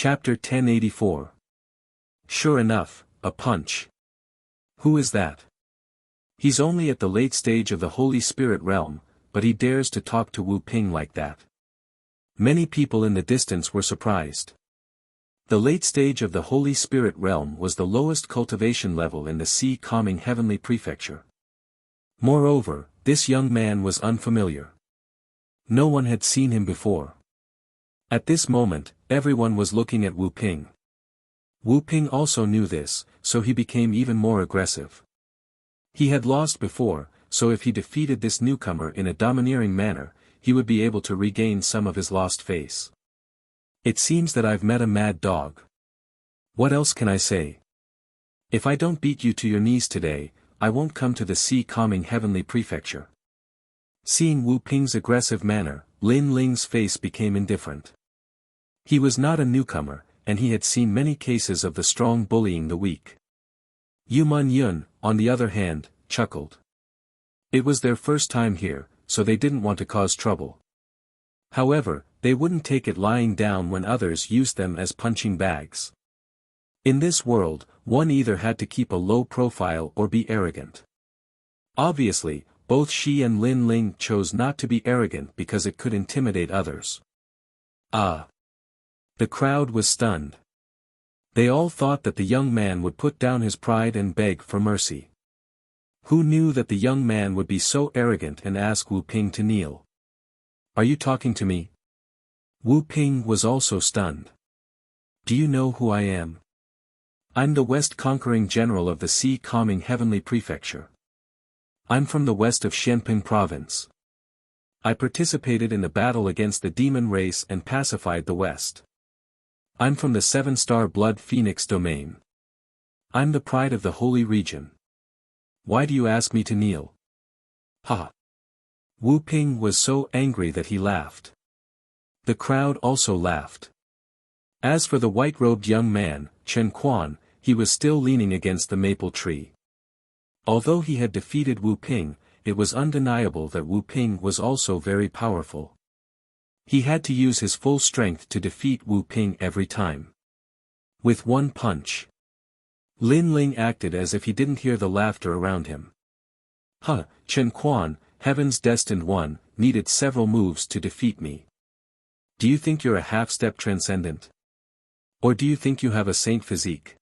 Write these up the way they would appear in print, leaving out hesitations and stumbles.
Chapter 1084. Sure enough, a punch. Who is that? He's only at the late stage of the Holy Spirit realm, but he dares to talk to Wu Ping like that. Many people in the distance were surprised. The late stage of the Holy Spirit realm was the lowest cultivation level in the sea calming heavenly prefecture. Moreover, this young man was unfamiliar. No one had seen him before. At this moment, everyone was looking at Wu Ping. Wu Ping also knew this, so he became even more aggressive. He had lost before, so if he defeated this newcomer in a domineering manner, he would be able to regain some of his lost face. It seems that I've met a mad dog. What else can I say? If I don't beat you to your knees today, I won't come to the sea calming heavenly prefecture. Seeing Wu Ping's aggressive manner, Lin Ling's face became indifferent. He was not a newcomer, and he had seen many cases of the strong bullying the weak. Yu Man Yun, on the other hand, chuckled. It was their first time here, so they didn't want to cause trouble. However, they wouldn't take it lying down when others used them as punching bags. In this world, one either had to keep a low profile or be arrogant. Obviously, both Shi and Lin Ling chose not to be arrogant because it could intimidate others. Ah! The crowd was stunned. They all thought that the young man would put down his pride and beg for mercy. Who knew that the young man would be so arrogant and ask Wu Ping to kneel? Are you talking to me? Wu Ping was also stunned. Do you know who I am? I'm the West conquering general of the sea calming heavenly prefecture. I'm from the west of Xianping province. I participated in the battle against the demon race and pacified the west. I'm from the 7-star blood phoenix domain. I'm the pride of the holy region. Why do you ask me to kneel? Ha! Wu Ping was so angry that he laughed. The crowd also laughed. As for the white-robed young man, Chen Quan, he was still leaning against the maple tree. Although he had defeated Wu Ping, it was undeniable that Wu Ping was also very powerful. He had to use his full strength to defeat Wu Ping every time. With one punch. Lin Ling acted as if he didn't hear the laughter around him. Huh, Chen Quan, heaven's destined one, needed several moves to defeat me. Do you think you're a half-step transcendent? Or do you think you have a saint physique?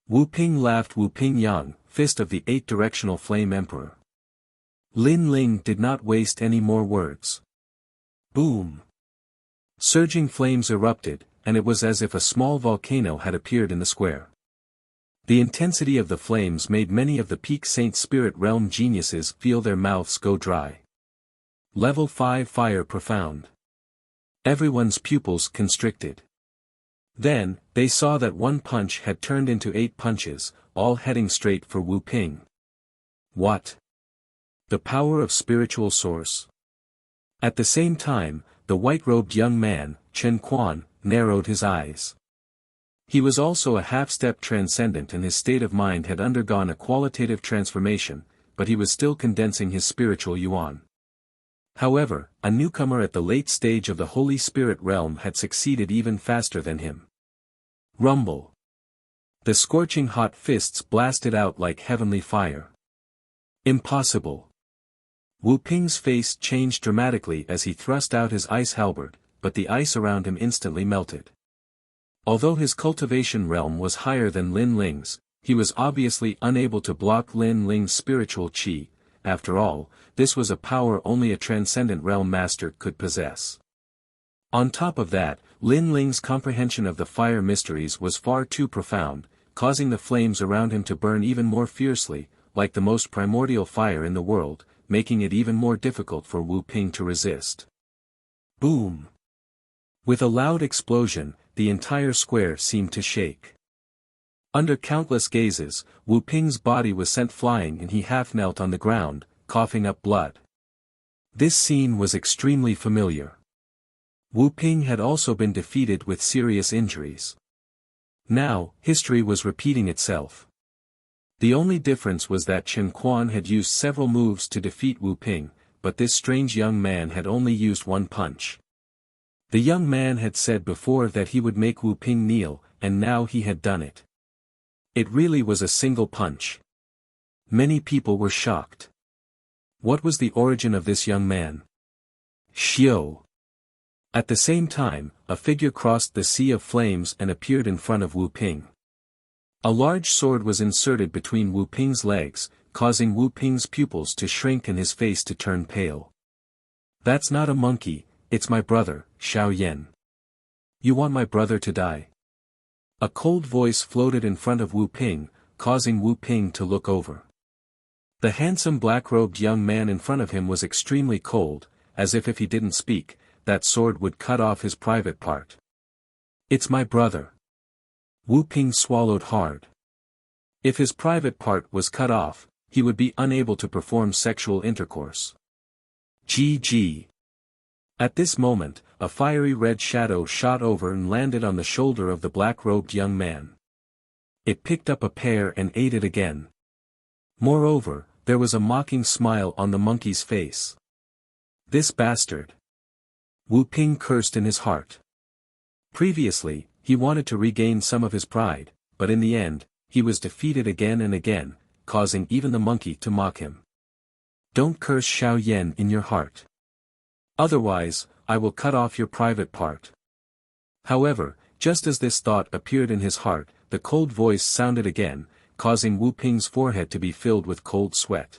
Wu Ping laughed. Wu Ping Yang, fist of the 8-directional flame emperor. Lin Ling did not waste any more words. Boom! Surging flames erupted, and it was as if a small volcano had appeared in the square. The intensity of the flames made many of the peak Saint Spirit Realm geniuses feel their mouths go dry. Level 5 Fire Profound. Everyone's pupils constricted. Then, they saw that one punch had turned into 8 punches, all heading straight for Wu Ping. What? The power of spiritual source. At the same time, the white-robed young man, Chen Quan, narrowed his eyes. He was also a half-step transcendent and his state of mind had undergone a qualitative transformation, but he was still condensing his spiritual yuan. However, a newcomer at the late stage of the Holy Spirit realm had succeeded even faster than him. Rumble. The scorching hot fists blasted out like heavenly fire. Impossible. Wu Ping's face changed dramatically as he thrust out his ice halberd, but the ice around him instantly melted. Although his cultivation realm was higher than Lin Ling's, he was obviously unable to block Lin Ling's spiritual qi. After all, this was a power only a transcendent realm master could possess. On top of that, Lin Ling's comprehension of the fire mysteries was far too profound, causing the flames around him to burn even more fiercely, like the most primordial fire in the world, making it even more difficult for Wu Ping to resist. Boom! With a loud explosion, the entire square seemed to shake. Under countless gazes, Wu Ping's body was sent flying and he half knelt on the ground, coughing up blood. This scene was extremely familiar. Wu Ping had also been defeated with serious injuries. Now, history was repeating itself. The only difference was that Chen Quan had used several moves to defeat Wu Ping, but this strange young man had only used one punch. The young man had said before that he would make Wu Ping kneel, and now he had done it. It really was a single punch. Many people were shocked. What was the origin of this young man? Xiao. At the same time, a figure crossed the sea of flames and appeared in front of Wu Ping. A large sword was inserted between Wu Ping's legs, causing Wu Ping's pupils to shrink and his face to turn pale. That's not a monkey, it's my brother, Xiao Yan. You want my brother to die? A cold voice floated in front of Wu Ping, causing Wu Ping to look over. The handsome black-robed young man in front of him was extremely cold, as if he didn't speak, that sword would cut off his private part. It's my brother. Wu Ping swallowed hard. If his private part was cut off, he would be unable to perform sexual intercourse. GG. At this moment, a fiery red shadow shot over and landed on the shoulder of the black-robed young man. It picked up a pear and ate it again. Moreover, there was a mocking smile on the monkey's face. This bastard. Wu Ping cursed in his heart. Previously, he wanted to regain some of his pride, but in the end, he was defeated again and again, causing even the monkey to mock him. Don't curse Xiao Yan in your heart. Otherwise, I will cut off your private part. However, just as this thought appeared in his heart, the cold voice sounded again, causing Wu Ping's forehead to be filled with cold sweat.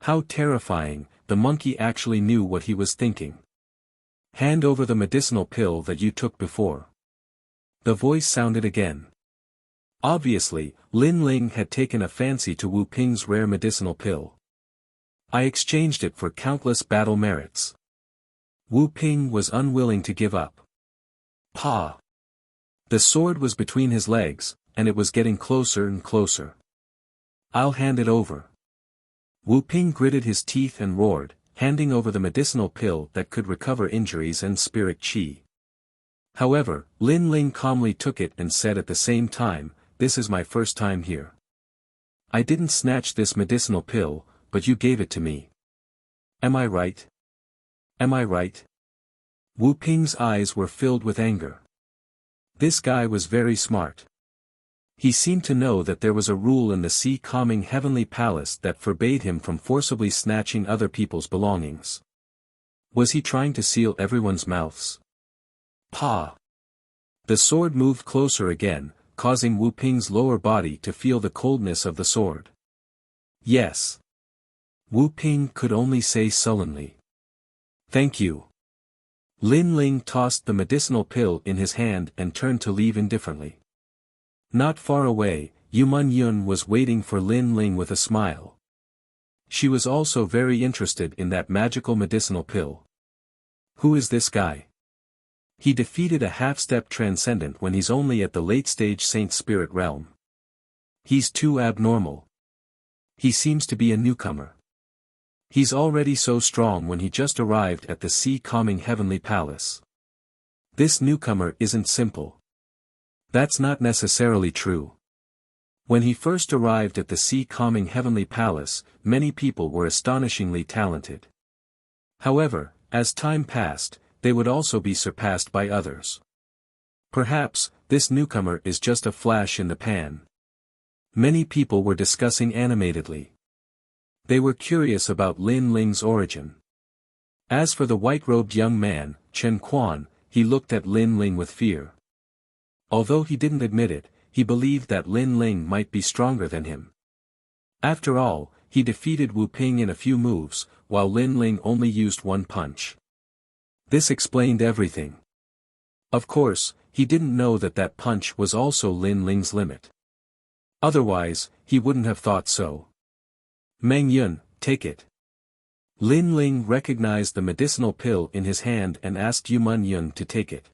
How terrifying, the monkey actually knew what he was thinking. Hand over the medicinal pill that you took before. The voice sounded again. Obviously, Lin Ling had taken a fancy to Wu Ping's rare medicinal pill. I exchanged it for countless battle merits. Wu Ping was unwilling to give up. Pa! The sword was between his legs, and it was getting closer and closer. I'll hand it over. Wu Ping gritted his teeth and roared, handing over the medicinal pill that could recover injuries and spirit qi. However, Lin Ling calmly took it and said at the same time, this is my first time here. I didn't snatch this medicinal pill, but you gave it to me. Am I right? Am I right? Wu Ping's eyes were filled with anger. This guy was very smart. He seemed to know that there was a rule in the sea-calming heavenly palace that forbade him from forcibly snatching other people's belongings. Was he trying to seal everyone's mouths? Pa! The sword moved closer again, causing Wu Ping's lower body to feel the coldness of the sword. Yes. Wu Ping could only say sullenly. Thank you. Lin Ling tossed the medicinal pill in his hand and turned to leave indifferently. Not far away, Yuman Yun was waiting for Lin Ling with a smile. She was also very interested in that magical medicinal pill. Who is this guy? He defeated a half-step transcendent when he's only at the late-stage Saint Spirit realm. He's too abnormal. He seems to be a newcomer. He's already so strong when he just arrived at the sea-calming heavenly palace. This newcomer isn't simple. That's not necessarily true. When he first arrived at the sea-calming heavenly palace, many people were astonishingly talented. However, as time passed, they would also be surpassed by others. Perhaps, this newcomer is just a flash in the pan. Many people were discussing animatedly. They were curious about Lin Ling's origin. As for the white-robed young man, Chen Quan, he looked at Lin Ling with fear. Although he didn't admit it, he believed that Lin Ling might be stronger than him. After all, he defeated Wu Ping in a few moves, while Lin Ling only used one punch. This explained everything. Of course, he didn't know that that punch was also Lin Ling's limit. Otherwise, he wouldn't have thought so. Meng Yun, take it. Lin Ling recognized the medicinal pill in his hand and asked Yuman Yun to take it.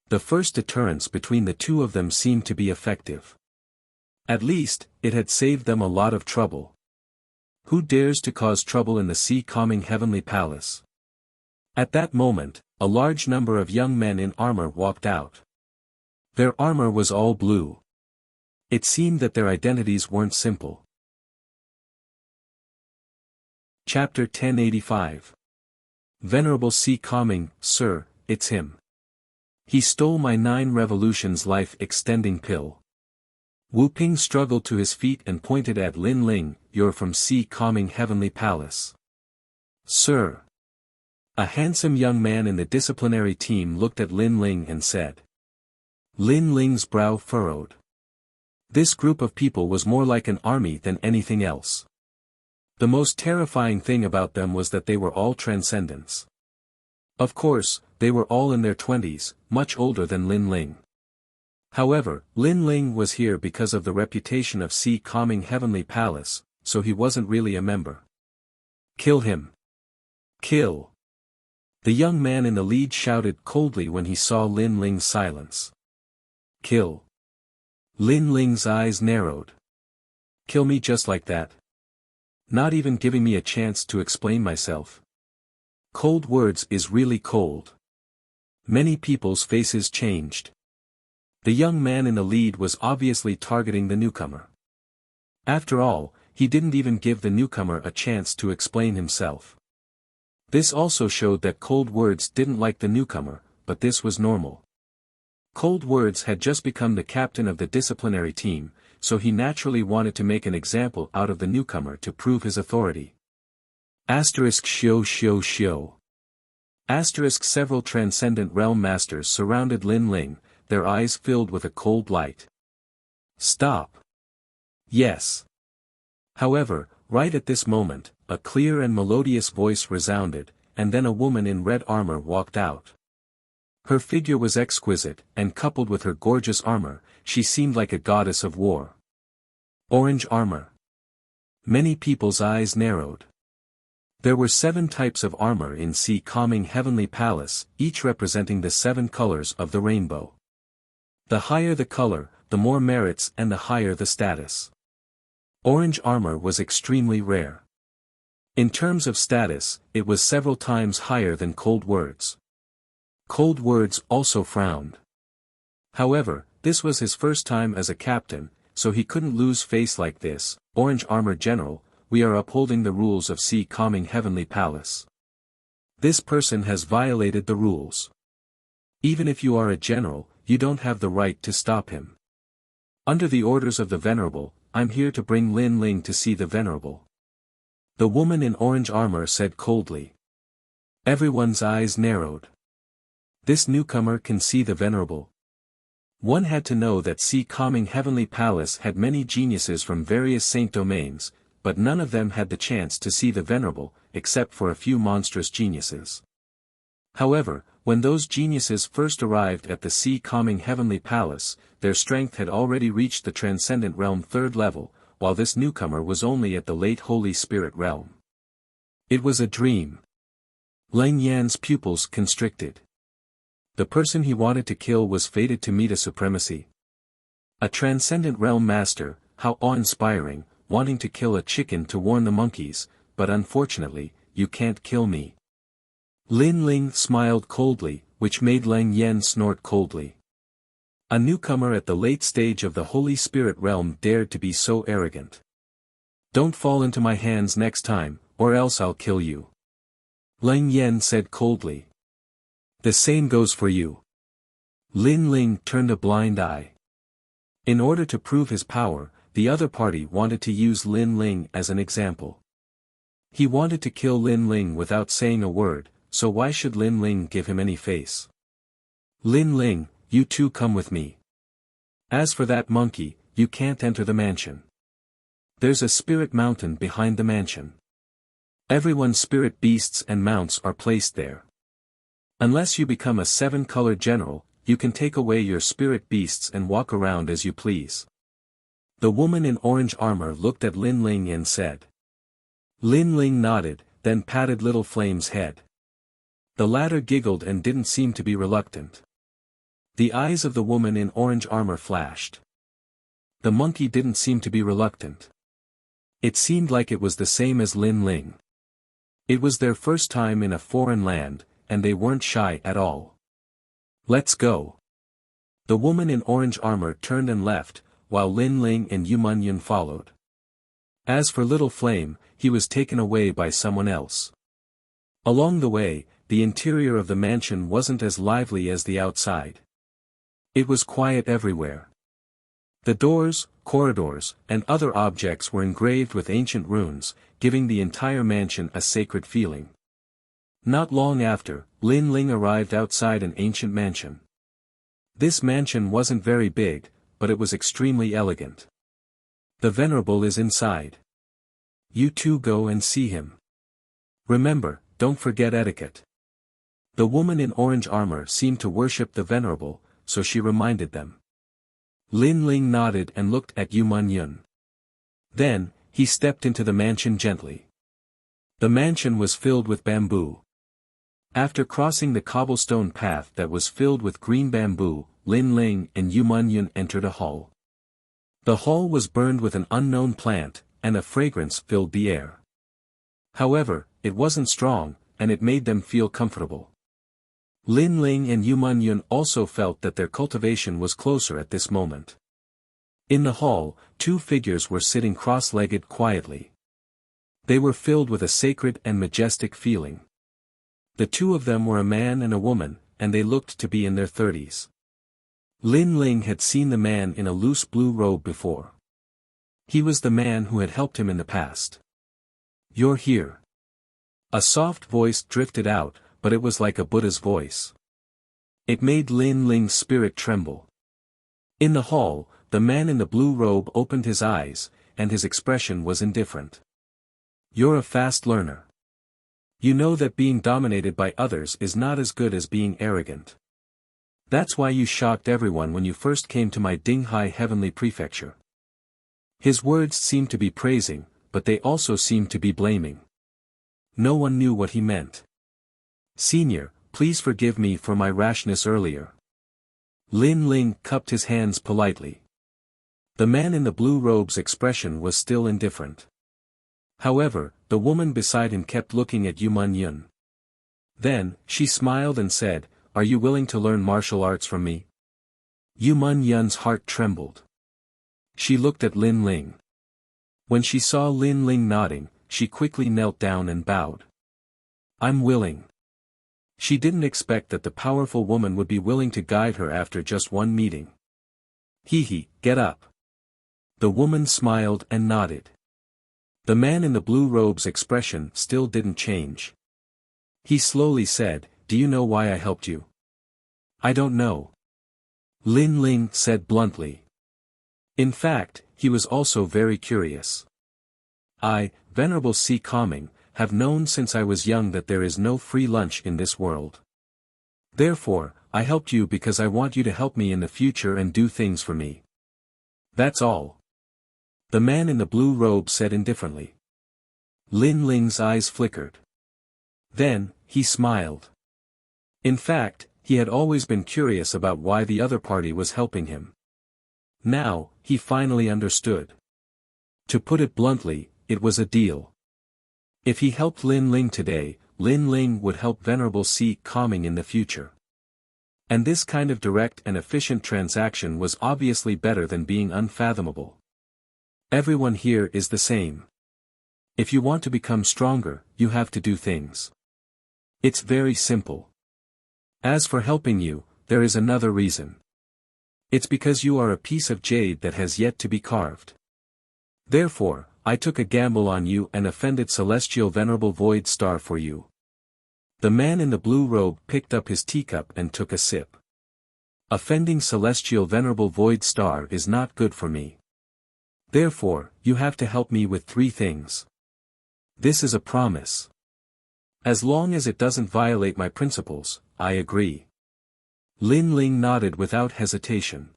The first deterrence between the two of them seemed to be effective. At least, it had saved them a lot of trouble. Who dares to cause trouble in the sea-calming heavenly palace? At that moment, a large number of young men in armor walked out. Their armor was all blue. It seemed that their identities weren't simple. Chapter 1085. Venerable Sea Calming, Sir, it's him. He stole my 9 revolutions life-extending pill. Wu Ping struggled to his feet and pointed at Lin Ling, "You're from Sea Calming Heavenly Palace." "Sir." A handsome young man in the disciplinary team looked at Lin Ling and said. Lin Ling's brow furrowed. This group of people was more like an army than anything else. The most terrifying thing about them was that they were all transcendents. Of course, they were all in their 20s, much older than Lin Ling. However, Lin Ling was here because of the reputation of Sea Calming Heavenly Palace, so he wasn't really a member. "Kill him! Kill!" The young man in the lead shouted coldly when he saw Lin Ling's silence. "Kill!" Lin Ling's eyes narrowed. "Kill me just like that? Not even giving me a chance to explain myself? Cold words is really cold." Many people's faces changed. The young man in the lead was obviously targeting the newcomer. After all, he didn't even give the newcomer a chance to explain himself. This also showed that cold words didn't like the newcomer, but this was normal. Cold words had just become the captain of the disciplinary team, so he naturally wanted to make an example out of the newcomer to prove his authority. Shio shio shio. Several transcendent realm masters surrounded Lin Ling, their eyes filled with a cold light. "Stop." "Yes." However, right at this moment, a clear and melodious voice resounded, and then a woman in red armor walked out. Her figure was exquisite, and coupled with her gorgeous armor, she seemed like a goddess of war. Orange armor. Many people's eyes narrowed. There were 7 types of armor in Sea Calming Heavenly Palace, each representing the 7 colors of the rainbow. The higher the color, the more merits and the higher the status. Orange armor was extremely rare. In terms of status, it was several times higher than cold words. Cold words also frowned. However, this was his first time as a captain, so he couldn't lose face like this. "Orange armor general, we are upholding the rules of Sea Calming Heavenly Palace. This person has violated the rules. Even if you are a general, you don't have the right to stop him. Under the orders of the Venerable, I'm here to bring Lin Ling to see the Venerable." The woman in orange armor said coldly. Everyone's eyes narrowed. This newcomer can see the Venerable. One had to know that Sea Calming Heavenly Palace had many geniuses from various saint domains, but none of them had the chance to see the Venerable, except for a few monstrous geniuses. However, when those geniuses first arrived at the Sea Calming Heavenly Palace, their strength had already reached the Transcendent Realm 3rd level, while this newcomer was only at the late Holy Spirit Realm. It was a dream. Lang Yan's pupils constricted. The person he wanted to kill was fated to meet a supremacy. A Transcendent Realm Master, how awe-inspiring, wanting to kill a chicken to warn the monkeys, but unfortunately, you can't kill me. Lin Ling smiled coldly, which made Lang Yan snort coldly. A newcomer at the late stage of the Holy Spirit Realm dared to be so arrogant. "Don't fall into my hands next time, or else I'll kill you." Lang Yan said coldly. "The same goes for you." Lin Ling turned a blind eye. In order to prove his power, the other party wanted to use Lin Ling as an example. He wanted to kill Lin Ling without saying a word, so why should Lin Ling give him any face? "Lin Ling, you two come with me. As for that monkey, you can't enter the mansion. There's a spirit mountain behind the mansion. Everyone's spirit beasts and mounts are placed there. Unless you become a 7-color general, you can take away your spirit beasts and walk around as you please." The woman in orange armor looked at Lin Ling and said. Lin Ling nodded, then patted Little Flame's head. The latter giggled and didn't seem to be reluctant. The eyes of the woman in orange armor flashed. The monkey didn't seem to be reluctant. It seemed like it was the same as Lin Ling. It was their first time in a foreign land, and they weren't shy at all. "Let's go." The woman in orange armor turned and left, while Lin Ling and Yu Munyun followed. As for Little Flame, he was taken away by someone else. Along the way, the interior of the mansion wasn't as lively as the outside. It was quiet everywhere. The doors, corridors, and other objects were engraved with ancient runes, giving the entire mansion a sacred feeling. Not long after, Lin Ling arrived outside an ancient mansion. This mansion wasn't very big, but it was extremely elegant. The Venerable is inside. You two go and see him. Remember, don't forget etiquette. The woman in orange armor seemed to worship the Venerable, so she reminded them. Lin Ling nodded and looked at Yu Yun. Then, he stepped into the mansion gently. The mansion was filled with bamboo. After crossing the cobblestone path that was filled with green bamboo, Lin Ling and Yu Yun entered a hall. The hall was burned with an unknown plant, and a fragrance filled the air. However, it wasn't strong, and it made them feel comfortable. Lin Ling and Yu Yun also felt that their cultivation was closer at this moment. In the hall, two figures were sitting cross-legged quietly. They were filled with a sacred and majestic feeling. The two of them were a man and a woman, and they looked to be in their 30s. Lin Ling had seen the man in a loose blue robe before. He was the man who had helped him in the past. You're here. A soft voice drifted out, but it was like a Buddha's voice. It made Lin Ling's spirit tremble. In the hall, the man in the blue robe opened his eyes, and his expression was indifferent. You're a fast learner. You know that being dominated by others is not as good as being arrogant. That's why you shocked everyone when you first came to my Dinghai Heavenly Prefecture. His words seemed to be praising, but they also seemed to be blaming. No one knew what he meant. Senior, please forgive me for my rashness earlier. Lin Ling cupped his hands politely. The man in the blue robe's expression was still indifferent. However, the woman beside him kept looking at Yu Yun. Then, she smiled and said, Are you willing to learn martial arts from me? Yu Yun's heart trembled. She looked at Lin Ling. When she saw Lin Ling nodding, she quickly knelt down and bowed. I'm willing. She didn't expect that the powerful woman would be willing to guide her after just one meeting. Get up. The woman smiled and nodded. The man in the blue robe's expression still didn't change. He slowly said, Do you know why I helped you? I don't know. Lin Ling said bluntly. In fact, he was also very curious. I, Venerable C. Calming, have known since I was young that there is no free lunch in this world. Therefore, I helped you because I want you to help me in the future and do things for me. That's all. The man in the blue robe said indifferently. Lin Ling's eyes flickered. Then, he smiled. In fact, he had always been curious about why the other party was helping him. Now, he finally understood. To put it bluntly, it was a deal. If he helped Lin Ling today, Lin Ling would help Venerable C. Calming in the future. And this kind of direct and efficient transaction was obviously better than being unfathomable. Everyone here is the same. If you want to become stronger, you have to do things. It's very simple. As for helping you, there is another reason. It's because you are a piece of jade that has yet to be carved. Therefore, I took a gamble on you and offended Celestial Venerable Void Star for you. The man in the blue robe picked up his teacup and took a sip. Offending Celestial Venerable Void Star is not good for me. Therefore, you have to help me with 3 things. This is a promise. As long as it doesn't violate my principles, I agree. Lin Ling nodded without hesitation.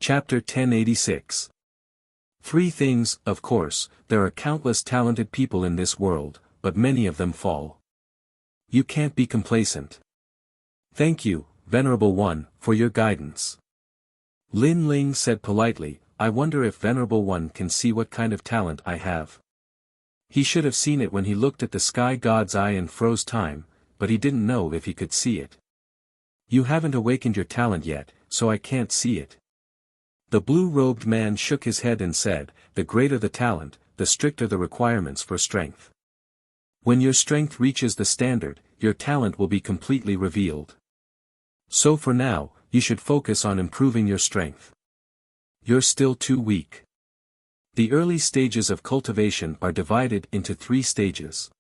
Chapter 1086. 3 things. Of course, there are countless talented people in this world, but many of them fall. You can't be complacent. Thank you, Venerable One, for your guidance. Lin Ling said politely, I wonder if Venerable One can see what kind of talent I have. He should have seen it when he looked at the sky god's eye and froze time, but he didn't know if he could see it. You haven't awakened your talent yet, so I can't see it. The blue-robed man shook his head and said, The greater the talent, the stricter the requirements for strength. When your strength reaches the standard, your talent will be completely revealed. So for now, you should focus on improving your strength. You're still too weak. The early stages of cultivation are divided into 3 stages.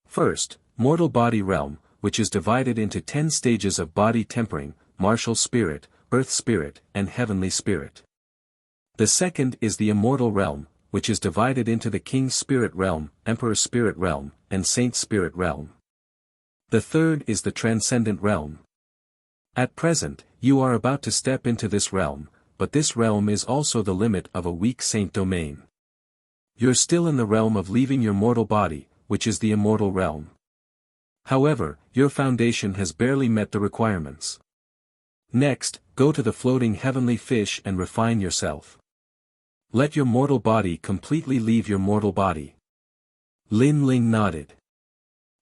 First, mortal body realm, which is divided into 10 stages of body tempering, martial spirit, earth spirit, and heavenly spirit. The second is the immortal realm, which is divided into the king spirit realm, emperor spirit realm, and saint spirit realm. The third is the transcendent realm. At present, you are about to step into this realm, but this realm is also the limit of a weak saint domain. You're still in the realm of leaving your mortal body, which is the immortal realm. However, your foundation has barely met the requirements. Next, go to the floating heavenly fish and refine yourself. Let your mortal body completely leave your mortal body. Lin Ling nodded.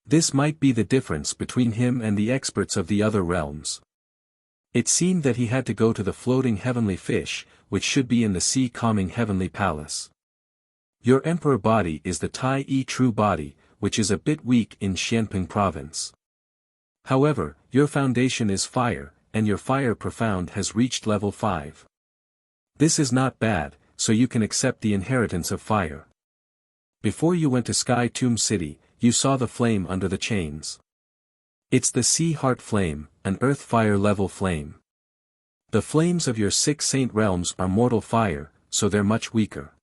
This might be the difference between him and the experts of the other realms. It seemed that he had to go to the floating heavenly fish, which should be in the sea-calming heavenly palace. Your emperor body is the Tai Yi true body, which is a bit weak in Xianping province. However, your foundation is fire, and your fire profound has reached level 5. This is not bad, so you can accept the inheritance of fire. Before you went to Sky Tomb City, you saw the flame under the chains. It's the Sea Heart Flame, an earth fire level flame. The flames of your 6 saint realms are mortal fire, so they're much weaker.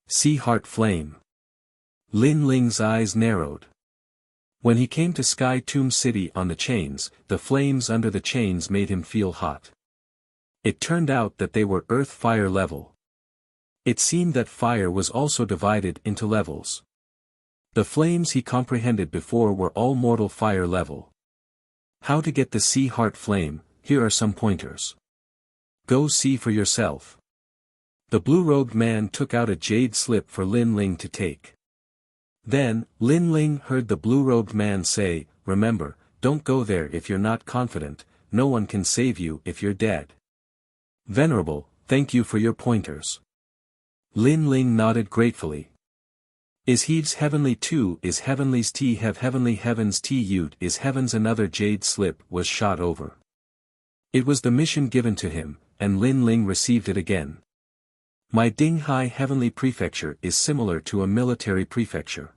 Sea Heart Flame. Lin Ling's eyes narrowed. When he came to Sky Tomb City on the chains, the flames under the chains made him feel hot. It turned out that they were earth fire level. It seemed that fire was also divided into levels. The flames he comprehended before were all mortal fire level. How to get the Sea Heart Flame, here are some pointers. Go see for yourself. The blue-robed man took out a jade slip for Lin Ling to take. Then, Lin Ling heard the blue-robed man say, "Remember, don't go there if you're not confident, no one can save you if you're dead." Venerable, thank you for your pointers. Lin Ling nodded gratefully. Is Heaves heavenly too? Is heavenly's T have heavenly heavens T Ute is heavens? Another jade slip was shot over. It was the mission given to him, and Lin Ling received it again. My Dinghai heavenly prefecture is similar to a military prefecture.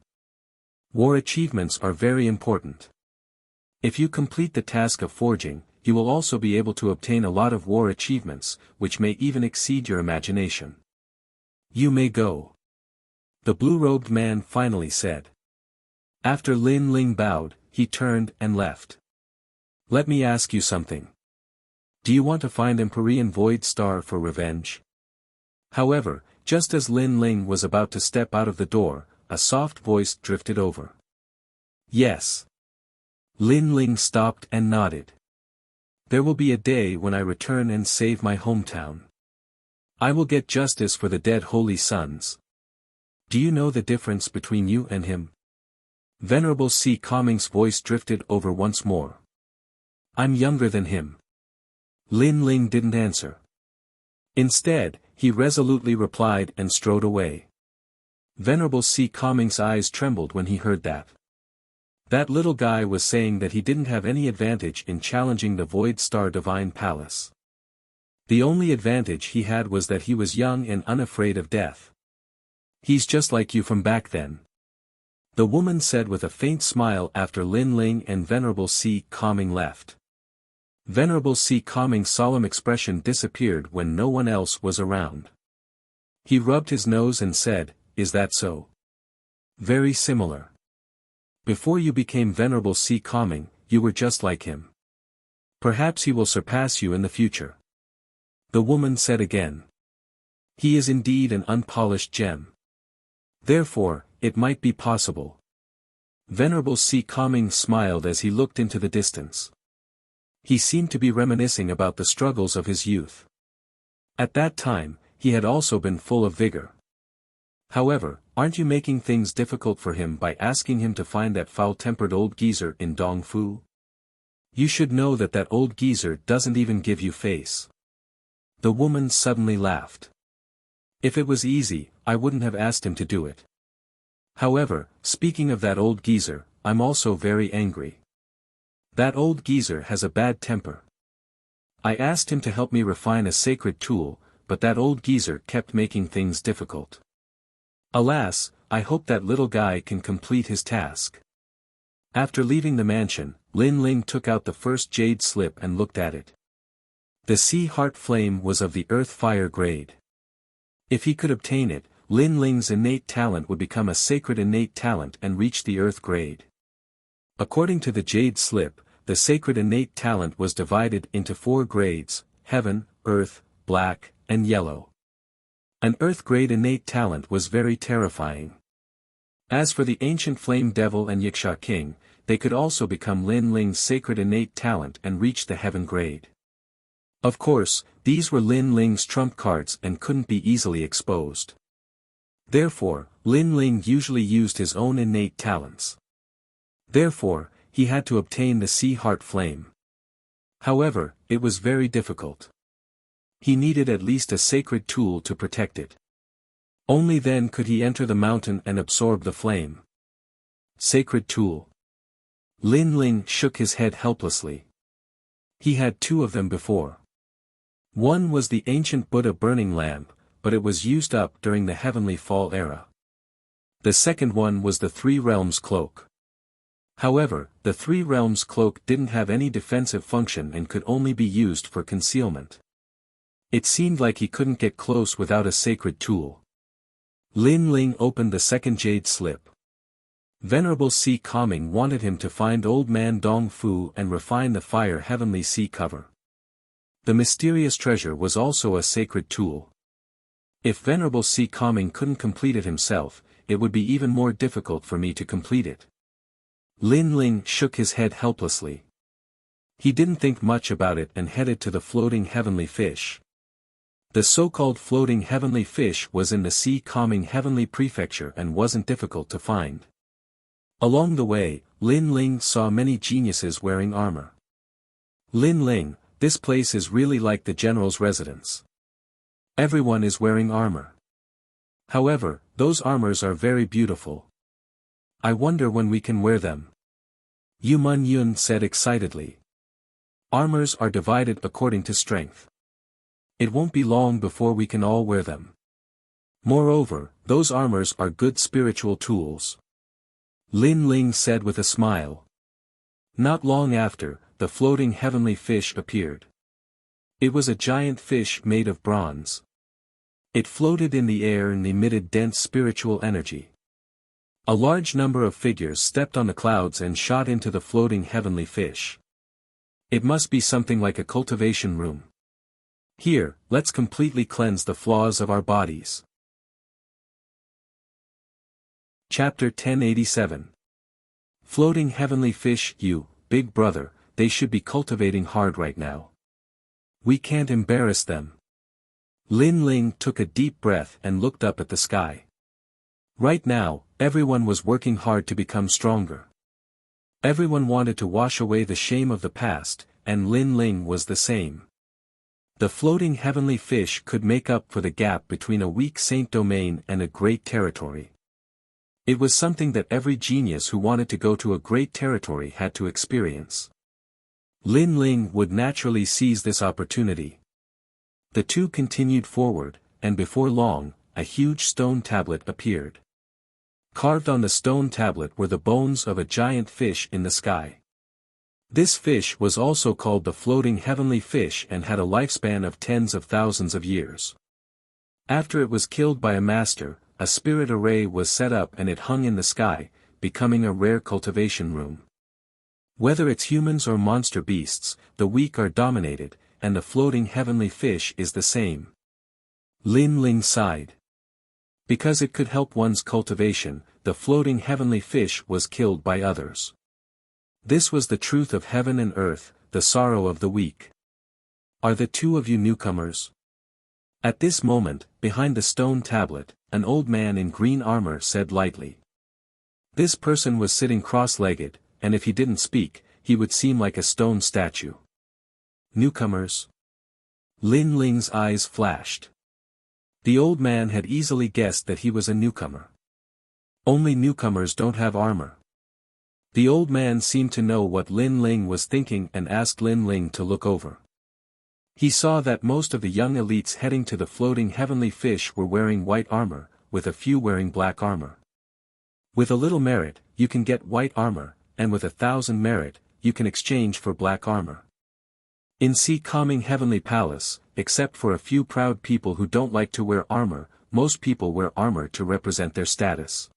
War achievements are very important. If you complete the task of forging, you will also be able to obtain a lot of war achievements, which may even exceed your imagination. You may go. The blue-robed man finally said. After Lin Ling bowed, he turned and left. Let me ask you something. Do you want to find Empyrean Void Star for revenge? However, just as Lin Ling was about to step out of the door, a soft voice drifted over. Yes. Lin Ling stopped and nodded. There will be a day when I return and save my hometown. I will get justice for the dead holy sons. Do you know the difference between you and him? Venerable C. Calming's voice drifted over once more. I'm younger than him. Lin Ling didn't answer. Instead, he resolutely replied and strode away. Venerable C. Calming's eyes trembled when he heard that. That little guy was saying that he didn't have any advantage in challenging the Void Star Divine Palace. The only advantage he had was that he was young and unafraid of death. He's just like you from back then. The woman said with a faint smile after Lin Ling and Venerable C. Calming left. Venerable C. Calming's solemn expression disappeared when no one else was around. He rubbed his nose and said, "Is that so?" Very similar. Before you became Venerable C. Calming, you were just like him. Perhaps he will surpass you in the future. The woman said again. He is indeed an unpolished gem. Therefore, it might be possible. Venerable C. Calming smiled as he looked into the distance. He seemed to be reminiscing about the struggles of his youth. At that time, he had also been full of vigor. However, aren't you making things difficult for him by asking him to find that foul-tempered old geezer in Dongfu? You should know that that old geezer doesn't even give you face. The woman suddenly laughed. If it was easy, I wouldn't have asked him to do it. However, speaking of that old geezer, I'm also very angry. That old geezer has a bad temper. I asked him to help me refine a sacred tool, but that old geezer kept making things difficult. Alas, I hope that little guy can complete his task. After leaving the mansion, Lin Ling took out the first jade slip and looked at it. The sea heart flame was of the earth fire grade. If he could obtain it, Lin Ling's innate talent would become a sacred innate talent and reach the earth grade. According to the jade slip, the sacred innate talent was divided into 4 grades: heaven, earth, black, and yellow. An earth grade innate talent was very terrifying. As for the ancient flame devil and Wuxia king, they could also become Lin Ling's sacred innate talent and reach the heaven grade. Of course, these were Lin Ling's trump cards and couldn't be easily exposed. Therefore, Lin Ling usually used his own innate talents. Therefore, he had to obtain the sea heart flame. However, it was very difficult. He needed at least a sacred tool to protect it. Only then could he enter the mountain and absorb the flame. Sacred tool. Lin Ling shook his head helplessly. He had 2 of them before. One was the ancient Buddha burning lamp, but it was used up during the heavenly fall era. The second one was the 3 realms cloak. However, the 3 realms cloak didn't have any defensive function and could only be used for concealment. It seemed like he couldn't get close without a sacred tool. Lin Ling opened the second jade slip. Venerable Sea Calming wanted him to find Old Man Dong Fu and refine the fire heavenly sea cover. The mysterious treasure was also a sacred tool. If Venerable Sea Calming couldn't complete it himself, it would be even more difficult for me to complete it. Lin Ling shook his head helplessly. He didn't think much about it and headed to the floating heavenly fish. The so-called floating heavenly fish was in the Sea Calming heavenly prefecture and wasn't difficult to find. Along the way, Lin Ling saw many geniuses wearing armor. Lin Ling, this place is really like the general's residence. Everyone is wearing armor. However, those armors are very beautiful. I wonder when we can wear them. Yu Mun Yun said excitedly. Armors are divided according to strength. It won't be long before we can all wear them. Moreover, those armors are good spiritual tools. Lin Ling said with a smile. Not long after, the floating heavenly fish appeared. It was a giant fish made of bronze. It floated in the air and emitted dense spiritual energy. A large number of figures stepped on the clouds and shot into the floating heavenly fish. It must be something like a cultivation room. Here, let's completely cleanse the flaws of our bodies. Chapter 1087. Floating heavenly fish, you, big brother, they should be cultivating hard right now. We can't embarrass them. Lin Ling took a deep breath and looked up at the sky. Right now, everyone was working hard to become stronger. Everyone wanted to wash away the shame of the past, and Lin Ling was the same. The floating heavenly fish could make up for the gap between a weak saint domain and a great territory. It was something that every genius who wanted to go to a great territory had to experience. Lin Ling would naturally seize this opportunity. The two continued forward, and before long, a huge stone tablet appeared. Carved on the stone tablet were the bones of a giant fish in the sky. This fish was also called the floating heavenly fish and had a lifespan of tens of thousands of years. After it was killed by a master, a spirit array was set up and it hung in the sky, becoming a rare cultivation room. Whether it's humans or monster beasts, the weak are dominated, and the floating heavenly fish is the same. Lin Ling sighed. Because it could help one's cultivation, the floating heavenly fish was killed by others. This was the truth of heaven and earth, the sorrow of the weak. Are the two of you newcomers? At this moment, behind the stone tablet, an old man in green armor said lightly. This person was sitting cross-legged, and if he didn't speak, he would seem like a stone statue. Newcomers? Lin Ling's eyes flashed. The old man had easily guessed that he was a newcomer. Only newcomers don't have armor. The old man seemed to know what Lin Ling was thinking and asked Lin Ling to look over. He saw that most of the young elites heading to the floating heavenly fish were wearing white armor, with a few wearing black armor. With a little merit, you can get white armor, and with 1,000 merit, you can exchange for black armor. In Sea Calming Heavenly Palace, except for a few proud people who don't like to wear armor, most people wear armor to represent their status.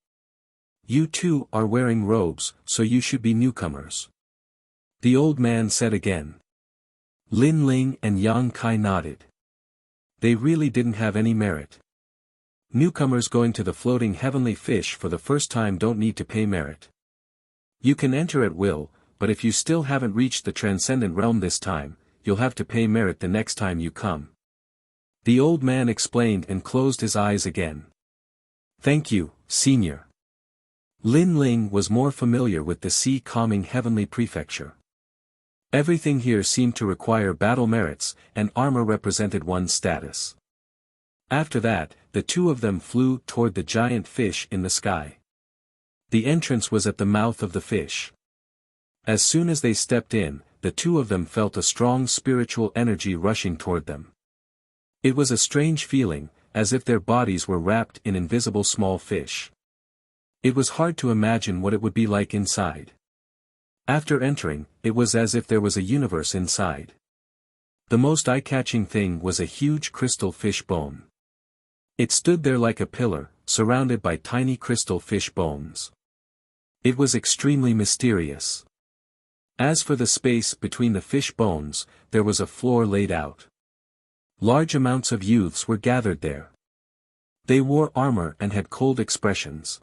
You too are wearing robes, so you should be newcomers. The old man said again. Lin Ling and Yang Kai nodded. They really didn't have any merit. Newcomers going to the floating heavenly fish for the first time don't need to pay merit. You can enter at will, but if you still haven't reached the transcendent realm this time, you'll have to pay merit the next time you come. The old man explained and closed his eyes again. Thank you, Senior. Lin Ling was more familiar with the Sea Calming Heavenly Prefecture. Everything here seemed to require battle merits, and armor represented one's status. After that, the two of them flew toward the giant fish in the sky. The entrance was at the mouth of the fish. As soon as they stepped in, the two of them felt a strong spiritual energy rushing toward them. It was a strange feeling, as if their bodies were wrapped in invisible small fish. It was hard to imagine what it would be like inside. After entering, it was as if there was a universe inside. The most eye-catching thing was a huge crystal fish bone. It stood there like a pillar, surrounded by tiny crystal fish bones. It was extremely mysterious. As for the space between the fish bones, there was a floor laid out. Large amounts of youths were gathered there. They wore armor and had cold expressions.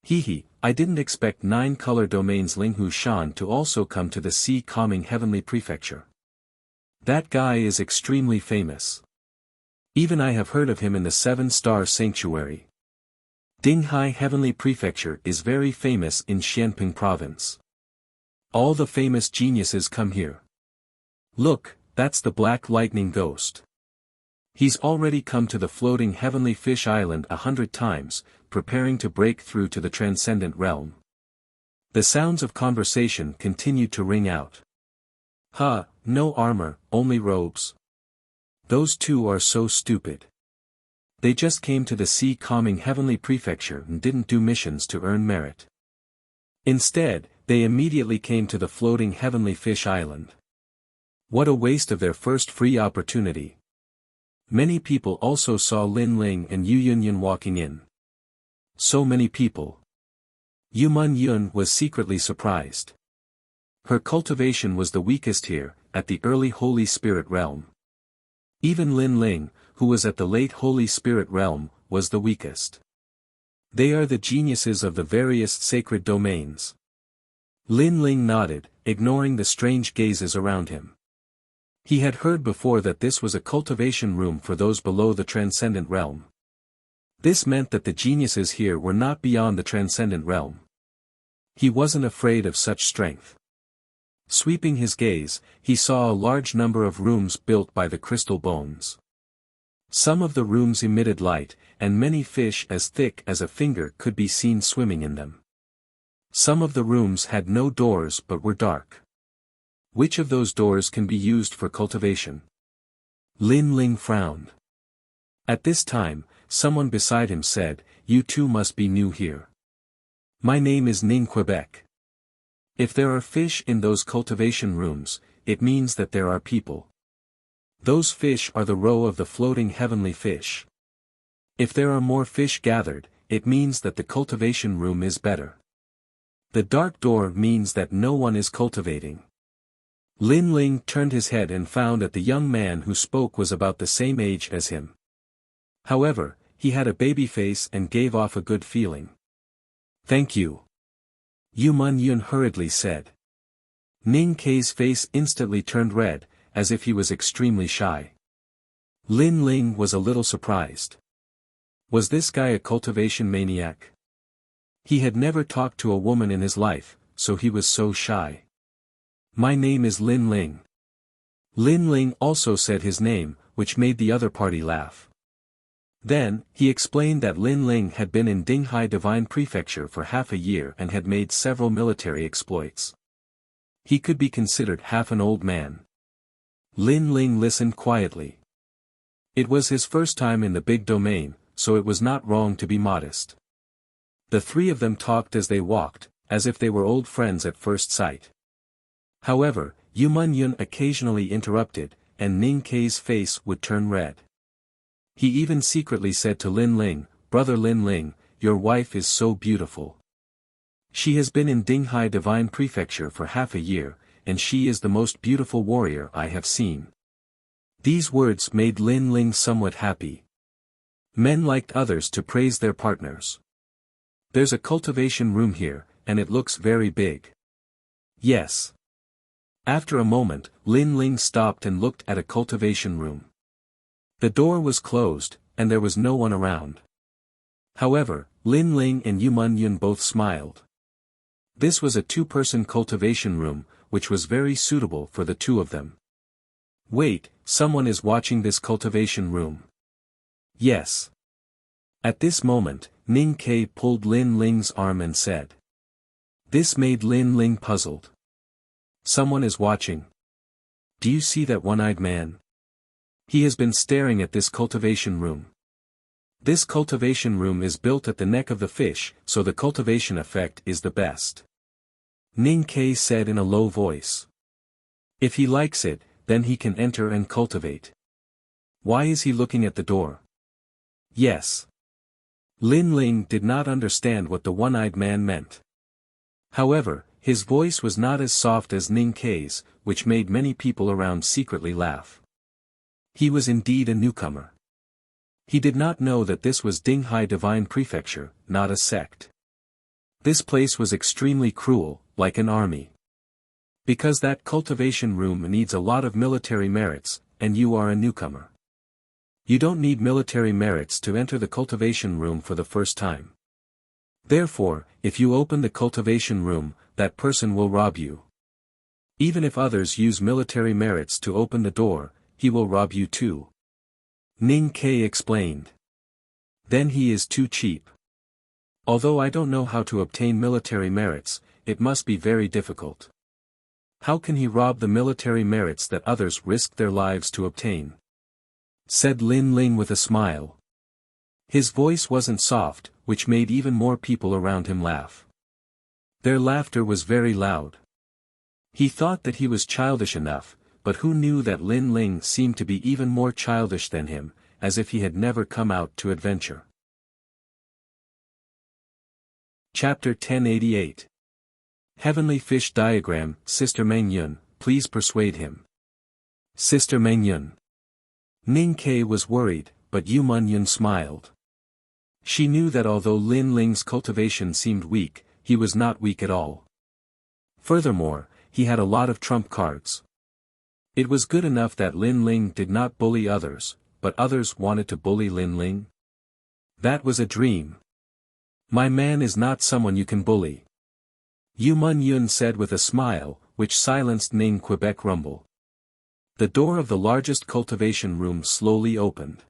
Hehe, I didn't expect 9 color domains Linghu Shan to also come to the Sea Calming Heavenly Prefecture. That guy is extremely famous. Even I have heard of him in the 7-star sanctuary. Dinghai Heavenly Prefecture is very famous in Xianping Province. All the famous geniuses come here. Look, that's the Black Lightning Ghost. He's already come to the floating heavenly fish island 100 times, preparing to break through to the transcendent realm. The sounds of conversation continued to ring out. No armor, only robes. Those two are so stupid. They just came to the Sea Calming Heavenly Prefecture and didn't do missions to earn merit. Instead, they immediately came to the floating heavenly fish island. What a waste of their first free opportunity. Many people also saw Lin Ling and Yu Yunyun walking in. So many people. Yu Mun Yun was secretly surprised. Her cultivation was the weakest here, at the early Holy Spirit realm. Even Lin Ling, who was at the late Holy Spirit realm, was the weakest. They are the geniuses of the various sacred domains. Lin Ling nodded, ignoring the strange gazes around him. He had heard before that this was a cultivation room for those below the transcendent realm. This meant that the geniuses here were not beyond the transcendent realm. He wasn't afraid of such strength. Sweeping his gaze, he saw a large number of rooms built by the crystal bones. Some of the rooms emitted light, and many fish as thick as a finger could be seen swimming in them. Some of the rooms had no doors but were dark. Which of those doors can be used for cultivation? Lin Ling frowned. At this time, someone beside him said, "You too must be new here. My name is Ning Quebec. If there are fish in those cultivation rooms, it means that there are people. Those fish are the row of the floating heavenly fish. If there are more fish gathered, it means that the cultivation room is better. The dark door means that no one is cultivating." Lin Ling turned his head and found that the young man who spoke was about the same age as him. However, he had a baby face and gave off a good feeling. "Thank you," Yu Mun Yun hurriedly said. Ning Kei's face instantly turned red, as if he was extremely shy. Lin Ling was a little surprised. Was this guy a cultivation maniac? He had never talked to a woman in his life, so he was so shy. "My name is Lin Ling." Lin Ling also said his name, which made the other party laugh. Then, he explained that Lin Ling had been in Dinghai Divine Prefecture for half a year and had made several military exploits. He could be considered half an old man. Lin Ling listened quietly. It was his first time in the big domain, so it was not wrong to be modest. The three of them talked as they walked, as if they were old friends at first sight. However, Yu Yun occasionally interrupted, and Ning Kei's face would turn red. He even secretly said to Lin Ling, "Brother Lin Ling, your wife is so beautiful. She has been in Dinghai Divine Prefecture for half a year, and she is the most beautiful warrior I have seen." These words made Lin Ling somewhat happy. Men liked others to praise their partners. "There's a cultivation room here, and it looks very big." "Yes." After a moment, Lin Ling stopped and looked at a cultivation room. The door was closed, and there was no one around. However, Lin Ling and Yu Yun both smiled. This was a two-person cultivation room, which was very suitable for the two of them. "Wait, someone is watching this cultivation room." "Yes." At this moment, Ning Kei pulled Lin Ling's arm and said. This made Lin Ling puzzled. "Someone is watching. Do you see that one-eyed man? He has been staring at this cultivation room. This cultivation room is built at the neck of the fish, so the cultivation effect is the best." Ning Kei said in a low voice. "If he likes it, then he can enter and cultivate. Why is he looking at the door?" "Yes." Lin Ling did not understand what the one-eyed man meant. However, his voice was not as soft as Ning Kei's, which made many people around secretly laugh. He was indeed a newcomer. He did not know that this was Dinghai Divine Prefecture, not a sect. This place was extremely cruel, like an army. Because that cultivation room needs a lot of military merits, and you are a newcomer. You don't need military merits to enter the cultivation room for the first time. Therefore, if you open the cultivation room, that person will rob you. Even if others use military merits to open the door, he will rob you too. Ning Kei explained. Then he is too cheap. Although I don't know how to obtain military merits, it must be very difficult. How can he rob the military merits that others risk their lives to obtain? Said Lin Ling with a smile. His voice wasn't soft, which made even more people around him laugh. Their laughter was very loud. He thought that he was childish enough, but who knew that Lin Ling seemed to be even more childish than him, as if he had never come out to adventure. Chapter 1088. Heavenly Fish Diagram. Sister Mengyun, please persuade him. Sister Mengyun. Ning Kei was worried, but Yu Yun smiled. She knew that although Lin Ling's cultivation seemed weak, he was not weak at all. Furthermore, he had a lot of trump cards. It was good enough that Lin Ling did not bully others, but others wanted to bully Lin Ling. That was a dream. My man is not someone you can bully. Yu Yun said with a smile, which silenced Ning Quebec rumble. The door of the largest cultivation room slowly opened.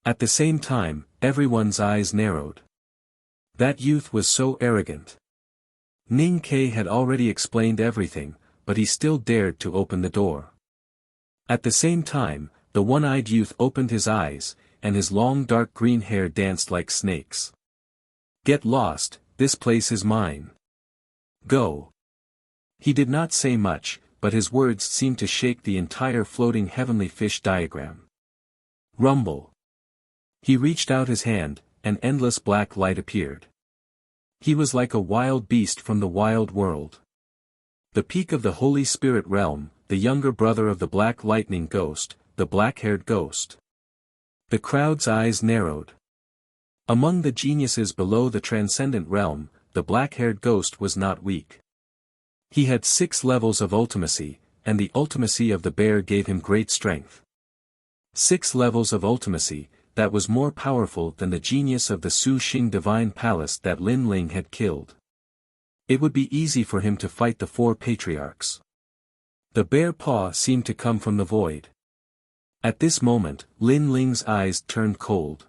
At the same time, everyone's eyes narrowed. That youth was so arrogant. Ning Kei had already explained everything, but he still dared to open the door. At the same time, the one-eyed youth opened his eyes, and his long dark green hair danced like snakes. Get lost, this place is mine. Go. He did not say much, but his words seemed to shake the entire floating heavenly fish diagram. Rumble. He reached out his hand, and endless black light appeared. He was like a wild beast from the wild world. The peak of the Holy Spirit realm, the younger brother of the Black Lightning Ghost, the black-haired ghost. The crowd's eyes narrowed. Among the geniuses below the Transcendent realm, the black-haired ghost was not weak. He had 6 levels of ultimacy, and the ultimacy of the bear gave him great strength. 6 levels of ultimacy, that was more powerful than the genius of the Su Xing Divine Palace that Lin Ling had killed. It would be easy for him to fight the 4 patriarchs. The bear paw seemed to come from the void. At this moment, Lin Ling's eyes turned cold.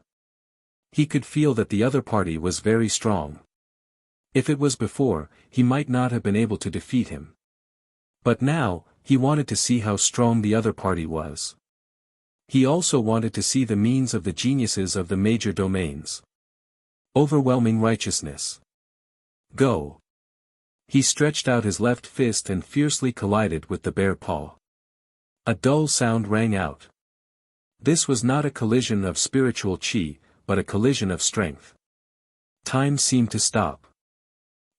He could feel that the other party was very strong. If it was before, he might not have been able to defeat him. But now, he wanted to see how strong the other party was. He also wanted to see the means of the geniuses of the major domains. Overwhelming righteousness. Go. He stretched out his left fist and fiercely collided with the bare paw. A dull sound rang out. This was not a collision of spiritual chi, but a collision of strength. Time seemed to stop.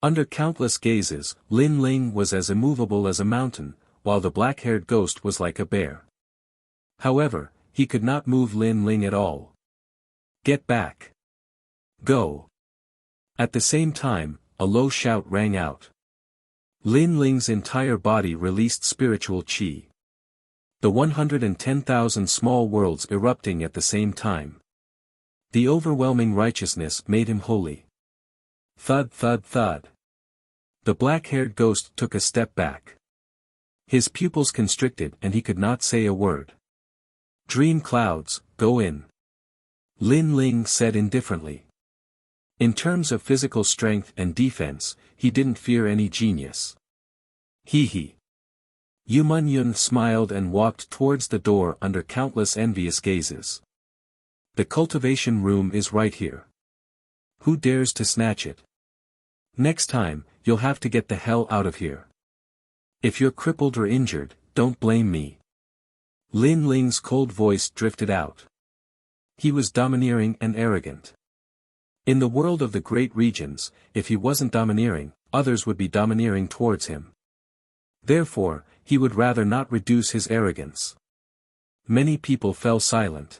Under countless gazes, Lin Ling was as immovable as a mountain, while the black-haired ghost was like a bear. However, he could not move Lin Ling at all. Get back. Go. At the same time, a low shout rang out. Lin Ling's entire body released spiritual chi. The 110,000 small worlds erupting at the same time. The overwhelming righteousness made him holy. Thud thud thud. The black-haired ghost took a step back. His pupils constricted and he could not say a word. Dream clouds, go in. Lin Ling said indifferently. In terms of physical strength and defense, he didn't fear any genius. He. Yu Yun smiled and walked towards the door under countless envious gazes. The cultivation room is right here. Who dares to snatch it? Next time, you'll have to get the hell out of here. If you're crippled or injured, don't blame me. Lin Ling's cold voice drifted out. He was domineering and arrogant. In the world of the great regions, if he wasn't domineering, others would be domineering towards him. Therefore, he would rather not reduce his arrogance. Many people fell silent.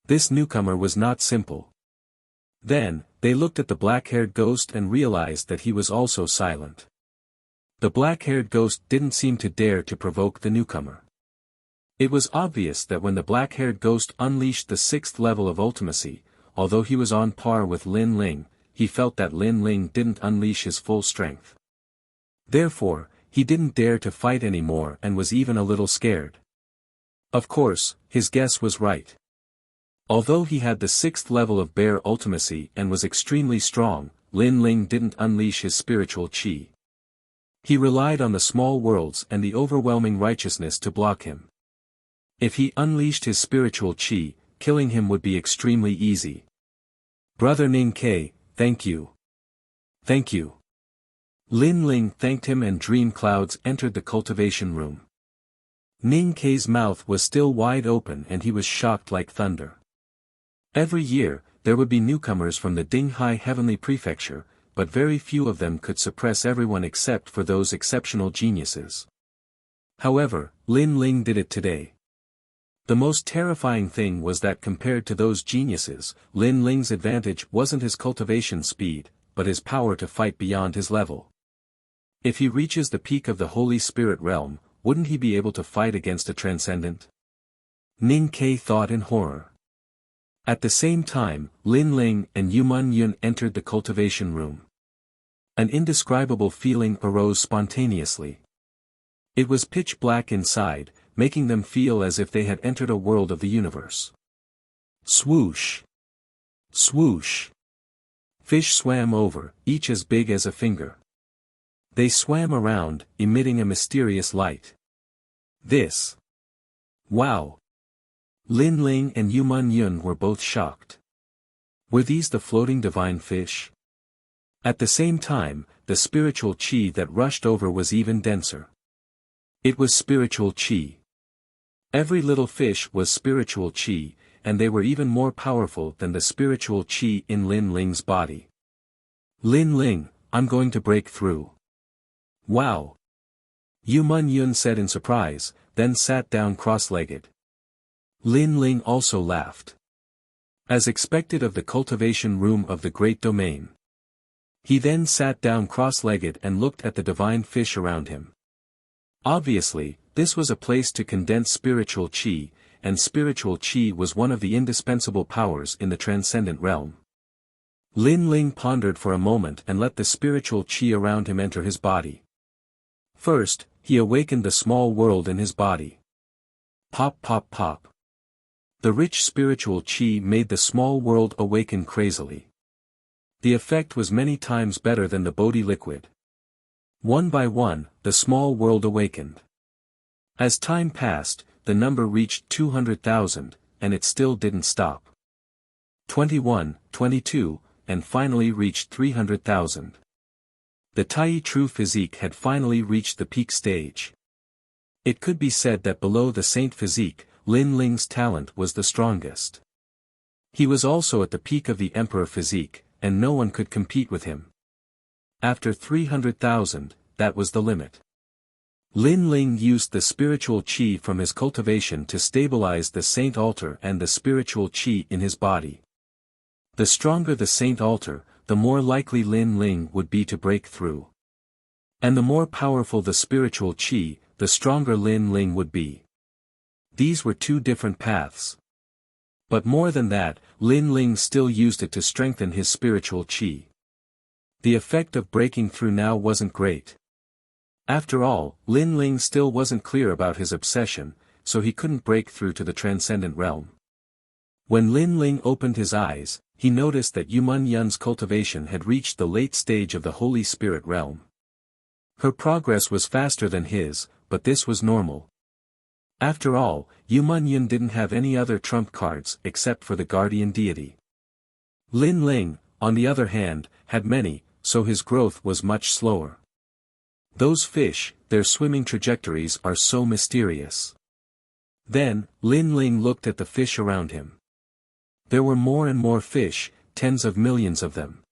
This newcomer was not simple. Then, they looked at the black-haired ghost and realized that he was also silent. The black-haired ghost didn't seem to dare to provoke the newcomer. It was obvious that when the black-haired ghost unleashed the 6th level of ultimacy, although he was on par with Lin Ling, he felt that Lin Ling didn't unleash his full strength. Therefore, he didn't dare to fight anymore and was even a little scared. Of course, his guess was right. Although he had the 6th level of bare ultimacy and was extremely strong, Lin Ling didn't unleash his spiritual chi. He relied on the small worlds and the overwhelming righteousness to block him. If he unleashed his spiritual chi, killing him would be extremely easy. Brother Ning Ke, thank you. Thank you. Lin Ling thanked him and dream clouds entered the cultivation room. Ning Ke's mouth was still wide open and he was shocked like thunder. Every year, there would be newcomers from the Dinghai Heavenly Prefecture, but very few of them could suppress everyone except for those exceptional geniuses. However, Lin Ling did it today. The most terrifying thing was that compared to those geniuses, Lin Ling's advantage wasn't his cultivation speed, but his power to fight beyond his level. If he reaches the peak of the Holy Spirit realm, wouldn't he be able to fight against a transcendent? Ning Ke thought in horror. At the same time, Lin Ling and Yu Yun entered the cultivation room. An indescribable feeling arose spontaneously. It was pitch black inside, making them feel as if they had entered a world of the universe. Swoosh! Swoosh! Fish swam over, each as big as a finger. They swam around, emitting a mysterious light. This. Wow! Lin Ling and Yu Yun were both shocked. Were these the floating divine fish? At the same time, the spiritual chi that rushed over was even denser. It was spiritual chi. Every little fish was spiritual chi, and they were even more powerful than the spiritual chi in Lin Ling's body. Lin Ling, I'm going to break through. Wow! Yu Yun said in surprise, then sat down cross-legged. Lin Ling also laughed. As expected of the cultivation room of the great domain. He then sat down cross-legged and looked at the divine fish around him. Obviously, this was a place to condense spiritual chi, and spiritual chi was one of the indispensable powers in the transcendent realm. Lin Ling pondered for a moment and let the spiritual chi around him enter his body. First, he awakened the small world in his body. Pop pop pop. The rich spiritual qi made the small world awaken crazily. The effect was many times better than the Bodhi liquid. One by one, the small world awakened. As time passed, the number reached 200,000, and it still didn't stop. 21, 22, and finally reached 300,000. The Tai True Physique had finally reached the peak stage. It could be said that below the Saint Physique, Lin Ling's talent was the strongest. He was also at the peak of the Emperor Physique, and no one could compete with him. After 300,000, that was the limit. Lin Ling used the spiritual qi from his cultivation to stabilize the Saint Altar and the spiritual qi in his body. The stronger the Saint Altar, the more likely Lin Ling would be to break through. And the more powerful the spiritual qi, the stronger Lin Ling would be. These were two different paths. But more than that, Lin Ling still used it to strengthen his spiritual qi. The effect of breaking through now wasn't great. After all, Lin Ling still wasn't clear about his obsession, so he couldn't break through to the transcendent realm. When Lin Ling opened his eyes, he noticed that Yuman Yun's cultivation had reached the late stage of the Holy Spirit realm. Her progress was faster than his, but this was normal. After all, Yuman Yun didn't have any other trump cards except for the guardian deity. Lin Ling, on the other hand, had many, so his growth was much slower. Those fish, their swimming trajectories are so mysterious. Then, Lin Ling looked at the fish around him. There were more and more fish, tens of millions of them.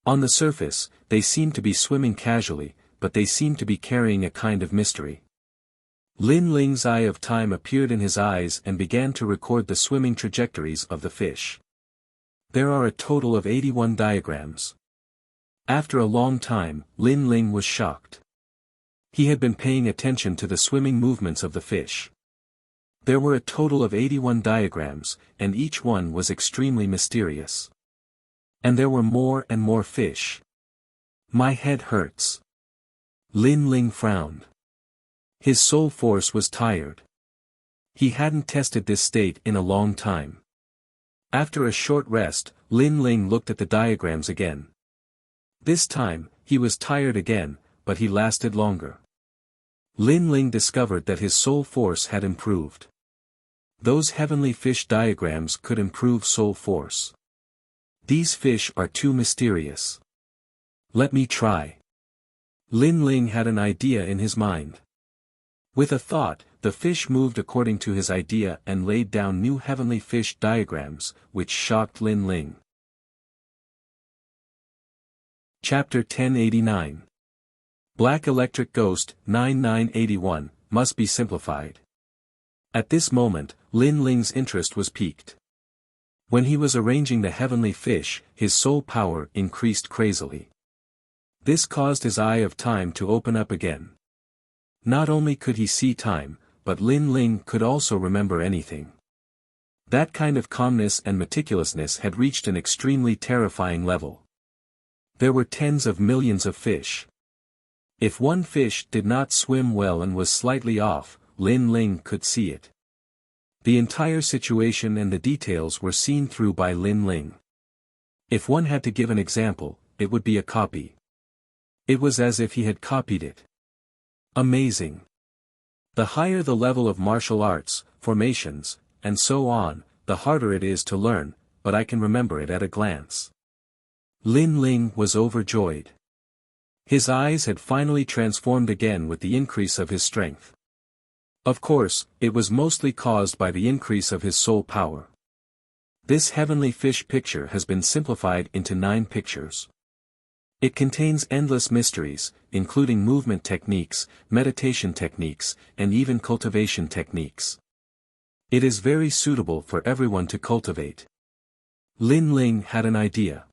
On the surface, they seemed to be swimming casually, but they seemed to be carrying a kind of mystery. Lin Ling's eye of time appeared in his eyes and began to record the swimming trajectories of the fish. There are a total of 81 diagrams. After a long time, Lin Ling was shocked. He had been paying attention to the swimming movements of the fish. There were a total of 81 diagrams, and each one was extremely mysterious. And there were more and more fish. My head hurts. Lin Ling frowned. His soul force was tired. He hadn't tested this state in a long time. After a short rest, Lin Ling looked at the diagrams again. This time, he was tired again, but he lasted longer. Lin Ling discovered that his soul force had improved. Those heavenly fish diagrams could improve soul force. These fish are too mysterious. Let me try. Lin Ling had an idea in his mind. With a thought, the fish moved according to his idea and laid down new heavenly fish diagrams, which shocked Lin Ling. Chapter 1089. Black Electric Ghost, 9981, must be simplified. At this moment, Lin Ling's interest was piqued. When he was arranging the heavenly fish, his soul power increased crazily. This caused his eye of time to open up again. Not only could he see time, but Lin Ling could also remember anything. That kind of calmness and meticulousness had reached an extremely terrifying level. There were tens of millions of fish. If one fish did not swim well and was slightly off, Lin Ling could see it. The entire situation and the details were seen through by Lin Ling. If one had to give an example, it would be a copy. It was as if he had copied it. Amazing. The higher the level of martial arts, formations, and so on, the harder it is to learn, but I can remember it at a glance. Lin Ling was overjoyed. His eyes had finally transformed again with the increase of his strength. Of course, it was mostly caused by the increase of his soul power. This heavenly fish picture has been simplified into 9 pictures. It contains endless mysteries, including movement techniques, meditation techniques, and even cultivation techniques. It is very suitable for everyone to cultivate. Lin Ling had an idea.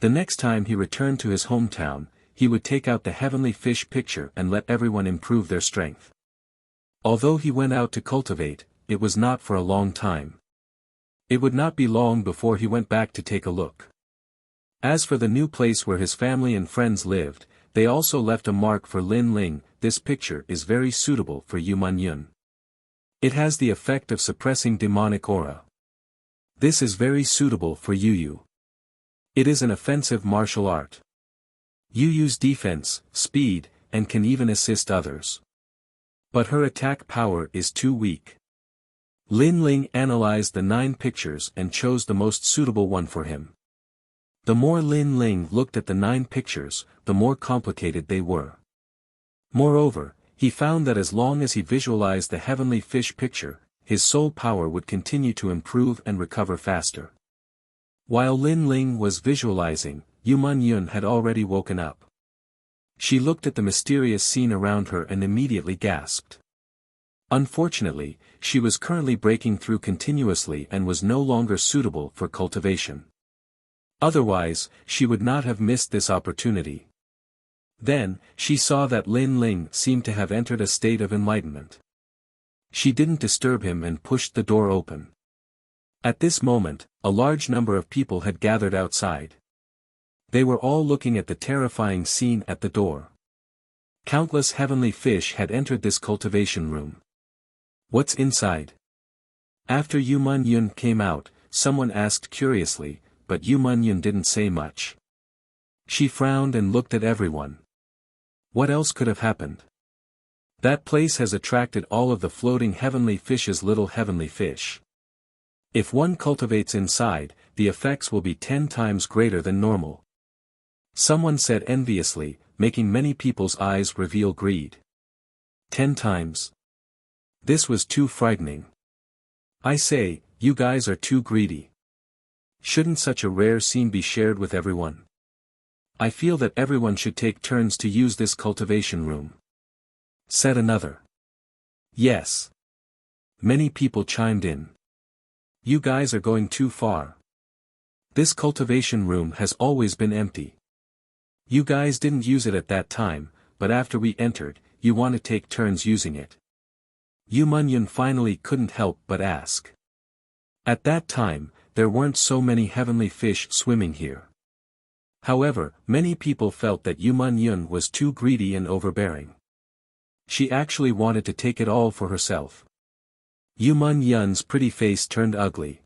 The next time he returned to his hometown, he would take out the heavenly fish picture and let everyone improve their strength. Although he went out to cultivate, it was not for a long time. It would not be long before he went back to take a look. As for the new place where his family and friends lived, they also left a mark for Lin Ling. This picture is very suitable for Yuman Yun. It has the effect of suppressing demonic aura. This is very suitable for Yu. It is an offensive martial art. You use defense, speed, and can even assist others. But her attack power is too weak. Lin Ling analyzed the 9 pictures and chose the most suitable one for him. The more Lin Ling looked at the 9 pictures, the more complicated they were. Moreover, he found that as long as he visualized the heavenly fish picture, his soul power would continue to improve and recover faster. While Lin Ling was visualizing, Yu Man-yun had already woken up. She looked at the mysterious scene around her and immediately gasped. Unfortunately, she was currently breaking through continuously and was no longer suitable for cultivation. Otherwise, she would not have missed this opportunity. Then, she saw that Lin Ling seemed to have entered a state of enlightenment. She didn't disturb him and pushed the door open. At this moment, a large number of people had gathered outside. They were all looking at the terrifying scene at the door. Countless heavenly fish had entered this cultivation room. What's inside? After Yu Man-yun came out, someone asked curiously, but Yu Man-yun didn't say much. She frowned and looked at everyone. What else could have happened? That place has attracted all of the floating heavenly fishes, little heavenly fish. If one cultivates inside, the effects will be 10 times greater than normal. Someone said enviously, making many people's eyes reveal greed. 10 times? This was too frightening. I say, you guys are too greedy. Shouldn't such a rare scene be shared with everyone? I feel that everyone should take turns to use this cultivation room. Said another. Yes. Many people chimed in. You guys are going too far. This cultivation room has always been empty. You guys didn't use it at that time, but after we entered, you want to take turns using it. Yu Man-yun finally couldn't help but ask. At that time, there weren't so many heavenly fish swimming here. However, many people felt that Yu Man-yun was too greedy and overbearing. She actually wanted to take it all for herself. Yu Man-yun's pretty face turned ugly.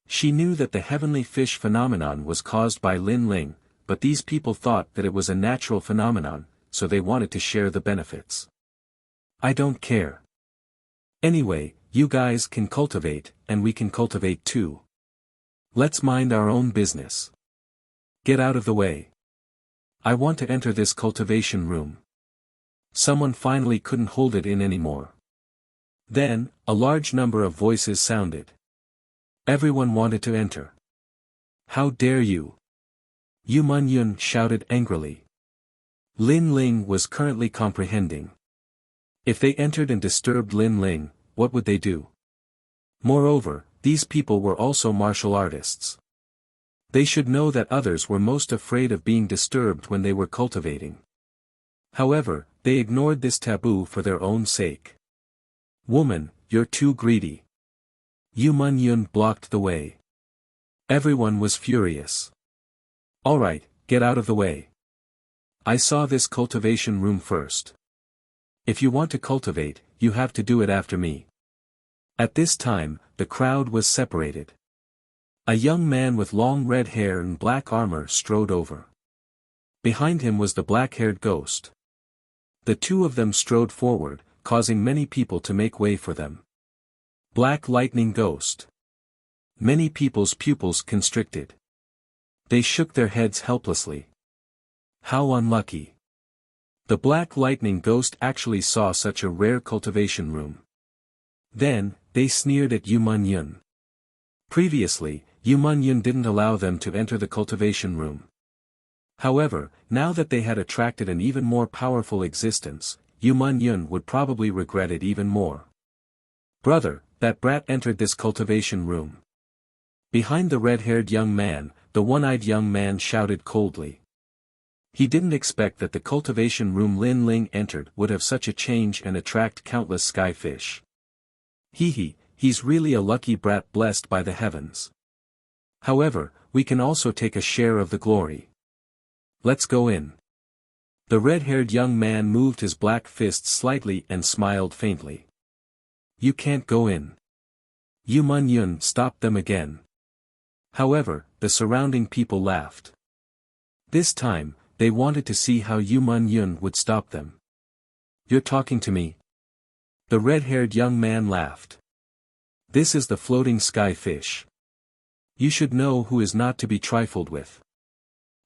She knew that the heavenly fish phenomenon was caused by Lin Ling, but these people thought that it was a natural phenomenon, so they wanted to share the benefits. I don't care. Anyway, you guys can cultivate, and we can cultivate too. Let's mind our own business. Get out of the way. I want to enter this cultivation room. Someone finally couldn't hold it in anymore. Then, a large number of voices sounded. Everyone wanted to enter. How dare you? Yu Man-yun shouted angrily. Lin Ling was currently comprehending. If they entered and disturbed Lin Ling, what would they do? Moreover, these people were also martial artists. They should know that others were most afraid of being disturbed when they were cultivating. However, they ignored this taboo for their own sake. Woman, you're too greedy. Yu Man-yun blocked the way. Everyone was furious. Alright, get out of the way. I saw this cultivation room first. If you want to cultivate, you have to do it after me. At this time, the crowd was separated. A young man with long red hair and black armor strode over. Behind him was the black-haired ghost. The two of them strode forward, causing many people to make way for them. Black Lightning Ghost. Many people's pupils constricted. They shook their heads helplessly. How unlucky. The Black Lightning Ghost actually saw such a rare cultivation room. Then, they sneered at Yu Man-yun. Previously, Yu Man-yun didn't allow them to enter the cultivation room. However, now that they had attracted an even more powerful existence, Yu Man-yun would probably regret it even more. Brother, that brat entered this cultivation room. Behind the red-haired young man, the one-eyed young man shouted coldly. He didn't expect that the cultivation room Lin Ling entered would have such a change and attract countless skyfish. He's really a lucky brat blessed by the heavens. However, we can also take a share of the glory. Let's go in. The red-haired young man moved his black fist slightly and smiled faintly. You can't go in. Yu Man Yun stopped them again. However, the surrounding people laughed. This time, they wanted to see how Yu Man Yun would stop them. You're talking to me? The red-haired young man laughed. This is the floating sky fish. You should know who is not to be trifled with.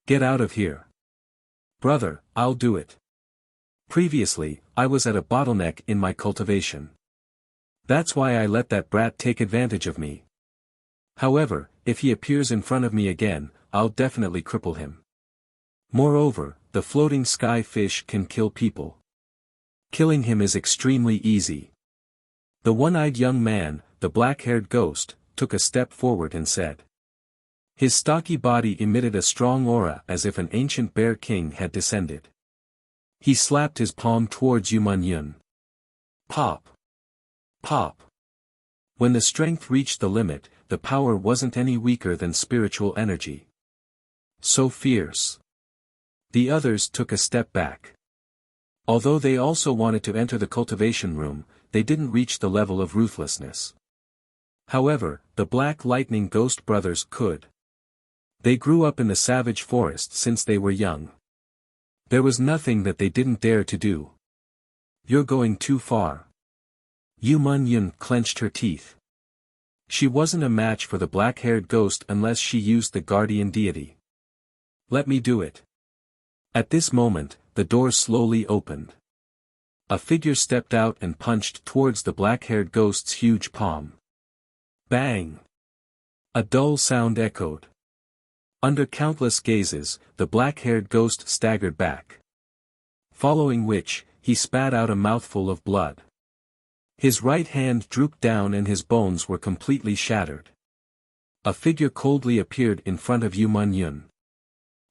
Get out of here. Brother, I'll do it. Previously, I was at a bottleneck in my cultivation. That's why I let that brat take advantage of me. However, if he appears in front of me again, I'll definitely cripple him. Moreover, the floating sky fish can kill people. Killing him is extremely easy. The one-eyed young man, the black-haired ghost, took a step forward and said. His stocky body emitted a strong aura as if an ancient bear king had descended. He slapped his palm towards Yu Man Yun. Pop! Pop! When the strength reached the limit, the power wasn't any weaker than spiritual energy. So fierce. The others took a step back. Although they also wanted to enter the cultivation room, they didn't reach the level of ruthlessness. However, the Black Lightning Ghost brothers could. They grew up in the savage forest since they were young. There was nothing that they didn't dare to do. You're going too far. Yu Man Yun clenched her teeth. She wasn't a match for the black-haired ghost unless she used the guardian deity. Let me do it. At this moment, the door slowly opened. A figure stepped out and punched towards the black-haired ghost's huge palm. Bang! A dull sound echoed. Under countless gazes, the black-haired ghost staggered back. Following which, he spat out a mouthful of blood. His right hand drooped down and his bones were completely shattered. A figure coldly appeared in front of Yu Man Yun.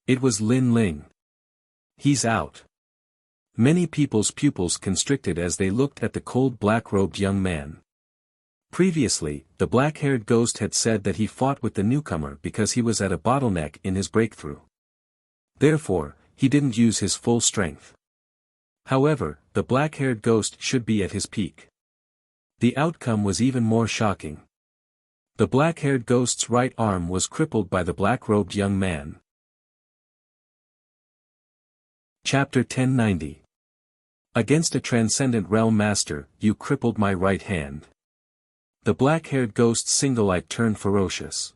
It was Lin Ling. He's out. Many people's pupils constricted as they looked at the cold black-robed young man. Previously, the black-haired ghost had said that he fought with the newcomer because he was at a bottleneck in his breakthrough. Therefore, he didn't use his full strength. However, the black-haired ghost should be at his peak. The outcome was even more shocking. The black-haired ghost's right arm was crippled by the black-robed young man. Chapter 1090. Against a transcendent realm master, you crippled my right hand. The black-haired ghost's single eye turned ferocious.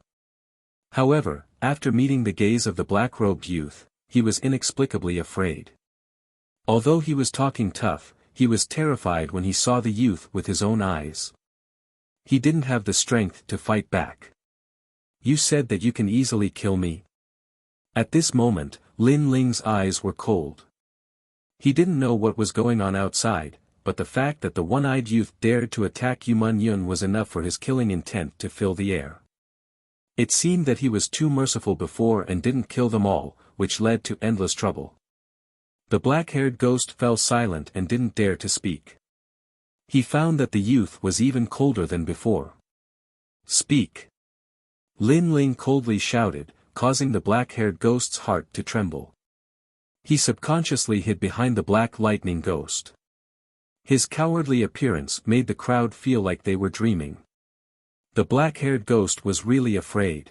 However, after meeting the gaze of the black-robed youth, he was inexplicably afraid. Although he was talking tough, he was terrified when he saw the youth with his own eyes. He didn't have the strength to fight back. You said that you can easily kill me. At this moment, Lin Ling's eyes were cold. He didn't know what was going on outside, but the fact that the one-eyed youth dared to attack Yu Man Yun was enough for his killing intent to fill the air. It seemed that he was too merciful before and didn't kill them all, which led to endless trouble. The black-haired ghost fell silent and didn't dare to speak. He found that the youth was even colder than before. Speak! Lin Ling coldly shouted, causing the black-haired ghost's heart to tremble. He subconsciously hid behind the Black Lightning Ghost. His cowardly appearance made the crowd feel like they were dreaming. The black-haired ghost was really afraid.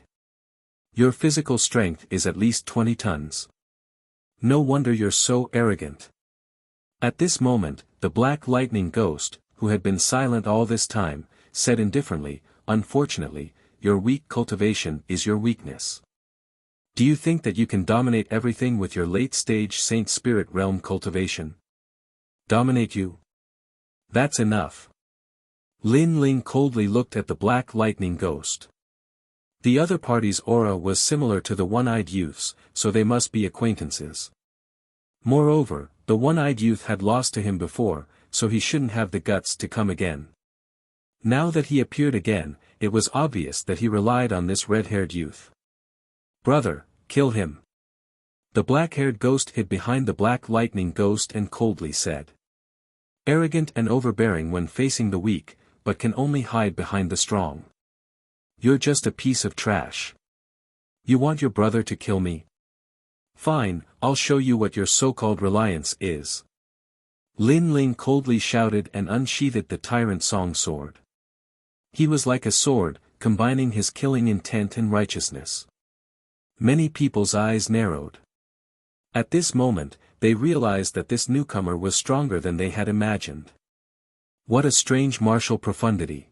Your physical strength is at least 20 tons. No wonder you're so arrogant. At this moment, the Black Lightning Ghost, who had been silent all this time, said indifferently, unfortunately, your weak cultivation is your weakness. Do you think that you can dominate everything with your late-stage Saint Spirit Realm cultivation? Dominate you? That's enough. Lin Ling coldly looked at the Black Lightning Ghost. The other party's aura was similar to the one-eyed youth's, so they must be acquaintances. Moreover, the one-eyed youth had lost to him before, so he shouldn't have the guts to come again. Now that he appeared again, it was obvious that he relied on this red-haired youth. Brother, kill him. The black-haired ghost hid behind the Black Lightning Ghost and coldly said. Arrogant and overbearing when facing the weak, but can only hide behind the strong. You're just a piece of trash. You want your brother to kill me? Fine, I'll show you what your so-called reliance is. Lin Ling coldly shouted and unsheathed the tyrant song sword. He was like a sword, combining his killing intent and righteousness. Many people's eyes narrowed. At this moment, they realized that this newcomer was stronger than they had imagined. What a strange martial profundity.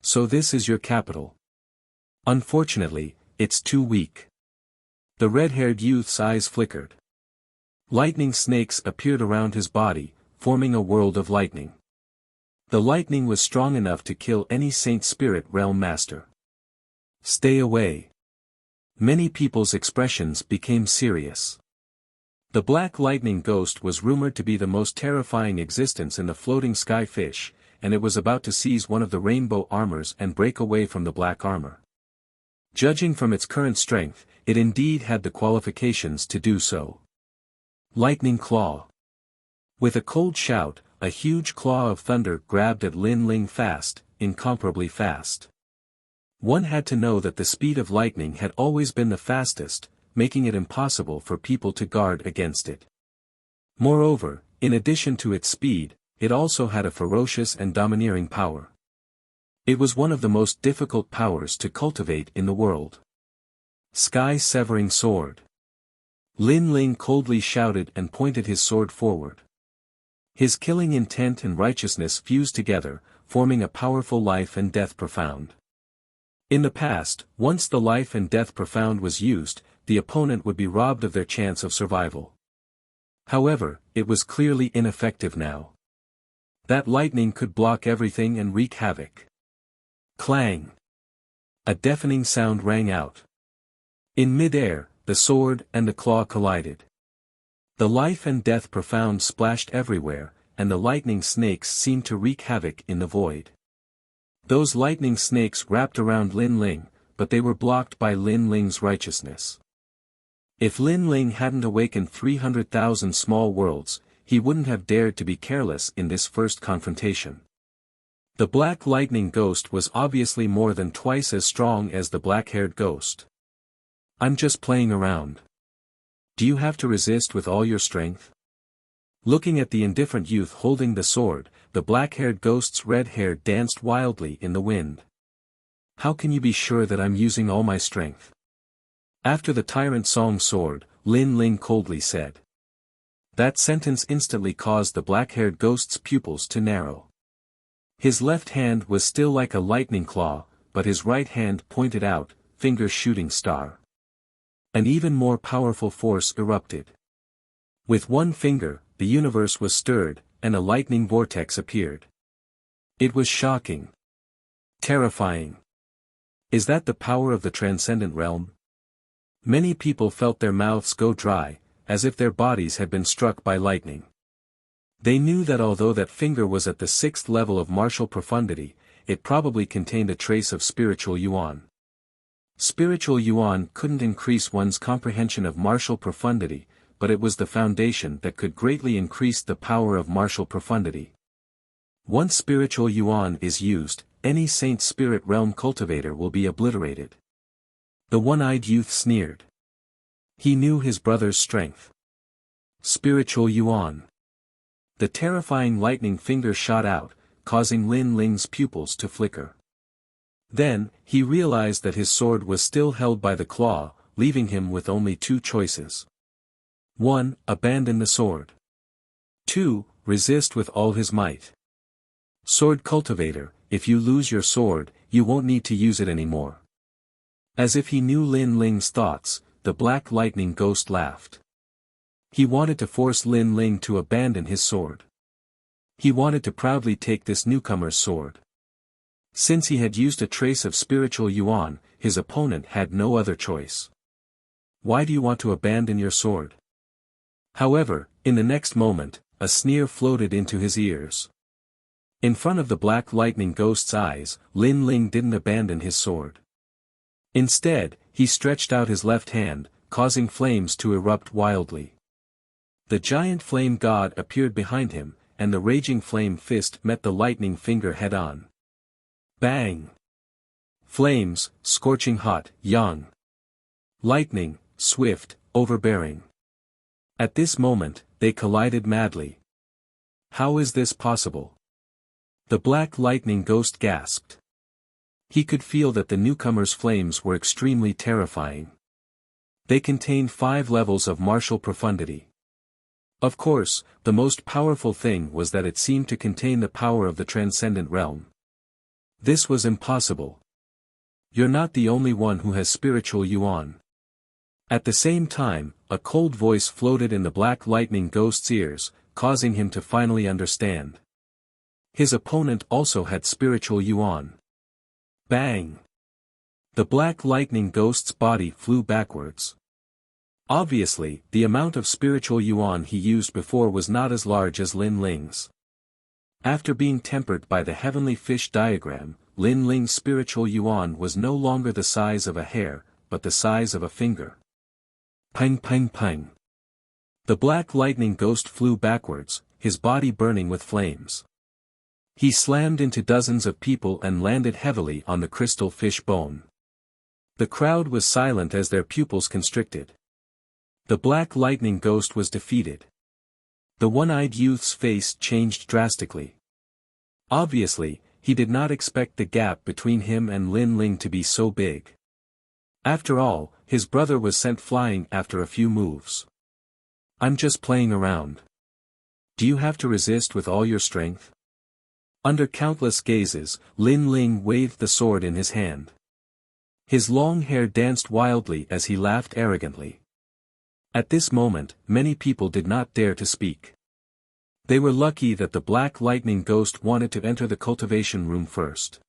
So this is your capital. Unfortunately, it's too weak. The red-haired youth's eyes flickered. Lightning snakes appeared around his body, forming a world of lightning. The lightning was strong enough to kill any Saint Spirit Realm master. Stay away. Many people's expressions became serious. The black lightning ghost was rumored to be the most terrifying existence in the floating sky fish, and it was about to seize one of the rainbow armors and break away from the black armor. Judging from its current strength, it indeed had the qualifications to do so. Lightning Claw. With a cold shout, a huge claw of thunder grabbed at Lin Ling fast, incomparably fast. One had to know that the speed of lightning had always been the fastest, making it impossible for people to guard against it. Moreover, in addition to its speed, it also had a ferocious and domineering power. It was one of the most difficult powers to cultivate in the world. Sky-severing sword. Lin Ling coldly shouted and pointed his sword forward. His killing intent and righteousness fused together, forming a powerful life and death profound. In the past, once the life and death profound was used, the opponent would be robbed of their chance of survival. However, it was clearly ineffective now. That lightning could block everything and wreak havoc. Clang! A deafening sound rang out. In mid-air, the sword and the claw collided. The life and death profound splashed everywhere, and the lightning snakes seemed to wreak havoc in the void. Those lightning snakes wrapped around Lin Ling, but they were blocked by Lin Ling's righteousness. If Lin Ling hadn't awakened 300,000 small worlds, he wouldn't have dared to be careless in this first confrontation. The black lightning ghost was obviously more than twice as strong as the black-haired ghost. I'm just playing around. Do you have to resist with all your strength? Looking at the indifferent youth holding the sword, the black-haired ghost's red hair danced wildly in the wind. How can you be sure that I'm using all my strength? After the tyrant song sword, Lin Ling coldly said. That sentence instantly caused the black-haired ghost's pupils to narrow. His left hand was still like a lightning claw, but his right hand pointed out, finger shooting star. An even more powerful force erupted. With one finger, the universe was stirred, and a lightning vortex appeared. It was shocking. Terrifying. Is that the power of the transcendent realm? Many people felt their mouths go dry, as if their bodies had been struck by lightning. They knew that although that finger was at the 6th level of martial profundity, it probably contained a trace of spiritual yuan. Spiritual yuan couldn't increase one's comprehension of martial profundity, but it was the foundation that could greatly increase the power of martial profundity. Once spiritual yuan is used, any Saint Spirit Realm cultivator will be obliterated. The one-eyed youth sneered. He knew his brother's strength. Spiritual yuan. The terrifying lightning finger shot out, causing Lin Ling's pupils to flicker. Then, he realized that his sword was still held by the claw, leaving him with only two choices. 1. Abandon the sword. 2. Resist with all his might. Sword cultivator, if you lose your sword, you won't need to use it anymore. As if he knew Lin Ling's thoughts, the black lightning ghost laughed. He wanted to force Lin Ling to abandon his sword. He wanted to proudly take this newcomer's sword. Since he had used a trace of spiritual yuan, his opponent had no other choice. Why do you want to abandon your sword? However, in the next moment, a sneer floated into his ears. In front of the black lightning ghost's eyes, Lin Ling didn't abandon his sword. Instead, he stretched out his left hand, causing flames to erupt wildly. The giant flame god appeared behind him, and the raging flame fist met the lightning finger head-on. Bang! Flames, scorching hot, young. Lightning, swift, overbearing. At this moment, they collided madly. How is this possible? The Black Lightning Ghost gasped. He could feel that the newcomer's flames were extremely terrifying. They contained 5 levels of martial profundity. Of course, the most powerful thing was that it seemed to contain the power of the transcendent realm. This was impossible. You're not the only one who has spiritual yuan. At the same time, a cold voice floated in the Black Lightning Ghost's ears, causing him to finally understand. His opponent also had spiritual yuan. Bang! The Black Lightning Ghost's body flew backwards. Obviously, the amount of spiritual yuan he used before was not as large as Lin Ling's. After being tempered by the heavenly fish diagram, Lin Ling's spiritual yuan was no longer the size of a hair, but the size of a finger. Pang pang pang. The Black Lightning Ghost flew backwards, his body burning with flames. He slammed into dozens of people and landed heavily on the crystal fish bone. The crowd was silent as their pupils constricted. The Black Lightning Ghost was defeated. The one-eyed youth's face changed drastically. Obviously, he did not expect the gap between him and Lin Ling to be so big. After all, his brother was sent flying after a few moves. I'm just playing around. Do you have to resist with all your strength? Under countless gazes, Lin Ling waved the sword in his hand. His long hair danced wildly as he laughed arrogantly. At this moment, many people did not dare to speak. They were lucky that the Black Lightning Ghost wanted to enter the cultivation room first.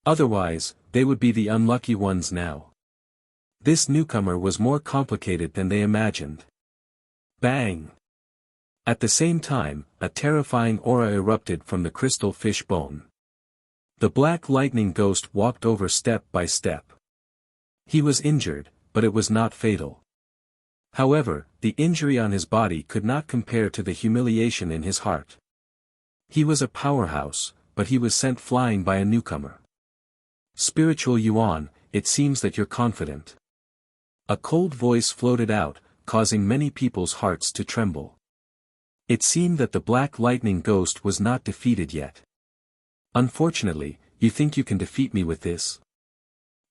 Otherwise, they would be the unlucky ones now. This newcomer was more complicated than they imagined. Bang! At the same time, a terrifying aura erupted from the crystal fish bone. The Black Lightning Ghost walked over step by step. He was injured, but it was not fatal. However, the injury on his body could not compare to the humiliation in his heart. He was a powerhouse, but he was sent flying by a newcomer. Spiritual Yuan, it seems that you're confident. A cold voice floated out, causing many people's hearts to tremble. It seemed that the Black Lightning Ghost was not defeated yet. Unfortunately, you think you can defeat me with this?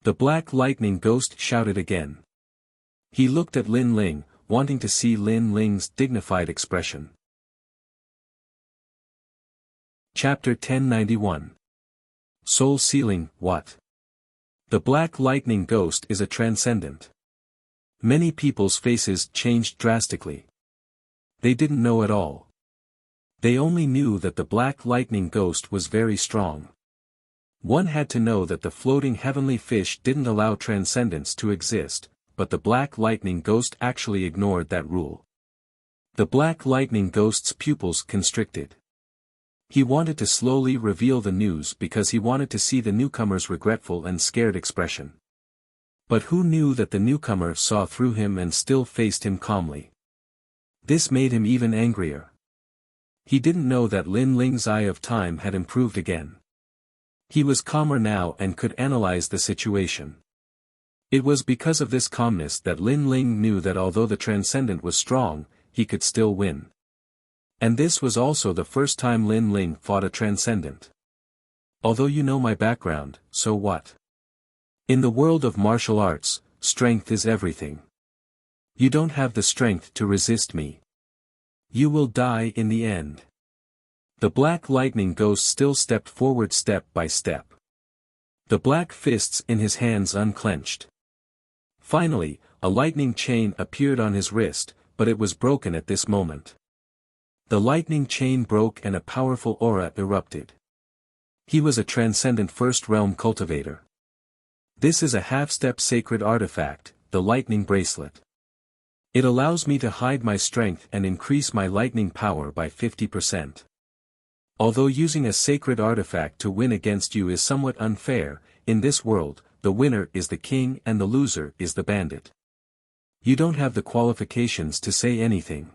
The Black Lightning Ghost shouted again. He looked at Lin Ling, wanting to see Lin Ling's dignified expression. Chapter 1091. Soul Sealing, what? The Black Lightning Ghost is a transcendent. Many people's faces changed drastically. They didn't know at all. They only knew that the Black Lightning Ghost was very strong. One had to know that the floating heavenly fish didn't allow transcendence to exist, but the Black Lightning Ghost actually ignored that rule. The Black Lightning Ghost's pupils constricted. He wanted to slowly reveal the news because he wanted to see the newcomer's regretful and scared expression. But who knew that the newcomer saw through him and still faced him calmly? This made him even angrier. He didn't know that Lin Ling's eye of time had improved again. He was calmer now and could analyze the situation. It was because of this calmness that Lin Ling knew that although the transcendent was strong, he could still win. And this was also the first time Lin Ling fought a transcendent. Although you know my background, so what? In the world of martial arts, strength is everything. You don't have the strength to resist me. You will die in the end. The Black Lightning Ghost still stepped forward step by step. The black fists in his hands unclenched. Finally, a lightning chain appeared on his wrist, but it was broken at this moment. The lightning chain broke and a powerful aura erupted. He was a transcendent first realm cultivator. This is a half-step sacred artifact, the lightning bracelet. It allows me to hide my strength and increase my lightning power by 50%. Although using a sacred artifact to win against you is somewhat unfair, in this world, the winner is the king and the loser is the bandit. You don't have the qualifications to say anything.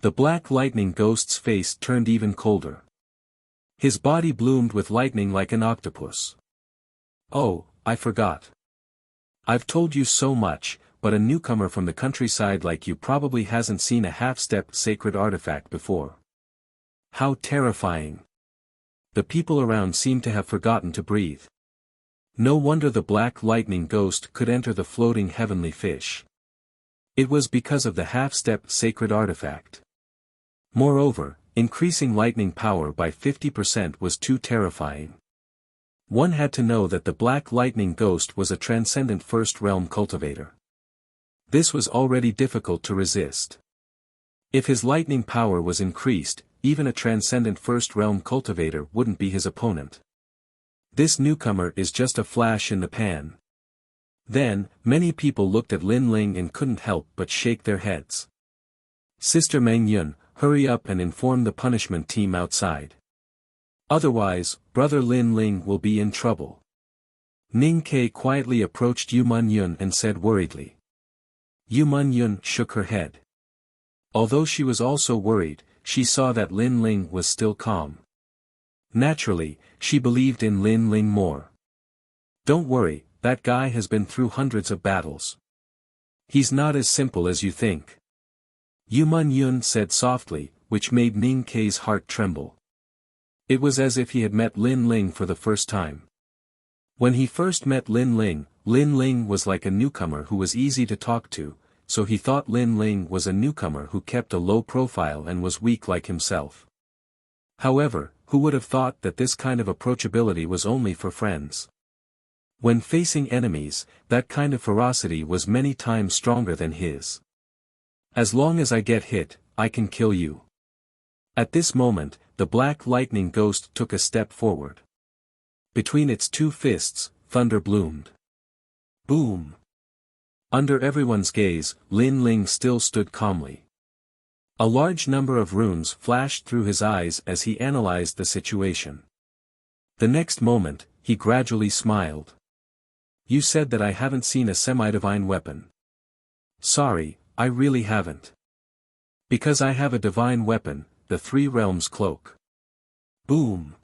The Black Lightning Ghost's face turned even colder. His body bloomed with lightning like an octopus. Oh, I forgot. I've told you so much, but a newcomer from the countryside like you probably hasn't seen a half-step sacred artifact before. How terrifying. The people around seemed to have forgotten to breathe. No wonder the black lightning ghost could enter the floating heavenly fish. It was because of the half-step sacred artifact. Moreover, increasing lightning power by 50% was too terrifying. One had to know that the black lightning ghost was a transcendent first realm cultivator. This was already difficult to resist. If his lightning power was increased, even a transcendent first realm cultivator wouldn't be his opponent. This newcomer is just a flash in the pan. Then, many people looked at Lin Ling and couldn't help but shake their heads. Sister Meng Yun, hurry up and inform the punishment team outside. Otherwise, brother Lin Ling will be in trouble. Ning Ke quietly approached Yu Man Yun and said worriedly. Yu Man Yun shook her head. Although she was also worried, she saw that Lin Ling was still calm. Naturally, she believed in Lin Ling more. Don't worry, that guy has been through hundreds of battles. He's not as simple as you think. Yu Man Yun said softly, which made Ning Ke's heart tremble. It was as if he had met Lin Ling for the first time. When he first met Lin Ling was like a newcomer who was easy to talk to, so he thought Lin Ling was a newcomer who kept a low profile and was weak like himself. However, who would have thought that this kind of approachability was only for friends? When facing enemies, that kind of ferocity was many times stronger than his. As long as I get hit, I can kill you. At this moment, the black lightning ghost took a step forward. Between its two fists, thunder bloomed. Boom! Under everyone's gaze, Lin Ling still stood calmly. A large number of runes flashed through his eyes as he analyzed the situation. The next moment, he gradually smiled. You said that I haven't seen a semi-divine weapon. Sorry, I really haven't. Because I have a divine weapon, the Three Realms Cloak. Boom!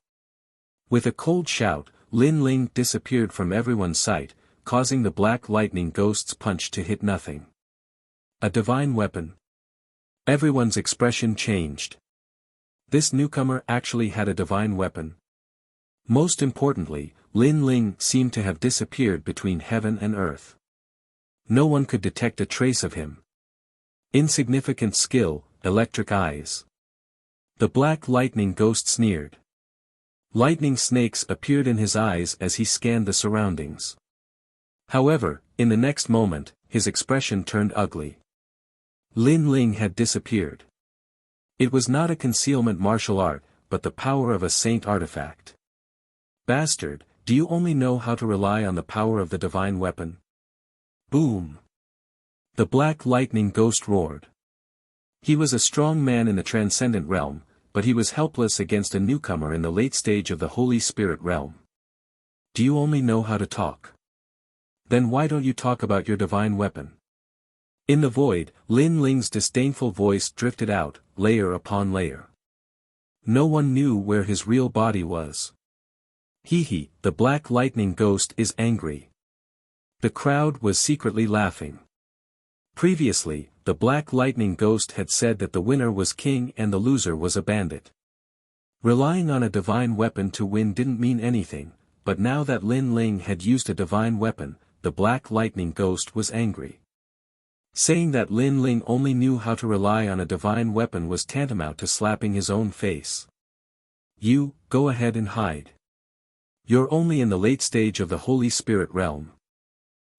With a cold shout, Lin Ling disappeared from everyone's sight, causing the black lightning ghost's punch to hit nothing. A divine weapon? Everyone's expression changed. This newcomer actually had a divine weapon. Most importantly, Lin Ling seemed to have disappeared between heaven and earth. No one could detect a trace of him. Insignificant skill, electric eyes. The black lightning ghost sneered. Lightning snakes appeared in his eyes as he scanned the surroundings. However, in the next moment, his expression turned ugly. Lin Ling had disappeared. It was not a concealment martial art, but the power of a saint artifact. Bastard, do you only know how to rely on the power of the divine weapon? Boom! The black lightning ghost roared. He was a strong man in the transcendent realm, but he was helpless against a newcomer in the late stage of the Holy Spirit realm. Do you only know how to talk? Then why don't you talk about your divine weapon? In the void, Lin Ling's disdainful voice drifted out, layer upon layer. No one knew where his real body was. Hee, the black lightning ghost is angry. The crowd was secretly laughing. Previously, the black lightning ghost had said that the winner was king and the loser was a bandit. Relying on a divine weapon to win didn't mean anything, but now that Lin Ling had used a divine weapon, the black lightning ghost was angry. Saying that Lin Ling only knew how to rely on a divine weapon was tantamount to slapping his own face. You, go ahead and hide. You're only in the late stage of the Holy Spirit realm.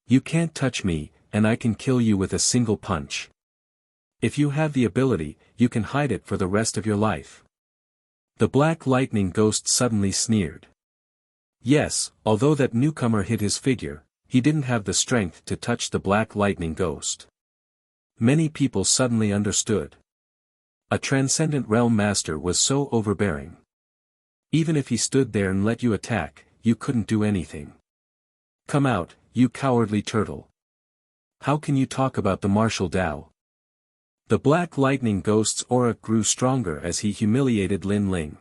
You can't touch me, and I can kill you with a single punch. If you have the ability, you can hide it for the rest of your life. The black lightning ghost suddenly sneered. Yes, although that newcomer hid his figure, he didn't have the strength to touch the black lightning ghost. Many people suddenly understood. A transcendent realm master was so overbearing. Even if he stood there and let you attack, you couldn't do anything. Come out, you cowardly turtle. How can you talk about the martial Tao? The black lightning ghost's aura grew stronger as he humiliated Lin Ling.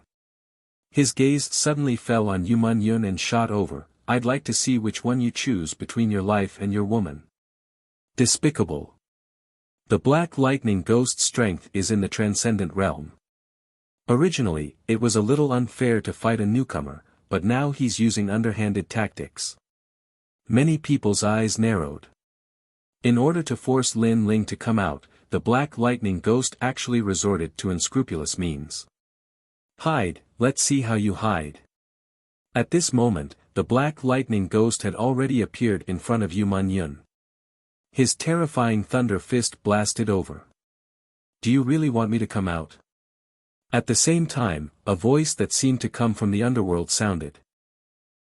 His gaze suddenly fell on Yu Man Yun and shot over. I'd like to see which one you choose between your life and your woman. Despicable. The black lightning ghost's strength is in the transcendent realm. Originally, it was a little unfair to fight a newcomer, but now he's using underhanded tactics. Many people's eyes narrowed. In order to force Lin Ling to come out, the Black Lightning Ghost actually resorted to unscrupulous means. Hide, let's see how you hide. At this moment, the Black Lightning Ghost had already appeared in front of Yu Man-yun. His terrifying thunder fist blasted over. Do you really want me to come out? At the same time, a voice that seemed to come from the underworld sounded.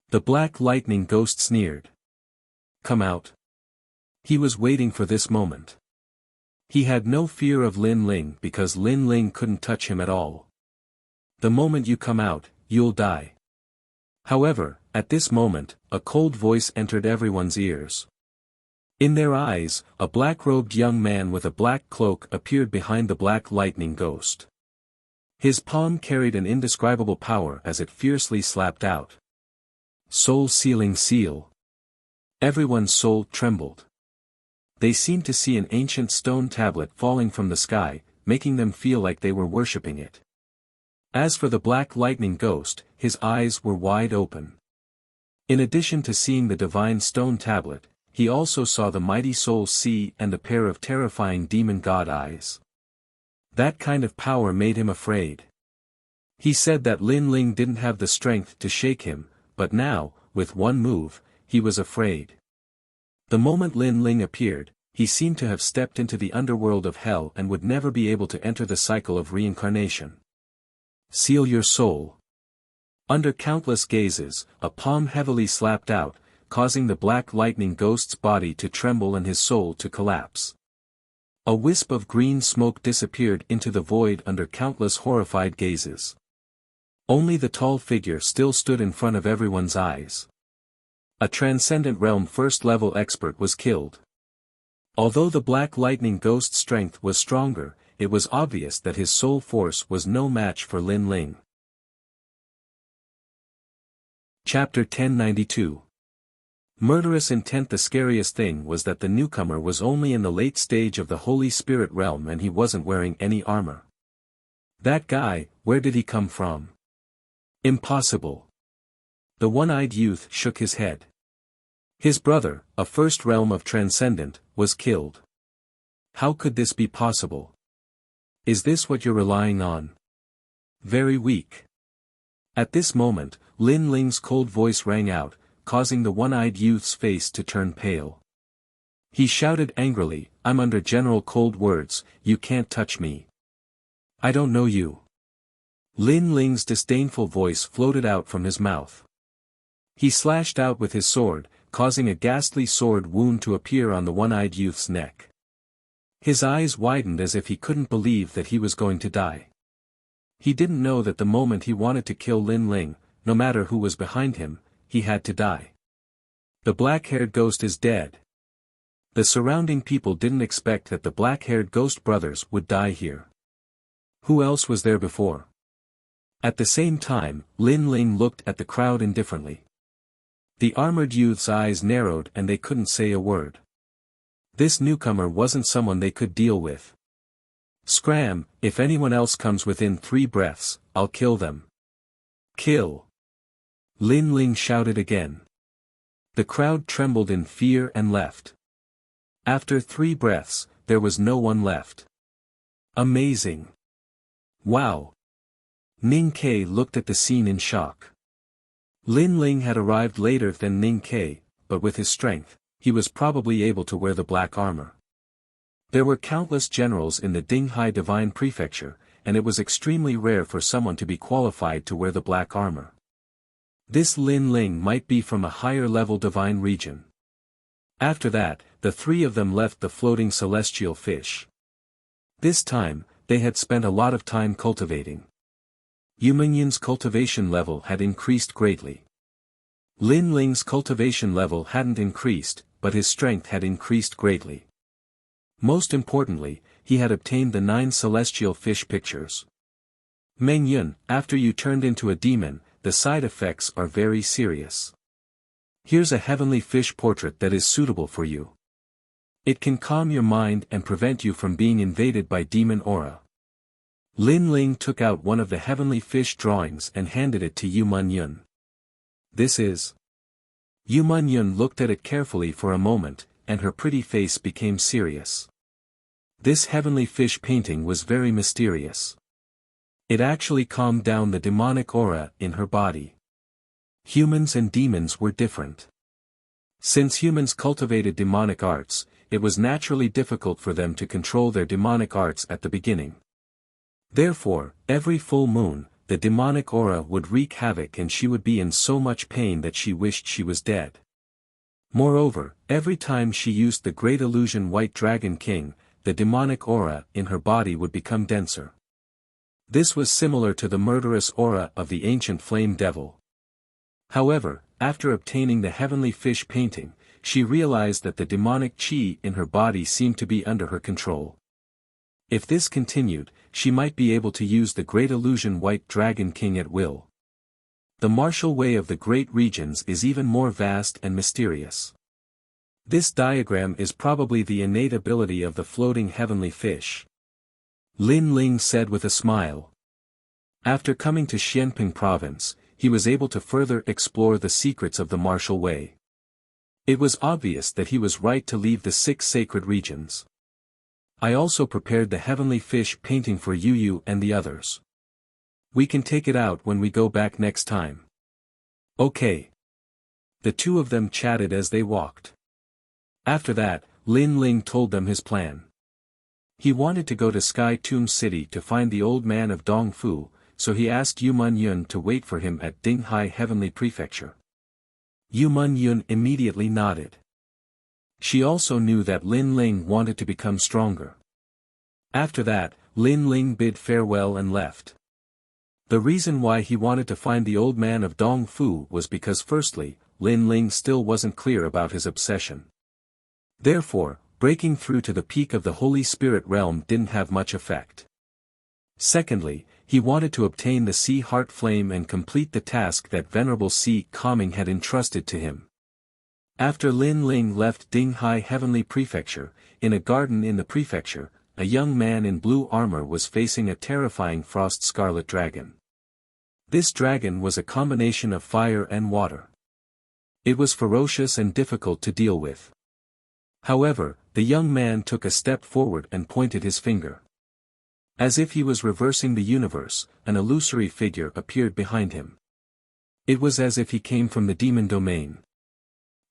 The Black Lightning Ghost sneered. Come out. He was waiting for this moment. He had no fear of Lin Ling because Lin Ling couldn't touch him at all. The moment you come out, you'll die. However, at this moment, a cold voice entered everyone's ears. In their eyes, a black-robed young man with a black cloak appeared behind the Black Lightning Ghost. His palm carried an indescribable power as it fiercely slapped out. Soul-sealing seal. Everyone's soul trembled. They seemed to see an ancient stone tablet falling from the sky, making them feel like they were worshipping it. As for the Black Lightning Ghost, his eyes were wide open. In addition to seeing the divine stone tablet, he also saw the mighty soul sea and a pair of terrifying demon god eyes. That kind of power made him afraid. He said that Lin Ling didn't have the strength to shake him, but now, with one move, he was afraid. The moment Lin Ling appeared, he seemed to have stepped into the underworld of hell and would never be able to enter the cycle of reincarnation. Seal your soul. Under countless gazes, a palm heavily slapped out, causing the Black Lightning Ghost's body to tremble and his soul to collapse. A wisp of green smoke disappeared into the void under countless horrified gazes. Only the tall figure still stood in front of everyone's eyes. A Transcendent Realm first-level expert was killed. Although the Black Lightning Ghost's strength was stronger, it was obvious that his soul force was no match for Lin Ling. Chapter 1092. Murderous intent. The scariest thing was that the newcomer was only in the late stage of the Holy Spirit realm and he wasn't wearing any armor. That guy, where did he come from? Impossible. The one-eyed youth shook his head. His brother, a first realm of Transcendent, was killed. How could this be possible? Is this what you're relying on? Very weak. At this moment, Lin Ling's cold voice rang out, causing the one-eyed youth's face to turn pale. He shouted angrily, I'm under General Cold Words, you can't touch me. I don't know you. Lin Ling's disdainful voice floated out from his mouth. He slashed out with his sword, causing a ghastly sword wound to appear on the one-eyed youth's neck. His eyes widened as if he couldn't believe that he was going to die. He didn't know that the moment he wanted to kill Lin Ling, no matter who was behind him, he had to die. The black-haired ghost is dead. The surrounding people didn't expect that the black-haired ghost brothers would die here. Who else was there before? At the same time, Lin Ling looked at the crowd indifferently. The armored youth's eyes narrowed and they couldn't say a word. This newcomer wasn't someone they could deal with. Scram, if anyone else comes within 3 breaths, I'll kill them. Kill! Lin Ling shouted again. The crowd trembled in fear and left. After 3 breaths, there was no one left. Amazing! Wow! Ning Ke looked at the scene in shock. Lin Ling had arrived later than Ning Ke, but with his strength, he was probably able to wear the black armor. There were countless generals in the Dinghai Divine Prefecture, and it was extremely rare for someone to be qualified to wear the black armor. This Lin Ling might be from a higher-level divine region. After that, the 3 of them left the floating celestial fish. This time, they had spent a lot of time cultivating. Yu Mingyin's cultivation level had increased greatly. Lin Ling's cultivation level hadn't increased, but his strength had increased greatly. Most importantly, he had obtained the 9 celestial fish pictures. Meng Yun, after you turned into a demon, the side effects are very serious. Here's a heavenly fish portrait that is suitable for you. It can calm your mind and prevent you from being invaded by demon aura. Lin Ling took out one of the heavenly fish drawings and handed it to Yu Man Yun. This is. Yu Man Yun looked at it carefully for a moment, and her pretty face became serious. This heavenly fish painting was very mysterious. It actually calmed down the demonic aura in her body. Humans and demons were different. Since humans cultivated demonic arts, it was naturally difficult for them to control their demonic arts at the beginning. Therefore, every full moon, the demonic aura would wreak havoc and she would be in so much pain that she wished she was dead. Moreover, every time she used the great illusion White Dragon King, the demonic aura in her body would become denser. This was similar to the murderous aura of the ancient flame devil. However, after obtaining the heavenly fish painting, she realized that the demonic chi in her body seemed to be under her control. If this continued, she might be able to use the great illusion White Dragon King at will. The martial way of the great regions is even more vast and mysterious. This diagram is probably the innate ability of the floating heavenly fish. Lin Ling said with a smile. After coming to Xianping province, he was able to further explore the secrets of the martial way. It was obvious that he was right to leave the 6 sacred regions. I also prepared the heavenly fish painting for Yu and the others. We can take it out when we go back next time. Okay. The two of them chatted as they walked. After that, Lin Ling told them his plan. He wanted to go to Sky Tomb City to find the old man of Dongfu, so he asked Yu Man Yun to wait for him at Dinghai Heavenly Prefecture. Yu Man Yun immediately nodded. She also knew that Lin Ling wanted to become stronger. After that, Lin Ling bid farewell and left. The reason why he wanted to find the old man of Dongfu was because firstly, Lin Ling still wasn't clear about his obsession. Therefore, breaking through to the peak of the Holy Spirit realm didn't have much effect. Secondly, he wanted to obtain the Sea Heart Flame and complete the task that Venerable Sea Calming had entrusted to him. After Lin Ling left Dinghai Heavenly Prefecture, in a garden in the prefecture, a young man in blue armor was facing a terrifying frost scarlet dragon. This dragon was a combination of fire and water. It was ferocious and difficult to deal with. However, the young man took a step forward and pointed his finger. As if he was reversing the universe, an illusory figure appeared behind him. It was as if he came from the demon domain.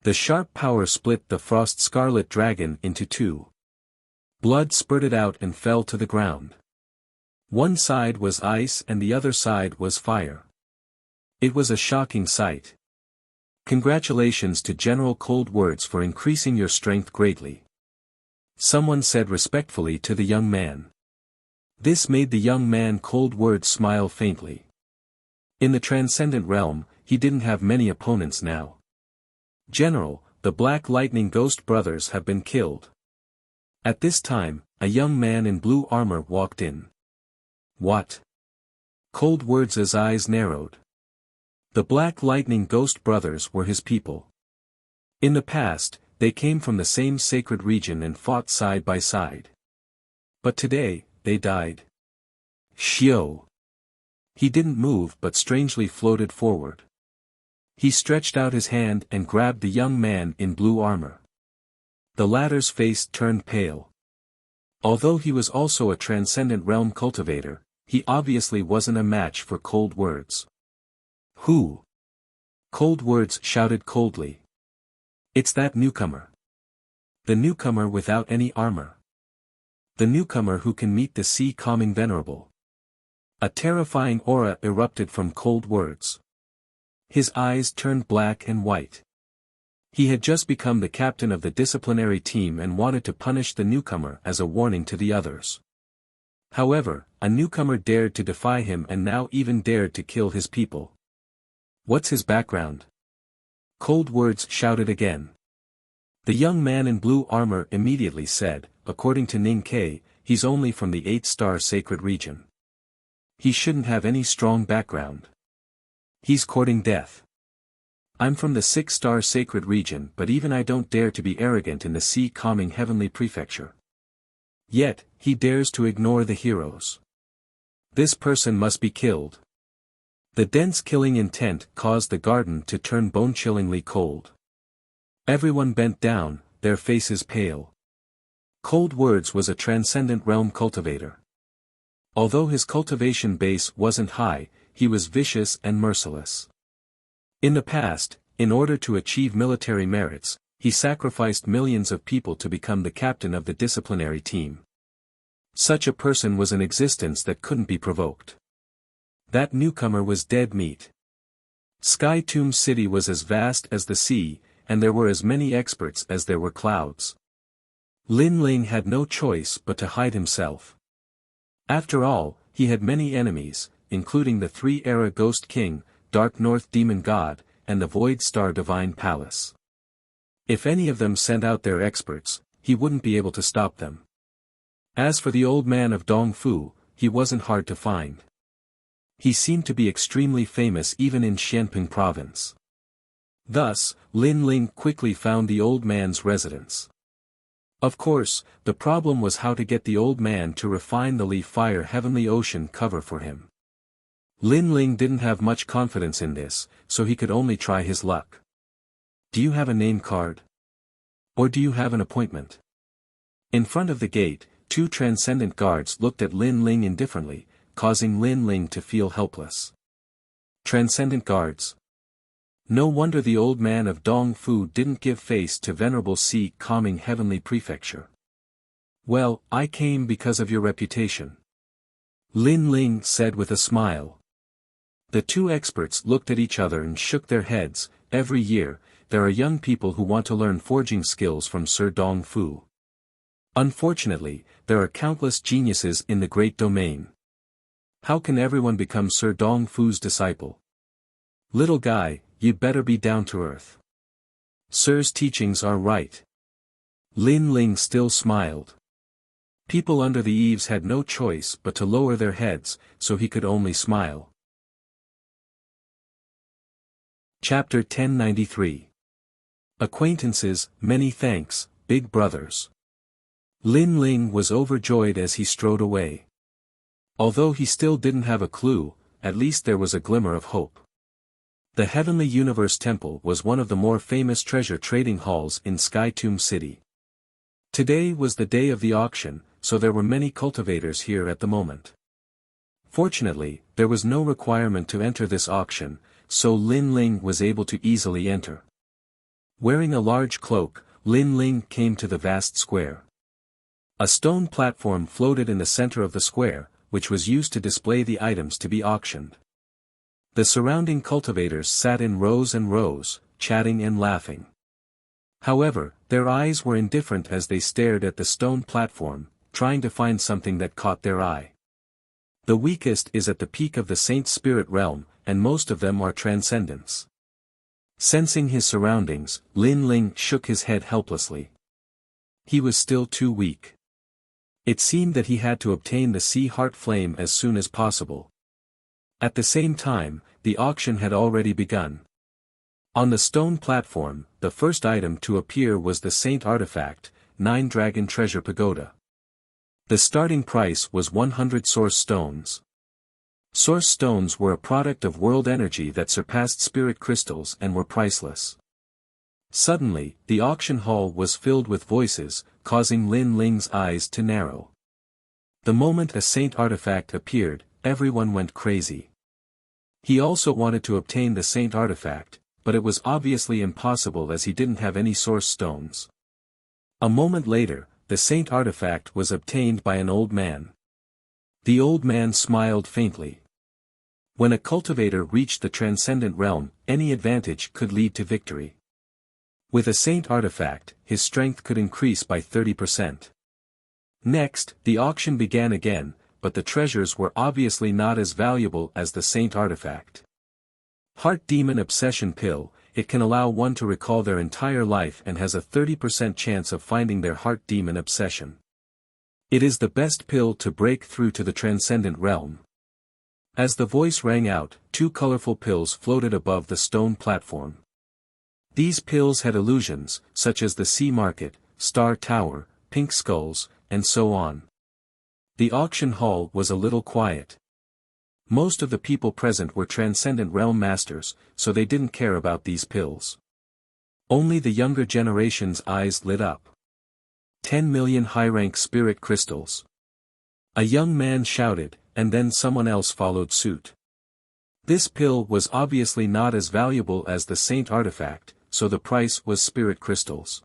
The sharp power split the frost scarlet dragon into 2. Blood spurted out and fell to the ground. One side was ice and the other side was fire. It was a shocking sight. Congratulations to General Cold Words for increasing your strength greatly. Someone said respectfully to the young man. This made the young man Cold Words smile faintly. In the transcendent realm, he didn't have many opponents now. General, the Black Lightning Ghost brothers have been killed. At this time, a young man in blue armor walked in. What? Cold Words' eyes narrowed. The Black Lightning Ghost brothers were his people. In the past, they came from the same sacred region and fought side by side. But today, they died. Xiao. He didn't move but strangely floated forward. He stretched out his hand and grabbed the young man in blue armor. The latter's face turned pale. Although he was also a transcendent realm cultivator, he obviously wasn't a match for Cold Words. Who? Cold Words shouted coldly. It's that newcomer. The newcomer without any armor. The newcomer who can meet the sea calming venerable. A terrifying aura erupted from Cold Words. His eyes turned black and white. He had just become the captain of the disciplinary team and wanted to punish the newcomer as a warning to the others. However, a newcomer dared to defy him and now even dared to kill his people. What's his background? Cold Words shouted again. The young man in blue armor immediately said, according to Ning Ke, he's only from the 8-star sacred region. He shouldn't have any strong background. He's courting death. I'm from the 6-star sacred region but even I don't dare to be arrogant in the sea calming heavenly prefecture. Yet, he dares to ignore the heroes. This person must be killed. The dense killing intent caused the garden to turn bone-chillingly cold. Everyone bent down, their faces pale. Cold Words was a transcendent realm cultivator. Although his cultivation base wasn't high, he was vicious and merciless. In the past, in order to achieve military merits, he sacrificed millions of people to become the captain of the disciplinary team. Such a person was an existence that couldn't be provoked. That newcomer was dead meat. Sky Tomb City was as vast as the sea, and there were as many experts as there were clouds. Lin Ling had no choice but to hide himself. After all, he had many enemies, including the Three-Era Ghost King, Dark North Demon God, and the Void Star Divine Palace. If any of them sent out their experts, he wouldn't be able to stop them. As for the old man of Dongfu, he wasn't hard to find. He seemed to be extremely famous even in Xianping province. Thus, Lin Ling quickly found the old man's residence. Of course, the problem was how to get the old man to refine the Li-Fire Heavenly Ocean cover for him. Lin Ling didn't have much confidence in this, so he could only try his luck. Do you have a name card? Or do you have an appointment? In front of the gate, two transcendent guards looked at Lin Ling indifferently, causing Lin Ling to feel helpless. Transcendent guards. No wonder the old man of Dongfu didn't give face to Venerable Sea Calming Heavenly Prefecture. Well, I came because of your reputation. Lin Ling said with a smile. The two experts looked at each other and shook their heads. Every year, there are young people who want to learn forging skills from Sir Dongfu. Unfortunately, there are countless geniuses in the great domain. How can everyone become Sir Dongfu's disciple? Little guy, you'd better be down to earth. Sir's teachings are right. Lin Ling still smiled. People under the eaves had no choice but to lower their heads, so he could only smile. Chapter 1093. Acquaintances, many thanks, big brothers. Lin Ling was overjoyed as he strode away. Although he still didn't have a clue, at least there was a glimmer of hope. The Heavenly Universe Temple was one of the more famous treasure trading halls in Sky Tomb City. Today was the day of the auction, so there were many cultivators here at the moment. Fortunately, there was no requirement to enter this auction, so Lin Ling was able to easily enter. Wearing a large cloak, Lin Ling came to the vast square. A stone platform floated in the center of the square, which was used to display the items to be auctioned. The surrounding cultivators sat in rows and rows, chatting and laughing. However, their eyes were indifferent as they stared at the stone platform, trying to find something that caught their eye. The weakest is at the peak of the Saint Spirit realm, and most of them are transcendents. Sensing his surroundings, Lin Ling shook his head helplessly. He was still too weak. It seemed that he had to obtain the Sea Heart Flame as soon as possible. At the same time, the auction had already begun. On the stone platform, the first item to appear was the Saint Artifact, 9 Dragon Treasure Pagoda. The starting price was 100 Source Stones. Source Stones were a product of world energy that surpassed spirit crystals and were priceless. Suddenly, the auction hall was filled with voices, causing Lin Ling's eyes to narrow. The moment a Saint Artifact appeared, everyone went crazy. He also wanted to obtain the Saint Artifact, but it was obviously impossible as he didn't have any Source Stones. A moment later, the Saint Artifact was obtained by an old man. The old man smiled faintly. When a cultivator reached the transcendent realm, any advantage could lead to victory. With a Saint Artifact, his strength could increase by 30%. Next, the auction began again, but the treasures were obviously not as valuable as the Saint Artifact. Heart Demon Obsession Pill, it can allow one to recall their entire life and has a 30% chance of finding their heart demon obsession. It is the best pill to break through to the transcendent realm. As the voice rang out, 2 colorful pills floated above the stone platform. These pills had illusions, such as the Sea Market, Star Tower, Pink Skulls, and so on. The auction hall was a little quiet. Most of the people present were transcendent realm masters, so they didn't care about these pills. Only the younger generation's eyes lit up. 10 million high-rank spirit crystals. A young man shouted, and then someone else followed suit. This pill was obviously not as valuable as the saint artifact, so the price was spirit crystals.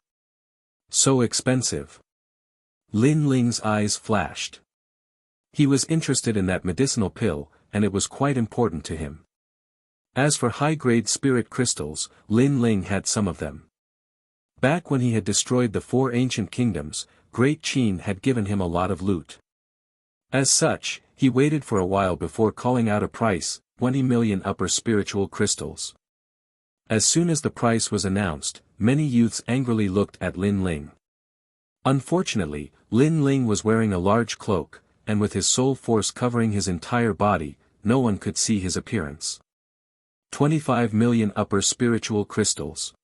So expensive. Lin Ling's eyes flashed. He was interested in that medicinal pill, and it was quite important to him. As for high-grade spirit crystals, Lin Ling had some of them. Back when he had destroyed the 4 ancient kingdoms, Great Qin had given him a lot of loot. As such, he waited for a while before calling out a price, 20 million upper spiritual crystals. As soon as the price was announced, many youths angrily looked at Lin Ling. Unfortunately, Lin Ling was wearing a large cloak, and with his soul force covering his entire body, no one could see his appearance. 25 million upper spiritual crystals.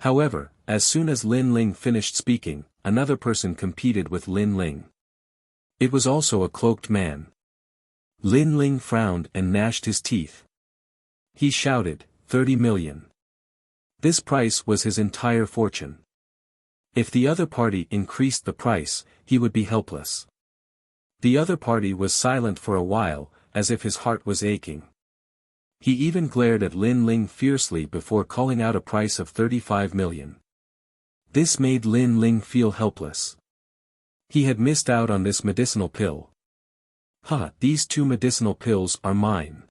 However, as soon as Lin Ling finished speaking, another person competed with Lin Ling. It was also a cloaked man. Lin Ling frowned and gnashed his teeth. He shouted, 30 million. This price was his entire fortune. If the other party increased the price, he would be helpless. The other party was silent for a while, as if his heart was aching. He even glared at Lin Ling fiercely before calling out a price of 35 million. This made Lin Ling feel helpless. He had missed out on this medicinal pill. These 2 medicinal pills are mine.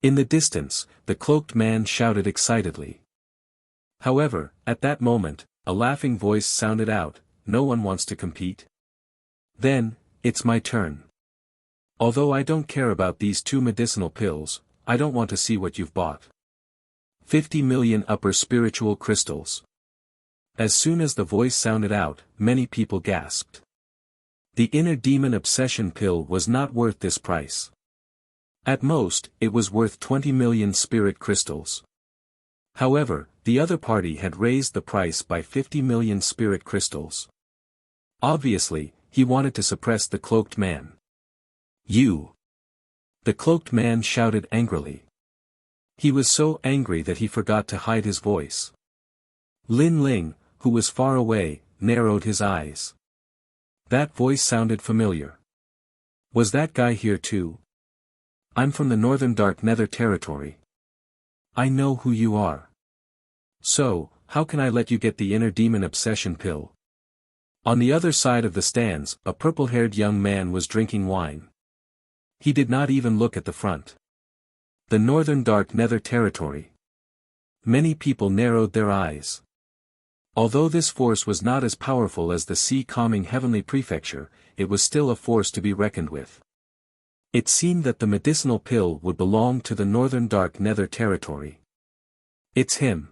In the distance, the cloaked man shouted excitedly. However, at that moment, a laughing voice sounded out, no one wants to compete? Then, it's my turn. Although I don't care about these 2 medicinal pills, I don't want to see what you've bought. 50 million upper spiritual crystals. As soon as the voice sounded out, many people gasped. The inner demon obsession pill was not worth this price. At most, it was worth 20 million spirit crystals. However, the other party had raised the price by 50 million spirit crystals. Obviously, he wanted to suppress the cloaked man. You! The cloaked man shouted angrily. He was so angry that he forgot to hide his voice. Lin Ling, who was far away, narrowed his eyes. That voice sounded familiar. Was that guy here too? I'm from the Northern Dark Nether territory. I know who you are. So, how can I let you get the inner demon obsession pill? On the other side of the stands, a purple-haired young man was drinking wine. He did not even look at the front. The Northern Dark Nether territory. Many people narrowed their eyes. Although this force was not as powerful as the sea-calming heavenly prefecture, it was still a force to be reckoned with. It seemed that the medicinal pill would belong to the Northern Dark Nether territory. It's him.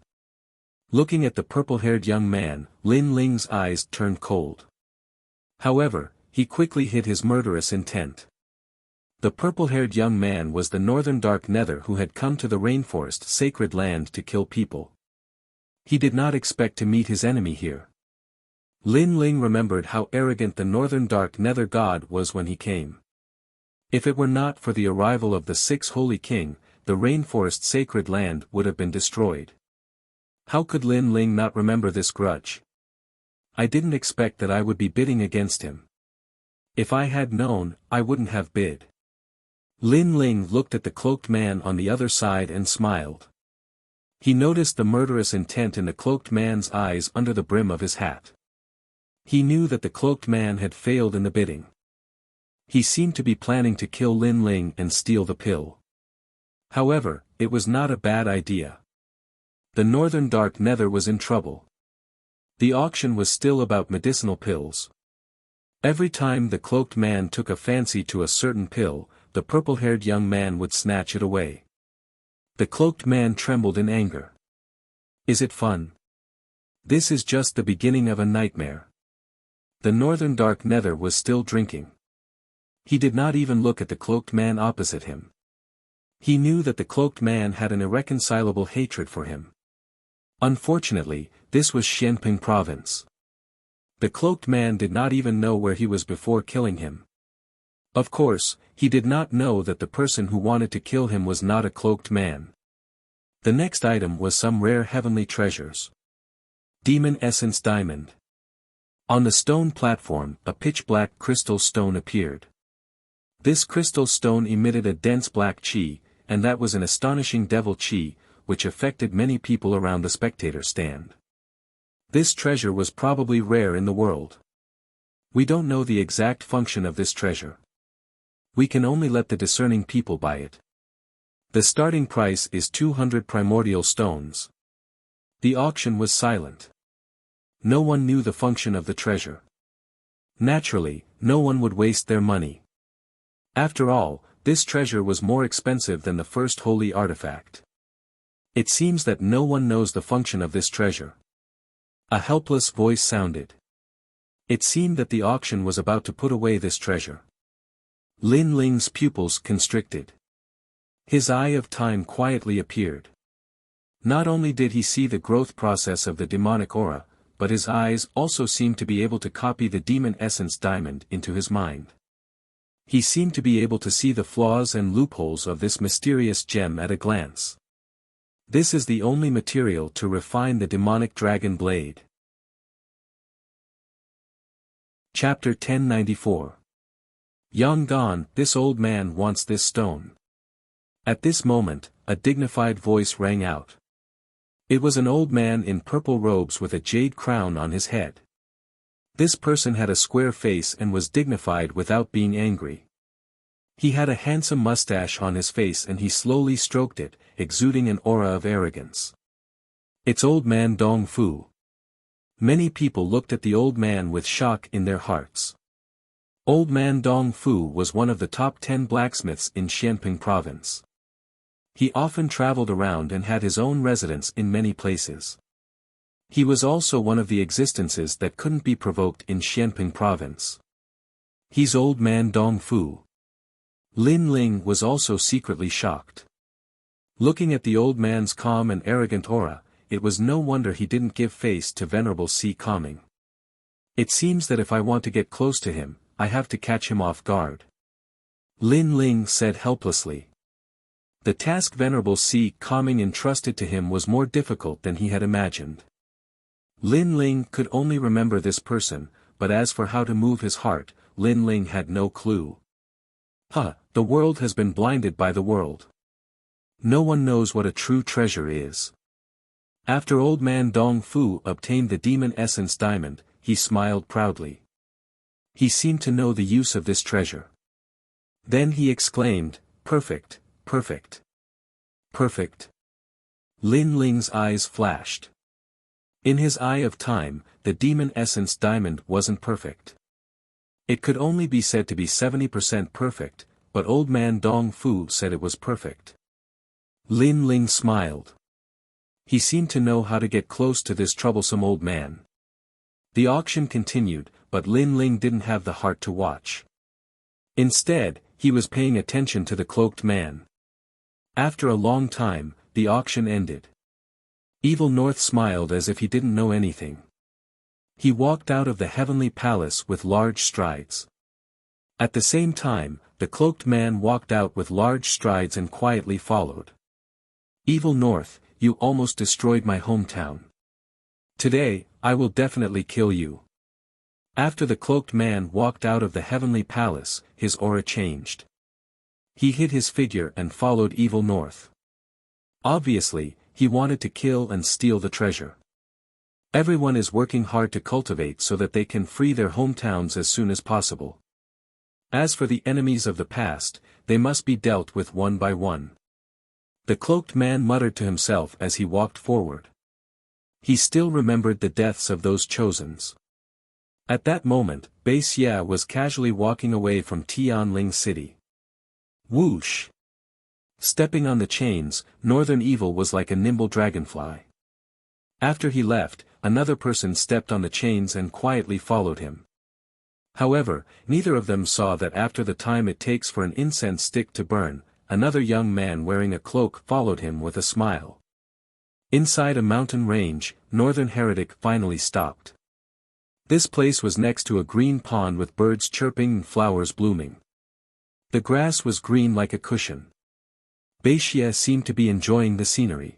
Looking at the purple-haired young man, Lin Ling's eyes turned cold. However, he quickly hid his murderous intent. The purple-haired young man was the Northern Dark Nether who had come to the rainforest sacred land to kill people. He did not expect to meet his enemy here. Lin Ling remembered how arrogant the Northern Dark Nether god was when he came. If it were not for the arrival of the 6th Holy King, the rainforest sacred land would have been destroyed. How could Lin Ling not remember this grudge? I didn't expect that I would be bidding against him. If I had known, I wouldn't have bid. Lin Ling looked at the cloaked man on the other side and smiled. He noticed the murderous intent in the cloaked man's eyes under the brim of his hat. He knew that the cloaked man had failed in the bidding. He seemed to be planning to kill Lin Ling and steal the pill. However, it was not a bad idea. The Northern Dark Nether was in trouble. The auction was still about medicinal pills. Every time the cloaked man took a fancy to a certain pill, the purple-haired young man would snatch it away. The cloaked man trembled in anger. Is it fun? This is just the beginning of a nightmare. The Northern Dark Nether was still drinking. He did not even look at the cloaked man opposite him. He knew that the cloaked man had an irreconcilable hatred for him. Unfortunately, this was Xianping province. The cloaked man did not even know where he was before killing him. Of course, he did not know that the person who wanted to kill him was not a cloaked man. The next item was some rare heavenly treasures. Demon Essence Diamond. On the stone platform, a pitch-black crystal stone appeared. This crystal stone emitted a dense black chi, and that was an astonishing devil chi, which affected many people around the spectator stand. This treasure was probably rare in the world. We don't know the exact function of this treasure. We can only let the discerning people buy it. The starting price is 200 primordial stones. The auction was silent. No one knew the function of the treasure. Naturally, no one would waste their money. After all, this treasure was more expensive than the first holy artifact. It seems that no one knows the function of this treasure. A helpless voice sounded. It seemed that the auction was about to put away this treasure. Lin Ling's pupils constricted. His eye of time quietly appeared. Not only did he see the growth process of the demonic aura, but his eyes also seemed to be able to copy the demon essence diamond into his mind. He seemed to be able to see the flaws and loopholes of this mysterious gem at a glance. This is the only material to refine the demonic dragon blade. Chapter 1094. Yonggan, this old man wants this stone. At this moment, a dignified voice rang out. It was an old man in purple robes with a jade crown on his head. This person had a square face and was dignified without being angry. He had a handsome mustache on his face and he slowly stroked it, exuding an aura of arrogance. It's old man Dong Fu. Many people looked at the old man with shock in their hearts. Old man Dong Fu was one of the top 10 blacksmiths in Xianping province. He often traveled around and had his own residence in many places. He was also one of the existences that couldn't be provoked in Xianping province. He's old man Dong Fu. Lin Ling was also secretly shocked. Looking at the old man's calm and arrogant aura, it was no wonder he didn't give face to Venerable Si Calming. It seems that if I want to get close to him, I have to catch him off guard. Lin Ling said helplessly. The task Venerable Si Calming entrusted to him was more difficult than he had imagined. Lin Ling could only remember this person, but as for how to move his heart, Lin Ling had no clue. The world has been blinded by the world. No one knows what a true treasure is. After old man Dong Fu obtained the demon essence diamond, he smiled proudly. He seemed to know the use of this treasure. Then he exclaimed, "Perfect, perfect, perfect." Lin Ling's eyes flashed. In his eye of time, the demon essence diamond wasn't perfect. It could only be said to be 70% perfect, but old man Dong Fu said it was perfect. Lin Ling smiled. He seemed to know how to get close to this troublesome old man. The auction continued, but Lin Ling didn't have the heart to watch. Instead, he was paying attention to the cloaked man. After a long time, the auction ended. Evil North smiled as if he didn't know anything. He walked out of the heavenly palace with large strides. At the same time, the cloaked man walked out with large strides and quietly followed. Evil North, you almost destroyed my hometown. Today, I will definitely kill you. After the cloaked man walked out of the heavenly palace, his aura changed. He hid his figure and followed Evil North. Obviously, he wanted to kill and steal the treasure. Everyone is working hard to cultivate so that they can free their hometowns as soon as possible. As for the enemies of the past, they must be dealt with one by one. The cloaked man muttered to himself as he walked forward. He still remembered the deaths of those chosens. At that moment, Bai Xia was casually walking away from Tianling City. Whoosh! Stepping on the chains, Northern Evil was like a nimble dragonfly. After he left, another person stepped on the chains and quietly followed him. However, neither of them saw that after the time it takes for an incense stick to burn, another young man wearing a cloak followed him with a smile. Inside a mountain range, Northern Heretic finally stopped. This place was next to a green pond with birds chirping and flowers blooming. The grass was green like a cushion. Wuxia seemed to be enjoying the scenery.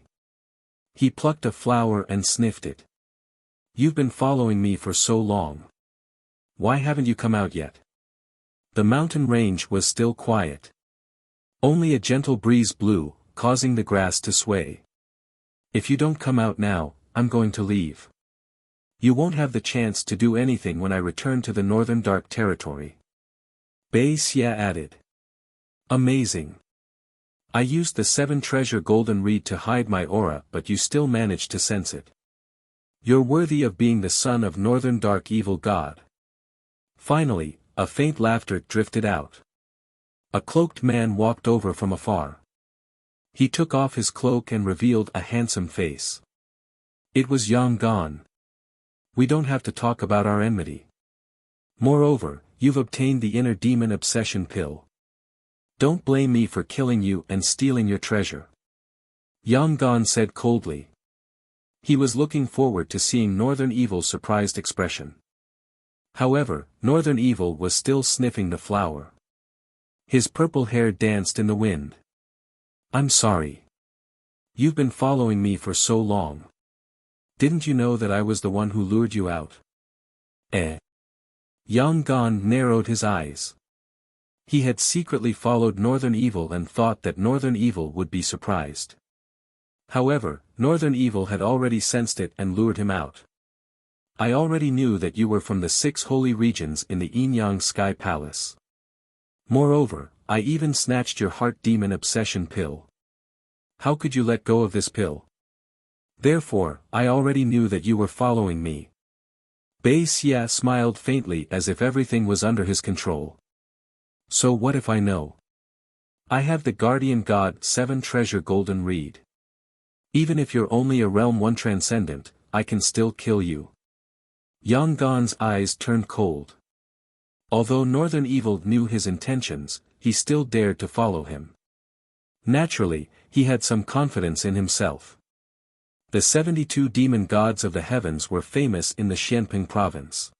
He plucked a flower and sniffed it. You've been following me for so long. Why haven't you come out yet? The mountain range was still quiet. Only a gentle breeze blew, causing the grass to sway. If you don't come out now, I'm going to leave. You won't have the chance to do anything when I return to the northern dark territory. Wuxia added. Amazing. I used the 7-treasure golden reed to hide my aura, but you still managed to sense it. You're worthy of being the son of northern dark evil god. Finally, a faint laughter drifted out. A cloaked man walked over from afar. He took off his cloak and revealed a handsome face. It was Yang. We don't have to talk about our enmity. Moreover, you've obtained the inner demon obsession pill. Don't blame me for killing you and stealing your treasure. Yang said coldly. He was looking forward to seeing Northern Evil's surprised expression. However, Northern Evil was still sniffing the flower. His purple hair danced in the wind. I'm sorry. You've been following me for so long. Didn't you know that I was the one who lured you out? Yang narrowed his eyes. He had secretly followed Northern Evil and thought that Northern Evil would be surprised. However, Northern Evil had already sensed it and lured him out. I already knew that you were from the 6 holy regions in the Yin-Yang Sky Palace. Moreover, I even snatched your heart demon obsession pill. How could you let go of this pill? Therefore, I already knew that you were following me. Wuxia smiled faintly as if everything was under his control. So what if I know? I have the guardian god 7-treasure golden reed. Even if you're only a realm 1 transcendent, I can still kill you. Yang's eyes turned cold. Although Northern Evil knew his intentions, he still dared to follow him. Naturally, he had some confidence in himself. The 72 demon gods of the heavens were famous in the Xianping province.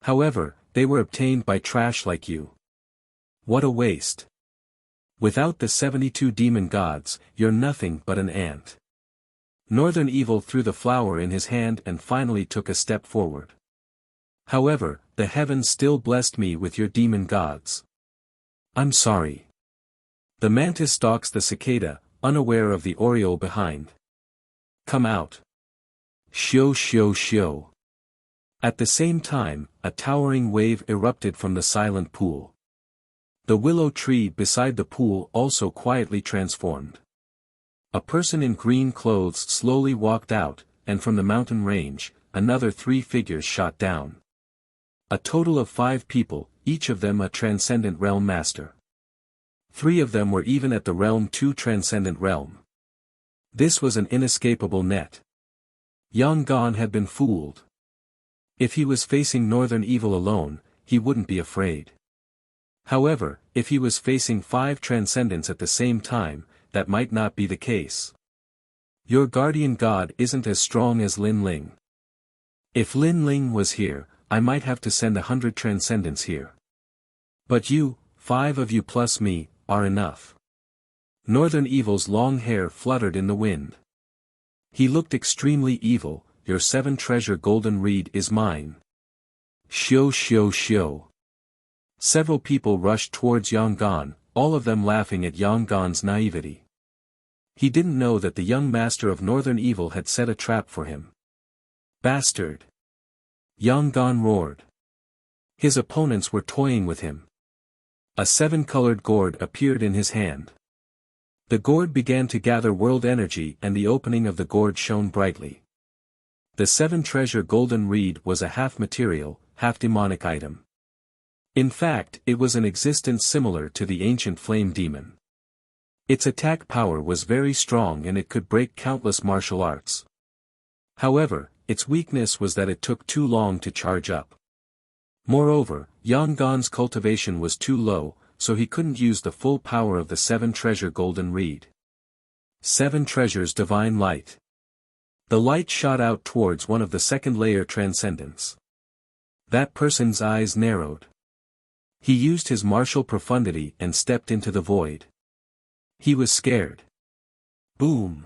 However, they were obtained by trash like you. What a waste. Without the 72 demon gods, you're nothing but an ant. Northern Evil threw the flower in his hand and finally took a step forward. However, the heavens still blessed me with your demon gods. I'm sorry. The mantis stalks the cicada, unaware of the oriole behind. Come out. Shio. At the same time, a towering wave erupted from the silent pool. The willow tree beside the pool also quietly transformed. A person in green clothes slowly walked out, and from the mountain range, another 3 figures shot down. A total of 5 people, each of them a transcendent realm master. 3 of them were even at the realm 2 transcendent realm. This was an inescapable net. Yang had been fooled. If he was facing Northern Evil alone, he wouldn't be afraid. However, if he was facing 5 transcendents at the same time, that might not be the case. Your guardian god isn't as strong as Lin Ling. If Lin Ling was here, I might have to send 100 transcendents here. But you, 5 of you plus me, are enough. Northern Evil's long hair fluttered in the wind. He looked extremely evil. Your 7-treasure golden reed is mine. Shio. Several people rushed towards Yang, all of them laughing at Yang's naivety. He didn't know that the young master of Northern Evil had set a trap for him. Bastard! Yang roared. His opponents were toying with him. A 7-colored gourd appeared in his hand. The gourd began to gather world energy and the opening of the gourd shone brightly. The 7-treasure golden reed was a half-material, half-demonic item. In fact, it was an existence similar to the ancient flame demon. Its attack power was very strong and it could break countless martial arts. However, its weakness was that it took too long to charge up. Moreover, Yang's cultivation was too low, so he couldn't use the full power of the 7-treasure golden reed. 7 treasures divine light. The light shot out towards one of the second-layer transcendents. That person's eyes narrowed. He used his martial profundity and stepped into the void. He was scared. Boom!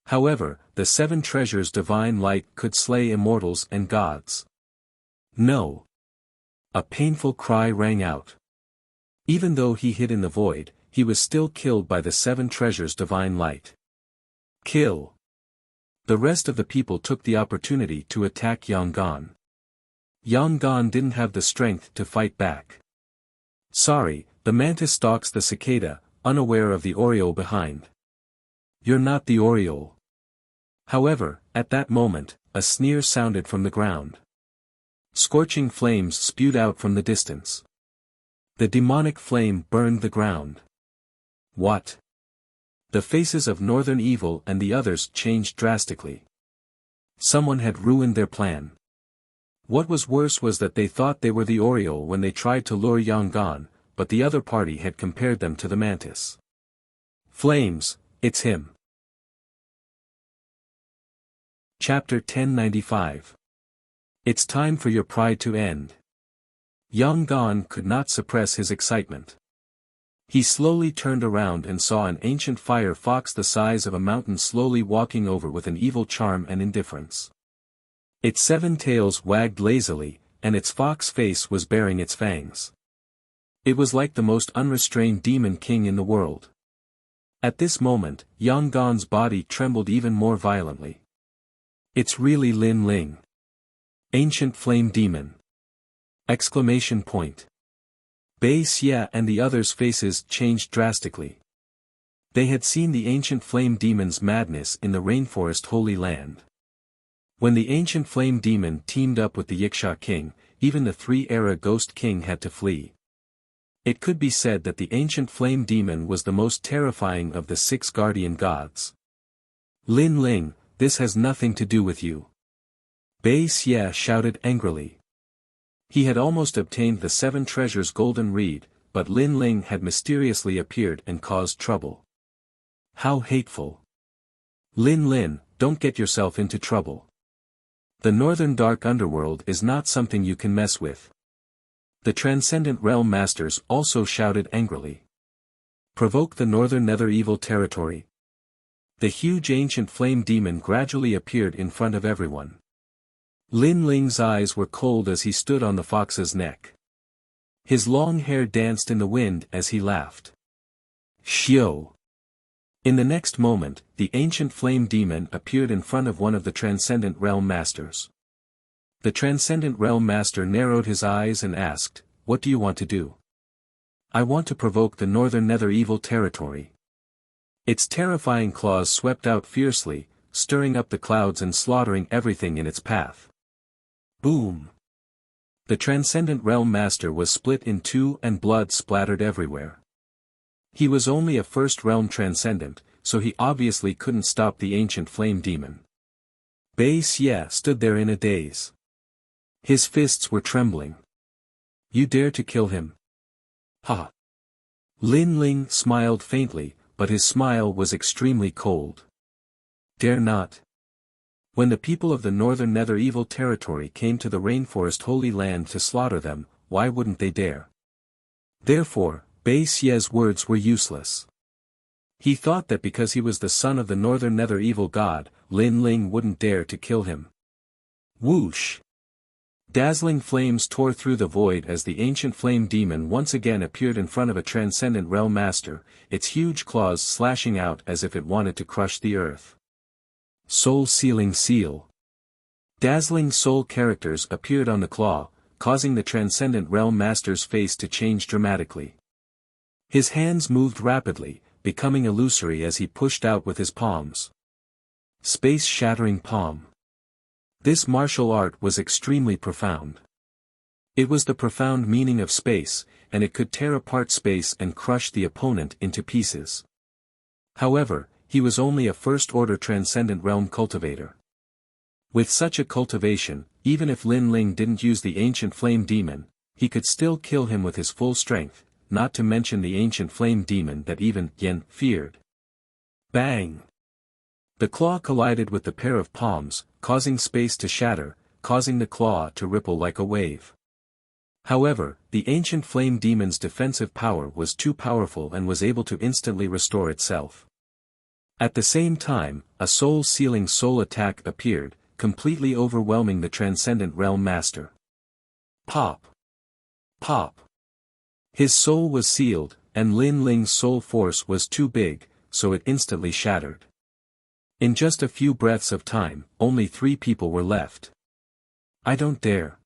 However, the seven treasures' divine light could slay immortals and gods. No! A painful cry rang out. Even though he hid in the void, he was still killed by the seven treasures' divine light. Kill! The rest of the people took the opportunity to attack Yangon. Yangon didn't have the strength to fight back. Sorry, the mantis stalks the cicada, unaware of the oriole behind. You're not the oriole. However, at that moment, a sneer sounded from the ground. Scorching flames spewed out from the distance. The demonic flame burned the ground. What? The faces of Northern Evil and the others changed drastically. Someone had ruined their plan. What was worse was that they thought they were the oriole when they tried to lure Yangon, but the other party had compared them to the mantis. Flames, it's him. Chapter 1095. It's time for your pride to end. Yangon could not suppress his excitement. He slowly turned around and saw an ancient fire fox the size of a mountain slowly walking over with an evil charm and indifference. Its seven tails wagged lazily, and its fox face was baring its fangs. It was like the most unrestrained demon king in the world. At this moment, Yangon's body trembled even more violently. It's really Lin Ling. Ancient flame demon! Exclamation point. Bai Xie and the others' faces changed drastically. They had seen the ancient flame demon's madness in the rainforest Holy Land. When the ancient flame demon teamed up with the Wuxia king, even the three-era ghost king had to flee. It could be said that the ancient flame demon was the most terrifying of the six guardian gods. Lin Ling, this has nothing to do with you. Bai Xie shouted angrily. He had almost obtained the seven treasures golden reed, but Lin Ling had mysteriously appeared and caused trouble. How hateful. Lin Lin, don't get yourself into trouble. The northern dark underworld is not something you can mess with. The transcendent realm masters also shouted angrily. Provoke the northern nether evil territory. The huge ancient flame demon gradually appeared in front of everyone. Lin Ling's eyes were cold as he stood on the fox's neck. His long hair danced in the wind as he laughed. Xiao! In the next moment, the ancient flame demon appeared in front of one of the transcendent realm masters. The transcendent realm master narrowed his eyes and asked, "What do you want to do?" "I want to provoke the northern nether evil territory." Its terrifying claws swept out fiercely, stirring up the clouds and slaughtering everything in its path. Boom! The transcendent realm master was split in two and blood splattered everywhere. He was only a first realm transcendent, so he obviously couldn't stop the ancient flame demon. Bai Xie stood there in a daze. His fists were trembling. You dare to kill him? Ha! Lin Ling smiled faintly, but his smile was extremely cold. Dare not. When the people of the northern nether evil territory came to the rainforest Holy Land to slaughter them, why wouldn't they dare? Therefore, Bai Xie's words were useless. He thought that because he was the son of the northern nether evil god, Lin Ling wouldn't dare to kill him. Whoosh! Dazzling flames tore through the void as the ancient flame demon once again appeared in front of a transcendent realm master, its huge claws slashing out as if it wanted to crush the earth. Soul-sealing seal. Dazzling soul characters appeared on the claw, causing the transcendent realm master's face to change dramatically. His hands moved rapidly, becoming illusory as he pushed out with his palms. Space-shattering palm. This martial art was extremely profound. It was the profound meaning of space, and it could tear apart space and crush the opponent into pieces. However, he was only a first-order transcendent realm cultivator. With such a cultivation, even if Lin Ling didn't use the ancient flame demon, he could still kill him with his full strength, not to mention the ancient flame demon that even Yen feared. Bang! The claw collided with the pair of palms, causing space to shatter, causing the claw to ripple like a wave. However, the ancient flame demon's defensive power was too powerful and was able to instantly restore itself. At the same time, a soul-sealing soul attack appeared, completely overwhelming the Transcendent Realm Master. Pop! Pop! His soul was sealed, and Lin Ling's soul force was too big, so it instantly shattered. In just a few breaths of time, only 3 people were left. I don't dare.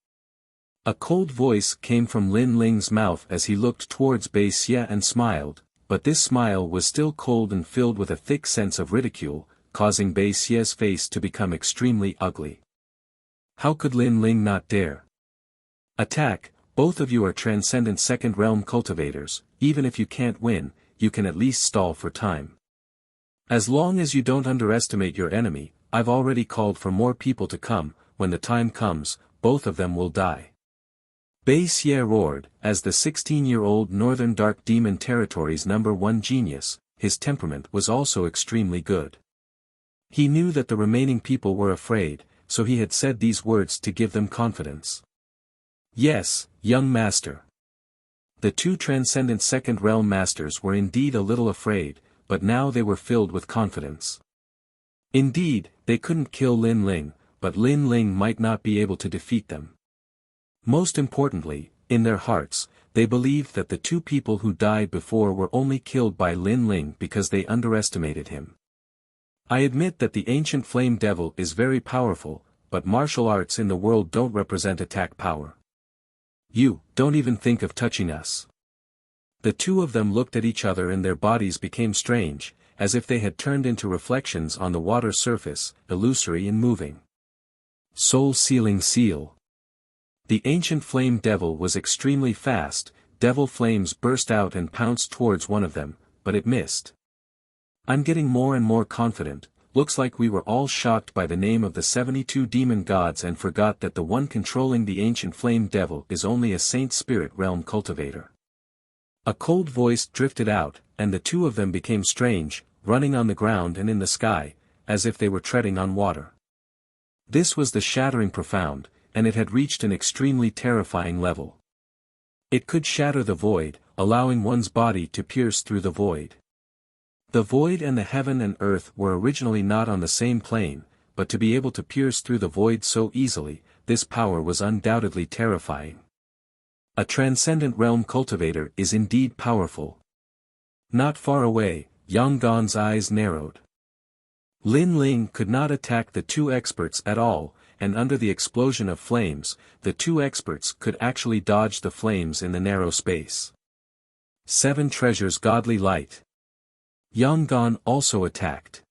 A cold voice came from Lin Ling's mouth as he looked towards Bai Xie and smiled, but this smile was still cold and filled with a thick sense of ridicule, causing Bai Xie's face to become extremely ugly. How could Lin Ling not dare? Attack, both of you are transcendent second realm cultivators, even if you can't win, you can at least stall for time. As long as you don't underestimate your enemy, I've already called for more people to come, when the time comes, both of them will die. Bai Xie roared, as the 16-year-old Northern Dark Demon Territory's #1 genius, his temperament was also extremely good. He knew that the remaining people were afraid, so he had said these words to give them confidence. Yes, young master. The 2 transcendent second realm masters were indeed a little afraid, but now they were filled with confidence. Indeed, they couldn't kill Lin Ling, but Lin Ling might not be able to defeat them. Most importantly, in their hearts, they believed that the 2 people who died before were only killed by Lin Ling because they underestimated him. I admit that the ancient flame devil is very powerful, but martial arts in the world don't represent attack power. You, don't even think of touching us. The 2 of them looked at each other and their bodies became strange, as if they had turned into reflections on the water surface, illusory and moving. Soul-sealing seal. The ancient flame devil was extremely fast, devil flames burst out and pounced towards one of them, but it missed. I'm getting more and more confident, looks like we were all shocked by the name of the 72 demon gods and forgot that the one controlling the ancient flame devil is only a saint spirit realm cultivator. A cold voice drifted out, and the 2 of them became strange, running on the ground and in the sky, as if they were treading on water. This was the shattering profound, and it had reached an extremely terrifying level. It could shatter the void, allowing one's body to pierce through the void. The void and the heaven and earth were originally not on the same plane, but to be able to pierce through the void so easily, this power was undoubtedly terrifying. A transcendent realm cultivator is indeed powerful. Not far away, Yang Gan's eyes narrowed. Lin Ling could not attack the 2 experts at all, and under the explosion of flames, the 2 experts could actually dodge the flames in the narrow space. 7 treasures godly light. Yang Gan also attacked.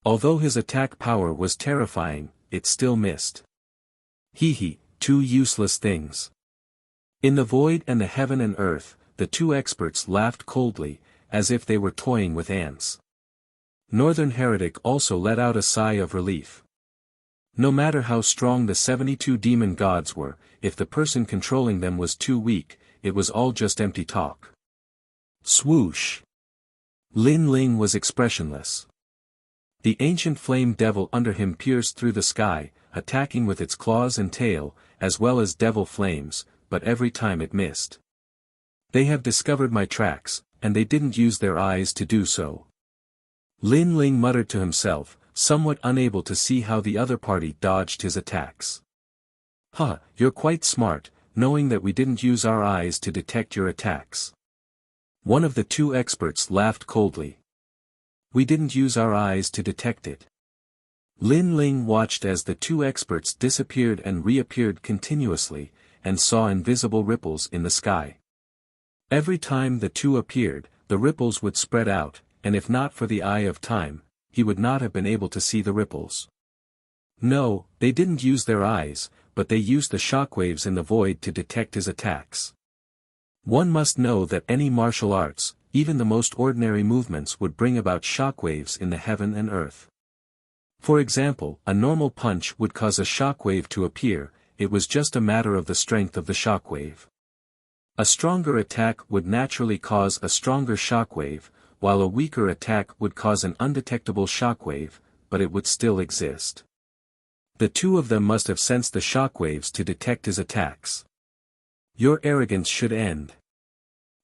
Although his attack power was terrifying, it still missed. Hee, 2 useless things. In the void and the heaven and earth, the 2 experts laughed coldly, as if they were toying with ants. Northern Heretic also let out a sigh of relief. No matter how strong the 72 demon gods were, if the person controlling them was too weak, it was all just empty talk. Swoosh! Lin Ling was expressionless. The ancient flame devil under him pierced through the sky, attacking with its claws and tail, as well as devil flames, but every time it missed. They have discovered my tracks, and they didn't use their eyes to do so. Lin Ling muttered to himself, somewhat unable to see how the other party dodged his attacks. You're quite smart, knowing that we didn't use our eyes to detect your attacks. One of the 2 experts laughed coldly. We didn't use our eyes to detect it. Lin Ling watched as the 2 experts disappeared and reappeared continuously, and saw invisible ripples in the sky. Every time the 2 appeared, the ripples would spread out, and if not for the eye of time, he would not have been able to see the ripples. No, they didn't use their eyes, but they used the shockwaves in the void to detect his attacks. One must know that any martial arts, even the most ordinary movements would bring about shockwaves in the heaven and earth. For example, a normal punch would cause a shockwave to appear, it was just a matter of the strength of the shockwave. A stronger attack would naturally cause a stronger shockwave, while a weaker attack would cause an undetectable shockwave, but it would still exist. The 2 of them must have sensed the shockwaves to detect his attacks. Your arrogance should end.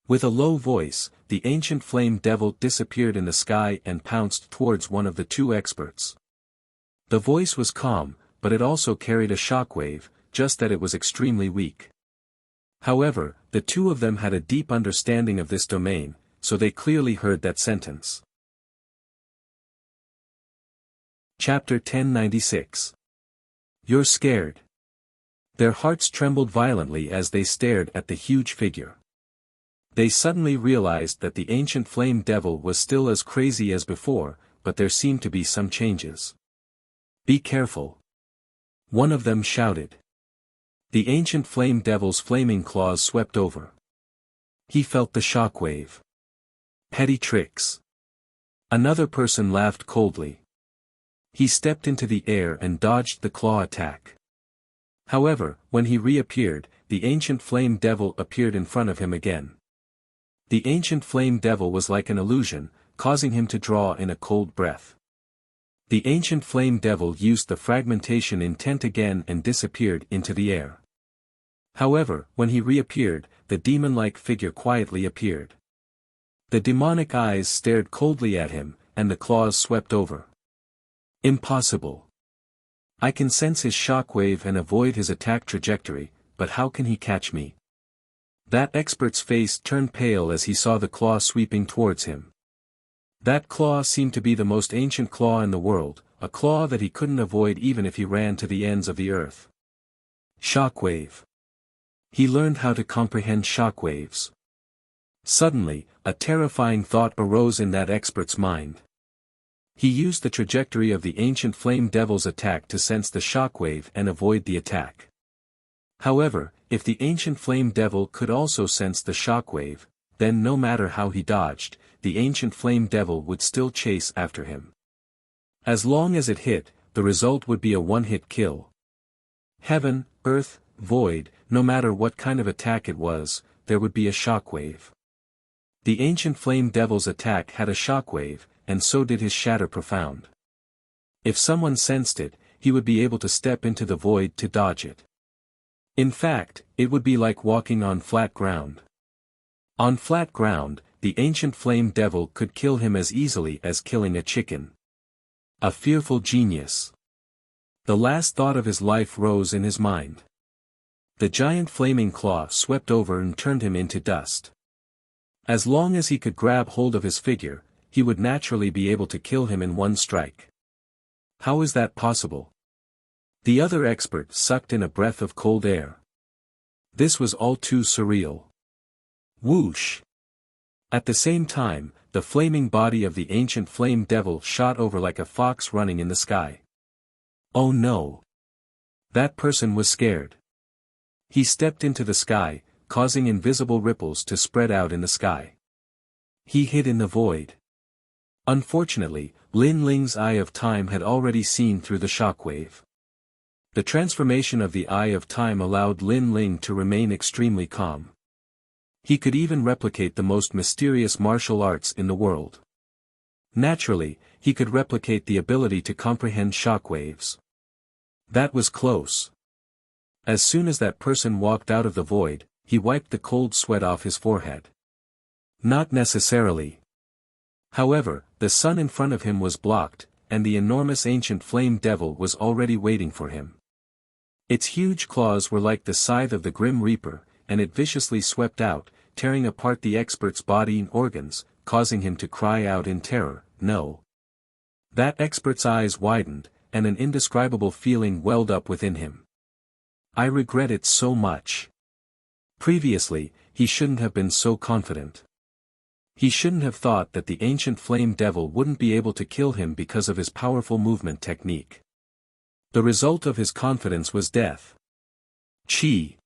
With a low voice, the ancient flame devil disappeared in the sky and pounced towards one of the two experts. The voice was calm, but it also carried a shockwave, just that it was extremely weak. However, the two of them had a deep understanding of this domain, so they clearly heard that sentence. Chapter 1096. You're scared. Their hearts trembled violently as they stared at the huge figure. They suddenly realized that the ancient flame devil was still as crazy as before, but there seemed to be some changes. Be careful. One of them shouted. The ancient flame devil's flaming claws swept over. He felt the shockwave. Petty tricks. Another person laughed coldly. He stepped into the air and dodged the claw attack. However, when he reappeared, the ancient flame devil appeared in front of him again. The ancient flame devil was like an illusion, causing him to draw in a cold breath. The ancient flame devil used the fragmentation intent again and disappeared into the air. However, when he reappeared, the demon-like figure quietly appeared. The demonic eyes stared coldly at him, and the claws swept over. Impossible. I can sense his shockwave and avoid his attack trajectory, but how can he catch me? That expert's face turned pale as he saw the claw sweeping towards him. That claw seemed to be the most ancient claw in the world, a claw that he couldn't avoid even if he ran to the ends of the earth. Shockwave. He learned how to comprehend shockwaves. Suddenly, a terrifying thought arose in that expert's mind. He used the trajectory of the ancient flame devil's attack to sense the shockwave and avoid the attack. However, if the ancient flame devil could also sense the shockwave, then no matter how he dodged, the ancient flame devil would still chase after him. As long as it hit, the result would be a one-hit kill. Heaven, earth, void, no matter what kind of attack it was, there would be a shockwave. The ancient flame devil's attack had a shockwave, and so did his shatter profound. If someone sensed it, he would be able to step into the void to dodge it. In fact, it would be like walking on flat ground. On flat ground, the ancient flame devil could kill him as easily as killing a chicken. A fearful genius. The last thought of his life rose in his mind. The giant flaming claw swept over and turned him into dust. As long as he could grab hold of his figure, he would naturally be able to kill him in one strike. How is that possible? The other expert sucked in a breath of cold air. This was all too surreal. Whoosh! At the same time, the flaming body of the ancient flame devil shot over like a fox running in the sky. Oh no! That person was scared. He stepped into the sky, causing invisible ripples to spread out in the sky. He hid in the void. Unfortunately, Lin Ling's Eye of Time had already seen through the shockwave. The transformation of the Eye of Time allowed Lin Ling to remain extremely calm. He could even replicate the most mysterious martial arts in the world. Naturally, he could replicate the ability to comprehend shockwaves. That was close. As soon as that person walked out of the void, he wiped the cold sweat off his forehead. Not necessarily. However, the sun in front of him was blocked, and the enormous ancient flame devil was already waiting for him. Its huge claws were like the scythe of the Grim Reaper, and it viciously swept out, tearing apart the expert's body and organs, causing him to cry out in terror, "No!" That expert's eyes widened, and an indescribable feeling welled up within him. I regret it so much. Previously, he shouldn't have been so confident. He shouldn't have thought that the ancient flame devil wouldn't be able to kill him because of his powerful movement technique. The result of his confidence was death. Chi.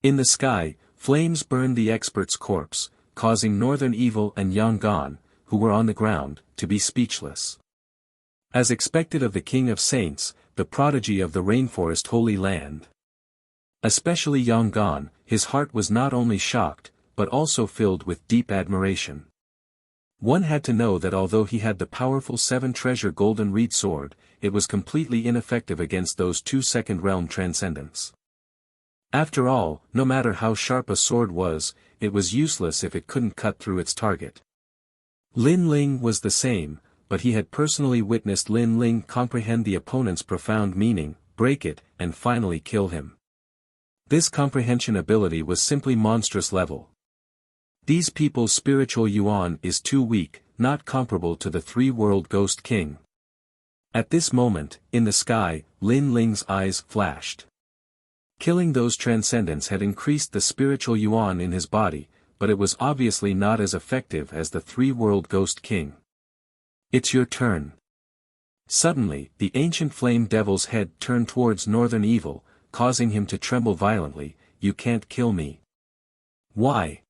In the sky, flames burned the expert's corpse, causing Northern Evil and Yangon, who were on the ground, to be speechless. As expected of the King of Saints, the prodigy of the rainforest Holy Land. Especially Yangon, his heart was not only shocked, but also filled with deep admiration. One had to know that although he had the powerful 7-treasure golden reed sword, it was completely ineffective against those 2 second realm transcendents. After all, no matter how sharp a sword was, it was useless if it couldn't cut through its target. Lin Ling was the same, but he had personally witnessed Lin Ling comprehend the opponent's profound meaning, break it, and finally kill him. This comprehension ability was simply monstrous level. These people's spiritual yuan is too weak, not comparable to the three-world Ghost King. At this moment, in the sky, Lin Ling's eyes flashed. Killing those transcendents had increased the spiritual yuan in his body, but it was obviously not as effective as the three-world Ghost King. It's your turn. Suddenly, the ancient flame devil's head turned towards Northern Evil, causing him to tremble violently. You can't kill me. Why?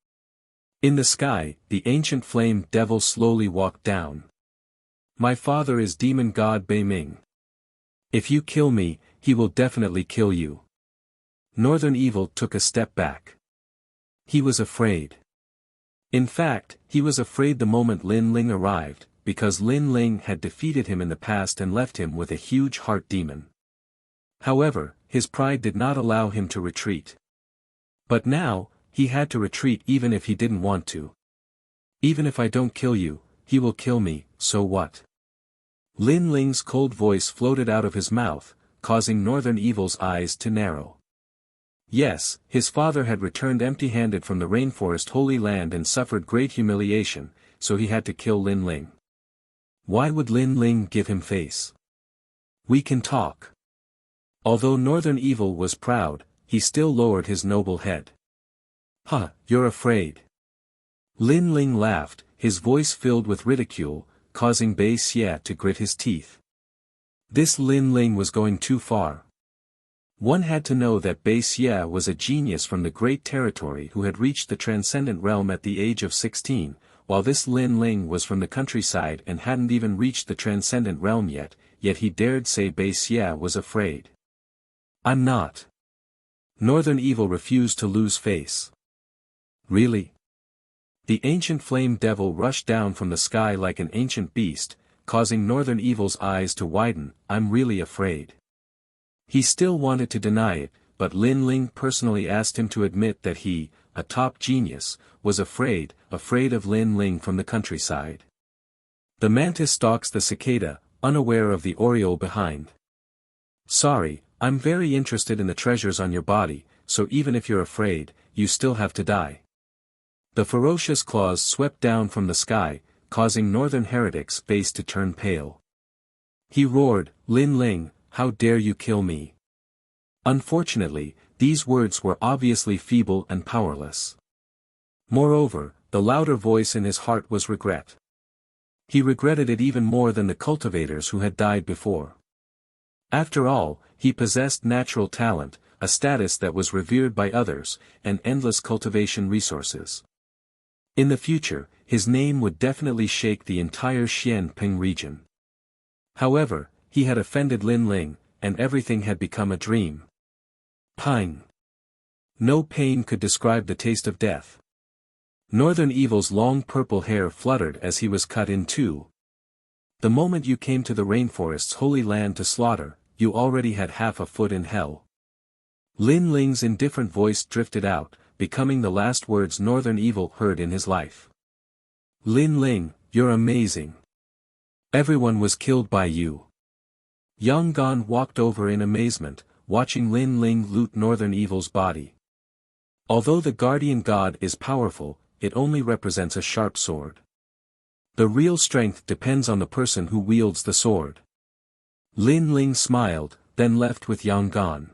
In the sky, the ancient flame devil slowly walked down. My father is demon god Bei Ming. If you kill me, he will definitely kill you. Northern Evil took a step back. He was afraid. In fact, he was afraid the moment Lin Ling arrived, because Lin Ling had defeated him in the past and left him with a huge heart demon. However, his pride did not allow him to retreat. But now, he had to retreat even if he didn't want to. Even if I don't kill you, he will kill me, so what? Lin Ling's cold voice floated out of his mouth, causing Northern Evil's eyes to narrow. Yes, his father had returned empty-handed from the rainforest Holy Land and suffered great humiliation, so he had to kill Lin Ling. Why would Lin Ling give him face? We can talk. Although Northern Evil was proud, he still lowered his noble head. Huh, you're afraid. Lin Ling laughed, his voice filled with ridicule, causing Bei Xie to grit his teeth. This Lin Ling was going too far. One had to know that Bei Xie was a genius from the Great Territory who had reached the Transcendent Realm at the age of 16, while this Lin Ling was from the countryside and hadn't even reached the Transcendent Realm yet he dared say Bei Xie was afraid. I'm not. Northern Evil refused to lose face. Really? The ancient flame devil rushed down from the sky like an ancient beast, causing Northern Evil's eyes to widen. I'm really afraid. He still wanted to deny it, but Lin Ling personally asked him to admit that he, a top genius, was afraid of Lin Ling from the countryside. The mantis stalks the cicada, unaware of the oriole behind. Sorry, I'm very interested in the treasures on your body, so even if you're afraid, you still have to die. The ferocious claws swept down from the sky, causing Northern Heretic's face to turn pale. He roared, Lin Ling, how dare you kill me? Unfortunately, these words were obviously feeble and powerless. Moreover, the louder voice in his heart was regret. He regretted it even more than the cultivators who had died before. After all, he possessed natural talent, a status that was revered by others, and endless cultivation resources. In the future, his name would definitely shake the entire Xianping region. However, he had offended Lin Ling, and everything had become a dream. Pine. No pain could describe the taste of death. Northern Evil's long purple hair fluttered as he was cut in two. The moment you came to the rainforest's holy land to slaughter, you already had half a foot in hell. Lin Ling's indifferent voice drifted out, becoming the last words Northern Evil heard in his life. Lin Ling, you're amazing. Everyone was killed by you. Yang Gan walked over in amazement, watching Lin Ling loot Northern Evil's body. Although the guardian god is powerful, it only represents a sharp sword. The real strength depends on the person who wields the sword. Lin Ling smiled, then left with Yang Gan.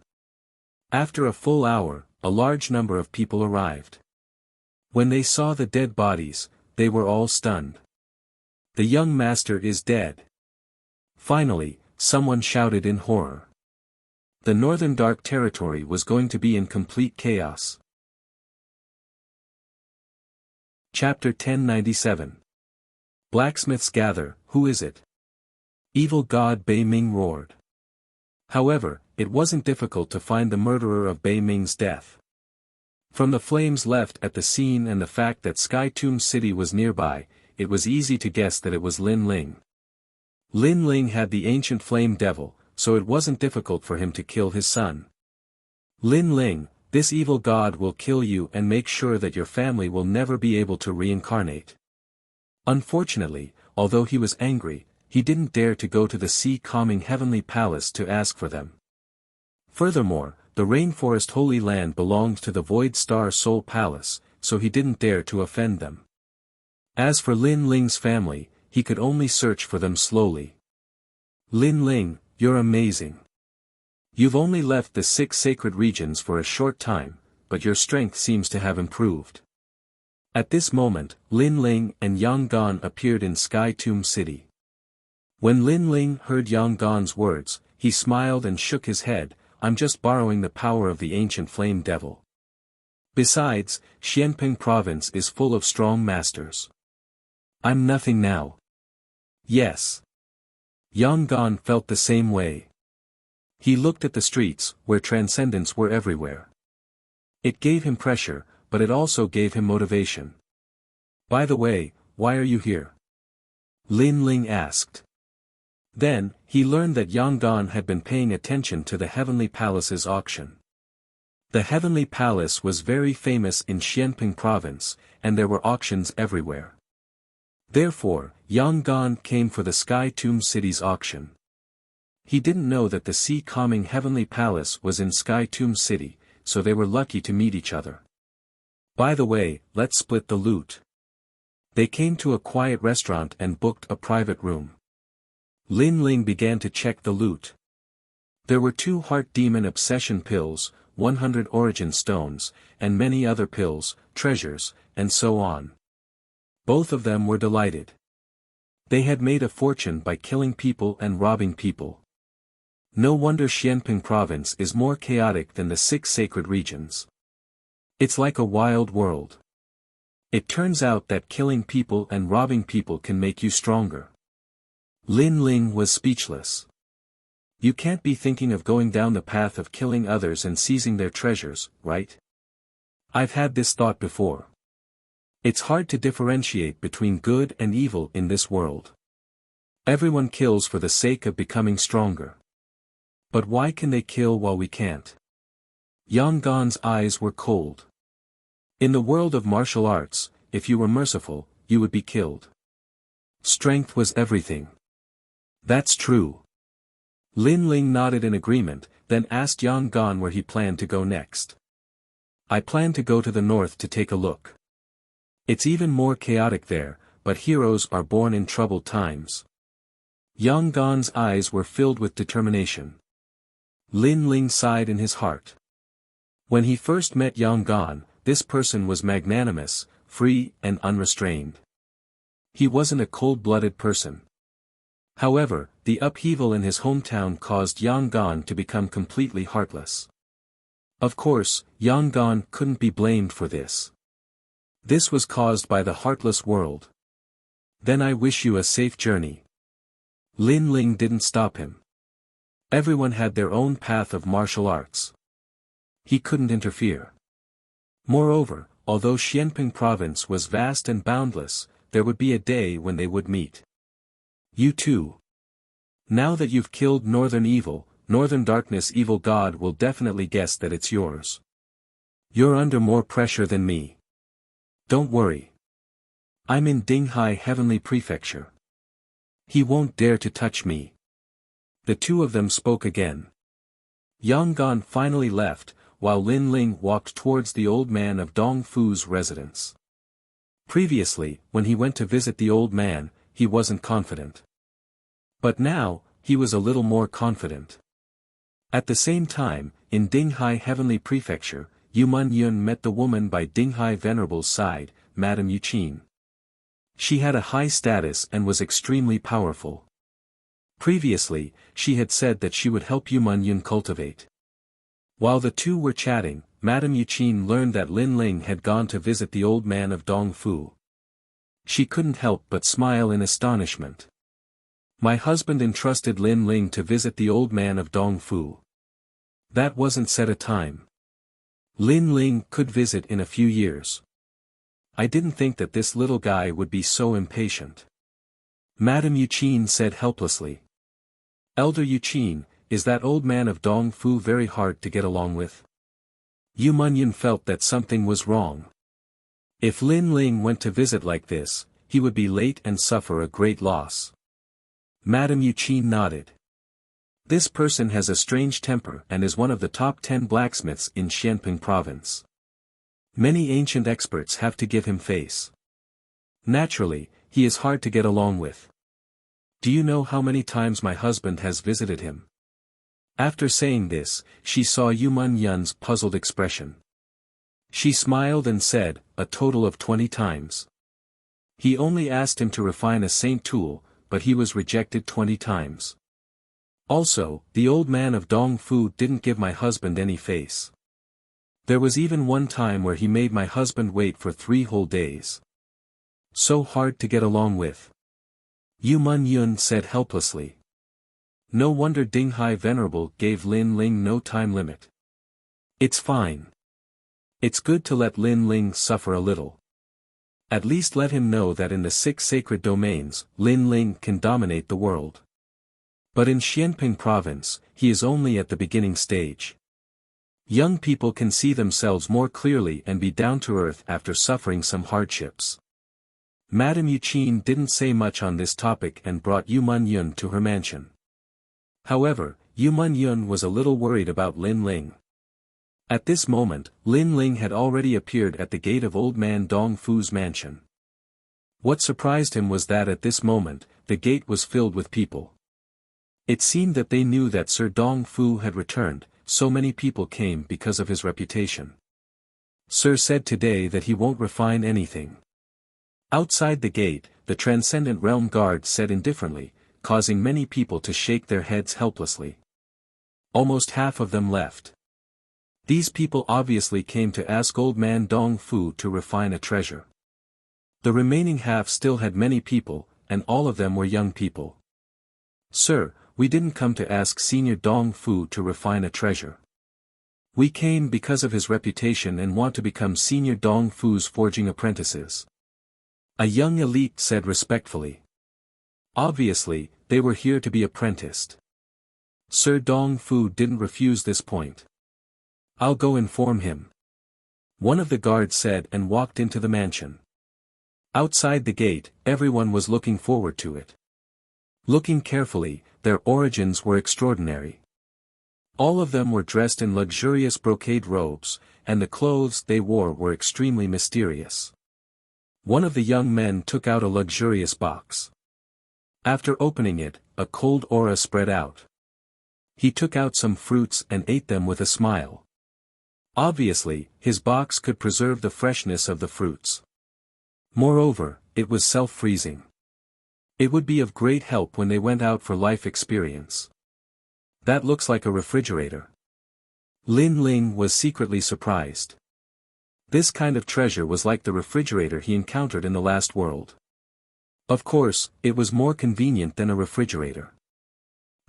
After a full hour, a large number of people arrived. When they saw the dead bodies, they were all stunned. The young master is dead. Finally, someone shouted in horror. The Northern Dark Territory was going to be in complete chaos. Chapter 1097. Blacksmiths gather, who is it? Evil god Bei Ming roared. However, it wasn't difficult to find the murderer of Bei Ming's death. From the flames left at the scene and the fact that Sky Tomb City was nearby, it was easy to guess that it was Lin Ling. Lin Ling had the ancient flame devil, so it wasn't difficult for him to kill his son. Lin Ling, This evil god will kill you and make sure that your family will never be able to reincarnate. Unfortunately, although he was angry, he didn't dare to go to the sea-calming heavenly palace to ask for them. Furthermore, the rainforest Holy Land belonged to the Void Star Soul Palace, so he didn't dare to offend them. As for Lin Ling's family, he could only search for them slowly. Lin Ling, you're amazing. You've only left the 6 sacred regions for a short time, but your strength seems to have improved. At this moment, Lin Ling and Yang Gan appeared in Sky Tomb City. When Lin Ling heard Yang Gan's words, he smiled and shook his head. I'm just borrowing the power of the ancient flame devil. Besides, Xianping province is full of strong masters. I'm nothing now. Yes. Yang Gan felt the same way. He looked at the streets, where transcendents were everywhere. It gave him pressure, but it also gave him motivation. By the way, why are you here? Lin Ling asked. Then, he learned that Yang Gan had been paying attention to the Heavenly Palace's auction. The Heavenly Palace was very famous in Xianping province, and there were auctions everywhere. Therefore, Yang Gan came for the Sky Tomb City's auction. He didn't know that the sea-calming Heavenly Palace was in Sky Tomb City, so they were lucky to meet each other. By the way, let's split the loot. They came to a quiet restaurant and booked a private room. Lin Ling began to check the loot. There were 2 heart demon obsession pills, 100 origin stones, and many other pills, treasures, and so on. Both of them were delighted. They had made a fortune by killing people and robbing people. No wonder Xianping province is more chaotic than the 6 sacred regions. It's like a wild world. It turns out that killing people and robbing people can make you stronger. Lin Ling was speechless. You can't be thinking of going down the path of killing others and seizing their treasures, right? I've had this thought before. It's hard to differentiate between good and evil in this world. Everyone kills for the sake of becoming stronger. But why can they kill while we can't? Yang Gan's eyes were cold. In the world of martial arts, if you were merciful, you would be killed. Strength was everything. That's true. Lin Ling nodded in agreement, then asked Yang Gan where he planned to go next. I plan to go to the north to take a look. It's even more chaotic there, but heroes are born in troubled times. Yang Gan's eyes were filled with determination. Lin Ling sighed in his heart. When he first met Yang Gan, this person was magnanimous, free, and unrestrained. He wasn't a cold-blooded person. However, the upheaval in his hometown caused Yang Gan to become completely heartless. Of course, Yang Gan couldn't be blamed for this. This was caused by the heartless world. Then I wish you a safe journey. Lin Ling didn't stop him. Everyone had their own path of martial arts. He couldn't interfere. Moreover, although Xianping province was vast and boundless, there would be a day when they would meet. You too. Now that you've killed Northern Evil, Northern Darkness Evil God will definitely guess that it's yours. You're under more pressure than me. Don't worry. I'm in Dinghai Heavenly Prefecture. He won't dare to touch me. The 2 of them spoke again. Yang Gan finally left, while Lin Ling walked towards the old man of Dong Fu's residence. Previously, when he went to visit the old man, he wasn't confident. But now, he was a little more confident. At the same time, in Dinghai Heavenly Prefecture, Yuman Yun met the woman by Dinghai Venerable's side, Madame Yuqin. She had a high status and was extremely powerful. Previously, she had said that she would help Yuman Yun cultivate. While the 2 were chatting, Madame Yuqin learned that Lin Ling had gone to visit the old man of Dong Fu. She couldn't help but smile in astonishment. My husband entrusted Lin Ling to visit the old man of Dong Fu. That wasn't set a time. Lin Ling could visit in a few years. I didn't think that this little guy would be so impatient. Madame Yuqin said helplessly. Elder Yuqin, is that old man of Dong Fu very hard to get along with? Yu Munyun felt that something was wrong. If Lin Ling went to visit like this, he would be late and suffer a great loss. Madame Yuqin nodded. This person has a strange temper and is one of the top 10 blacksmiths in Xianping province. Many ancient experts have to give him face. Naturally, he is hard to get along with. Do you know how many times my husband has visited him? After saying this, she saw Yu Munyun's puzzled expression. She smiled and said, a total of 20 times. He only asked him to refine a saint tool, but he was rejected 20 times. Also, the old man of Dongfu didn't give my husband any face. There was even one time where he made my husband wait for 3 whole days. So hard to get along with. Yu Munyun said helplessly. No wonder Dinghai Venerable gave Lin Ling no time limit. It's fine. It's good to let Lin Ling suffer a little. At least let him know that in the 6 sacred domains, Lin Ling can dominate the world. But in Xianping province, he is only at the beginning stage. Young people can see themselves more clearly and be down to earth after suffering some hardships. Madame Yuqin didn't say much on this topic and brought Yu Munyun to her mansion. However, Yu Munyun was a little worried about Lin Ling. At this moment, Lin Ling had already appeared at the gate of old man Dongfu's mansion. What surprised him was that at this moment, the gate was filled with people. It seemed that they knew that Sir Dongfu had returned, so many people came because of his reputation. Sir said today that he won't refine anything. Outside the gate, the Transcendent Realm Guard said indifferently, causing many people to shake their heads helplessly. Almost half of them left. These people obviously came to ask old man Dongfu to refine a treasure. The remaining half still had many people, and all of them were young people. Sir, we didn't come to ask Senior Dongfu to refine a treasure. We came because of his reputation and want to become Senior Dongfu's forging apprentices. A young elite said respectfully. Obviously, they were here to be apprenticed. Sir Dongfu didn't refuse this point. I'll go inform him. One of the guards said and walked into the mansion. Outside the gate, everyone was looking forward to it. Looking carefully, their origins were extraordinary. All of them were dressed in luxurious brocade robes, and the clothes they wore were extremely mysterious. One of the young men took out a luxurious box. After opening it, a cold aura spread out. He took out some fruits and ate them with a smile. Obviously, his box could preserve the freshness of the fruits. Moreover, it was self-freezing. It would be of great help when they went out for life experience. That looks like a refrigerator. Lin Ling was secretly surprised. This kind of treasure was like the refrigerator he encountered in the last world. Of course, it was more convenient than a refrigerator.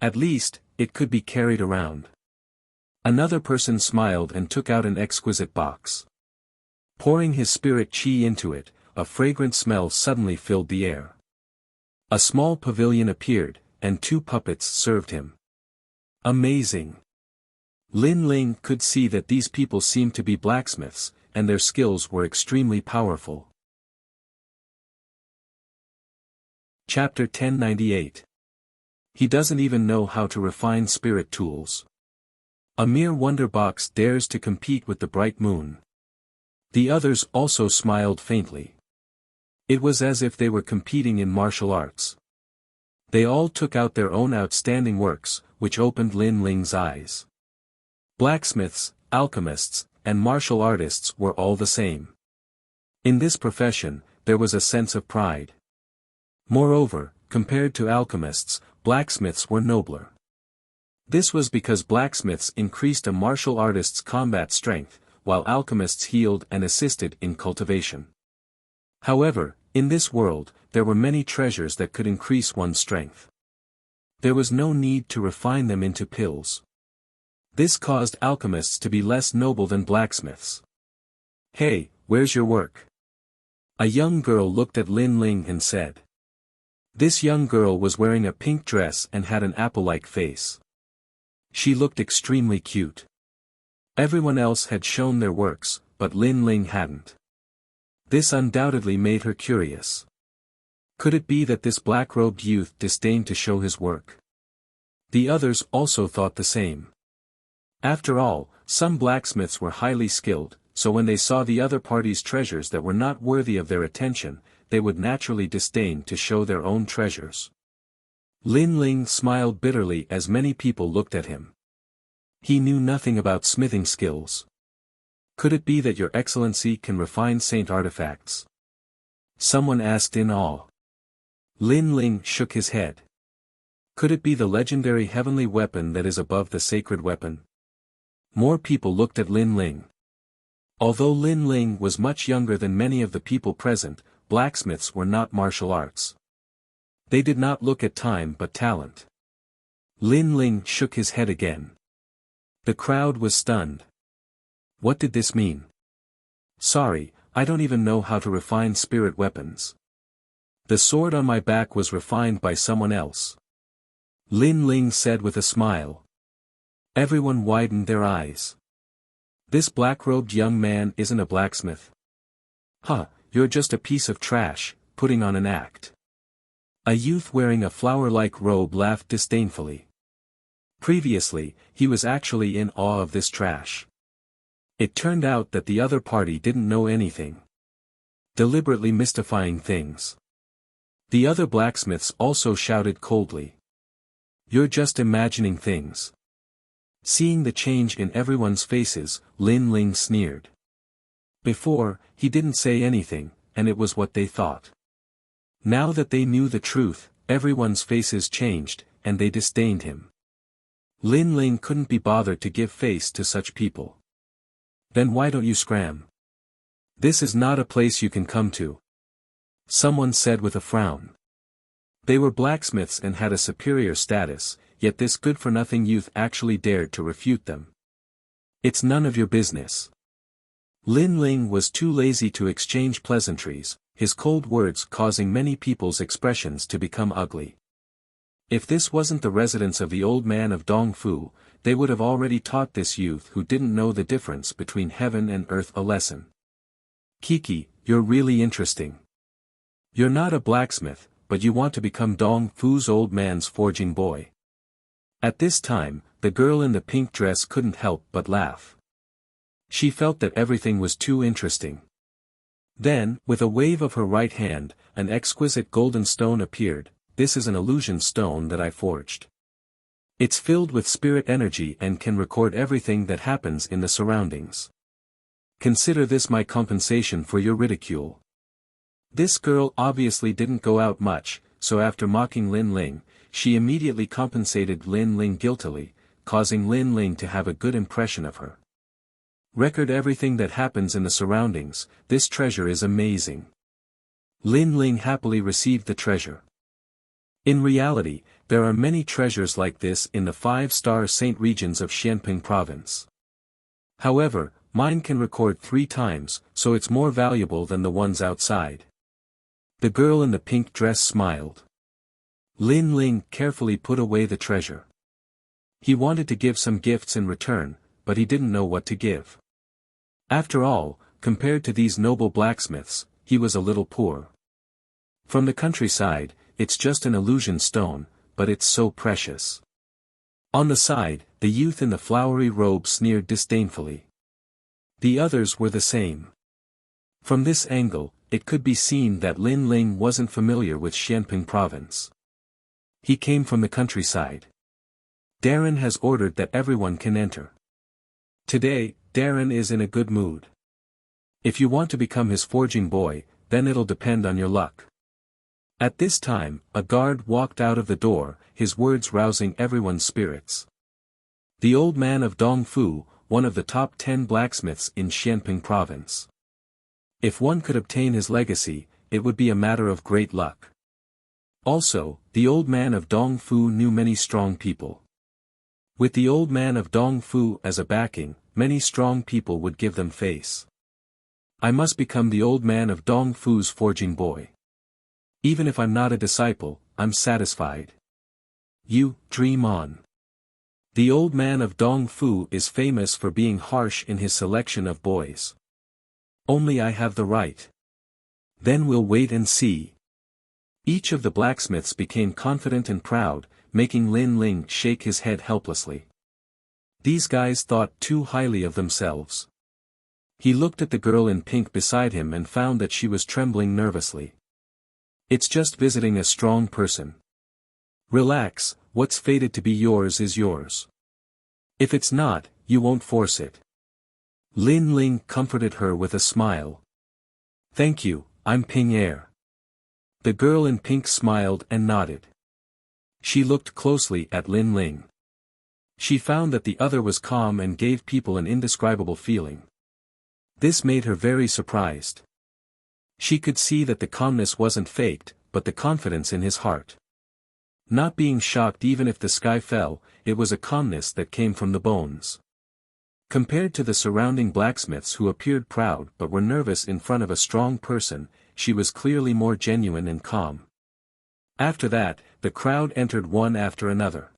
At least, it could be carried around. Another person smiled and took out an exquisite box. Pouring his spirit qi into it, a fragrant smell suddenly filled the air. A small pavilion appeared, and 2 puppets served him. Amazing! Lin Ling could see that these people seemed to be blacksmiths, and their skills were extremely powerful. Chapter 1098. He doesn't even know how to refine spirit tools. A mere wonder box dares to compete with the bright moon. The others also smiled faintly. It was as if they were competing in martial arts. They all took out their own outstanding works, which opened Lin Ling's eyes. Blacksmiths, alchemists, and martial artists were all the same. In this profession, there was a sense of pride. Moreover, compared to alchemists, blacksmiths were nobler. This was because blacksmiths increased a martial artist's combat strength, while alchemists healed and assisted in cultivation. However, in this world, there were many treasures that could increase one's strength. There was no need to refine them into pills. This caused alchemists to be less noble than blacksmiths. Hey, where's your work? A young girl looked at Lin Ling and said. This young girl was wearing a pink dress and had an apple-like face. She looked extremely cute. Everyone else had shown their works, but Lin Ling hadn't. This undoubtedly made her curious. Could it be that this black-robed youth disdained to show his work? The others also thought the same. After all, some blacksmiths were highly skilled, so when they saw the other party's treasures that were not worthy of their attention, they would naturally disdain to show their own treasures. Lin Ling smiled bitterly as many people looked at him. He knew nothing about smithing skills. Could it be that your excellency can refine saint artifacts? Someone asked in awe. Lin Ling shook his head. Could it be the legendary heavenly weapon that is above the sacred weapon? More people looked at Lin Ling. Although Lin Ling was much younger than many of the people present, blacksmiths were not martial arts. They did not look at time but talent. Lin Ling shook his head again. The crowd was stunned. What did this mean? Sorry, I don't even know how to refine spirit weapons. The sword on my back was refined by someone else. Lin Ling said with a smile. Everyone widened their eyes. This black-robed young man isn't a blacksmith. Huh, you're just a piece of trash, putting on an act. A youth wearing a flower-like robe laughed disdainfully. Previously, he was actually in awe of this trash. It turned out that the other party didn't know anything. Deliberately mystifying things. The other blacksmiths also shouted coldly. You're just imagining things. Seeing the change in everyone's faces, Lin Ling sneered. Before, he didn't say anything, and it was what they thought. Now that they knew the truth, everyone's faces changed, and they disdained him. Lin Ling couldn't be bothered to give face to such people. Then why don't you scram? This is not a place you can come to. Someone said with a frown. They were blacksmiths and had a superior status, yet this good-for-nothing youth actually dared to refute them. It's none of your business. Lin Ling was too lazy to exchange pleasantries, his cold words causing many people's expressions to become ugly. If this wasn't the residence of the old man of Dongfu, they would have already taught this youth who didn't know the difference between heaven and earth a lesson. Kiki, you're really interesting. You're not a blacksmith, but you want to become Dong Fu's old man's forging boy. At this time, the girl in the pink dress couldn't help but laugh. She felt that everything was too interesting. Then, with a wave of her right hand, an exquisite golden stone appeared. This is an illusion stone that I forged. It's filled with spirit energy and can record everything that happens in the surroundings. Consider this my compensation for your ridicule. This girl obviously didn't go out much, so after mocking Lin Ling, she immediately compensated Lin Ling guiltily, causing Lin Ling to have a good impression of her. Record everything that happens in the surroundings, this treasure is amazing. Lin Ling happily received the treasure. In reality, there are many treasures like this in the 5-star saint regions of Xianping province. However, mine can record 3 times, so it's more valuable than the ones outside. The girl in the pink dress smiled. Lin Ling carefully put away the treasure. He wanted to give some gifts in return, but he didn't know what to give. After all, compared to these noble blacksmiths, he was a little poor. From the countryside, it's just an illusion stone, but it's so precious. On the side, the youth in the flowery robe sneered disdainfully. The others were the same. From this angle, it could be seen that Lin Ling wasn't familiar with Xianping province. He came from the countryside. Darren has ordered that everyone can enter. Today, Darren is in a good mood. If you want to become his forging boy, then it'll depend on your luck. At this time, a guard walked out of the door, his words rousing everyone's spirits. The old man of Dongfu, one of the top 10 blacksmiths in Xianping province. If one could obtain his legacy, it would be a matter of great luck. Also, the old man of Dongfu knew many strong people. With the old man of Dongfu as a backing, many strong people would give them face. I must become the old man of Dongfu's forging boy. Even if I'm not a disciple, I'm satisfied. You, dream on. The old man of Dong Fu is famous for being harsh in his selection of boys. Only I have the right. Then we'll wait and see. Each of the blacksmiths became confident and proud, making Lin Ling shake his head helplessly. These guys thought too highly of themselves. He looked at the girl in pink beside him and found that she was trembling nervously. It's just visiting a strong person. Relax, what's fated to be yours is yours. If it's not, you won't force it. Lin Ling comforted her with a smile. Thank you, I'm Ping Er. The girl in pink smiled and nodded. She looked closely at Lin Ling. She found that the other was calm and gave people an indescribable feeling. This made her very surprised. She could see that the calmness wasn't faked, but the confidence in his heart. Not being shocked even if the sky fell, it was a calmness that came from the bones. Compared to the surrounding blacksmiths who appeared proud but were nervous in front of a strong person, she was clearly more genuine and calm. After that, the crowd entered one after another.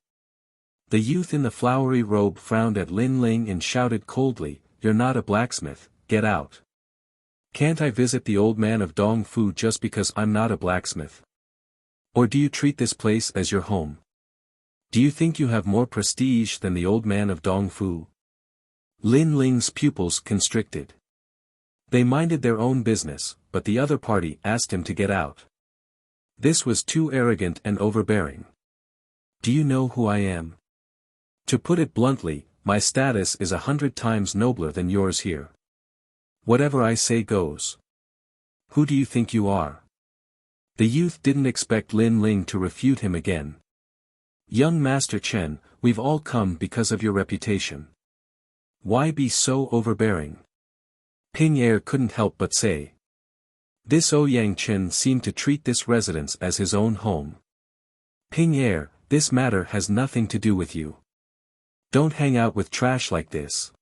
The youth in the flowery robe frowned at Lin Ling and shouted coldly, "You're not a blacksmith, get out. Can't I visit the old man of Dong Fu just because I'm not a blacksmith? Or do you treat this place as your home? Do you think you have more prestige than the old man of Dong Fu?" Lin Ling's pupils constricted. They minded their own business, but the other party asked him to get out. This was too arrogant and overbearing. Do you know who I am? To put it bluntly, my status is 100 times nobler than yours here. Whatever I say goes. Who do you think you are? The youth didn't expect Lin Ling to refute him again. Young Master Chen, we've all come because of your reputation. Why be so overbearing? Ping Er couldn't help but say. This Ouyang Chen seemed to treat this residence as his own home. Ping Er, this matter has nothing to do with you. Don't hang out with trash like this.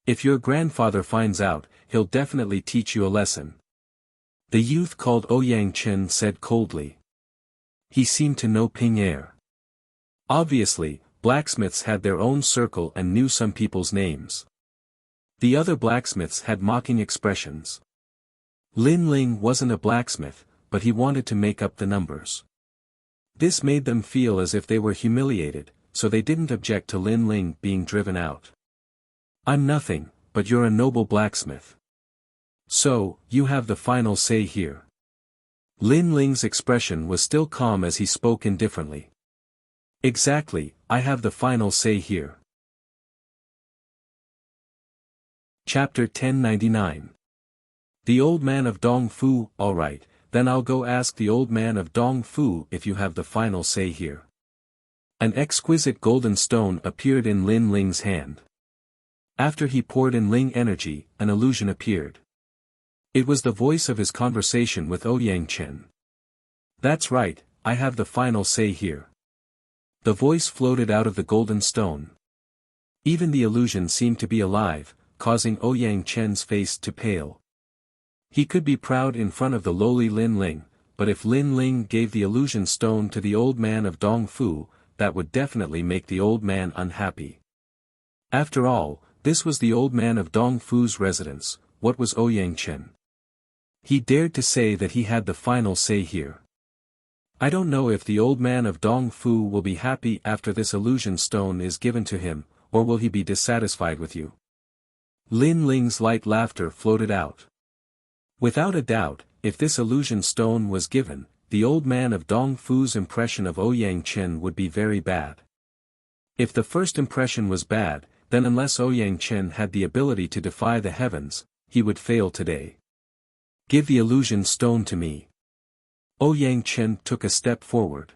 If your grandfather finds out, he'll definitely teach you a lesson. The youth called Ouyang Chen said coldly. He seemed to know Ping Er. Obviously, blacksmiths had their own circle and knew some people's names. The other blacksmiths had mocking expressions. Lin Ling wasn't a blacksmith, but he wanted to make up the numbers. This made them feel as if they were humiliated, so they didn't object to Lin Ling being driven out. I'm nothing, but you're a noble blacksmith. So, you have the final say here. Lin Ling's expression was still calm as he spoke indifferently. Exactly, I have the final say here. Chapter 1099. The old man of Dong Fu, alright, then I'll go ask the old man of Dong Fu if you have the final say here. An exquisite golden stone appeared in Lin Ling's hand. After he poured in Ling energy, an illusion appeared. It was the voice of his conversation with Ouyang Chen. That's right, I have the final say here. The voice floated out of the golden stone. Even the illusion seemed to be alive, causing Ouyang Chen's face to pale. He could be proud in front of the lowly Lin Ling, but if Lin Ling gave the illusion stone to the old man of Dong Fu, that would definitely make the old man unhappy. After all, this was the old man of Dong Fu's residence. What was Ouyang Chen? He dared to say that he had the final say here. I don't know if the old man of Dong Fu will be happy after this illusion stone is given to him, or will he be dissatisfied with you? Lin Ling's light laughter floated out. Without a doubt, if this illusion stone was given, the old man of Dong Fu's impression of Ouyang Chen would be very bad. If the first impression was bad, then unless Ouyang Chen had the ability to defy the heavens, he would fail today. Give the illusion stone to me. Ouyang Chen took a step forward.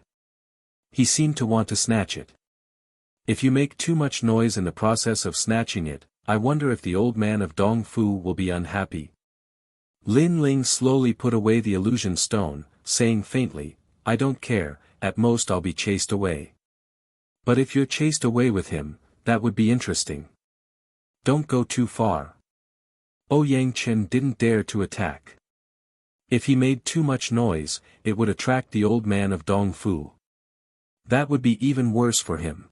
He seemed to want to snatch it. If you make too much noise in the process of snatching it, I wonder if the old man of Dong Fu will be unhappy. Lin Ling slowly put away the illusion stone, saying faintly, I don't care, at most I'll be chased away. But if you're chased away with him, that would be interesting. Don't go too far. Ouyang Chen didn't dare to attack. If he made too much noise, it would attract the old man of Dong Fu. That would be even worse for him.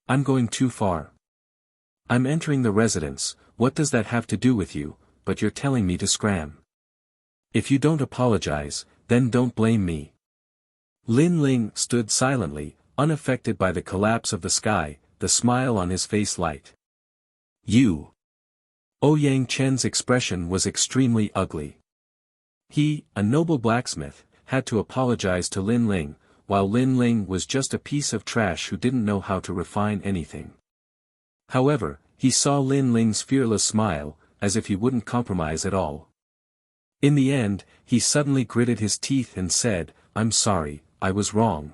I'm going too far. I'm entering the residence, what does that have to do with you, but you're telling me to scram. If you don't apologize, then don't blame me. Lin Ling stood silently, unaffected by the collapse of the sky, the smile on his face light. You. Ouyang Chen's expression was extremely ugly. He, a noble blacksmith, had to apologize to Lin Ling, while Lin Ling was just a piece of trash who didn't know how to refine anything. However, he saw Lin Ling's fearless smile, as if he wouldn't compromise at all. In the end, he suddenly gritted his teeth and said, "I'm sorry, I was wrong."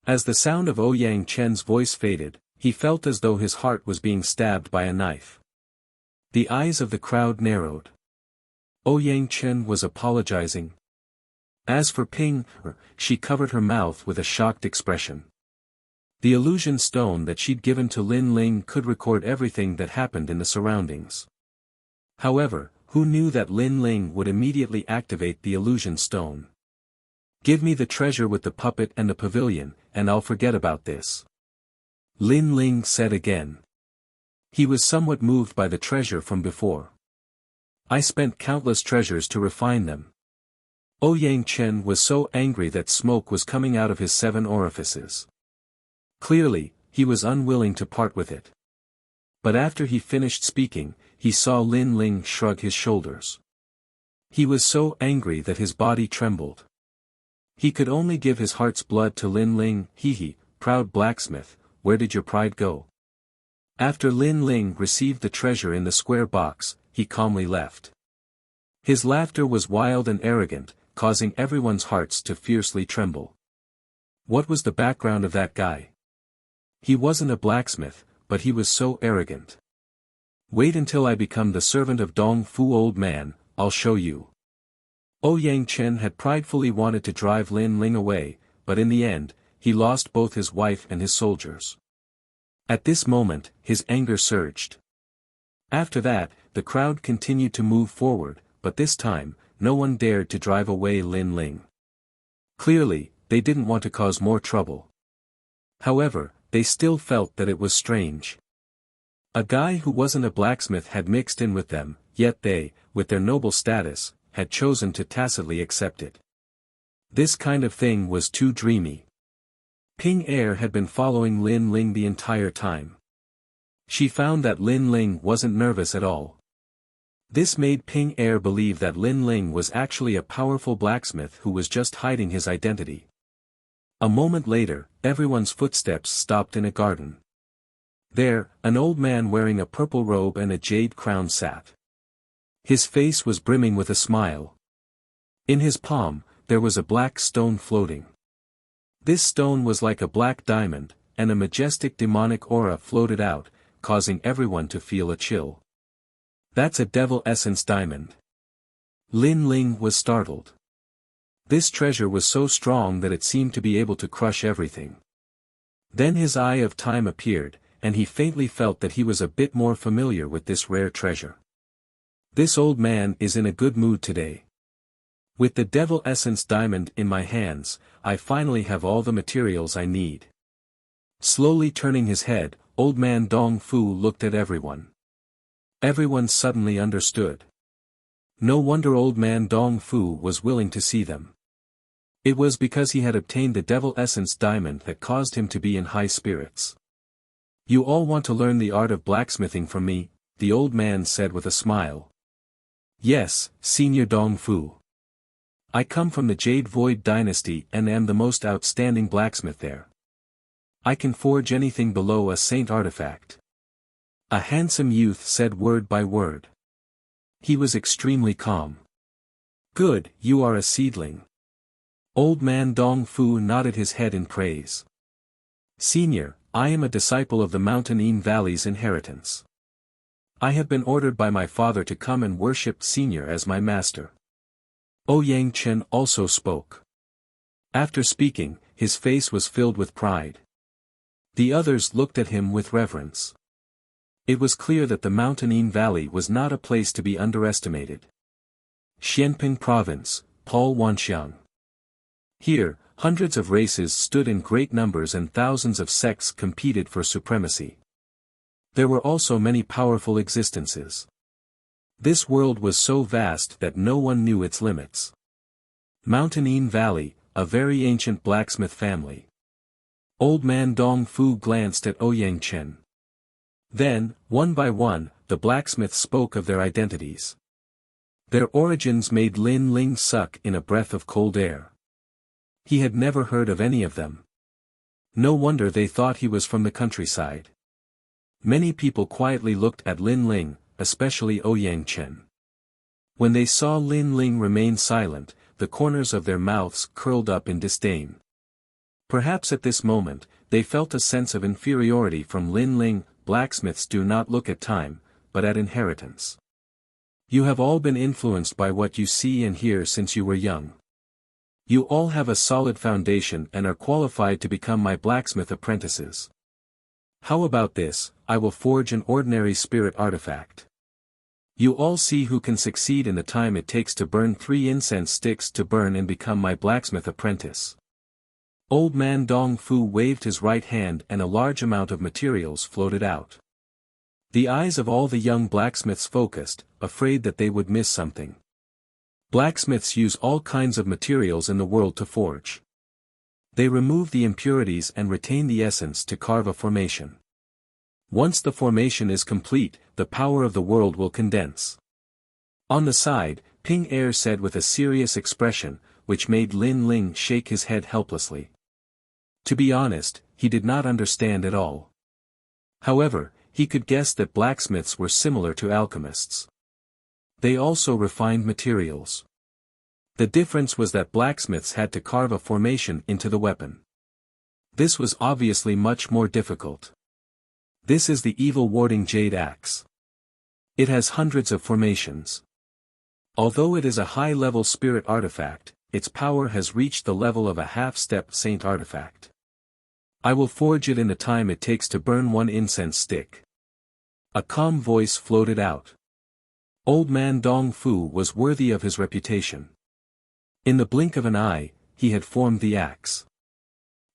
As the sound of Ouyang Chen's voice faded, he felt as though his heart was being stabbed by a knife. The eyes of the crowd narrowed. Ouyang Chen was apologizing. As for Ping, she covered her mouth with a shocked expression. The illusion stone that she'd given to Lin Ling could record everything that happened in the surroundings. However, who knew that Lin Ling would immediately activate the illusion stone? "Give me the treasure with the puppet and the pavilion, and I'll forget about this," Lin Ling said again. He was somewhat moved by the treasure from before. "I spent countless treasures to refine them." Ouyang Chen was so angry that smoke was coming out of his 7 orifices. Clearly, he was unwilling to part with it. But after he finished speaking, he saw Lin Ling shrug his shoulders. He was so angry that his body trembled. He could only give his heart's blood to Lin Ling. Hee, proud blacksmith, where did your pride go? After Lin Ling received the treasure in the square box, he calmly left. His laughter was wild and arrogant, causing everyone's hearts to fiercely tremble. What was the background of that guy? He wasn't a blacksmith, but he was so arrogant. "Wait until I become the servant of Dong Fu, old man, I'll show you." Ouyang Chen had pridefully wanted to drive Lin Ling away, but in the end, he lost both his wife and his soldiers. At this moment, his anger surged. After that, the crowd continued to move forward, but this time, no one dared to drive away Lin Ling. Clearly, they didn't want to cause more trouble. However, they still felt that it was strange. A guy who wasn't a blacksmith had mixed in with them, yet they, with their noble status, had chosen to tacitly accept it. This kind of thing was too dreamy. Ping Er had been following Lin Ling the entire time. She found that Lin Ling wasn't nervous at all. This made Ping Er believe that Lin Ling was actually a powerful blacksmith who was just hiding his identity. A moment later, everyone's footsteps stopped in a garden. There, an old man wearing a purple robe and a jade crown sat. His face was brimming with a smile. In his palm, there was a black stone floating. This stone was like a black diamond, and a majestic demonic aura floated out, causing everyone to feel a chill. "That's a devil essence diamond." Lin Ling was startled. This treasure was so strong that it seemed to be able to crush everything. Then his eye of time appeared, and he faintly felt that he was a bit more familiar with this rare treasure. This old man is in a good mood today. With the devil essence diamond in my hands, I finally have all the materials I need. Slowly turning his head, old man Dong Fu looked at everyone. Everyone suddenly understood. No wonder old man Dong Fu was willing to see them. It was because he had obtained the devil essence diamond that caused him to be in high spirits. "You all want to learn the art of blacksmithing from me," the old man said with a smile. "Yes, Senior Dong Fu. I come from the Jade Void dynasty and am the most outstanding blacksmith there. I can forge anything below a saint artifact." A handsome youth said word by word. He was extremely calm. "Good, you are a seedling." Old man Dong Fu nodded his head in praise. "Senior, I am a disciple of the Mountain Valley's inheritance. I have been ordered by my father to come and worship Senior as my master." Ouyang Chen also spoke. After speaking, his face was filled with pride. The others looked at him with reverence. It was clear that the Mountain Valley was not a place to be underestimated. Xianping Province, Paul Wanxiang. Here, Hundreds of races stood in great numbers and thousands of sects competed for supremacy. There were also many powerful existences. This world was so vast that no one knew its limits. Mountain Valley, a very ancient blacksmith family. Old man Dong Fu glanced at Ouyang Chen. Then, one by one, the blacksmiths spoke of their identities. Their origins made Lin Ling suck in a breath of cold air. He had never heard of any of them. No wonder they thought he was from the countryside. Many people quietly looked at Lin Ling, especially Ouyang Chen. When they saw Lin Ling remain silent, the corners of their mouths curled up in disdain. Perhaps at this moment, they felt a sense of inferiority from Lin Ling. Blacksmiths do not look at time, but at inheritance. You have all been influenced by what you see and hear since you were young. You all have a solid foundation and are qualified to become my blacksmith apprentices. How about this? I will forge an ordinary spirit artifact. You all see who can succeed in the time it takes to burn 3 incense sticks to burn and become my blacksmith apprentice. Old man Dong Fu waved his right hand and a large amount of materials floated out. The eyes of all the young blacksmiths focused, afraid that they would miss something. Blacksmiths use all kinds of materials in the world to forge. They remove the impurities and retain the essence to carve a formation. Once the formation is complete, the power of the world will condense. On the side, Ping Er said with a serious expression, which made Lin Ling shake his head helplessly. To be honest, he did not understand at all. However, he could guess that blacksmiths were similar to alchemists. They also refined materials. The difference was that blacksmiths had to carve a formation into the weapon. This was obviously much more difficult. This is the evil warding jade axe. It has hundreds of formations. Although it is a high-level spirit artifact, its power has reached the level of a half-step saint artifact. I will forge it in the time it takes to burn 1 incense stick. A calm voice floated out. Old man Dong Fu was worthy of his reputation. In the blink of an eye, he had formed the axe.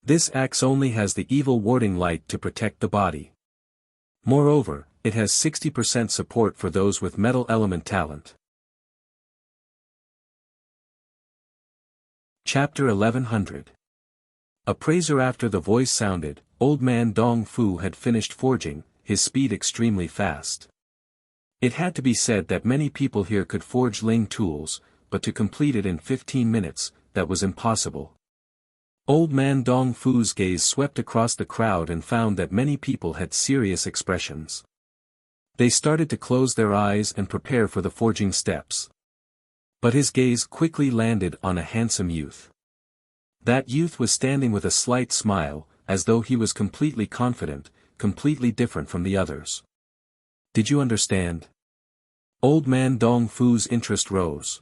This axe only has the evil warding light to protect the body. Moreover, it has 60% support for those with metal element talent. Chapter 1100. Appraiser. After the voice sounded, old man Dong Fu had finished forging, his speed extremely fast. It had to be said that many people here could forge Ling tools, but to complete it in 15 minutes, that was impossible. Old man Dong Fu's gaze swept across the crowd and found that many people had serious expressions. They started to close their eyes and prepare for the forging steps. But his gaze quickly landed on a handsome youth. That youth was standing with a slight smile, as though he was completely confident, completely different from the others. Did you understand? Old man Dong Fu's interest rose.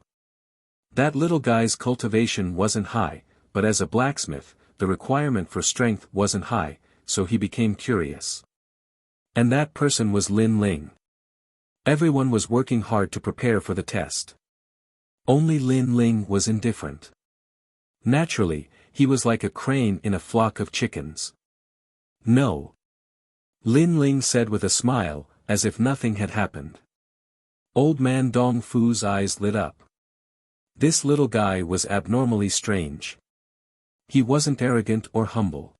That little guy's cultivation wasn't high, but as a blacksmith, the requirement for strength wasn't high, so he became curious. And that person was Lin Ling. Everyone was working hard to prepare for the test. Only Lin Ling was indifferent. Naturally, he was like a crane in a flock of chickens. No. Lin Ling said with a smile, as if nothing had happened. Old man Dong Fu's eyes lit up. This little guy was abnormally strange. He wasn't arrogant or humble.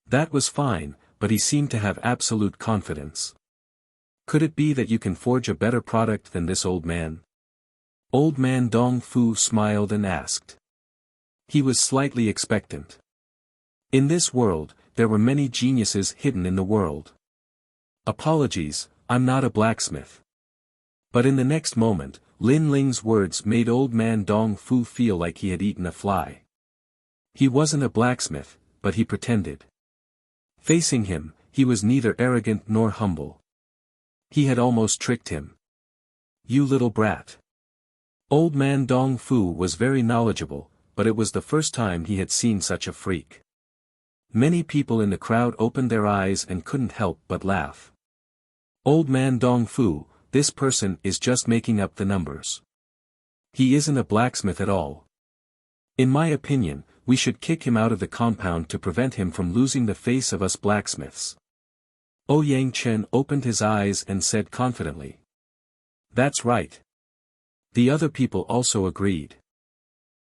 That was fine, but he seemed to have absolute confidence. Could it be that you can forge a better product than this old man? Old man Dong Fu smiled and asked. He was slightly expectant. In this world, there were many geniuses hidden in the world. Apologies, I'm not a blacksmith. But in the next moment, Lin Ling's words made old man Dong Fu feel like he had eaten a fly. He wasn't a blacksmith, but he pretended. Facing him, he was neither arrogant nor humble. He had almost tricked him. You little brat. Old man Dong Fu was very knowledgeable, but it was the first time he had seen such a freak. Many people in the crowd opened their eyes and couldn't help but laugh. Old man Dong Fu, this person is just making up the numbers. He isn't a blacksmith at all. In my opinion, we should kick him out of the compound to prevent him from losing the face of us blacksmiths. Ouyang Chen opened his eyes and said confidently. That's right. The other people also agreed.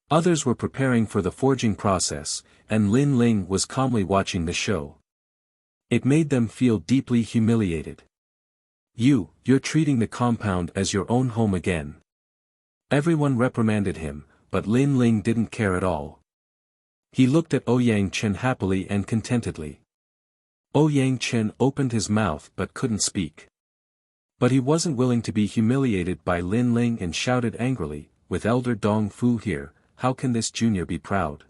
Others were preparing for the forging process, and Lin Ling was calmly watching the show. It made them feel deeply humiliated. You're treating the compound as your own home again. Everyone reprimanded him, but Lin Ling didn't care at all. He looked at Ouyang Chen happily and contentedly. Ouyang Chen opened his mouth but couldn't speak. But he wasn't willing to be humiliated by Lin Ling and shouted angrily, with Elder Dong Fu here, how can this junior be proud?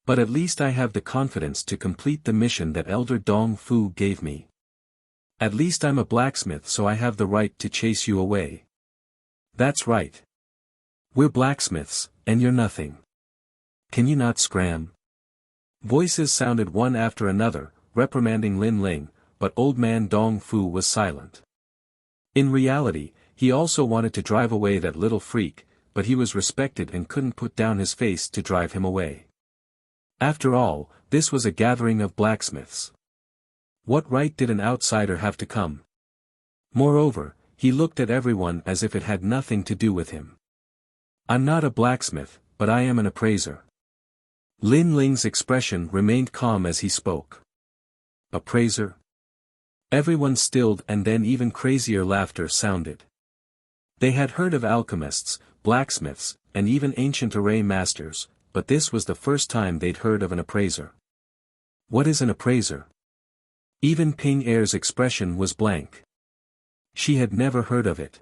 But at least I have the confidence to complete the mission that Elder Dong Fu gave me. At least I'm a blacksmith, so I have the right to chase you away. That's right. We're blacksmiths, and you're nothing. Can you not scram? Voices sounded one after another, reprimanding Lin Ling, but old man Dong Fu was silent. In reality, he also wanted to drive away that little freak, but he was respected and couldn't put down his face to drive him away. After all, this was a gathering of blacksmiths. What right did an outsider have to come? Moreover, he looked at everyone as if it had nothing to do with him. I'm not a blacksmith, but I am an appraiser. Lin Ling's expression remained calm as he spoke. Appraiser? Everyone stilled, and then even crazier laughter sounded. They had heard of alchemists, blacksmiths, and even ancient array masters, but this was the first time they'd heard of an appraiser. What is an appraiser? Even Ping Er's expression was blank. She had never heard of it.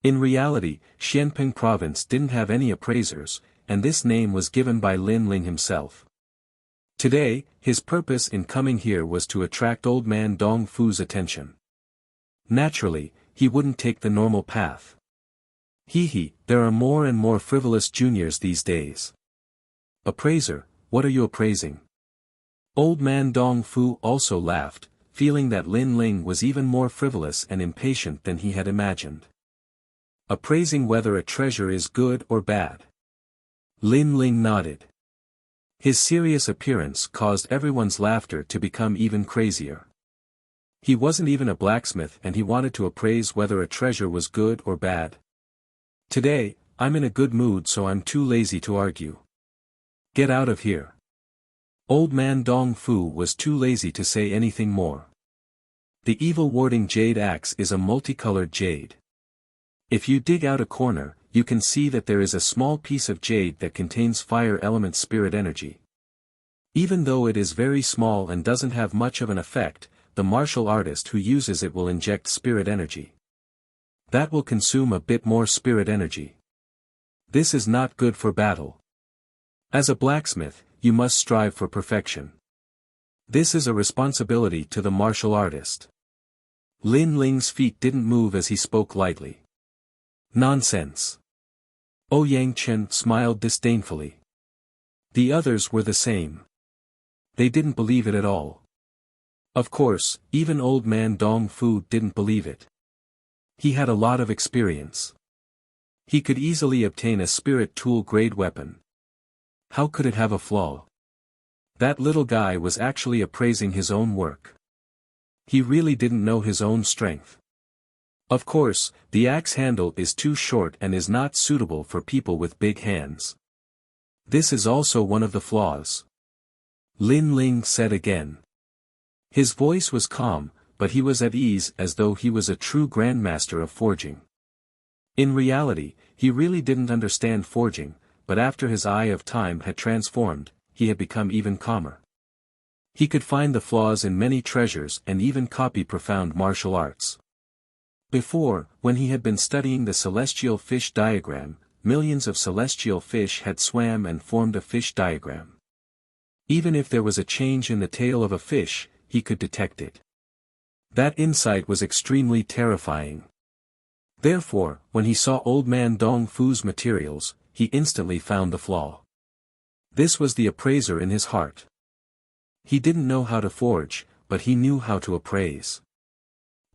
In reality, Xianping province didn't have any appraisers, and this name was given by Lin Ling himself. Today, his purpose in coming here was to attract old man Dong Fu's attention. Naturally, he wouldn't take the normal path. There are more and more frivolous juniors these days. Appraiser, what are you appraising? Old man Dong Fu also laughed, feeling that Lin Ling was even more frivolous and impatient than he had imagined. Appraising whether a treasure is good or bad. Lin Ling nodded. His serious appearance caused everyone's laughter to become even crazier. He wasn't even a blacksmith and he wanted to appraise whether a treasure was good or bad. Today, I'm in a good mood, so I'm too lazy to argue. Get out of here. Old man Dong Fu was too lazy to say anything more. The evil warding jade axe is a multicolored jade. If you dig out a corner, you can see that there is a small piece of jade that contains fire element spirit energy. Even though it is very small and doesn't have much of an effect, the martial artist who uses it will inject spirit energy. That will consume a bit more spirit energy. This is not good for battle. As a blacksmith, you must strive for perfection. This is a responsibility to the martial artist. Lin Ling's feet didn't move as he spoke lightly. Nonsense. Ouyang Chen smiled disdainfully. The others were the same. They didn't believe it at all. Of course, even old man Dong Fu didn't believe it. He had a lot of experience. He could easily obtain a spirit tool grade weapon. How could it have a flaw? That little guy was actually appraising his own work. He really didn't know his own strength. Of course, the axe handle is too short and is not suitable for people with big hands. This is also one of the flaws. Lin Ling said again. His voice was calm, but he was at ease as though he was a true grandmaster of forging. In reality, he really didn't understand forging, but after his eye of time had transformed, he had become even calmer. He could find the flaws in many treasures and even copy profound martial arts. Before, when he had been studying the celestial fish diagram, millions of celestial fish had swam and formed a fish diagram. Even if there was a change in the tail of a fish, he could detect it. That insight was extremely terrifying. Therefore, when he saw old man Dong Fu's materials, he instantly found the flaw. This was the appraiser in his heart. He didn't know how to forge, but he knew how to appraise.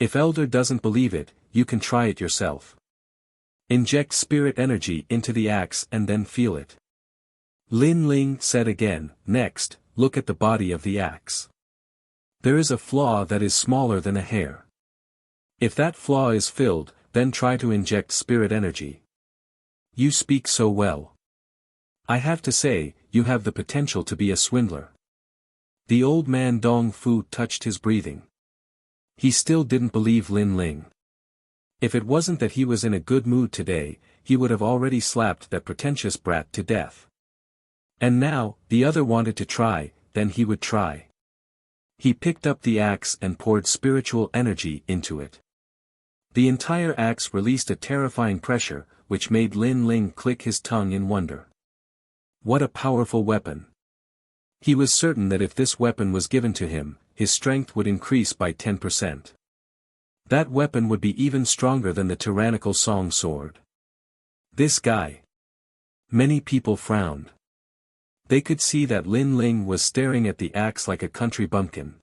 If Elder doesn't believe it, you can try it yourself. Inject spirit energy into the axe and then feel it. Lin Ling said again, next, look at the body of the axe. There is a flaw that is smaller than a hair. If that flaw is filled, then try to inject spirit energy. You speak so well. I have to say, you have the potential to be a swindler. The old man Dong Fu touched his breathing. He still didn't believe Lin Ling. If it wasn't that he was in a good mood today, he would have already slapped that pretentious brat to death. And now, the other wanted to try, then he would try. He picked up the axe and poured spiritual energy into it. The entire axe released a terrifying pressure, which made Lin Ling click his tongue in wonder. What a powerful weapon. He was certain that if this weapon was given to him, his strength would increase by 10%. That weapon would be even stronger than the tyrannical song sword. This guy. Many people frowned. They could see that Lin Ling was staring at the axe like a country bumpkin.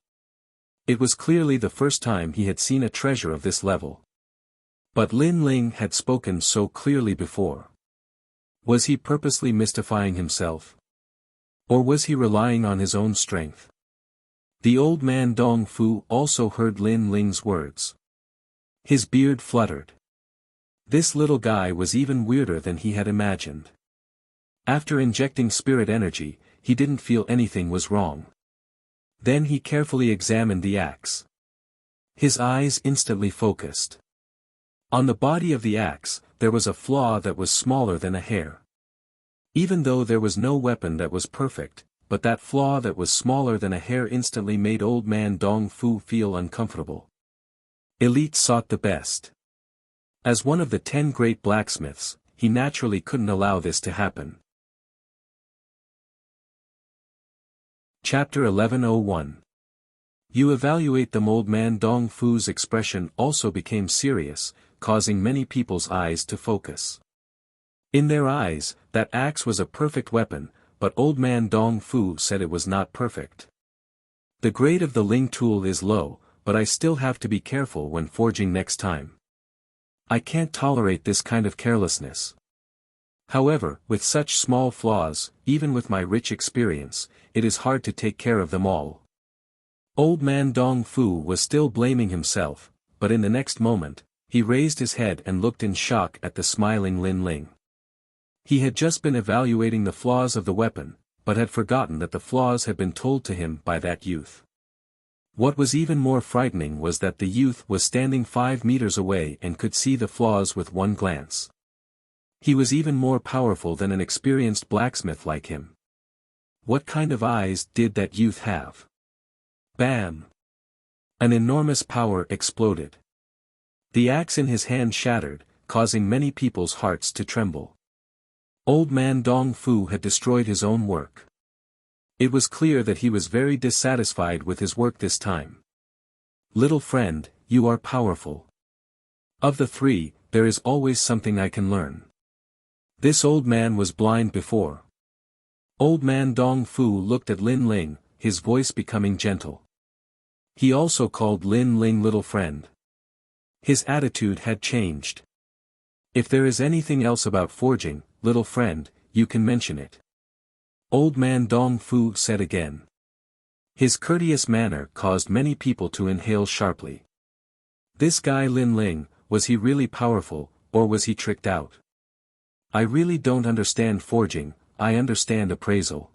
It was clearly the first time he had seen a treasure of this level. But Lin Ling had spoken so clearly before. Was he purposely mystifying himself? Or was he relying on his own strength? The old man Dong Fu also heard Lin Ling's words. His beard fluttered. This little guy was even weirder than he had imagined. After injecting spirit energy, he didn't feel anything was wrong. Then he carefully examined the axe. His eyes instantly focused. On the body of the axe, there was a flaw that was smaller than a hair. Even though there was no weapon that was perfect, but that flaw that was smaller than a hair instantly made old man Dong Fu feel uncomfortable. Elite sought the best. As one of the 10 great blacksmiths, he naturally couldn't allow this to happen. Chapter 1101. You evaluate them. Old man Dong Fu's expression also became serious, causing many people's eyes to focus. In their eyes, that axe was a perfect weapon, but old man Dong Fu said it was not perfect. The grade of the Ling tool is low, but I still have to be careful when forging next time. I can't tolerate this kind of carelessness. However, with such small flaws, even with my rich experience, it is hard to take care of them all. Old man Dong Fu was still blaming himself, but in the next moment, he raised his head and looked in shock at the smiling Lin Ling. He had just been evaluating the flaws of the weapon, but had forgotten that the flaws had been told to him by that youth. What was even more frightening was that the youth was standing 5 meters away and could see the flaws with one glance. He was even more powerful than an experienced blacksmith like him. What kind of eyes did that youth have? Bam! An enormous power exploded. The axe in his hand shattered, causing many people's hearts to tremble. Old man Dong Fu had destroyed his own work. It was clear that he was very dissatisfied with his work this time. Little friend, you are powerful. Of the 3, there is always something I can learn. This old man was blind before. Old man Dong Fu looked at Lin Ling, his voice becoming gentle. He also called Lin Ling little friend. His attitude had changed. If there is anything else about forging, little friend, you can mention it. Old man Dong Fu said again. His courteous manner caused many people to inhale sharply. This guy Lin Ling, was he really powerful, or was he tricked out? I really don't understand forging, I understand appraisal.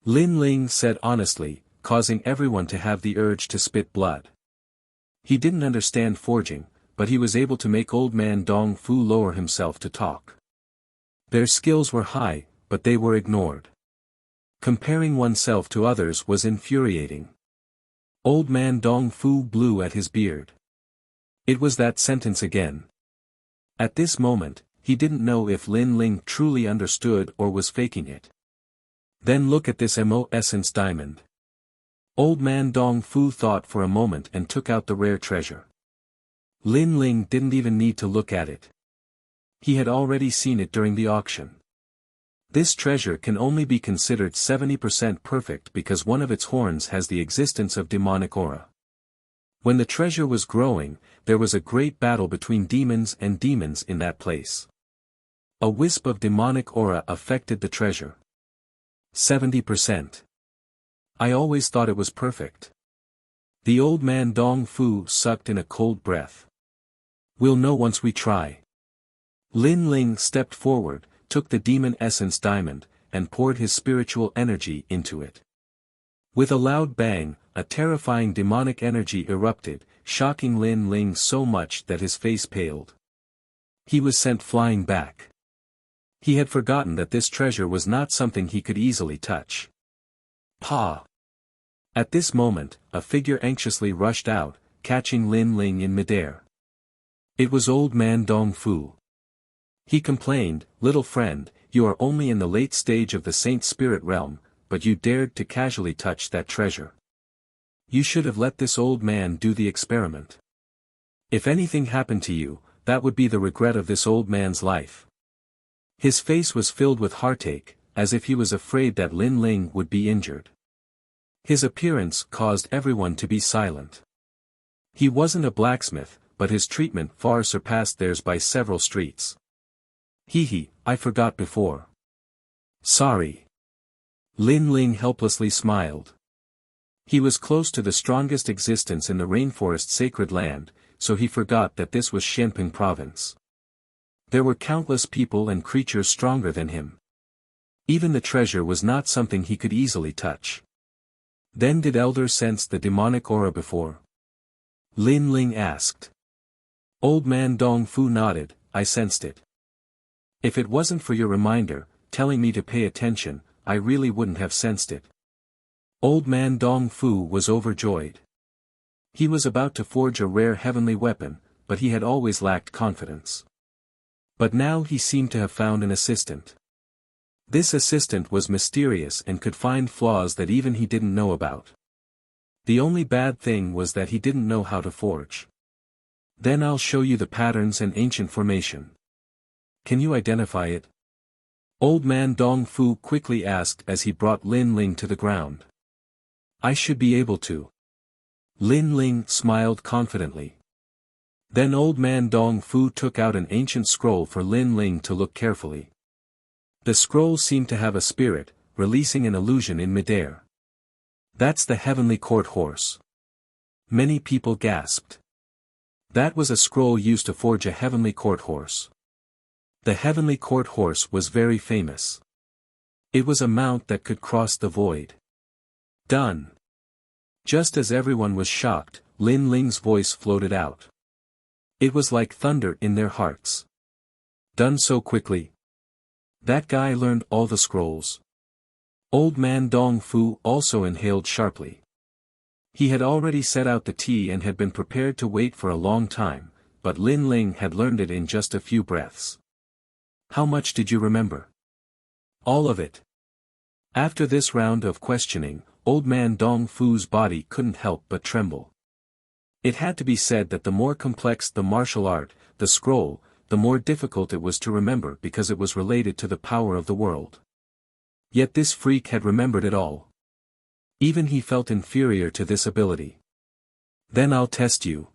Lin Ling said honestly, causing everyone to have the urge to spit blood. He didn't understand forging, but he was able to make old man Dong Fu lower himself to talk. Their skills were high, but they were ignored. Comparing oneself to others was infuriating. Old man Dong Fu blew at his beard. It was that sentence again. At this moment, he didn't know if Lin Ling truly understood or was faking it. Then look at this MO Essence diamond. Old man Dong Fu thought for a moment and took out the rare treasure. Lin Ling didn't even need to look at it. He had already seen it during the auction. This treasure can only be considered 70% perfect because one of its horns has the existence of demonic aura. When the treasure was growing, there was a great battle between demons and demons in that place. A wisp of demonic aura affected the treasure. 70%. I always thought it was perfect. The old man Dong Fu sucked in a cold breath. We'll know once we try. Lin Ling stepped forward, took the demon essence diamond, and poured his spiritual energy into it. With a loud bang, a terrifying demonic energy erupted, shocking Lin Ling so much that his face paled. He was sent flying back. He had forgotten that this treasure was not something he could easily touch. Pa! At this moment, a figure anxiously rushed out, catching Lin Ling in midair. It was old man Dong Fu. He complained, "Little friend, you are only in the late stage of the saint spirit realm, but you dared to casually touch that treasure. You should have let this old man do the experiment. If anything happened to you, that would be the regret of this old man's life." His face was filled with heartache, as if he was afraid that Lin Ling would be injured. His appearance caused everyone to be silent. He wasn't a blacksmith, but his treatment far surpassed theirs by several streets. Hee, I forgot before. Sorry. Lin Ling helplessly smiled. He was close to the strongest existence in the rainforest sacred land, so he forgot that this was Xianping province. There were countless people and creatures stronger than him. Even the treasure was not something he could easily touch. Then did Elder sense the demonic aura before? Lin Ling asked. Old man Dong Fu nodded, I sensed it. If it wasn't for your reminder, telling me to pay attention, I really wouldn't have sensed it. Old man Dong Fu was overjoyed. He was about to forge a rare heavenly weapon, but he had always lacked confidence. But now he seemed to have found an assistant. This assistant was mysterious and could find flaws that even he didn't know about. The only bad thing was that he didn't know how to forge. Then I'll show you the patterns and ancient formation. Can you identify it? Old man Dong Fu quickly asked as he brought Lin Ling to the ground. I should be able to. Lin Ling smiled confidently. Then old man Dong Fu took out an ancient scroll for Lin Ling to look carefully. The scroll seemed to have a spirit, releasing an illusion in midair. That's the heavenly court horse. Many people gasped. That was a scroll used to forge a heavenly court horse. The heavenly court horse was very famous. It was a mount that could cross the void. Done. Just as everyone was shocked, Lin Ling's voice floated out. It was like thunder in their hearts. Done so quickly. That guy learned all the scrolls. Old man Dong Fu also inhaled sharply. He had already set out the tea and had been prepared to wait for a long time, but Lin Ling had learned it in just a few breaths. How much did you remember? All of it. After this round of questioning, old man Dong Fu's body couldn't help but tremble. It had to be said that the more complex the martial art, the scroll, the more difficult it was to remember because it was related to the power of the world. Yet this freak had remembered it all. Even he felt inferior to this ability. Then I'll test you.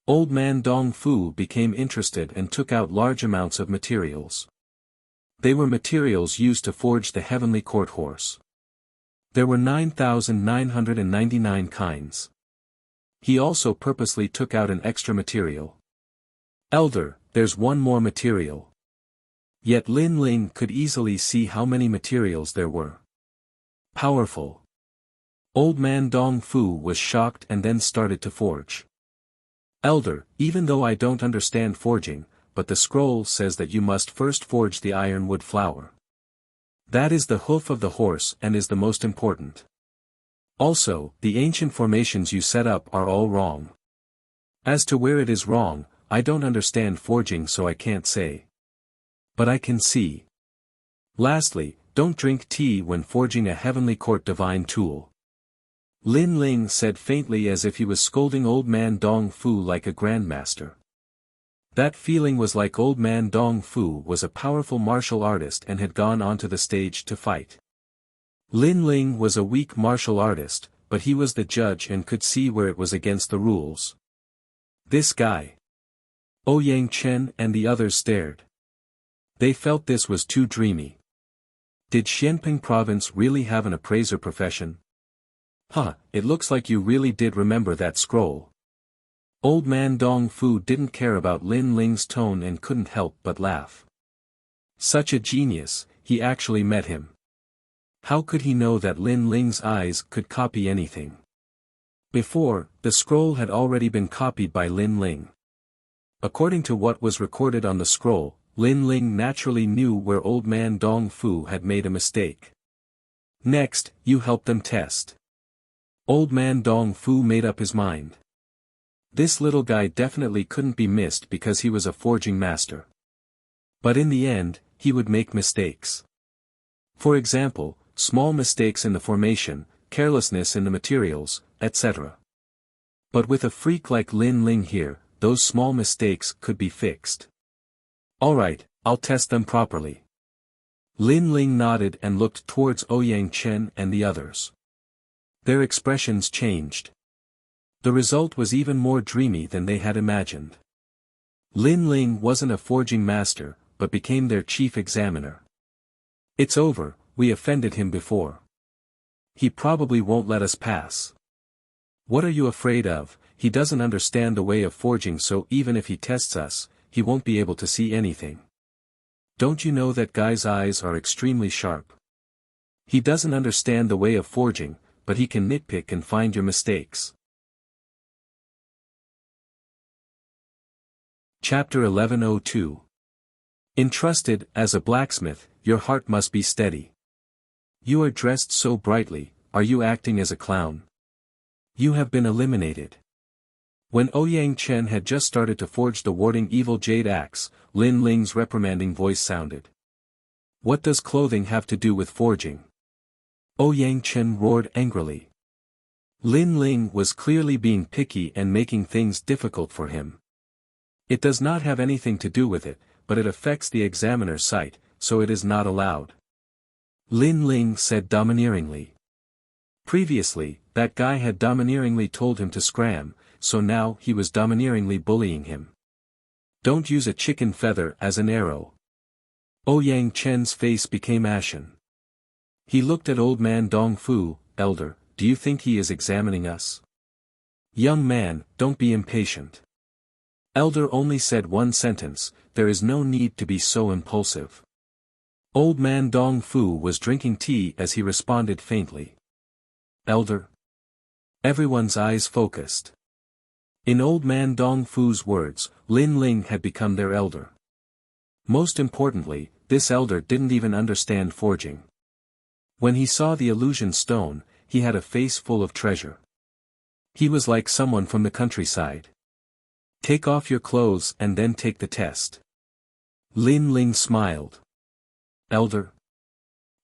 Old man Dong Fu became interested and took out large amounts of materials. They were materials used to forge the heavenly court horse. There were 9,999 kinds. He also purposely took out an extra material. Elder, there's one more material. Yet Lin Ling could easily see how many materials there were. Powerful. Old man Dong Fu was shocked and then started to forge. Elder, even though I don't understand forging, but the scroll says that you must first forge the ironwood flower. That is the hoof of the horse and is the most important. Also, the ancient formations you set up are all wrong. As to where it is wrong, I don't understand forging so I can't say. But I can see. Lastly, don't drink tea when forging a heavenly court divine tool. Lin Ling said faintly as if he was scolding old man Dong Fu like a grandmaster. That feeling was like old man Dong Fu was a powerful martial artist and had gone onto the stage to fight. Lin Ling was a weak martial artist, but he was the judge and could see where it was against the rules. This guy. Ouyang Chen and the others stared. They felt this was too dreamy. Did Xianping province really have an appraiser profession? Huh, it looks like you really did remember that scroll. Old man Dong Fu didn't care about Lin Ling's tone and couldn't help but laugh. Such a genius, he actually met him. How could he know that Lin Ling's eyes could copy anything? Before, the scroll had already been copied by Lin Ling. According to what was recorded on the scroll, Lin Ling naturally knew where old man Dong Fu had made a mistake. Next, you help them test. Old man Dong Fu made up his mind. This little guy definitely couldn't be missed because he was a forging master. But in the end, he would make mistakes. For example, small mistakes in the formation, carelessness in the materials, etc. But with a freak like Lin Ling here, those small mistakes could be fixed. Alright, I'll test them properly. Lin Ling nodded and looked towards Ouyang Chen and the others. Their expressions changed. The result was even more dreamy than they had imagined. Lin Ling wasn't a forging master, but became their chief examiner. It's over, we offended him before. He probably won't let us pass. What are you afraid of? He doesn't understand the way of forging, so even if he tests us, he won't be able to see anything. Don't you know that guy's eyes are extremely sharp? He doesn't understand the way of forging, but he can nitpick and find your mistakes. Chapter 1102. Entrusted as a blacksmith, your heart must be steady. You are dressed so brightly, are you acting as a clown? You have been eliminated. When Ouyang Chen had just started to forge the warding evil jade axe, Lin Ling's reprimanding voice sounded. What does clothing have to do with forging? Ouyang Chen roared angrily. Lin Ling was clearly being picky and making things difficult for him. It does not have anything to do with it, but it affects the examiner's sight, so it is not allowed. Lin Ling said domineeringly. Previously, that guy had domineeringly told him to scram, so now he was domineeringly bullying him. Don't use a chicken feather as an arrow. Ouyang Chen's face became ashen. He looked at old man Dong Fu. Elder, do you think he is examining us? Young man, don't be impatient. Elder only said one sentence, there is no need to be so impulsive. Old man Dong Fu was drinking tea as he responded faintly. Elder? Everyone's eyes focused. In old man Dong Fu's words, Lin Ling had become their elder. Most importantly, this elder didn't even understand forging. When he saw the illusion stone, he had a face full of treasure. He was like someone from the countryside. Take off your clothes and then take the test. Lin Ling smiled. Elder?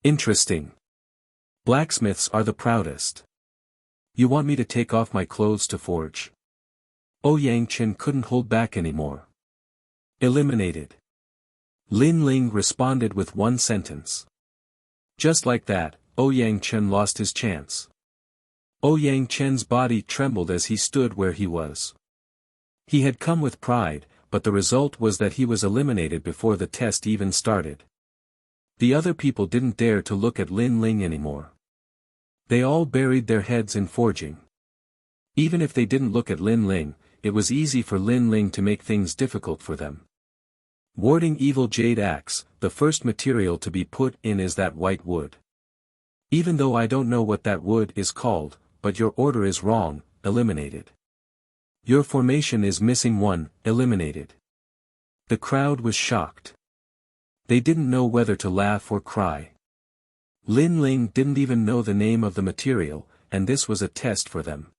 Interesting. Blacksmiths are the proudest. You want me to take off my clothes to forge? Ouyang Chen couldn't hold back anymore. Eliminated. Lin Ling responded with one sentence. Just like that, Ouyang Chen lost his chance. Ouyang Chen's body trembled as he stood where he was. He had come with pride, but the result was that he was eliminated before the test even started. The other people didn't dare to look at Lin Ling anymore. They all buried their heads in forging. Even if they didn't look at Lin Ling, it was easy for Lin Ling to make things difficult for them. Warding evil jade axe, the first material to be put in is that white wood. Even though I don't know what that wood is called, but your order is wrong, eliminated. Your formation is missing one, eliminated. The crowd was shocked. They didn't know whether to laugh or cry. Lin Ling didn't even know the name of the material, and this was a test for them.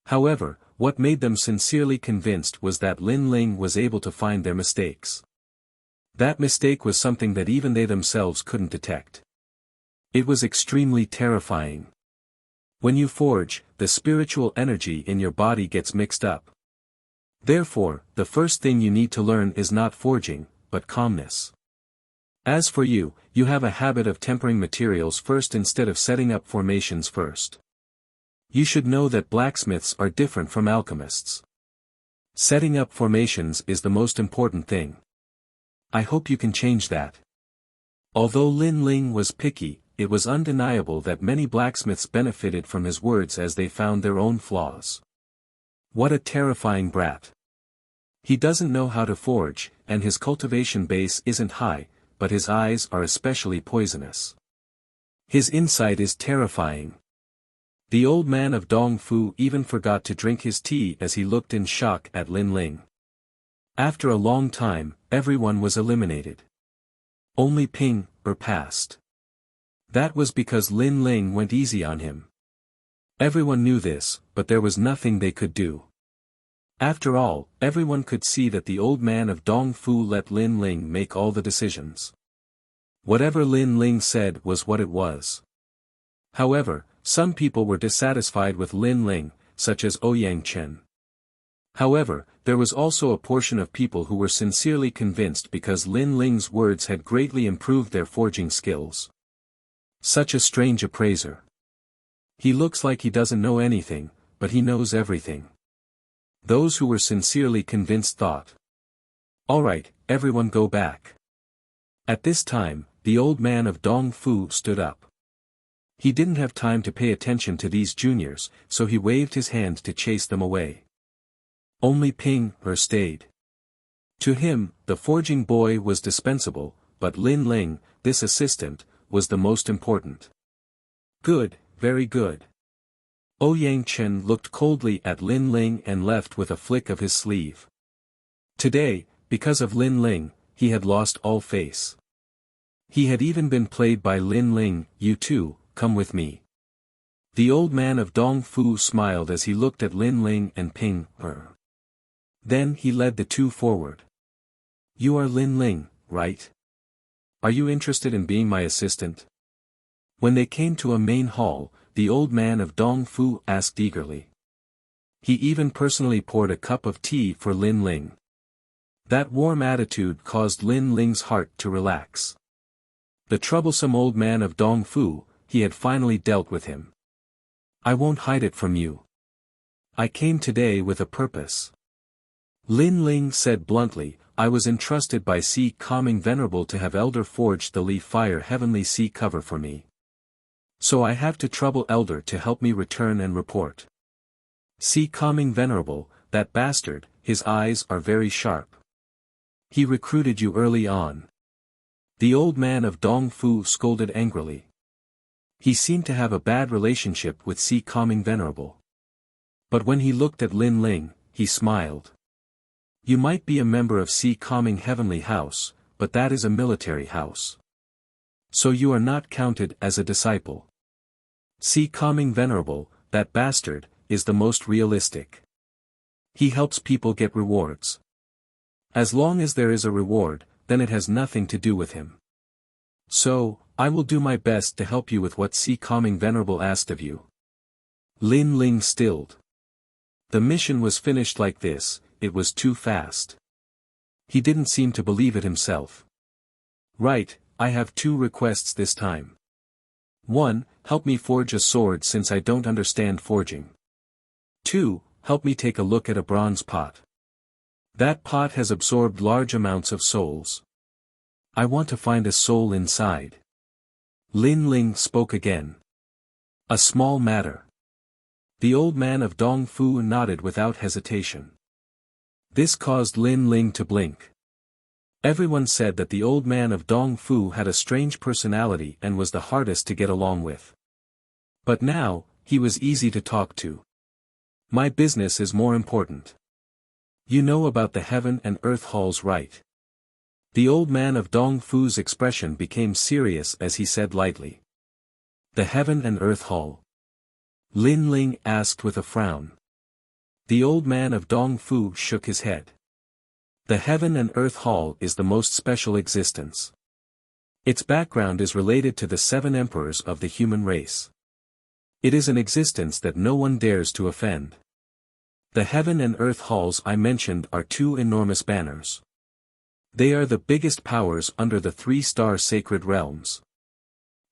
However, what made them sincerely convinced was that Lin Ling was able to find their mistakes. That mistake was something that even they themselves couldn't detect. It was extremely terrifying. When you forge, the spiritual energy in your body gets mixed up. Therefore, the first thing you need to learn is not forging, but calmness. As for you, you have a habit of tempering materials first instead of setting up formations first. You should know that blacksmiths are different from alchemists. Setting up formations is the most important thing. I hope you can change that. Although Lin Ling was picky, it was undeniable that many blacksmiths benefited from his words as they found their own flaws. What a terrifying brat. He doesn't know how to forge, and his cultivation base isn't high, but his eyes are especially poisonous. His insight is terrifying. The old man of Dongfu even forgot to drink his tea as he looked in shock at Lin Ling. After a long time, everyone was eliminated. Only Ping passed. That was because Lin Ling went easy on him. Everyone knew this, but there was nothing they could do. After all, everyone could see that the old man of Dongfu let Lin Ling make all the decisions. Whatever Lin Ling said was what it was. However, some people were dissatisfied with Lin Ling, such as Ouyang Chen. However, there was also a portion of people who were sincerely convinced because Lin Ling's words had greatly improved their forging skills. Such a strange appraiser. He looks like he doesn't know anything, but he knows everything. Those who were sincerely convinced thought. Alright, everyone go back. At this time, the old man of Dongfu stood up. He didn't have time to pay attention to these juniors, so he waved his hand to chase them away. Only Ping stayed. To him, the forging boy was dispensable, but Lin Ling, this assistant, was the most important. Good, very good. Ouyang Chen looked coldly at Lin Ling and left with a flick of his sleeve. Today, because of Lin Ling, he had lost all face. He had even been played by Lin Ling. You too, come with me. The old man of Dongfu smiled as he looked at Lin Ling and Ping. Then he led the two forward. You are Lin Ling, right? Are you interested in being my assistant? When they came to a main hall, the old man of Dongfu asked eagerly. He even personally poured a cup of tea for Lin Ling. That warm attitude caused Lin Ling's heart to relax. The troublesome old man of Dongfu, he had finally dealt with him. I won't hide it from you. I came today with a purpose. Lin Ling said bluntly, I was entrusted by Sea Calming Venerable to have Elder forge the Lee Fire Heavenly Sea cover for me. So I have to trouble Elder to help me return and report. Sea Calming Venerable, that bastard, his eyes are very sharp. He recruited you early on. The old man of Dongfu scolded angrily. He seemed to have a bad relationship with Sea Calming Venerable. But when he looked at Lin Ling, he smiled. You might be a member of Sea Calming Heavenly House, but that is a military house. So you are not counted as a disciple. Sea Calming Venerable, that bastard, is the most realistic. He helps people get rewards. As long as there is a reward, then it has nothing to do with him. So, I will do my best to help you with what Sea Calming Venerable asked of you. Lin Ling stilled. The mission was finished like this. It was too fast. He didn't seem to believe it himself. Right, I have two requests this time. 1. Help me forge a sword since I don't understand forging. 2. Help me take a look at a bronze pot. That pot has absorbed large amounts of souls. I want to find a soul inside. Lin Ling spoke again. A small matter. The old man of Dongfu nodded without hesitation. This caused Lin Ling to blink. Everyone said that the old man of Dongfu had a strange personality and was the hardest to get along with. But now, he was easy to talk to. My business is more important. You know about the heaven and earth halls, right? The old man of Dongfu's expression became serious as he said lightly. The heaven and earth hall? Lin Ling asked with a frown. The old man of Dongfu shook his head. The Heaven and Earth Hall is the most special existence. Its background is related to the 7 emperors of the human race. It is an existence that no one dares to offend. The Heaven and Earth Halls I mentioned are 2 enormous banners. They are the biggest powers under the 3-star sacred realms.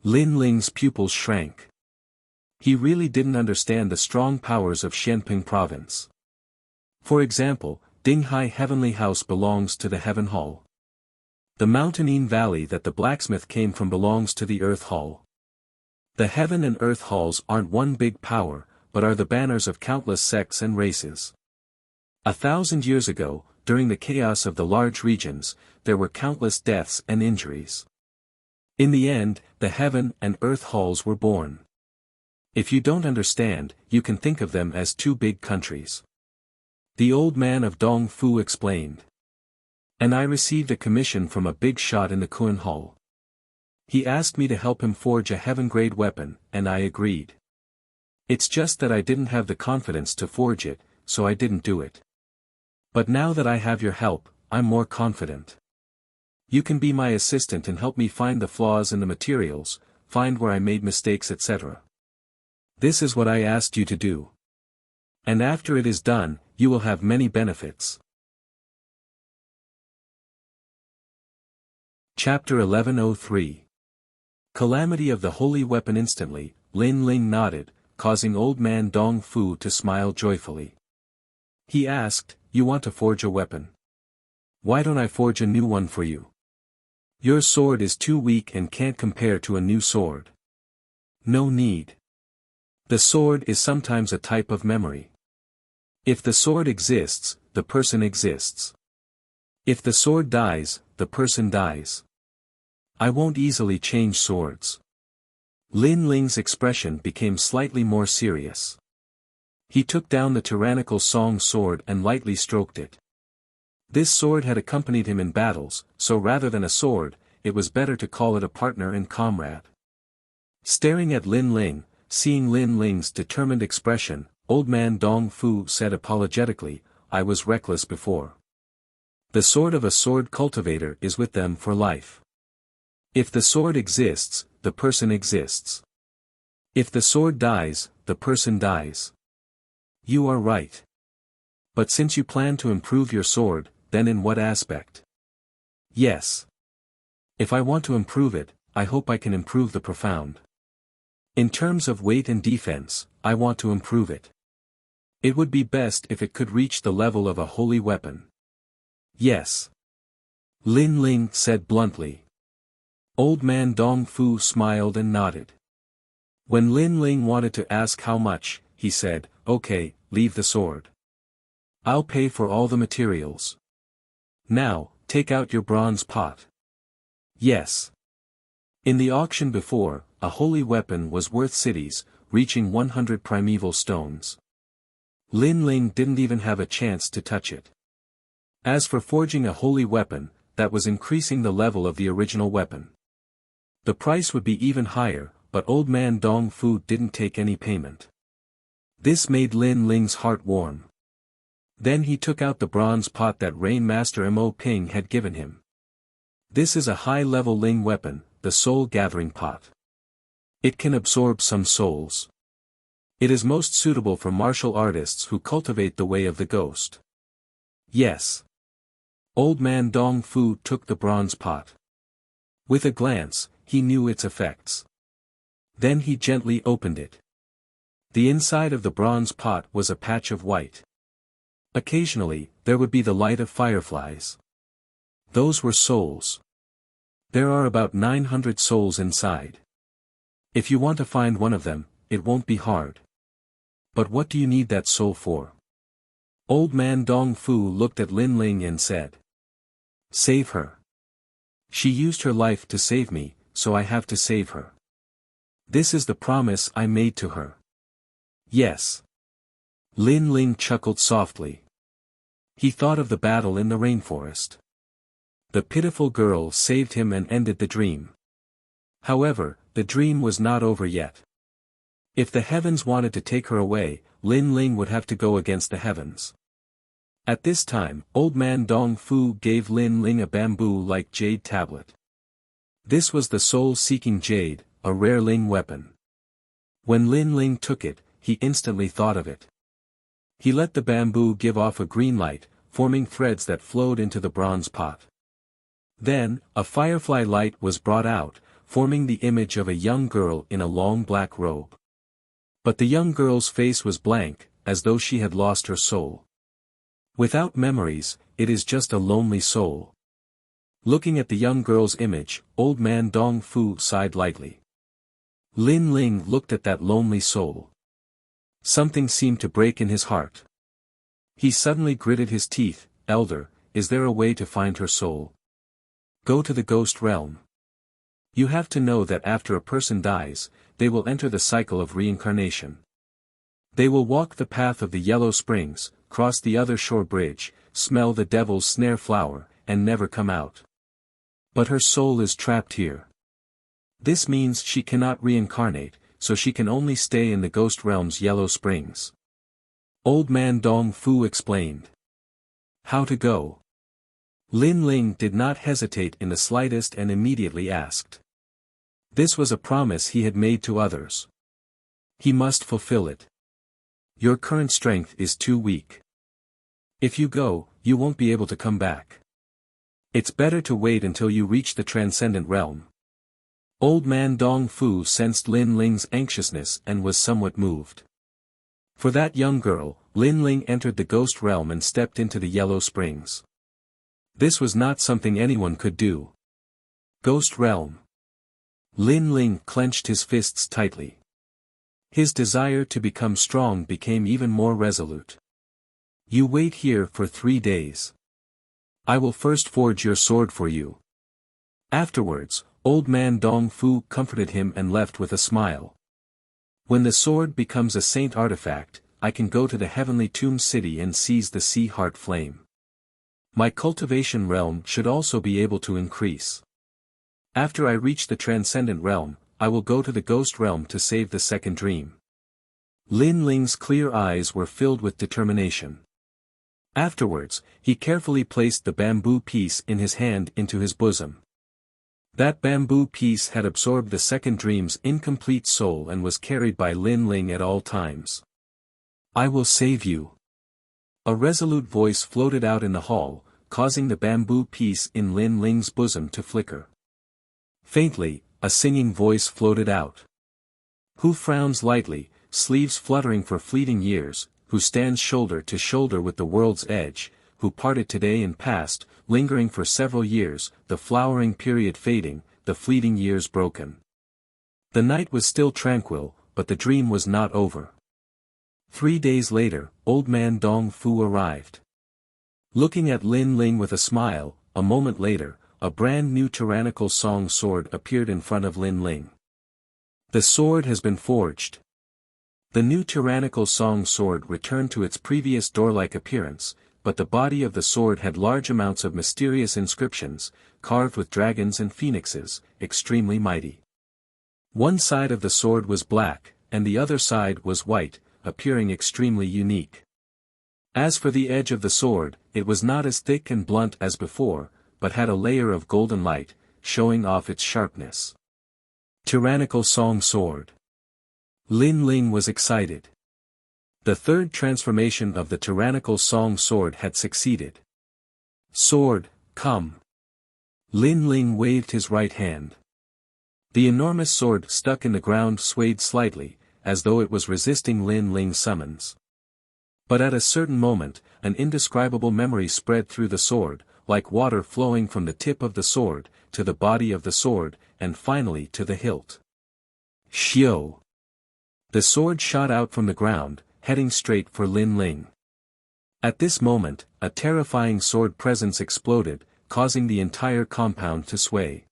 Lin Ling's pupils shrank. He really didn't understand the strong powers of Xianping province. For example, Dinghai Heavenly House belongs to the Heaven Hall. The mountainine valley that the blacksmith came from belongs to the Earth Hall. The heaven and earth halls aren't one big power, but are the banners of countless sects and races. 1,000 years ago, during the chaos of the large regions, there were countless deaths and injuries. In the end, the heaven and earth halls were born. If you don't understand, you can think of them as two big countries. The old man of Dong Fu explained. And I received a commission from a big shot in the Kun Hall. He asked me to help him forge a heaven-grade weapon, and I agreed. It's just that I didn't have the confidence to forge it, so I didn't do it. But now that I have your help, I'm more confident. You can be my assistant and help me find the flaws in the materials, find where I made mistakes, etc. This is what I asked you to do. And after it is done, you will have many benefits. Chapter 1103. Calamity of the Holy Weapon. Instantly, Lin Ling nodded, causing old man Dong Fu to smile joyfully. He asked, "You want to forge a weapon? Why don't I forge a new one for you? Your sword is too weak and can't compare to a new sword." No need. The sword is sometimes a type of memory. If the sword exists, the person exists. If the sword dies, the person dies. I won't easily change swords. Lin Ling's expression became slightly more serious. He took down the tyrannical Song sword and lightly stroked it. This sword had accompanied him in battles, so rather than a sword, it was better to call it a partner and comrade. Staring at Lin Ling, seeing Lin Ling's determined expression, old man Dong Fu said apologetically, "I was reckless before. The sword of a sword cultivator is with them for life. If the sword exists, the person exists. If the sword dies, the person dies." You are right. But since you plan to improve your sword, then in what aspect? Yes. If I want to improve it, I hope I can improve the profound. In terms of weight and defense, I want to improve it. It would be best if it could reach the level of a holy weapon. Yes. Lin Ling said bluntly. Old man Dong Fu smiled and nodded. When Lin Ling wanted to ask how much, he said, "Okay, leave the sword. I'll pay for all the materials. Now, take out your bronze pot." Yes. In the auction before, a holy weapon was worth cities, reaching 100 primeval stones. Lin Ling didn't even have a chance to touch it. As for forging a holy weapon, that was increasing the level of the original weapon. The price would be even higher, but old man Dong Fu didn't take any payment. This made Lin Ling's heart warm. Then he took out the bronze pot that Rain Master Mo Ping had given him. This is a high-level Ling weapon, the soul-gathering pot. It can absorb some souls. It is most suitable for martial artists who cultivate the way of the ghost. Yes. Old man Dong Fu took the bronze pot. With a glance, he knew its effects. Then he gently opened it. The inside of the bronze pot was a patch of white. Occasionally, there would be the light of fireflies. Those were souls. There are about 900 souls inside. If you want to find one of them, it won't be hard. But what do you need that soul for? Old man Dong Fu looked at Lin Ling and said. Save her. She used her life to save me, so I have to save her. This is the promise I made to her. Yes. Lin Ling chuckled softly. He thought of the battle in the rainforest. The pitiful girl saved him and ended the dream. However, the dream was not over yet. If the heavens wanted to take her away, Lin Ling would have to go against the heavens. At this time, old man Dong Fu gave Lin Ling a bamboo-like jade tablet. This was the soul-seeking jade, a rare Ling weapon. When Lin Ling took it, he instantly thought of it. He let the bamboo give off a green light, forming threads that flowed into the bronze pot. Then, a firefly light was brought out, forming the image of a young girl in a long black robe. But the young girl's face was blank, as though she had lost her soul. Without memories, it is just a lonely soul. Looking at the young girl's image, old man Dong Fu sighed lightly. Lin Ling looked at that lonely soul. Something seemed to break in his heart. He suddenly gritted his teeth. Elder, is there a way to find her soul? Go to the ghost realm. You have to know that after a person dies, they will enter the cycle of reincarnation. They will walk the path of the Yellow Springs, cross the other shore bridge, smell the devil's snare flower, and never come out. But her soul is trapped here. This means she cannot reincarnate, so she can only stay in the ghost realm's Yellow Springs. Old man Dong Fu explained. How to go? Lin Ling did not hesitate in the slightest and immediately asked. This was a promise he had made to others. He must fulfill it. Your current strength is too weak. If you go, you won't be able to come back. It's better to wait until you reach the transcendent realm. Old man Dong Fu sensed Lin Ling's anxiousness and was somewhat moved. For that young girl, Lin Ling entered the ghost realm and stepped into the Yellow Springs. This was not something anyone could do. Ghost realm. Lin Ling clenched his fists tightly. His desire to become strong became even more resolute. You wait here for 3 days. I will first forge your sword for you. Afterwards, old man Dong Fu comforted him and left with a smile. When the sword becomes a saint artifact, I can go to the heavenly tomb city and seize the sea heart flame. My cultivation realm should also be able to increase. After I reach the transcendent realm, I will go to the ghost realm to save the second dream. Lin Ling's clear eyes were filled with determination. Afterwards, he carefully placed the bamboo piece in his hand into his bosom. That bamboo piece had absorbed the second dream's incomplete soul and was carried by Lin Ling at all times. I will save you. A resolute voice floated out in the hall, causing the bamboo piece in Lin Ling's bosom to flicker. Faintly, a singing voice floated out. Who frowns lightly, sleeves fluttering for fleeting years, who stands shoulder to shoulder with the world's edge, who parted today and past, lingering for several years, the flowering period fading, the fleeting years broken. The night was still tranquil, but the dream was not over. 3 days later, old man Dong Fu arrived. Looking at Lin Ling with a smile, a moment later, a brand new tyrannical song sword appeared in front of Lin Ling. The sword has been forged. The new tyrannical song sword returned to its previous door-like appearance, but the body of the sword had large amounts of mysterious inscriptions, carved with dragons and phoenixes, extremely mighty. One side of the sword was black, and the other side was white, appearing extremely unique. As for the edge of the sword, it was not as thick and blunt as before, but had a layer of golden light, showing off its sharpness. Tyrannical song sword. Lin Ling was excited. The third transformation of the tyrannical song sword had succeeded. Sword, come. Lin Ling waved his right hand. The enormous sword stuck in the ground swayed slightly, as though it was resisting Lin Ling's summons. But at a certain moment, an indescribable memory spread through the sword, like water flowing from the tip of the sword, to the body of the sword, and finally to the hilt. Xiao! The sword shot out from the ground, heading straight for Lin Ling. At this moment, a terrifying sword presence exploded, causing the entire compound to sway.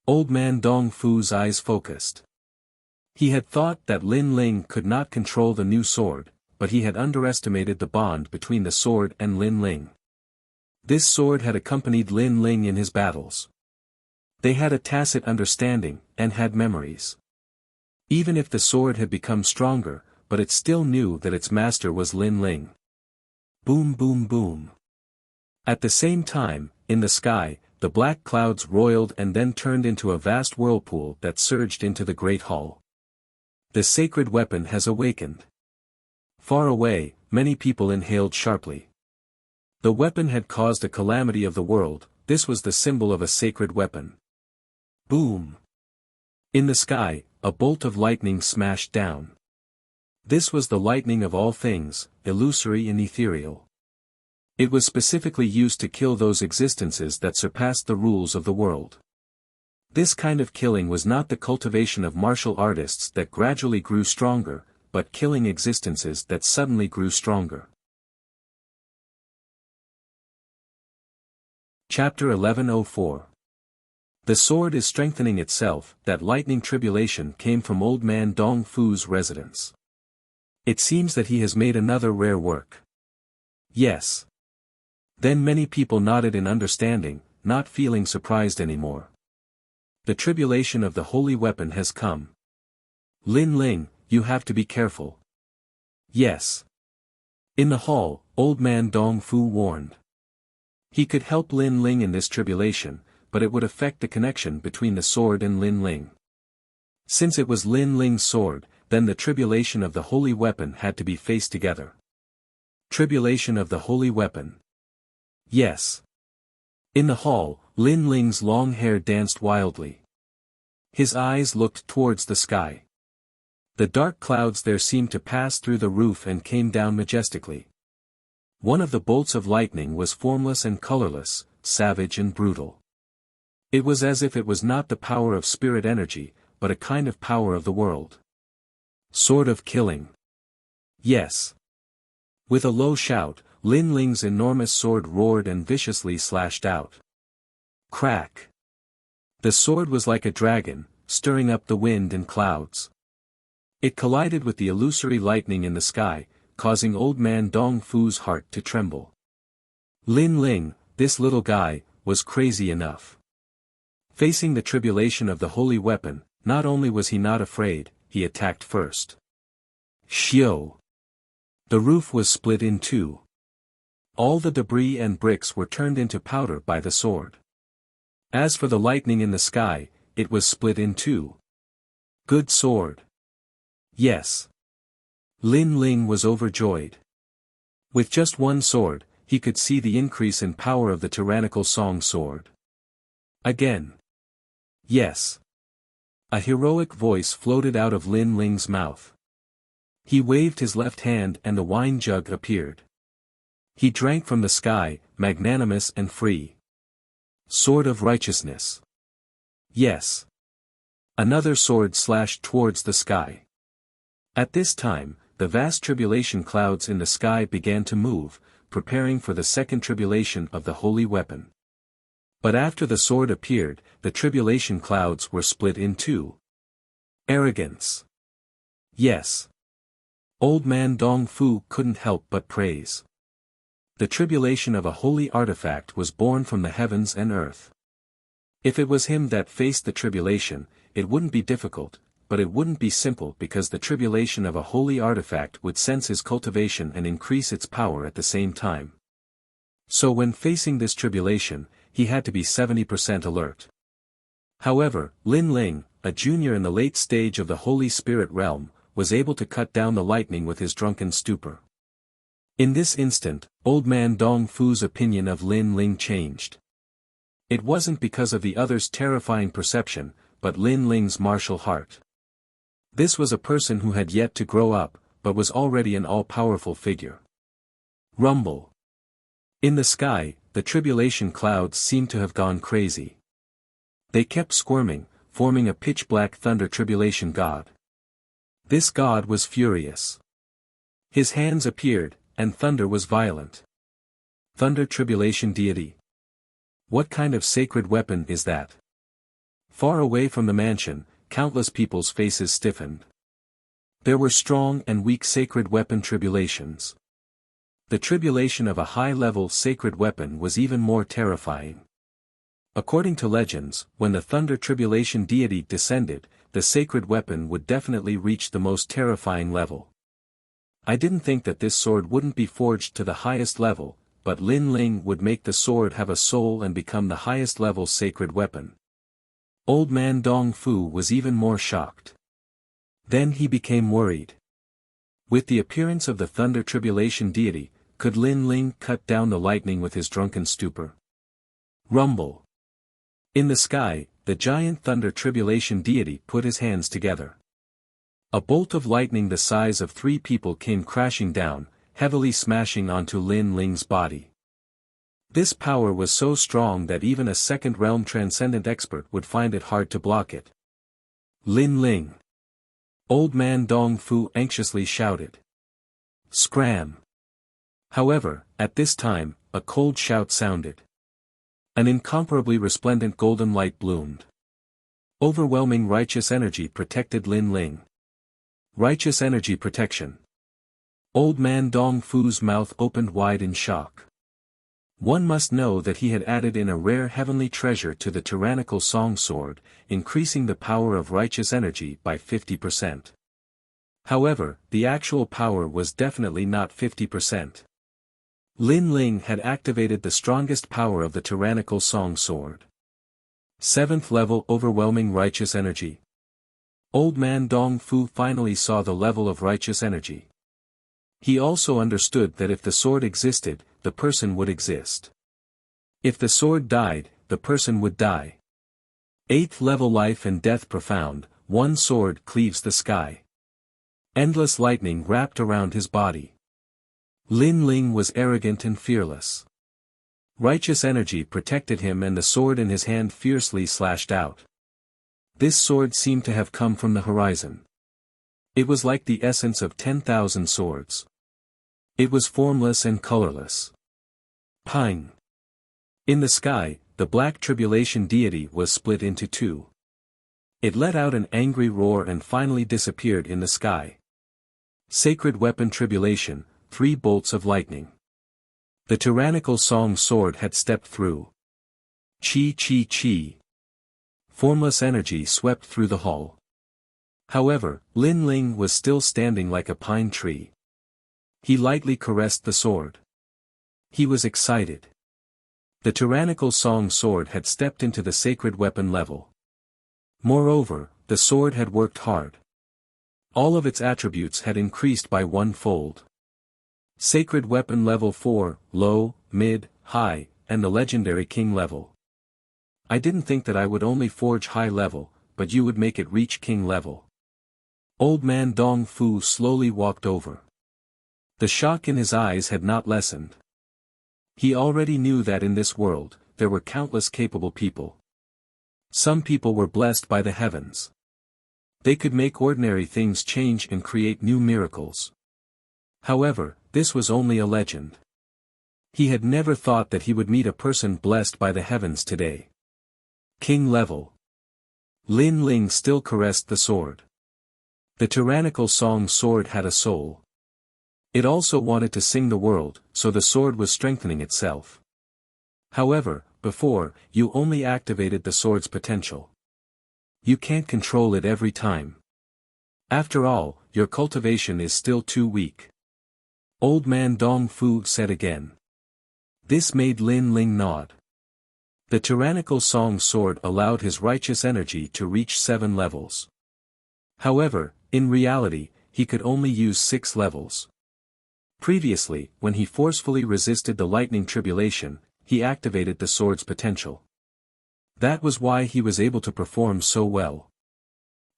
Old man Dong Fu's eyes focused. He had thought that Lin Ling could not control the new sword, but he had underestimated the bond between the sword and Lin Ling. This sword had accompanied Lin Ling in his battles. They had a tacit understanding, and had memories. Even if the sword had become stronger, but it still knew that its master was Lin Ling. Boom boom boom. At the same time, in the sky, the black clouds roiled and then turned into a vast whirlpool that surged into the great hall. The sacred weapon has awakened. Far away, many people inhaled sharply. The weapon had caused a calamity of the world. This was the symbol of a sacred weapon. Boom! In the sky, a bolt of lightning smashed down. This was the lightning of all things, illusory and ethereal. It was specifically used to kill those existences that surpassed the rules of the world. This kind of killing was not the cultivation of martial artists that gradually grew stronger, but killing existences that suddenly grew stronger. Chapter 1104. The sword is strengthening itself. That lightning tribulation came from Old Man Dong Fu's residence. It seems that he has made another rare work. Yes. Then many people nodded in understanding, not feeling surprised anymore. The tribulation of the holy weapon has come. Lin Ling, you have to be careful. Yes. In the hall, Old Man Dong Fu warned. He could help Lin Ling in this tribulation, but it would affect the connection between the sword and Lin Ling. Since it was Lin Ling's sword, then the tribulation of the holy weapon had to be faced together. Tribulation of the holy weapon. Yes. In the hall, Lin Ling's long hair danced wildly. His eyes looked towards the sky. The dark clouds there seemed to pass through the roof and came down majestically. One of the bolts of lightning was formless and colorless, savage and brutal. It was as if it was not the power of spirit energy, but a kind of power of the world. Sword of killing. Yes. With a low shout, Lin Ling's enormous sword roared and viciously slashed out. Crack. The sword was like a dragon, stirring up the wind and clouds. It collided with the illusory lightning in the sky, causing Old Man Dong Fu's heart to tremble. Lin Ling, this little guy, was crazy enough. Facing the tribulation of the holy weapon, not only was he not afraid, he attacked first. Xiao. The roof was split in two. All the debris and bricks were turned into powder by the sword. As for the lightning in the sky, it was split in two. Good sword. Yes. Lin Ling was overjoyed. With just one sword, he could see the increase in power of the tyrannical Song sword. Again. Yes. A heroic voice floated out of Lin Ling's mouth. He waved his left hand and a wine jug appeared. He drank from the sky, magnanimous and free. Sword of righteousness. Yes. Another sword slashed towards the sky. At this time, the vast tribulation clouds in the sky began to move, preparing for the second tribulation of the holy weapon. But after the sword appeared, the tribulation clouds were split in two. Arrogance. Yes. Old Man Dong Fu couldn't help but praise. The tribulation of a holy artifact was born from the heavens and earth. If it was him that faced the tribulation, it wouldn't be difficult, but it wouldn't be simple because the tribulation of a holy artifact would sense his cultivation and increase its power at the same time. So when facing this tribulation, he had to be 70% alert. However, Lin Ling, a junior in the late stage of the Holy Spirit realm, was able to cut down the lightning with his drunken stupor. In this instant, Old Man Dong Fu's opinion of Lin Ling changed. It wasn't because of the other's terrifying perception, but Lin Ling's martial heart. This was a person who had yet to grow up, but was already an all-powerful figure. Rumble. In the sky, the tribulation clouds seemed to have gone crazy. They kept squirming, forming a pitch-black thunder tribulation god. This god was furious. His hands appeared, and thunder was violent. Thunder tribulation deity. What kind of sacred weapon is that? Far away from the mansion, countless people's faces stiffened. There were strong and weak sacred weapon tribulations. The tribulation of a high-level sacred weapon was even more terrifying. According to legends, when the thunder tribulation deity descended, the sacred weapon would definitely reach the most terrifying level. I didn't think that this sword wouldn't be forged to the highest level, but Lin Ling would make the sword have a soul and become the highest level sacred weapon. Old Man Dong Fu was even more shocked. Then he became worried. With the appearance of the thunder tribulation deity, could Lin Ling cut down the lightning with his drunken stupor? Rumble. In the sky, the giant thunder tribulation deity put his hands together. A bolt of lightning the size of 3 people came crashing down, heavily smashing onto Lin Ling's body. This power was so strong that even a second realm transcendent expert would find it hard to block it. Lin Ling. Old man Dong Fu anxiously shouted. Scram! However, at this time, a cold shout sounded. An incomparably resplendent golden light bloomed. Overwhelming righteous energy protected Lin Ling. Righteous energy protection. Old man Dong Fu's mouth opened wide in shock. One must know that he had added in a rare heavenly treasure to the tyrannical song sword, increasing the power of righteous energy by 50%. However, the actual power was definitely not 50%. Lin Ling had activated the strongest power of the tyrannical song sword. 7th level overwhelming righteous energy. Old man Dong Fu finally saw the level of righteous energy. He also understood that if the sword existed, the person would exist. If the sword died, the person would die. 8th level life and death profound, one sword cleaves the sky. Endless lightning wrapped around his body. Lin Ling was arrogant and fearless. Righteous energy protected him and the sword in his hand fiercely slashed out. This sword seemed to have come from the horizon. It was like the essence of 10,000 swords. It was formless and colorless. Ping! In the sky, the black tribulation deity was split into two. It let out an angry roar and finally disappeared in the sky. Sacred weapon tribulation, 3 bolts of lightning. The tyrannical song sword had stepped through. Chi chi chi. Formless energy swept through the hall. However, Lin Ling was still standing like a pine tree. He lightly caressed the sword. He was excited. The tyrannical song sword had stepped into the sacred weapon level. Moreover, the sword had worked hard. All of its attributes had increased by 1-fold. Sacred weapon level 4, low, mid, high, and the legendary king level. I didn't think that I would only forge high level, but you would make it reach king level. Old man Dong Fu slowly walked over. The shock in his eyes had not lessened. He already knew that in this world, there were countless capable people. Some people were blessed by the heavens. They could make ordinary things change and create new miracles. However, this was only a legend. He had never thought that he would meet a person blessed by the heavens today. King level. Lin Ling still caressed the sword. The tyrannical song sword had a soul. It also wanted to sing the world, so the sword was strengthening itself. However, before, you only activated the sword's potential. You can't control it every time. After all, your cultivation is still too weak. Old man Dong Fu said again. This made Lin Ling nod. The tyrannical song sword allowed his righteous energy to reach 7 levels. However, in reality, he could only use 6 levels. Previously, when he forcefully resisted the lightning tribulation, he activated the sword's potential. That was why he was able to perform so well.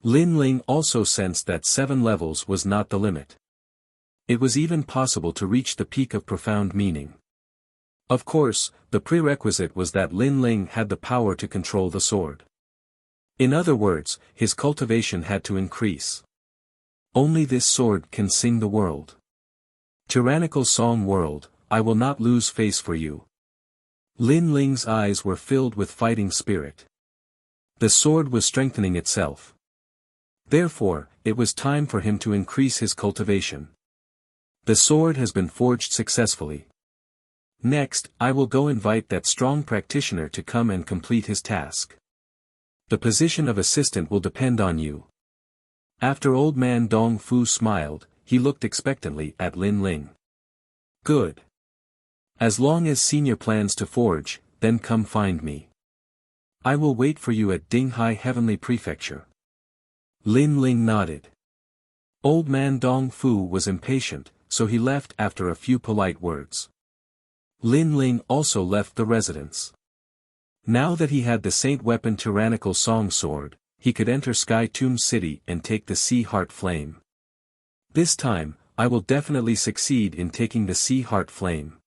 Lin Ling also sensed that 7 levels was not the limit. It was even possible to reach the peak of profound meaning. Of course, the prerequisite was that Lin Ling had the power to control the sword. In other words, his cultivation had to increase. Only this sword can sing the world. Tyrannical song world, I will not lose face for you. Lin Ling's eyes were filled with fighting spirit. The sword was strengthening itself. Therefore, it was time for him to increase his cultivation. The sword has been forged successfully. Next, I will go invite that strong practitioner to come and complete his task. The position of assistant will depend on you. After old man Dong Fu smiled, he looked expectantly at Lin Ling. Good. As long as senior plans to forge, then come find me. I will wait for you at Dinghai Heavenly Prefecture. Lin Ling nodded. Old man Dong Fu was impatient, so he left after a few polite words. Lin Ling also left the residence. Now that he had the Saint Weapon Tyrannical Song Sword, he could enter Sky Tomb City and take the Sea Heart Flame. This time, I will definitely succeed in taking the Sea Heart Flame.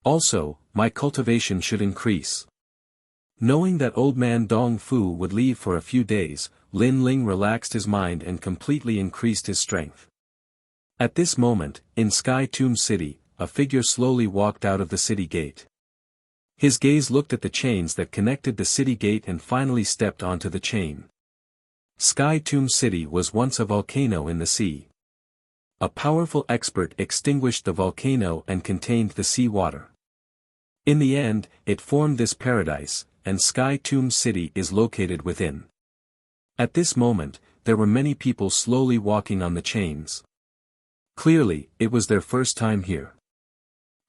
Also, my cultivation should increase. Knowing that old man Dong Fu would leave for a few days, Lin Ling relaxed his mind and completely increased his strength. At this moment, in Sky Tomb City, a figure slowly walked out of the city gate. His gaze looked at the chains that connected the city gate and finally stepped onto the chain. Sky Tomb City was once a volcano in the sea. A powerful expert extinguished the volcano and contained the sea water. In the end, it formed this paradise, and Sky Tomb City is located within. At this moment, there were many people slowly walking on the chains. Clearly, it was their first time here.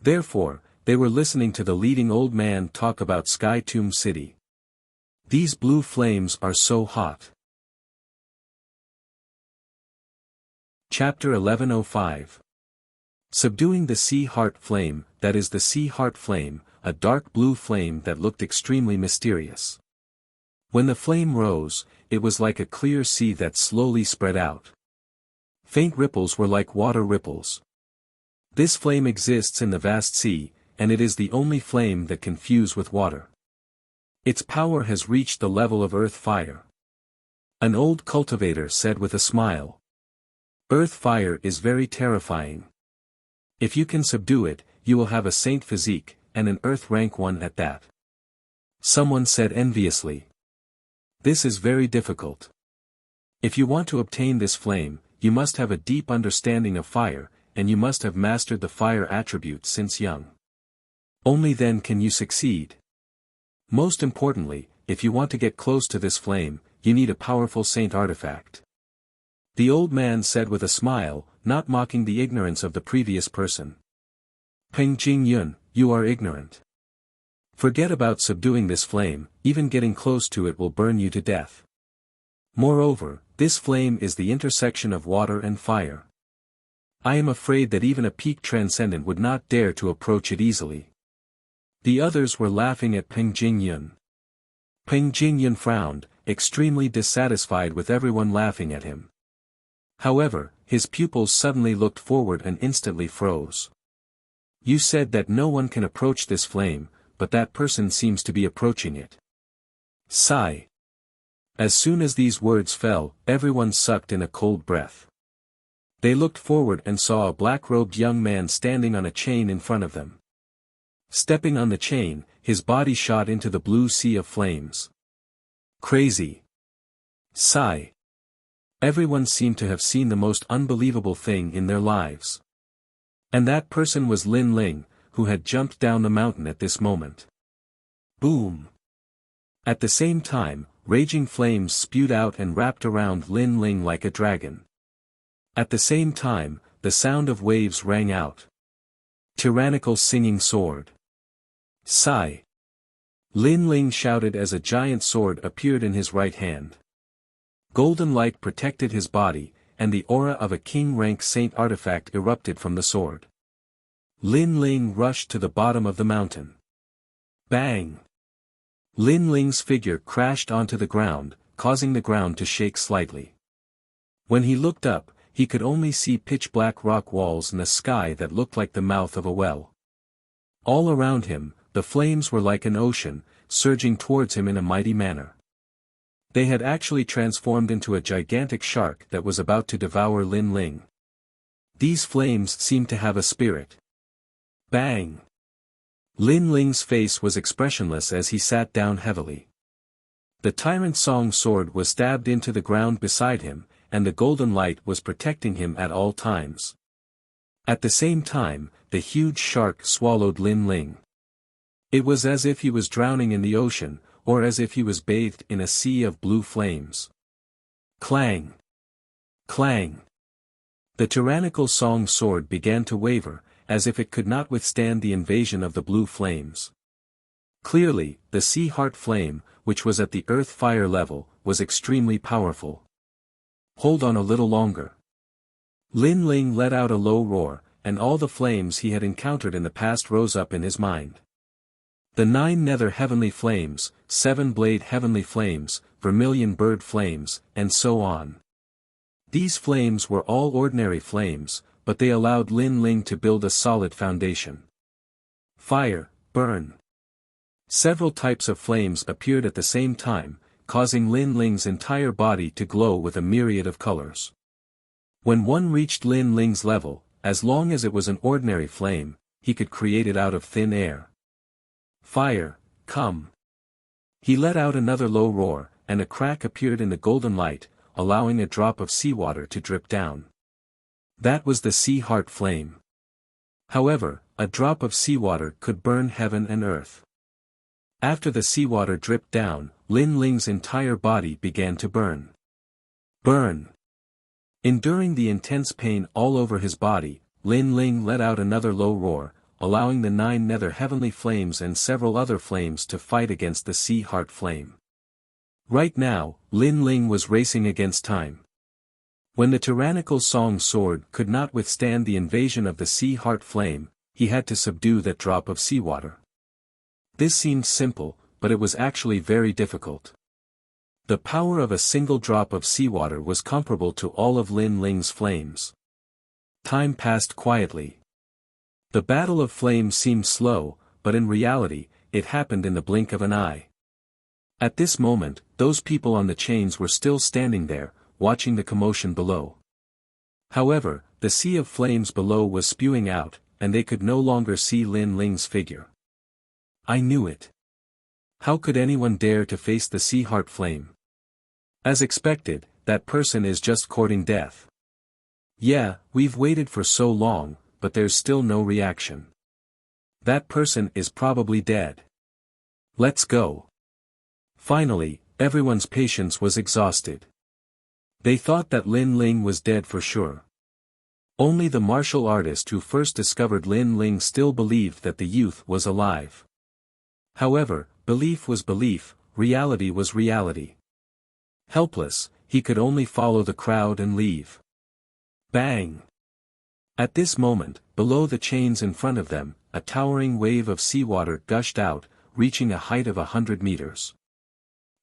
Therefore, they were listening to the leading old man talk about Sky Tomb City. These blue flames are so hot. Chapter 1105. Subduing the Sea Heart Flame, that is the Sea Heart Flame, a dark blue flame that looked extremely mysterious. When the flame rose, it was like a clear sea that slowly spread out. Faint ripples were like water ripples. This flame exists in the vast sea, and it is the only flame that can fuse with water. Its power has reached the level of earth fire. An old cultivator said with a smile. Earth fire is very terrifying. If you can subdue it, you will have a saint physique, and an earth rank one at that. Someone said enviously. This is very difficult. If you want to obtain this flame, you must have a deep understanding of fire, and you must have mastered the fire attributes since young. Only then can you succeed. Most importantly, if you want to get close to this flame, you need a powerful saint artifact. The old man said with a smile, not mocking the ignorance of the previous person. Peng Jingyun, you are ignorant. Forget about subduing this flame, even getting close to it will burn you to death. Moreover, this flame is the intersection of water and fire. I am afraid that even a peak transcendent would not dare to approach it easily. The others were laughing at Peng Jingyun. Peng Jingyun frowned, extremely dissatisfied with everyone laughing at him. However, his pupils suddenly looked forward and instantly froze. You said that no one can approach this flame, but that person seems to be approaching it. Sigh. As soon as these words fell, everyone sucked in a cold breath. They looked forward and saw a black-robed young man standing on a chain in front of them. Stepping on the chain, his body shot into the blue sea of flames. Crazy. Sigh. Everyone seemed to have seen the most unbelievable thing in their lives. And that person was Lin Ling, who had jumped down the mountain at this moment. Boom. At the same time, raging flames spewed out and wrapped around Lin Ling like a dragon. At the same time, the sound of waves rang out. Tyrannical singing sword. Sigh. Lin Ling shouted as a giant sword appeared in his right hand. Golden light protected his body, and the aura of a king-rank saint artifact erupted from the sword. Lin Ling rushed to the bottom of the mountain. Bang! Lin Ling's figure crashed onto the ground, causing the ground to shake slightly. When he looked up, he could only see pitch-black rock walls and a sky that looked like the mouth of a well. All around him, the flames were like an ocean, surging towards him in a mighty manner. They had actually transformed into a gigantic shark that was about to devour Lin Ling. These flames seemed to have a spirit. Bang! Lin Ling's face was expressionless as he sat down heavily. The Tyrant Song sword was stabbed into the ground beside him, and the golden light was protecting him at all times. At the same time, the huge shark swallowed Lin Ling. It was as if he was drowning in the ocean, or as if he was bathed in a sea of blue flames. Clang! Clang! The tyrannical song sword began to waver, as if it could not withstand the invasion of the blue flames. Clearly, the Sea Heart Flame, which was at the earth fire level, was extremely powerful. Hold on a little longer. Lin Ling let out a low roar, and all the flames he had encountered in the past rose up in his mind. The 9 nether heavenly flames, 7 blade heavenly flames, vermilion bird flames, and so on. These flames were all ordinary flames, but they allowed Lin Ling to build a solid foundation. fire, burn. Several types of flames appeared at the same time, causing Lin Ling's entire body to glow with a myriad of colors. When one reached Lin Ling's level, as long as it was an ordinary flame, he could create it out of thin air. Fire, come. He let out another low roar, and a crack appeared in the golden light, allowing a drop of seawater to drip down. That was the sea heart flame. However, a drop of seawater could burn heaven and earth. After the seawater dripped down, Lin Ling's entire body began to burn. Burn! Enduring the intense pain all over his body, Lin Ling let out another low roar, allowing the 9 nether heavenly flames and several other flames to fight against the sea heart flame. Right now, Lin Ling was racing against time. When the tyrannical song sword could not withstand the invasion of the sea heart flame, he had to subdue that drop of seawater. This seemed simple, but it was actually very difficult. The power of a single drop of seawater was comparable to all of Lin Ling's flames. Time passed quietly. The battle of flames seemed slow, but in reality, it happened in the blink of an eye. At this moment, those people on the chains were still standing there, watching the commotion below. However, the sea of flames below was spewing out, and they could no longer see Lin Ling's figure. I knew it. How could anyone dare to face the sea heart flame? As expected, that person is just courting death. Yeah, we've waited for so long, but there's still no reaction. That person is probably dead. Let's go. Finally, everyone's patience was exhausted. They thought that Lin Ling was dead for sure. Only the martial artist who first discovered Lin Ling still believed that the youth was alive. However, belief was belief, reality was reality. Helpless, he could only follow the crowd and leave. Bang! At this moment, below the chains in front of them, a towering wave of seawater gushed out, reaching a height of 100 meters.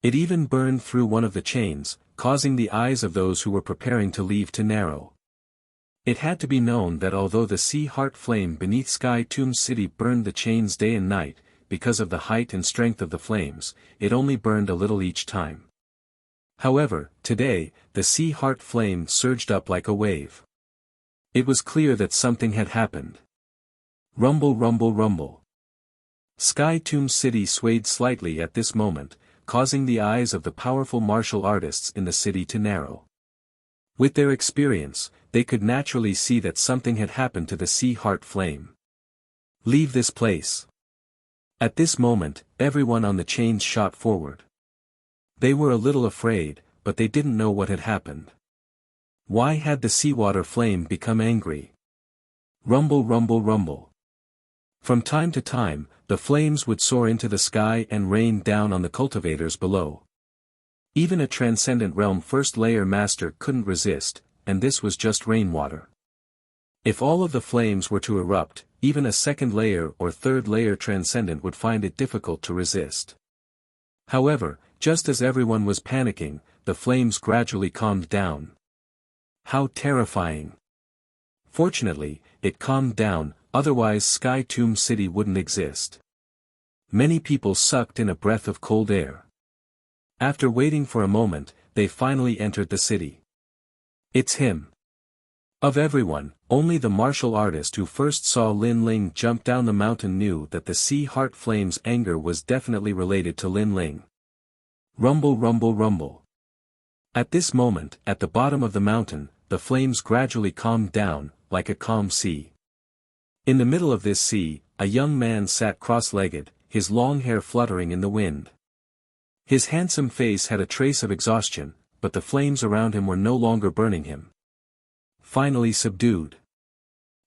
It even burned through one of the chains, causing the eyes of those who were preparing to leave to narrow. It had to be known that although the sea heart flame beneath Sky Tomb City burned the chains day and night, because of the height and strength of the flames, it only burned a little each time. However, today, the sea heart flame surged up like a wave. It was clear that something had happened. Rumble, rumble, rumble. Sky Tomb City swayed slightly at this moment, causing the eyes of the powerful martial artists in the city to narrow. With their experience, they could naturally see that something had happened to the sea heart flame. Leave this place. At this moment, everyone on the chains shot forward. They were a little afraid, but they didn't know what had happened. Why had the seawater flame become angry? Rumble, rumble, rumble. From time to time, the flames would soar into the sky and rain down on the cultivators below. Even a Transcendent Realm First Layer Master couldn't resist, and this was just rainwater. If all of the flames were to erupt, even a second layer or third layer Transcendent would find it difficult to resist. However, just as everyone was panicking, the flames gradually calmed down. How terrifying! Fortunately, it calmed down, otherwise Sky Tomb City wouldn't exist. Many people sucked in a breath of cold air. After waiting for a moment, they finally entered the city. It's him. Of everyone, only the martial artist who first saw Lin Ling jump down the mountain knew that the sea heart flame's anger was definitely related to Lin Ling. Rumble, rumble, rumble. At this moment, at the bottom of the mountain, the flames gradually calmed down, like a calm sea. In the middle of this sea, a young man sat cross-legged, his long hair fluttering in the wind. His handsome face had a trace of exhaustion, but the flames around him were no longer burning him. Finally subdued.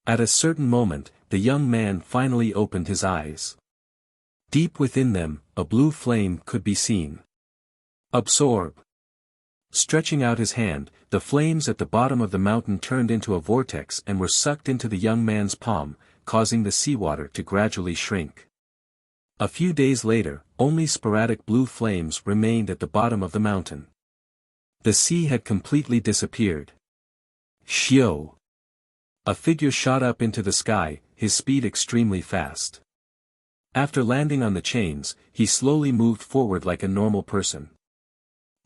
At a certain moment, the young man finally opened his eyes. Deep within them, a blue flame could be seen. Absorb. Stretching out his hand, the flames at the bottom of the mountain turned into a vortex and were sucked into the young man's palm, causing the seawater to gradually shrink. A few days later, only sporadic blue flames remained at the bottom of the mountain. The sea had completely disappeared. Shio! A figure shot up into the sky, his speed extremely fast. After landing on the chains, he slowly moved forward like a normal person.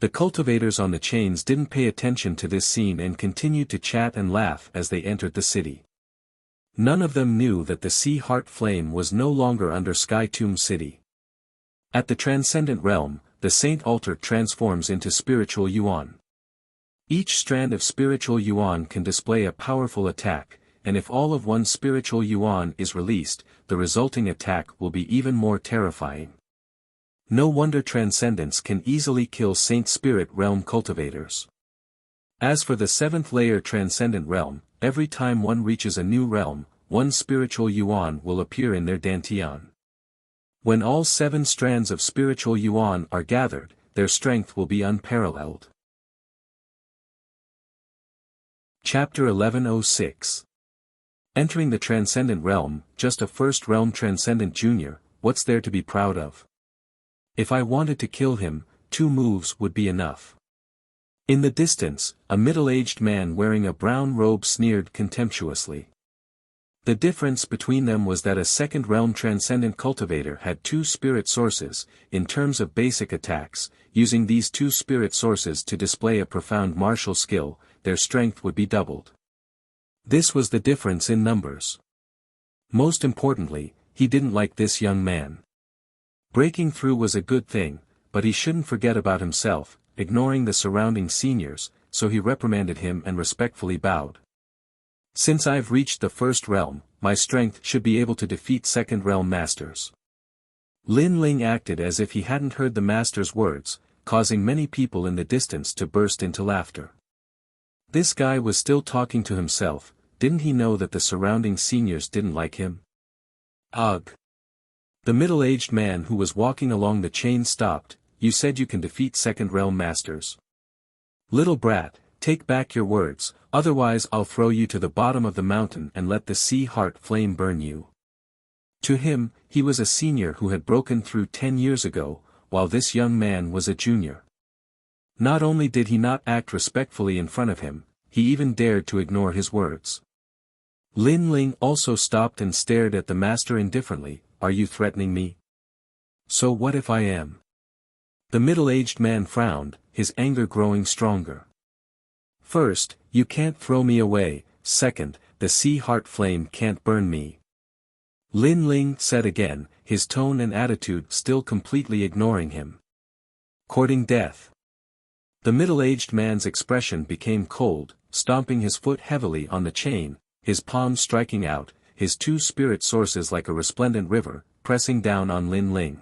The cultivators on the chains didn't pay attention to this scene and continued to chat and laugh as they entered the city. None of them knew that the Sea Heart Flame was no longer under Sky Tomb City. At the Transcendent Realm, the Saint Altar transforms into spiritual yuan. Each strand of spiritual yuan can display a powerful attack, and if all of one's spiritual yuan is released, the resulting attack will be even more terrifying. No wonder Transcendence can easily kill Saint Spirit Realm cultivators. As for the 7th layer Transcendent Realm, every time one reaches a new realm, one spiritual yuan will appear in their dantian. When all 7 strands of spiritual yuan are gathered, their strength will be unparalleled. Chapter 1106. Entering the Transcendent Realm, just a first realm Transcendent Junior, what's there to be proud of? If I wanted to kill him, 2 moves would be enough. In the distance, a middle-aged man wearing a brown robe sneered contemptuously. The difference between them was that a second realm Transcendent cultivator had 2 spirit sources. In terms of basic attacks, using these 2 spirit sources to display a profound martial skill, their strength would be doubled. This was the difference in numbers. Most importantly, he didn't like this young man. Breaking through was a good thing, but he shouldn't forget about himself, ignoring the surrounding seniors, so he reprimanded him and respectfully bowed. Since I've reached the first realm, my strength should be able to defeat second realm masters. Lin Ling acted as if he hadn't heard the master's words, causing many people in the distance to burst into laughter. This guy was still talking to himself. Didn't he know that the surrounding seniors didn't like him? Ugh. The middle-aged man who was walking along the chain stopped. You said you can defeat second realm masters. Little brat, take back your words, otherwise I'll throw you to the bottom of the mountain and let the Sea Heart Flame burn you. To him, he was a senior who had broken through 10 years ago, while this young man was a junior. Not only did he not act respectfully in front of him, he even dared to ignore his words. Lin Ling also stopped and stared at the master indifferently. Are you threatening me? So what if I am? The middle-aged man frowned, his anger growing stronger. First, you can't throw me away. Second, the Sea Heart Flame can't burn me. Lin Ling said again, his tone and attitude still completely ignoring him. Courting death. The middle-aged man's expression became cold, stomping his foot heavily on the chain, his palms striking out, his 2 spirit sources like a resplendent river, pressing down on Lin Ling.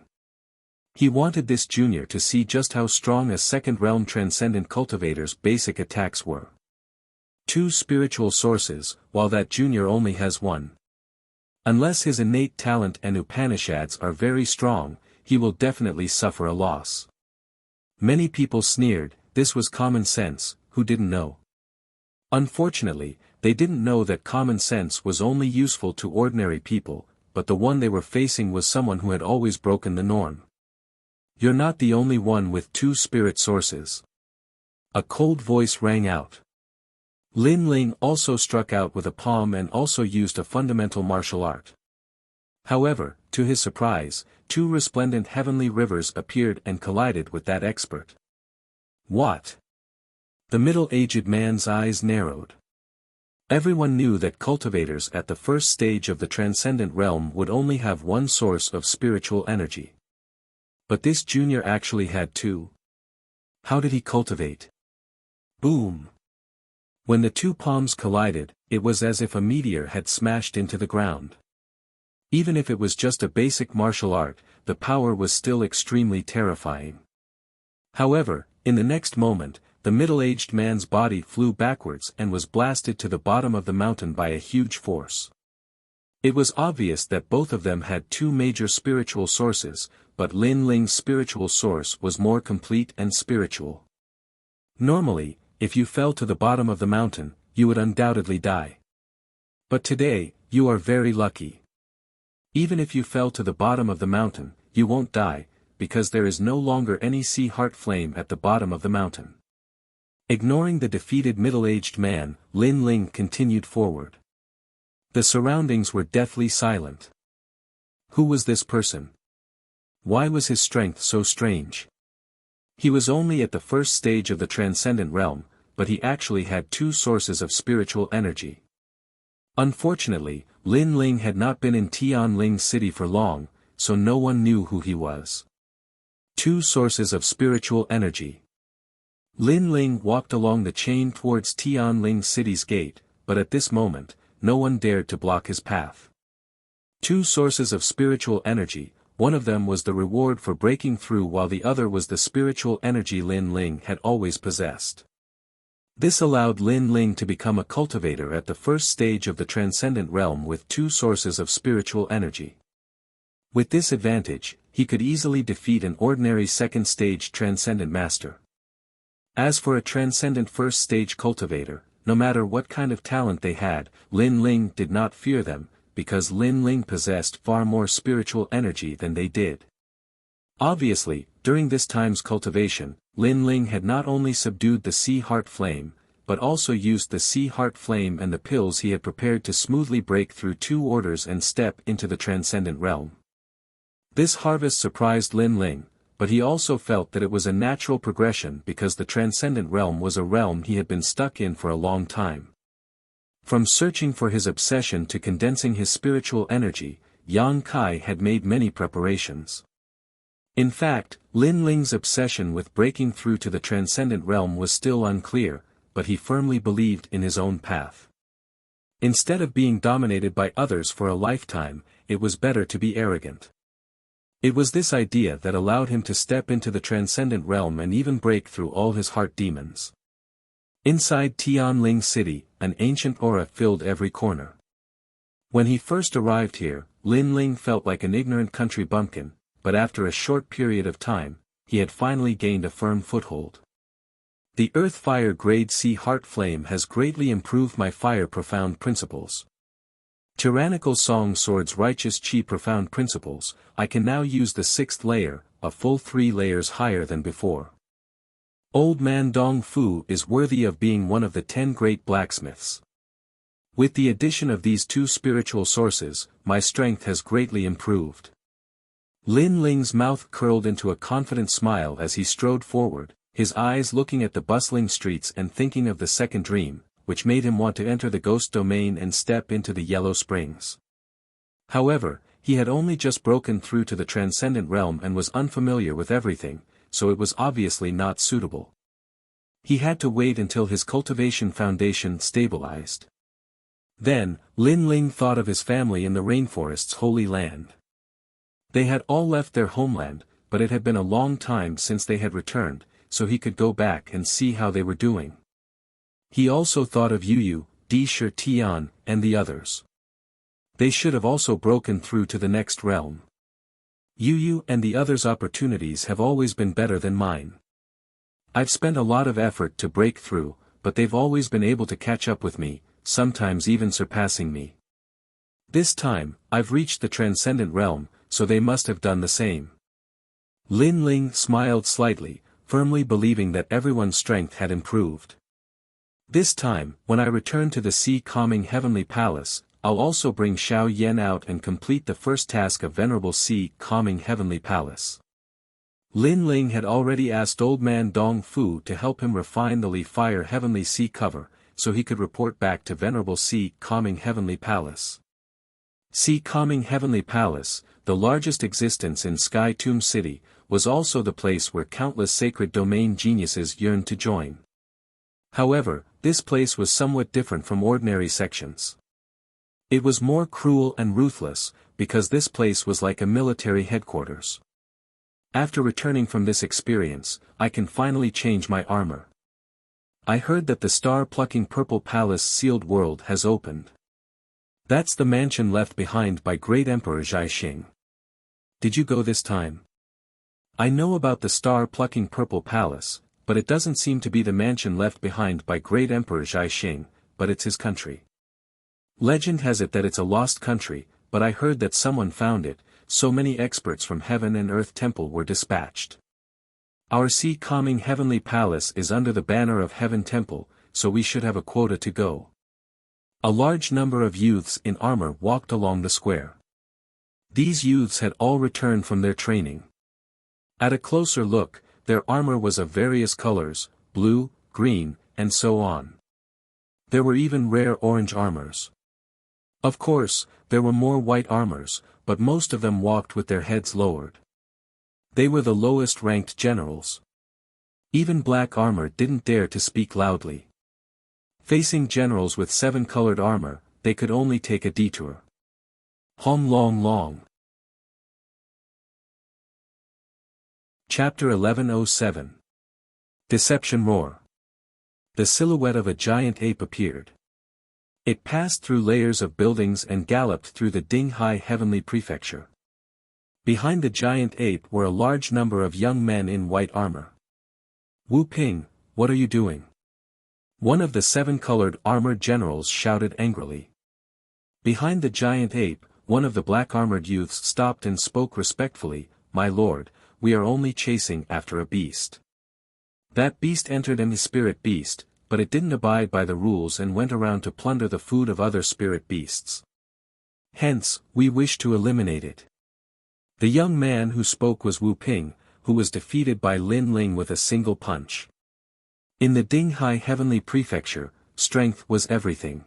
He wanted this junior to see just how strong a second realm Transcendent cultivator's basic attacks were. 2 spiritual sources, while that junior only has 1. Unless his innate talent and Upanishads are very strong, he will definitely suffer a loss. Many people sneered. This was common sense. Who didn't know? Unfortunately, they didn't know that common sense was only useful to ordinary people, but the one they were facing was someone who had always broken the norm. You're not the only one with 2 spirit sources. A cold voice rang out. Lin Ling also struck out with a palm and also used a fundamental martial art. However, to his surprise, 2 resplendent heavenly rivers appeared and collided with that expert. What? The middle-aged man's eyes narrowed. Everyone knew that cultivators at the first stage of the Transcendent Realm would only have 1 source of spiritual energy. But this junior actually had 2. How did he cultivate? Boom! When the 2 palms collided, it was as if a meteor had smashed into the ground. Even if it was just a basic martial art, the power was still extremely terrifying. However, in the next moment, the middle-aged man's body flew backwards and was blasted to the bottom of the mountain by a huge force. It was obvious that both of them had 2 major spiritual sources, but Lin Ling's spiritual source was more complete and spiritual. Normally, if you fell to the bottom of the mountain, you would undoubtedly die. But today, you are very lucky. Even if you fell to the bottom of the mountain, you won't die, because there is no longer any Sea Heart Flame at the bottom of the mountain. Ignoring the defeated middle-aged man, Lin Ling continued forward. The surroundings were deathly silent. Who was this person? Why was his strength so strange? He was only at the first stage of the transcendent realm, but he actually had two sources of spiritual energy. Unfortunately, Lin Ling had not been in Tianling City for long, so no one knew who he was. Two sources of spiritual energy. Lin Ling walked along the chain towards Tianling City's gate, but at this moment, no one dared to block his path. Two sources of spiritual energy, one of them was the reward for breaking through while the other was the spiritual energy Lin Ling had always possessed. This allowed Lin Ling to become a cultivator at the first stage of the transcendent realm with two sources of spiritual energy. With this advantage, he could easily defeat an ordinary second-stage transcendent master. As for a transcendent first-stage cultivator, no matter what kind of talent they had, Lin Ling did not fear them, because Lin Ling possessed far more spiritual energy than they did. Obviously, during this time's cultivation, Lin Ling had not only subdued the sea heart flame, but also used the sea heart flame and the pills he had prepared to smoothly break through two orders and step into the transcendent realm. This harvest surprised Lin Ling, but he also felt that it was a natural progression because the transcendent realm was a realm he had been stuck in for a long time. From searching for his obsession to condensing his spiritual energy, Yang Kai had made many preparations. In fact, Lin Ling's obsession with breaking through to the transcendent realm was still unclear, but he firmly believed in his own path. Instead of being dominated by others for a lifetime, it was better to be arrogant. It was this idea that allowed him to step into the transcendent realm and even break through all his heart demons. Inside Tianling City, an ancient aura filled every corner. When he first arrived here, Lin Ling felt like an ignorant country bumpkin, but after a short period of time, he had finally gained a firm foothold. The Earth Fire Grade C Heart Flame has greatly improved my Fire Profound Principles. Tyrannical Song Sword's Righteous Chi Profound Principles, I can now use the 6th layer, a full 3 layers higher than before. Old Man Dong Fu is worthy of being one of the 10 great blacksmiths. With the addition of these two spiritual sources, my strength has greatly improved. Lin Ling's mouth curled into a confident smile as he strode forward, his eyes looking at the bustling streets and thinking of the second dream, which made him want to enter the ghost domain and step into the Yellow Springs. However, he had only just broken through to the transcendent realm and was unfamiliar with everything, so it was obviously not suitable. He had to wait until his cultivation foundation stabilized. Then, Lin Ling thought of his family in the rainforest's holy land. They had all left their homeland, but it had been a long time since they had returned, so he could go back and see how they were doing. He also thought of Yu, Di Shi Tian, and the others. They should have also broken through to the next realm. Yu and the others' opportunities have always been better than mine. I've spent a lot of effort to break through, but they've always been able to catch up with me, sometimes even surpassing me. This time, I've reached the transcendent realm, so they must have done the same. Lin Ling smiled slightly, firmly believing that everyone's strength had improved. This time, when I return to the Sea Calming Heavenly Palace, I'll also bring Xiao Yan out and complete the first task of Venerable Sea Calming Heavenly Palace. Lin Ling had already asked Old Man Dong Fu to help him refine the Li Fire Heavenly Sea cover, so he could report back to Venerable Sea Calming Heavenly Palace. Sea Calming Heavenly Palace, the largest existence in Sky Tomb City, was also the place where countless sacred domain geniuses yearned to join. However, this place was somewhat different from ordinary sections. It was more cruel and ruthless, because this place was like a military headquarters. After returning from this experience, I can finally change my armor. I heard that the star-plucking Purple Palace sealed world has opened. That's the mansion left behind by Great Emperor Zhaixing. Did you go this time? I know about the star-plucking Purple Palace, but it doesn't seem to be the mansion left behind by Great Emperor Zhaixing, but it's his country. Legend has it that it's a lost country, but I heard that someone found it, so many experts from Heaven and Earth Temple were dispatched. Our Sea Calming Heavenly Palace is under the banner of Heaven Temple, so we should have a quota to go. A large number of youths in armor walked along the square. These youths had all returned from their training. At a closer look, their armor was of various colors, blue, green, and so on. There were even rare orange armors. Of course, there were more white armors, but most of them walked with their heads lowered. They were the lowest ranked generals. Even black armor didn't dare to speak loudly. Facing generals with 7-colored armor, they could only take a detour. Hom long long. Chapter 1107. Deception Roar. The silhouette of a giant ape appeared. It passed through layers of buildings and galloped through the Dinghai Heavenly Prefecture. Behind the giant ape were a large number of young men in white armor. Wu Ping, what are you doing? One of the 7-colored armored generals shouted angrily. Behind the giant ape, one of the black-armored youths stopped and spoke respectfully, "My lord, we are only chasing after a beast. That beast entered in the spirit beast, but it didn't abide by the rules and went around to plunder the food of other spirit beasts. Hence, we wish to eliminate it." The young man who spoke was Wu Ping, who was defeated by Lin Ling with a single punch. In the Dinghai Heavenly Prefecture, strength was everything.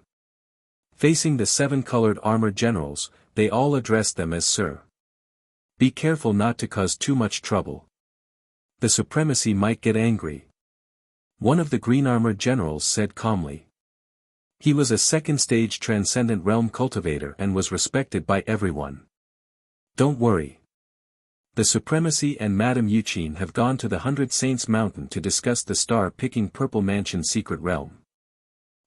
Facing the 7-colored armored generals, they all addressed them as Sir. Be careful not to cause too much trouble. The supremacy might get angry. One of the green-armored generals said calmly. He was a second-stage transcendent realm cultivator and was respected by everyone. Don't worry. The supremacy and Madame Yuqin have gone to the 100 Saints Mountain to discuss the star-picking Purple Mansion secret realm.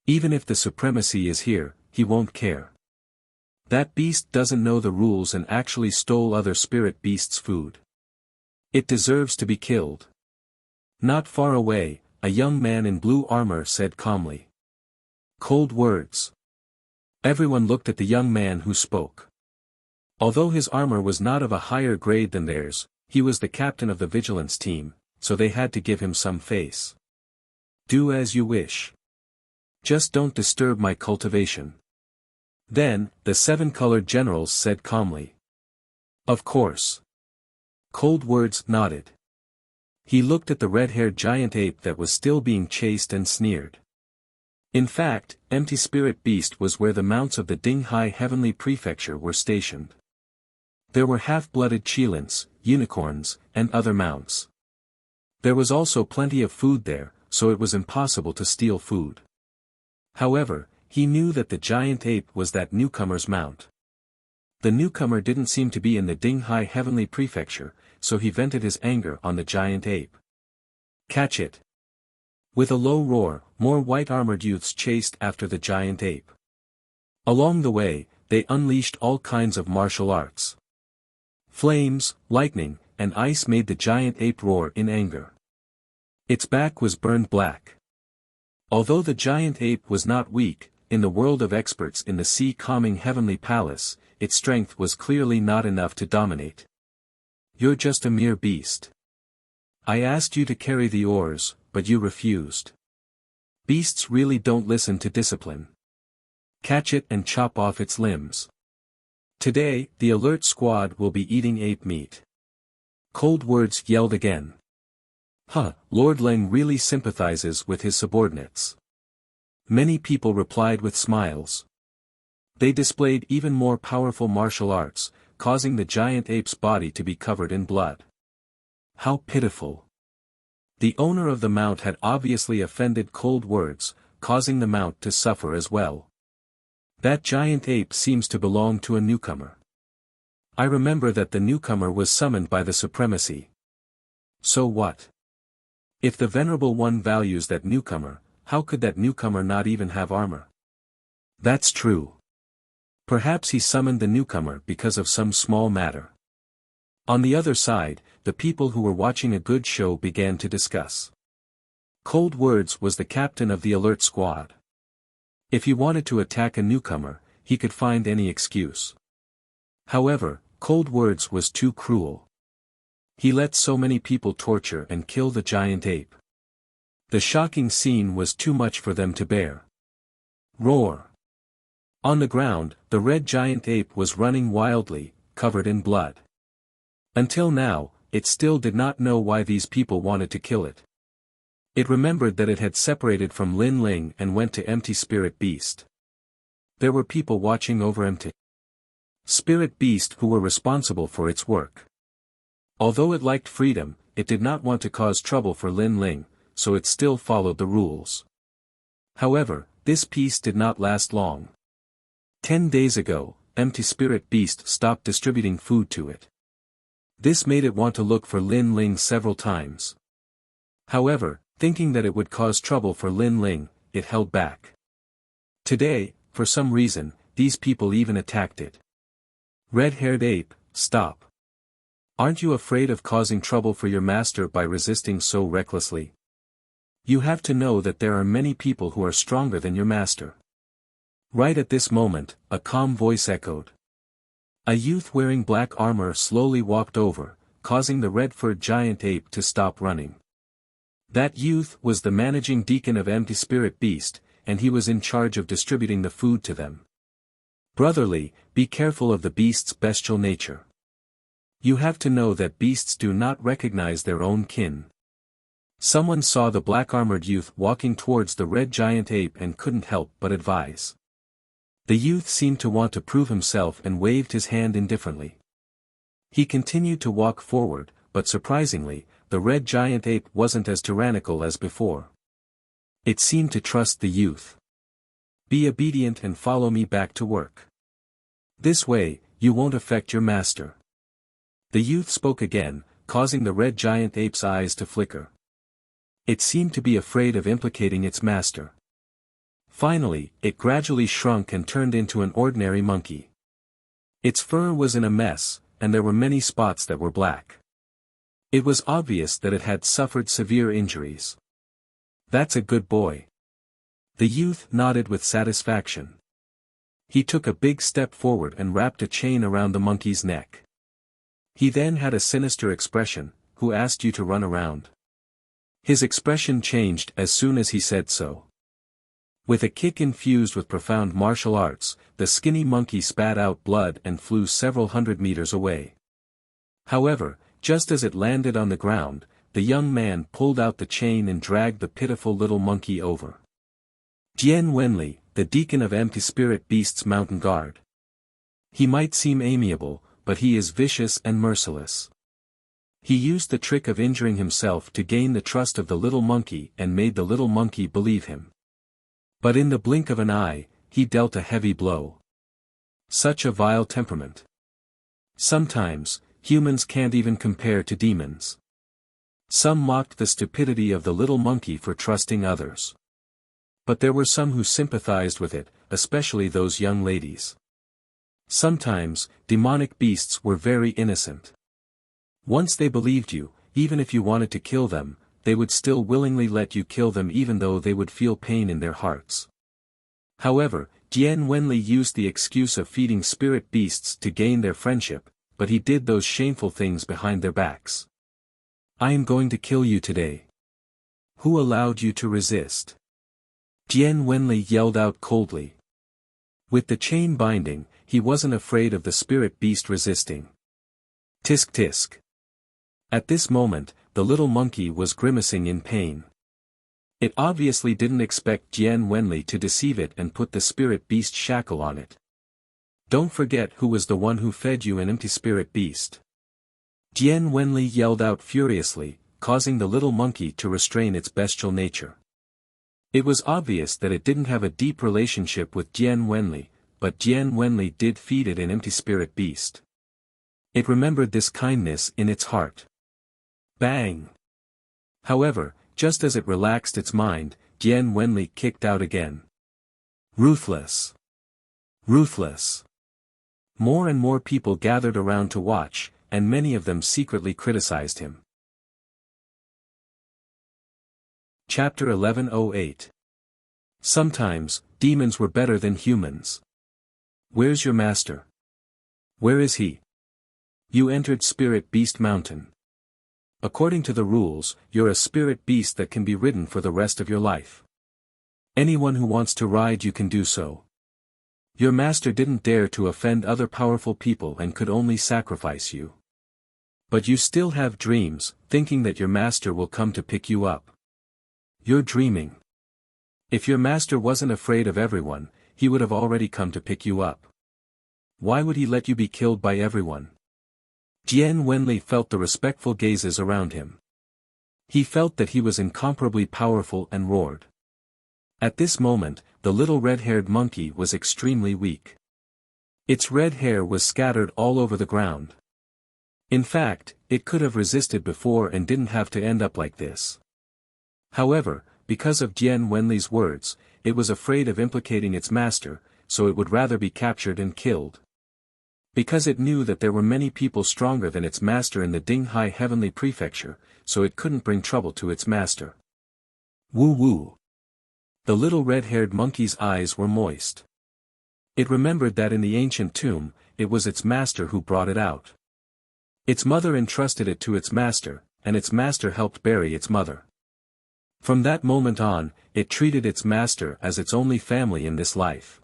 Even if the supremacy is here, he won't care. That beast doesn't know the rules and actually stole other spirit beasts' food. It deserves to be killed. Not far away, a young man in blue armor said calmly. Cold words. Everyone looked at the young man who spoke. Although his armor was not of a higher grade than theirs, he was the captain of the vigilance team, so they had to give him some face. Do as you wish. Just don't disturb my cultivation. Then, the 7-colored generals said calmly. Of course. Cold words nodded. He looked at the red-haired giant ape that was still being chased and sneered. In fact, Empty Spirit Beast was where the mounts of the Dinghai Heavenly Prefecture were stationed. There were half-blooded Qilins, unicorns, and other mounts. There was also plenty of food there, so it was impossible to steal food. However, he knew that the giant ape was that newcomer's mount. The newcomer didn't seem to be in the Dinghai Heavenly Prefecture, so he vented his anger on the giant ape. Catch it! With a low roar, more white-armored youths chased after the giant ape. Along the way, they unleashed all kinds of martial arts. Flames, lightning, and ice made the giant ape roar in anger. Its back was burned black. Although the giant ape was not weak, in the world of experts in the sea-calming Heavenly Palace, its strength was clearly not enough to dominate. You're just a mere beast. I asked you to carry the oars, but you refused. Beasts really don't listen to discipline. Catch it and chop off its limbs. Today, the alert squad will be eating ape meat. Cold words yelled again. Lord Leng really sympathizes with his subordinates. Many people replied with smiles. They displayed even more powerful martial arts, causing the giant ape's body to be covered in blood. How pitiful. The owner of the mount had obviously offended cold words, causing the mount to suffer as well. That giant ape seems to belong to a newcomer. I remember that the newcomer was summoned by the supremacy. So what? If the Venerable One values that newcomer, how could that newcomer not even have armor? That's true. Perhaps he summoned the newcomer because of some small matter. On the other side, the people who were watching a good show began to discuss. Cold Words was the captain of the alert squad. If he wanted to attack a newcomer, he could find any excuse. However, Cold Words was too cruel. He let so many people torture and kill the giant ape. The shocking scene was too much for them to bear. Roar! On the ground, the red giant ape was running wildly, covered in blood. Until now, it still did not know why these people wanted to kill it. It remembered that it had separated from Lin Ling and went to Empty Spirit Beast. There were people watching over Empty Spirit Beast who were responsible for its work. Although it liked freedom, it did not want to cause trouble for Lin Ling, so it still followed the rules. However, this peace did not last long. 10 days ago, Empty Spirit Beast stopped distributing food to it. This made it want to look for Lin Ling several times. However, thinking that it would cause trouble for Lin Ling, it held back. Today, for some reason, these people even attacked it. Red-haired ape, stop. Aren't you afraid of causing trouble for your master by resisting so recklessly? You have to know that there are many people who are stronger than your master. Right at this moment, a calm voice echoed. A youth wearing black armor slowly walked over, causing the red-furred giant ape to stop running. That youth was the managing deacon of Empty Spirit Beast, and he was in charge of distributing the food to them. Brotherly, be careful of the beast's bestial nature. You have to know that beasts do not recognize their own kin. Someone saw the black-armored youth walking towards the red giant ape and couldn't help but advise. The youth seemed to want to prove himself and waved his hand indifferently. He continued to walk forward, but surprisingly, the red giant ape wasn't as tyrannical as before. It seemed to trust the youth. Be obedient and follow me back to work. This way, you won't affect your master. The youth spoke again, causing the red giant ape's eyes to flicker. It seemed to be afraid of implicating its master. Finally, it gradually shrunk and turned into an ordinary monkey. Its fur was in a mess, and there were many spots that were black. It was obvious that it had suffered severe injuries. That's a good boy. The youth nodded with satisfaction. He took a big step forward and wrapped a chain around the monkey's neck. He then had a sinister expression. Who asked you to run around? His expression changed as soon as he said so. With a kick infused with profound martial arts, the skinny monkey spat out blood and flew several hundred meters away. However, just as it landed on the ground, the young man pulled out the chain and dragged the pitiful little monkey over. Jian Wenli, the deacon of Empty Spirit Beast's mountain guard. He might seem amiable, but he is vicious and merciless. He used the trick of injuring himself to gain the trust of the little monkey and made the little monkey believe him. But in the blink of an eye, he dealt a heavy blow. Such a vile temperament. Sometimes, humans can't even compare to demons. Some mocked the stupidity of the little monkey for trusting others. But there were some who sympathized with it, especially those young ladies. Sometimes, demonic beasts were very innocent. Once they believed you, even if you wanted to kill them, they would still willingly let you kill them even though they would feel pain in their hearts. However, Jian Wenli used the excuse of feeding spirit beasts to gain their friendship, but he did those shameful things behind their backs. I am going to kill you today. Who allowed you to resist? Jian Wenli yelled out coldly. With the chain binding, he wasn't afraid of the spirit beast resisting. Tisk tisk. At this moment, the little monkey was grimacing in pain. It obviously didn't expect Jian Wenli to deceive it and put the spirit beast shackle on it. Don't forget who was the one who fed you an empty spirit beast. Jian Wenli yelled out furiously, causing the little monkey to restrain its bestial nature. It was obvious that it didn't have a deep relationship with Jian Wenli, but Jian Wenli did feed it an empty spirit beast. It remembered this kindness in its heart. Bang! However, just as it relaxed its mind, Jian Wenli kicked out again. Ruthless! Ruthless! More and more people gathered around to watch, and many of them secretly criticized him. Chapter 1108. Sometimes, demons were better than humans. Where's your master? Where is he? You entered Spirit Beast Mountain. According to the rules, you're a spirit beast that can be ridden for the rest of your life. Anyone who wants to ride you can do so. Your master didn't dare to offend other powerful people and could only sacrifice you. But you still have dreams, thinking that your master will come to pick you up. You're dreaming. If your master wasn't afraid of everyone, he would have already come to pick you up. Why would he let you be killed by everyone? Jian Wenli felt the respectful gazes around him. He felt that he was incomparably powerful and roared. At this moment, the little red-haired monkey was extremely weak. Its red hair was scattered all over the ground. In fact, it could have resisted before and didn't have to end up like this. However, because of Jian Wenli's words, it was afraid of implicating its master, so it would rather be captured and killed. Because it knew that there were many people stronger than its master in the Dinghai Heavenly Prefecture, so it couldn't bring trouble to its master. Woo woo. The little red-haired monkey's eyes were moist. It remembered that in the ancient tomb, it was its master who brought it out. Its mother entrusted it to its master, and its master helped bury its mother. From that moment on, it treated its master as its only family in this life.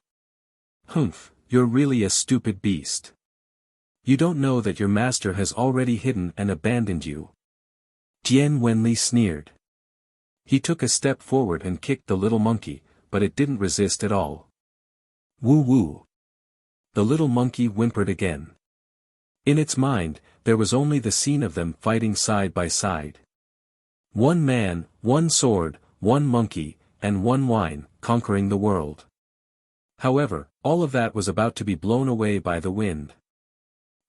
Humph, you're really a stupid beast. You don't know that your master has already hidden and abandoned you. Jian Wenli sneered. He took a step forward and kicked the little monkey, but it didn't resist at all. Woo woo. The little monkey whimpered again. In its mind, there was only the scene of them fighting side by side. One man, one sword, one monkey, and one wine, conquering the world. However, all of that was about to be blown away by the wind.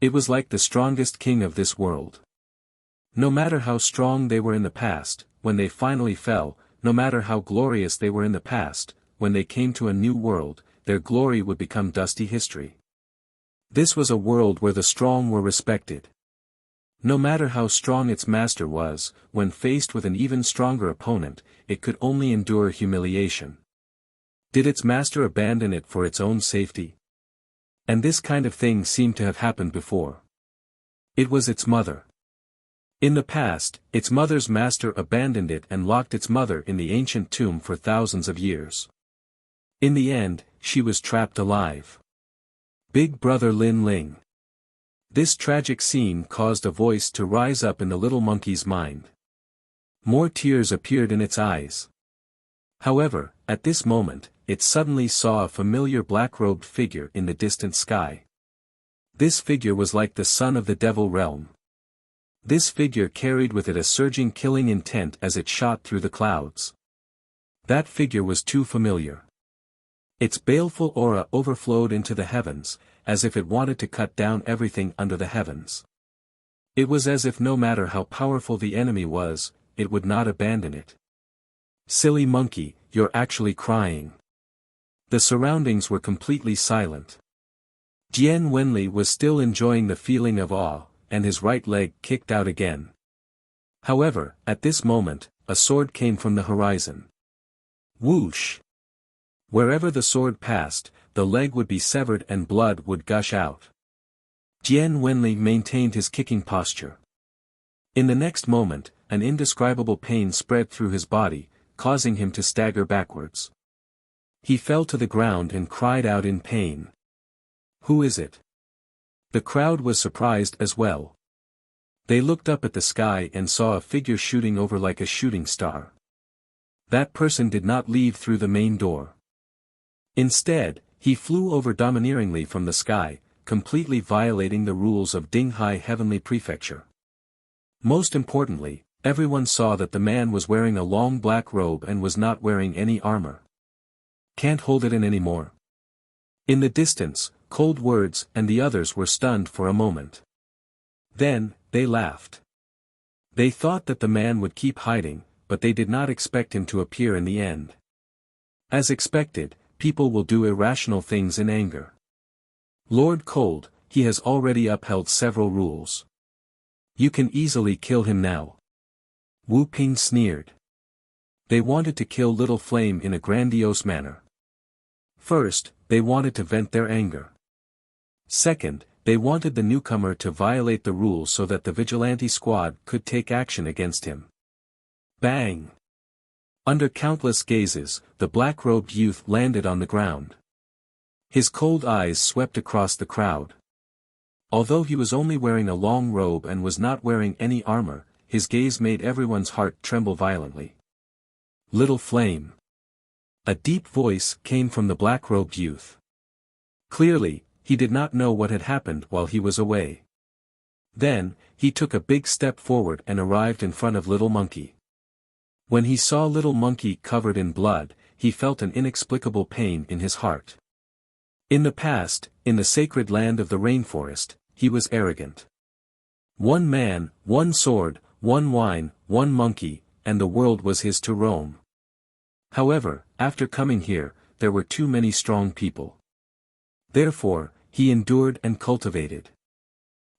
It was like the strongest king of this world. No matter how strong they were in the past, when they finally fell, no matter how glorious they were in the past, when they came to a new world, their glory would become dusty history. This was a world where the strong were respected. No matter how strong its master was, when faced with an even stronger opponent, it could only endure humiliation. Did its master abandon it for its own safety? And this kind of thing seemed to have happened before. It was its mother. In the past, its mother's master abandoned it and locked its mother in the ancient tomb for thousands of years. In the end, she was trapped alive. Big Brother Lin Ling. This tragic scene caused a voice to rise up in the little monkey's mind. More tears appeared in its eyes. However, at this moment, it suddenly saw a familiar black-robed figure in the distant sky. This figure was like the son of the devil realm. This figure carried with it a surging killing intent as it shot through the clouds. That figure was too familiar. Its baleful aura overflowed into the heavens, as if it wanted to cut down everything under the heavens. It was as if no matter how powerful the enemy was, it would not abandon it. Silly monkey, you're actually crying. The surroundings were completely silent. Jian Wenli was still enjoying the feeling of awe, and his right leg kicked out again. However, at this moment, a sword came from the horizon. Whoosh! Wherever the sword passed, the leg would be severed and blood would gush out. Jian Wenli maintained his kicking posture. In the next moment, an indescribable pain spread through his body, causing him to stagger backwards. He fell to the ground and cried out in pain. Who is it? The crowd was surprised as well. They looked up at the sky and saw a figure shooting over like a shooting star. That person did not leave through the main door. Instead, he flew over domineeringly from the sky, completely violating the rules of Dinghai Heavenly Prefecture. Most importantly, everyone saw that the man was wearing a long black robe and was not wearing any armor. Can't hold it in anymore. In the distance, Cold Words and the others were stunned for a moment. Then, they laughed. They thought that the man would keep hiding, but they did not expect him to appear in the end. As expected, people will do irrational things in anger. Lord Cold, he has already upheld several rules. You can easily kill him now. Wu Ping sneered. They wanted to kill Little Flame in a grandiose manner. First, they wanted to vent their anger. Second, they wanted the newcomer to violate the rules so that the vigilante squad could take action against him. Bang! Under countless gazes, the black-robed youth landed on the ground. His cold eyes swept across the crowd. Although he was only wearing a long robe and was not wearing any armor, his gaze made everyone's heart tremble violently. Little Flame. A deep voice came from the black-robed youth. Clearly, he did not know what had happened while he was away. Then, he took a big step forward and arrived in front of Little Monkey. When he saw Little Monkey covered in blood, he felt an inexplicable pain in his heart. In the past, in the sacred land of the rainforest, he was arrogant. One man, one sword, one wine, one monkey, and the world was his to roam. However, after coming here, there were too many strong people. Therefore, he endured and cultivated.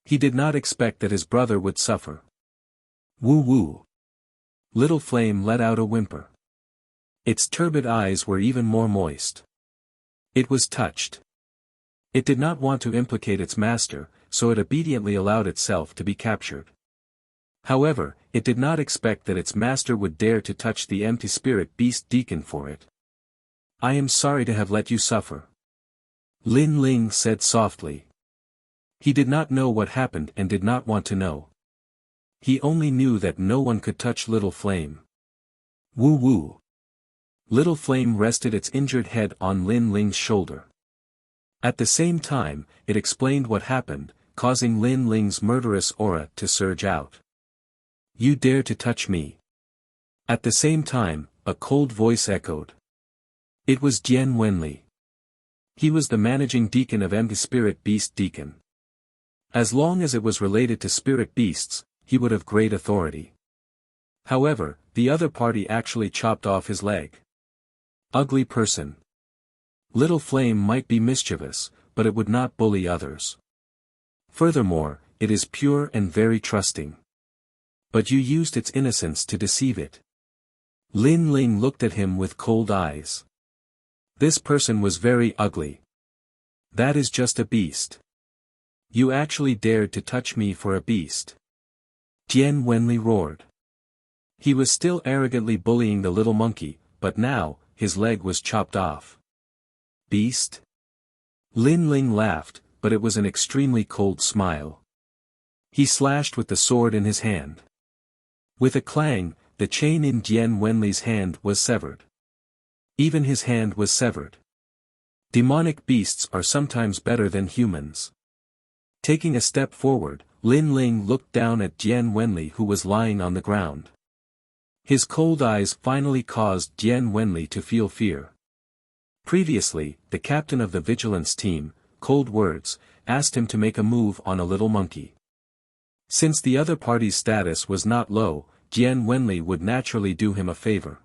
He did not expect that his brother would suffer. Woo woo. Little Flame let out a whimper. Its turbid eyes were even more moist. It was touched. It did not want to implicate its master, so it obediently allowed itself to be captured. However, it did not expect that its master would dare to touch the empty spirit beast deacon for it. I am sorry to have let you suffer. Lin Ling said softly. He did not know what happened and did not want to know. He only knew that no one could touch Little Flame. Woo woo. Little Flame rested its injured head on Lin Ling's shoulder. At the same time, it explained what happened, causing Lin Ling's murderous aura to surge out. You dare to touch me. At the same time, a cold voice echoed. It was Jian Wenli. He was the managing deacon of Empty Spirit Beast Deacon. As long as it was related to spirit beasts, he would have great authority. However, the other party actually chopped off his leg. Ugly person. Little Flame might be mischievous, but it would not bully others. Furthermore, it is pure and very trusting. But you used its innocence to deceive it. Lin Ling looked at him with cold eyes. This person was very ugly. That is just a beast. You actually dared to touch me for a beast. Jian Wenli roared. He was still arrogantly bullying the little monkey, but now, his leg was chopped off. Beast? Lin Ling laughed, but it was an extremely cold smile. He slashed with the sword in his hand. With a clang, the chain in Jian Wenli's hand was severed. Even his hand was severed. Demonic beasts are sometimes better than humans. Taking a step forward, Lin Ling looked down at Jian Wenli who was lying on the ground. His cold eyes finally caused Jian Wenli to feel fear. Previously, the captain of the vigilance team, Cold Words, asked him to make a move on a little monkey. Since the other party's status was not low, Jian Wenli would naturally do him a favor.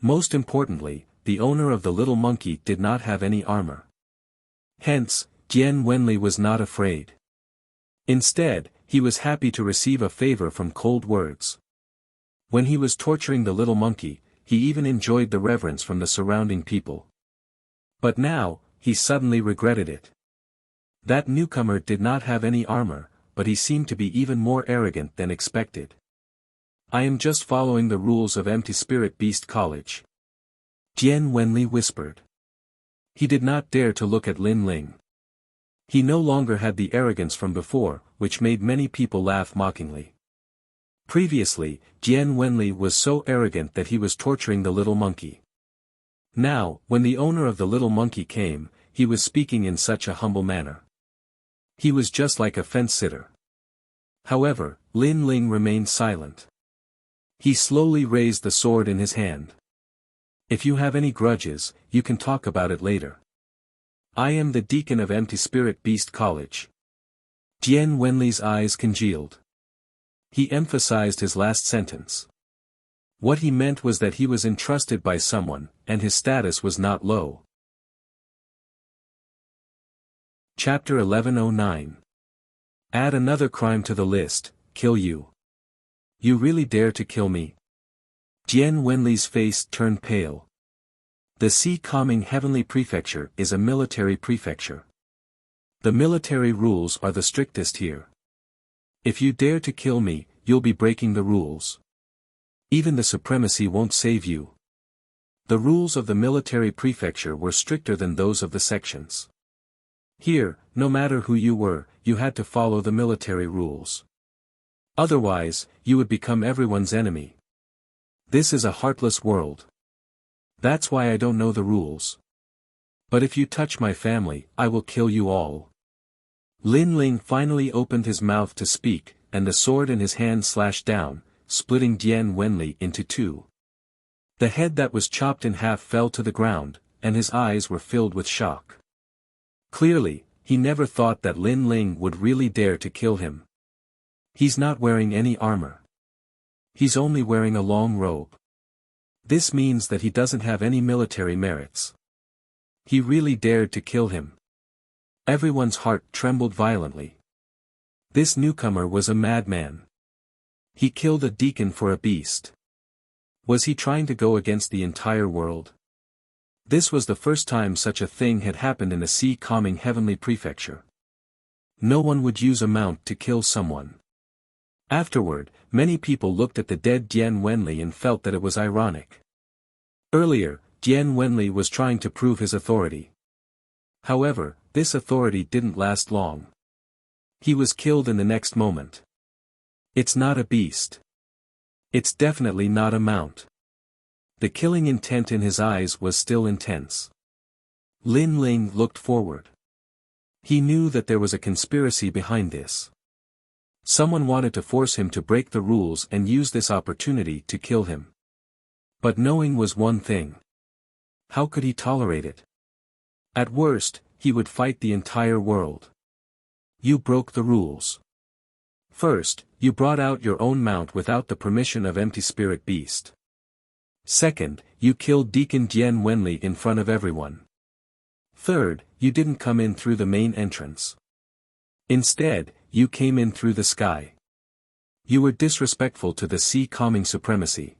Most importantly, the owner of the little monkey did not have any armor. Hence, Jian Wenli was not afraid. Instead, he was happy to receive a favor from Cold Words. When he was torturing the little monkey, he even enjoyed the reverence from the surrounding people. But now, he suddenly regretted it. That newcomer did not have any armor, but he seemed to be even more arrogant than expected. I am just following the rules of Empty Spirit Beast College. Jian Wenli whispered. He did not dare to look at Lin Ling. He no longer had the arrogance from before, which made many people laugh mockingly. Previously, Jian Wenli was so arrogant that he was torturing the little monkey. Now, when the owner of the little monkey came, he was speaking in such a humble manner. He was just like a fence-sitter. However, Lin Ling remained silent. He slowly raised the sword in his hand. If you have any grudges, you can talk about it later. I am the deacon of Empty Spirit Beast College. Jian Wenli's eyes congealed. He emphasized his last sentence. What he meant was that he was entrusted by someone, and his status was not low. Chapter 1109. Add another crime to the list, kill you. You really dare to kill me? Jian Wenli's face turned pale. The Sea Calming Heavenly Prefecture is a military prefecture. The military rules are the strictest here. If you dare to kill me, you'll be breaking the rules. Even the supremacy won't save you. The rules of the military prefecture were stricter than those of the sections. Here, no matter who you were, you had to follow the military rules. Otherwise, you would become everyone's enemy. This is a heartless world. That's why I don't know the rules. But if you touch my family, I will kill you all. Lin Ling finally opened his mouth to speak, and the sword in his hand slashed down, splitting Dian Wenli into two. The head that was chopped in half fell to the ground, and his eyes were filled with shock. Clearly, he never thought that Lin Ling would really dare to kill him. He's not wearing any armor. He's only wearing a long robe. This means that he doesn't have any military merits. He really dared to kill him. Everyone's heart trembled violently. This newcomer was a madman. He killed a deacon for a beast. Was he trying to go against the entire world? This was the first time such a thing had happened in a sea-calming heavenly prefecture. No one would use a mount to kill someone. Afterward, many people looked at the dead Dian Wenli and felt that it was ironic. Earlier, Dian Wenli was trying to prove his authority. However, this authority didn't last long. He was killed in the next moment. It's not a beast. It's definitely not a mount. The killing intent in his eyes was still intense. Lin Ling looked forward. He knew that there was a conspiracy behind this. Someone wanted to force him to break the rules and use this opportunity to kill him. But knowing was one thing. How could he tolerate it? At worst, he would fight the entire world. You broke the rules. First, you brought out your own mount without the permission of Empty Spirit Beast. Second, you killed Deacon Dian Wenli in front of everyone. Third, you didn't come in through the main entrance. Instead, you came in through the sky. You were disrespectful to the sea-calming supremacy.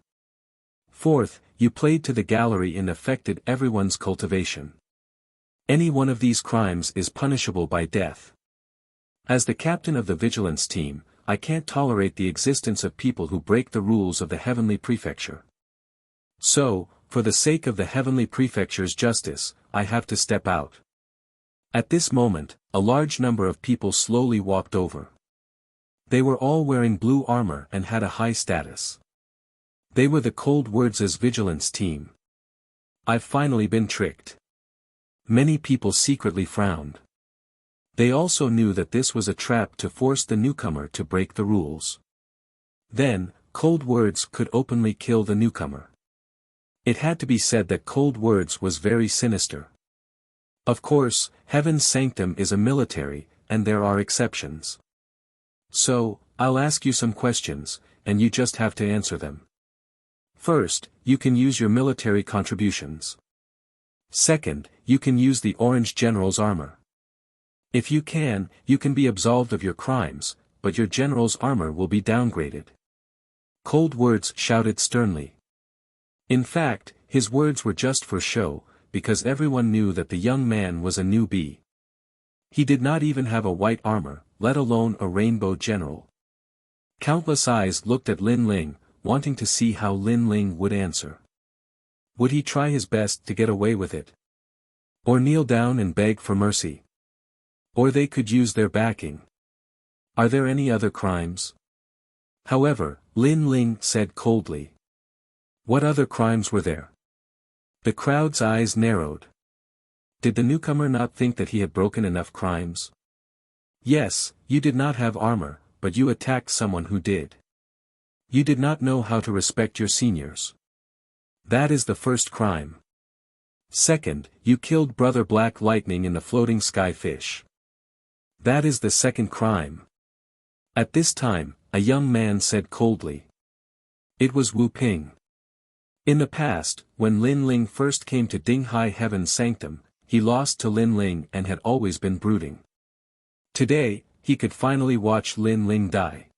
Fourth, you played to the gallery and affected everyone's cultivation. Any one of these crimes is punishable by death. As the captain of the vigilance team, I can't tolerate the existence of people who break the rules of the heavenly prefecture. So, for the sake of the heavenly prefecture's justice, I have to step out. At this moment, a large number of people slowly walked over. They were all wearing blue armor and had a high status. They were the Cold Words' vigilance team. I've finally been tricked. Many people secretly frowned. They also knew that this was a trap to force the newcomer to break the rules. Then, Cold Words could openly kill the newcomer. It had to be said that Cold Words was very sinister. Of course, Heaven's Sanctum is a military, and there are exceptions. So, I'll ask you some questions, and you just have to answer them. First, you can use your military contributions. Second, you can use the Orange General's armor. If you can be absolved of your crimes, but your general's armor will be downgraded. Cold Words shouted sternly. In fact, his words were just for show, because everyone knew that the young man was a newbie. He did not even have a white armor, let alone a rainbow general. Countless eyes looked at Lin Ling, wanting to see how Lin Ling would answer. Would he try his best to get away with it? Or kneel down and beg for mercy? Or they could use their backing. Are there any other crimes? However, Lin Ling said coldly. What other crimes were there? The crowd's eyes narrowed. Did the newcomer not think that he had broken enough crimes? Yes, you did not have armor, but you attacked someone who did. You did not know how to respect your seniors. That is the first crime. Second, you killed Brother Black Lightning in the floating sky fish. That is the second crime. At this time, a young man said coldly. It was Wu Ping. In the past, when Lin Ling first came to Dinghai Heaven's Sanctum, he lost to Lin Ling and had always been brooding. Today, he could finally watch Lin Ling die.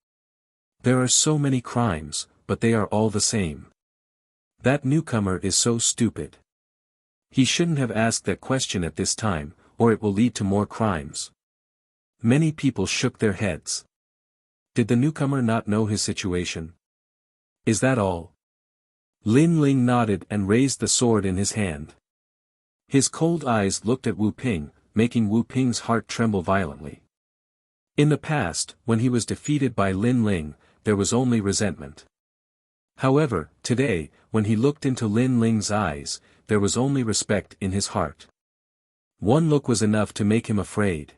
There are so many crimes, but they are all the same. That newcomer is so stupid. He shouldn't have asked that question at this time, or it will lead to more crimes. Many people shook their heads. Did the newcomer not know his situation? Is that all? Lin Ling nodded and raised the sword in his hand. His cold eyes looked at Wu Ping, making Wu Ping's heart tremble violently. In the past, when he was defeated by Lin Ling, there was only resentment. However, today, when he looked into Lin Ling's eyes, there was only respect in his heart. One look was enough to make him afraid.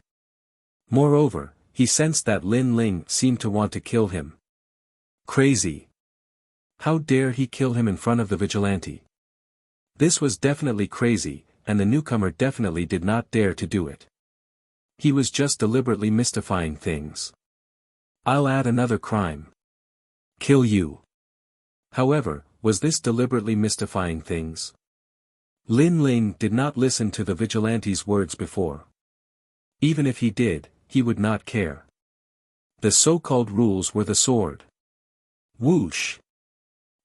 Moreover, he sensed that Lin Ling seemed to want to kill him. Crazy. How dare he kill him in front of the vigilante? This was definitely crazy, and the newcomer definitely did not dare to do it. He was just deliberately mystifying things. I'll add another crime. Kill you. However, was this deliberately mystifying things? Lin Ling did not listen to the vigilante's words before. Even if he did, he would not care. The so-called rules were the sword. Whoosh!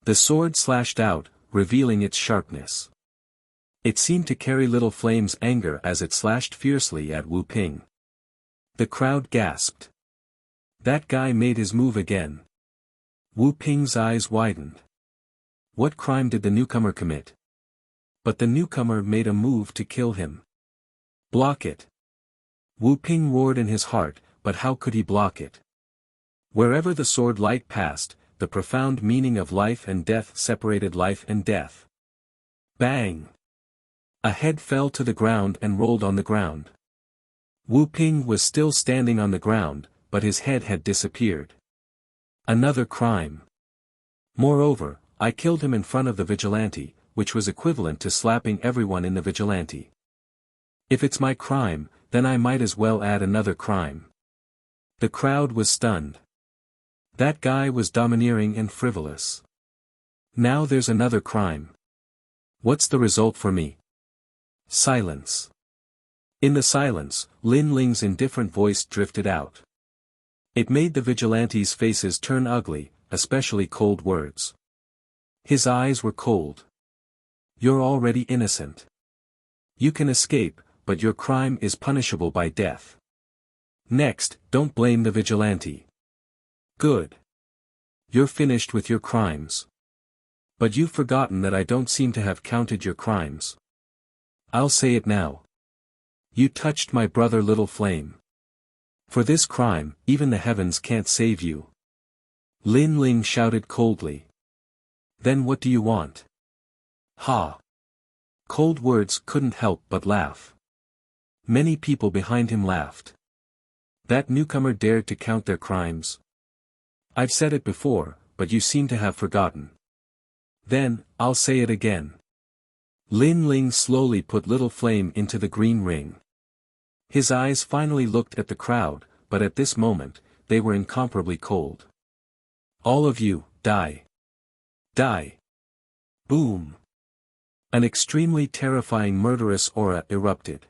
The sword slashed out, revealing its sharpness. It seemed to carry Little Flame's anger as it slashed fiercely at Wu Ping. The crowd gasped. That guy made his move again. Wu Ping's eyes widened. What crime did the newcomer commit? But the newcomer made a move to kill him. Block it. Wu Ping roared in his heart, but how could he block it? Wherever the sword light passed, the profound meaning of life and death separated life and death. Bang! A head fell to the ground and rolled on the ground. Wu Ping was still standing on the ground, but his head had disappeared. Another crime. Moreover, I killed him in front of the vigilante, which was equivalent to slapping everyone in the vigilante. If it's my crime, then I might as well add another crime. The crowd was stunned. That guy was domineering and frivolous. Now there's another crime. What's the result for me? Silence. In the silence, Lin Ling's indifferent voice drifted out. It made the vigilantes' faces turn ugly, especially cold words. His eyes were cold. You're already innocent. You can escape, but your crime is punishable by death. Next, don't blame the vigilante. Good. You're finished with your crimes. But you've forgotten that I don't seem to have counted your crimes. I'll say it now. You touched my brother Little Flame. For this crime, even the heavens can't save you. Lin Ling shouted coldly. Then what do you want? Ha! Cold words couldn't help but laugh. Many people behind him laughed. That newcomer dared to count their crimes. I've said it before, but you seem to have forgotten. Then, I'll say it again. Lin Ling slowly put Little Flame into the green ring. His eyes finally looked at the crowd, but at this moment, they were incomparably cold. All of you, die. Die. Boom. An extremely terrifying murderous aura erupted.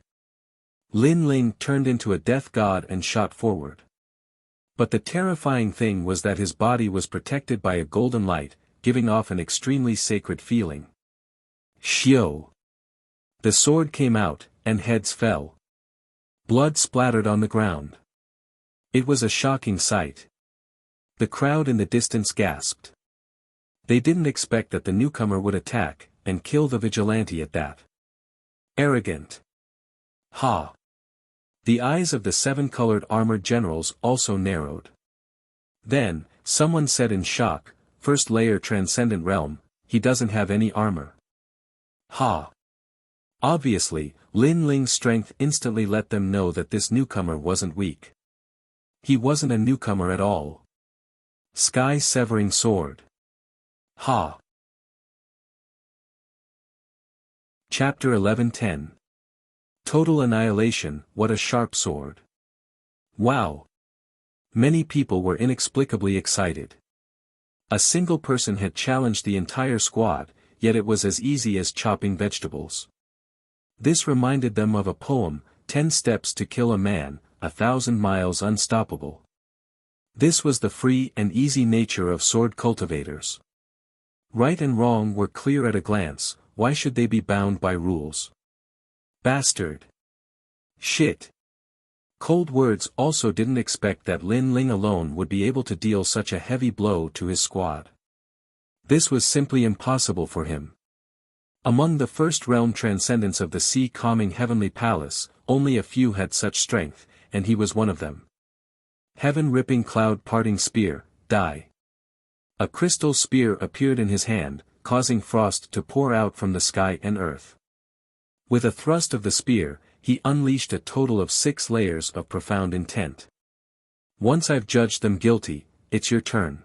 Lin Ling turned into a death god and shot forward. But the terrifying thing was that his body was protected by a golden light, giving off an extremely sacred feeling. Xiao. The sword came out, and heads fell. Blood splattered on the ground. It was a shocking sight. The crowd in the distance gasped. They didn't expect that the newcomer would attack, and kill the vigilante at that. Arrogant. Ha! The eyes of the seven-colored armored generals also narrowed. Then, someone said in shock, First layer Transcendent Realm, he doesn't have any armor. Ha! Obviously, Lin Ling's strength instantly let them know that this newcomer wasn't weak. He wasn't a newcomer at all. Sky-severing sword. Ha! Chapter 11:10. Total annihilation, what a sharp sword. Wow! Many people were inexplicably excited. A single person had challenged the entire squad, yet it was as easy as chopping vegetables. This reminded them of a poem, 10 Steps to Kill a Man, 1,000 Miles Unstoppable. This was the free and easy nature of sword cultivators. Right and wrong were clear at a glance, why should they be bound by rules? Bastard. Shit. Cold words also didn't expect that Lin Ling alone would be able to deal such a heavy blow to his squad. This was simply impossible for him. Among the first realm transcendents of the sea-calming heavenly palace, only a few had such strength, and he was one of them. Heaven-ripping cloud-parting spear, die. A crystal spear appeared in his hand, causing frost to pour out from the sky and earth. With a thrust of the spear, he unleashed a total of 6 layers of profound intent. Once I've judged them guilty, it's your turn.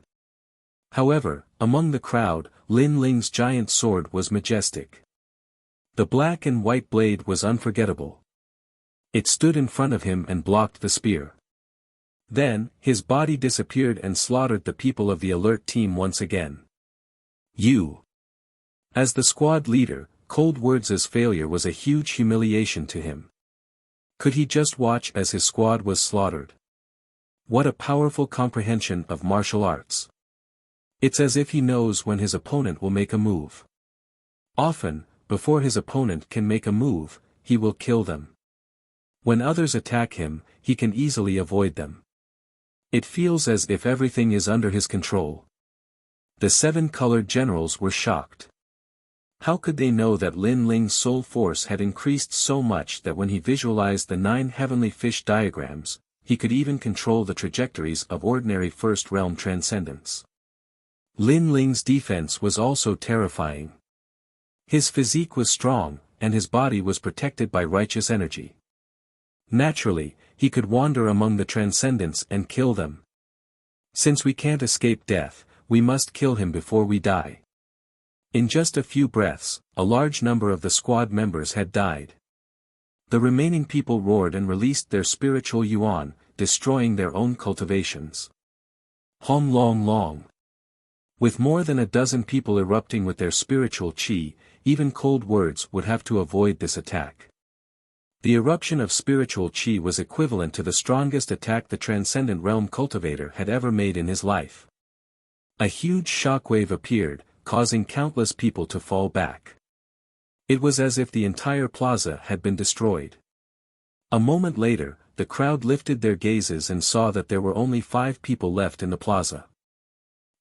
However, among the crowd, Lin Ling's giant sword was majestic. The black and white blade was unforgettable. It stood in front of him and blocked the spear. Then, his body disappeared and slaughtered the people of the alert team once again. You. As the squad leader, Cold Words' failure was a huge humiliation to him. Could he just watch as his squad was slaughtered? What a powerful comprehension of martial arts. It's as if he knows when his opponent will make a move. Often, before his opponent can make a move, he will kill them. When others attack him, he can easily avoid them. It feels as if everything is under his control. The 7 colored generals were shocked. How could they know that Lin Ling's soul force had increased so much that when he visualized the 9 heavenly fish diagrams, he could even control the trajectories of ordinary first realm transcendence? Lin Ling's defense was also terrifying. His physique was strong, and his body was protected by righteous energy. Naturally, he could wander among the transcendents and kill them. Since we can't escape death, we must kill him before we die. In just a few breaths, a large number of the squad members had died. The remaining people roared and released their spiritual yuan, destroying their own cultivations. Hom Long Long. With more than a dozen people erupting with their spiritual chi, even Cold Words would have to avoid this attack. The eruption of spiritual chi was equivalent to the strongest attack the Transcendent Realm cultivator had ever made in his life. A huge shockwave appeared, causing countless people to fall back. It was as if the entire plaza had been destroyed. A moment later, the crowd lifted their gazes and saw that there were only 5 people left in the plaza.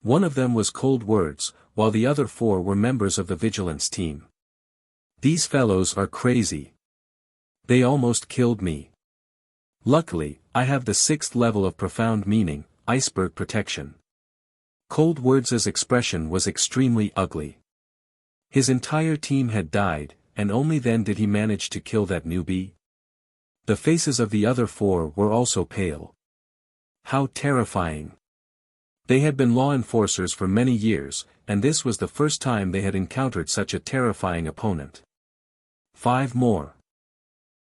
One of them was Cold Words, while the other 4 were members of the vigilance team. These fellows are crazy. They almost killed me. Luckily, I have the 6th level of profound meaning, iceberg protection. Cold Words' expression was extremely ugly. His entire team had died, and only then did he manage to kill that newbie. The faces of the other 4 were also pale. How terrifying. They had been law enforcers for many years, and this was the first time they had encountered such a terrifying opponent. 5 more.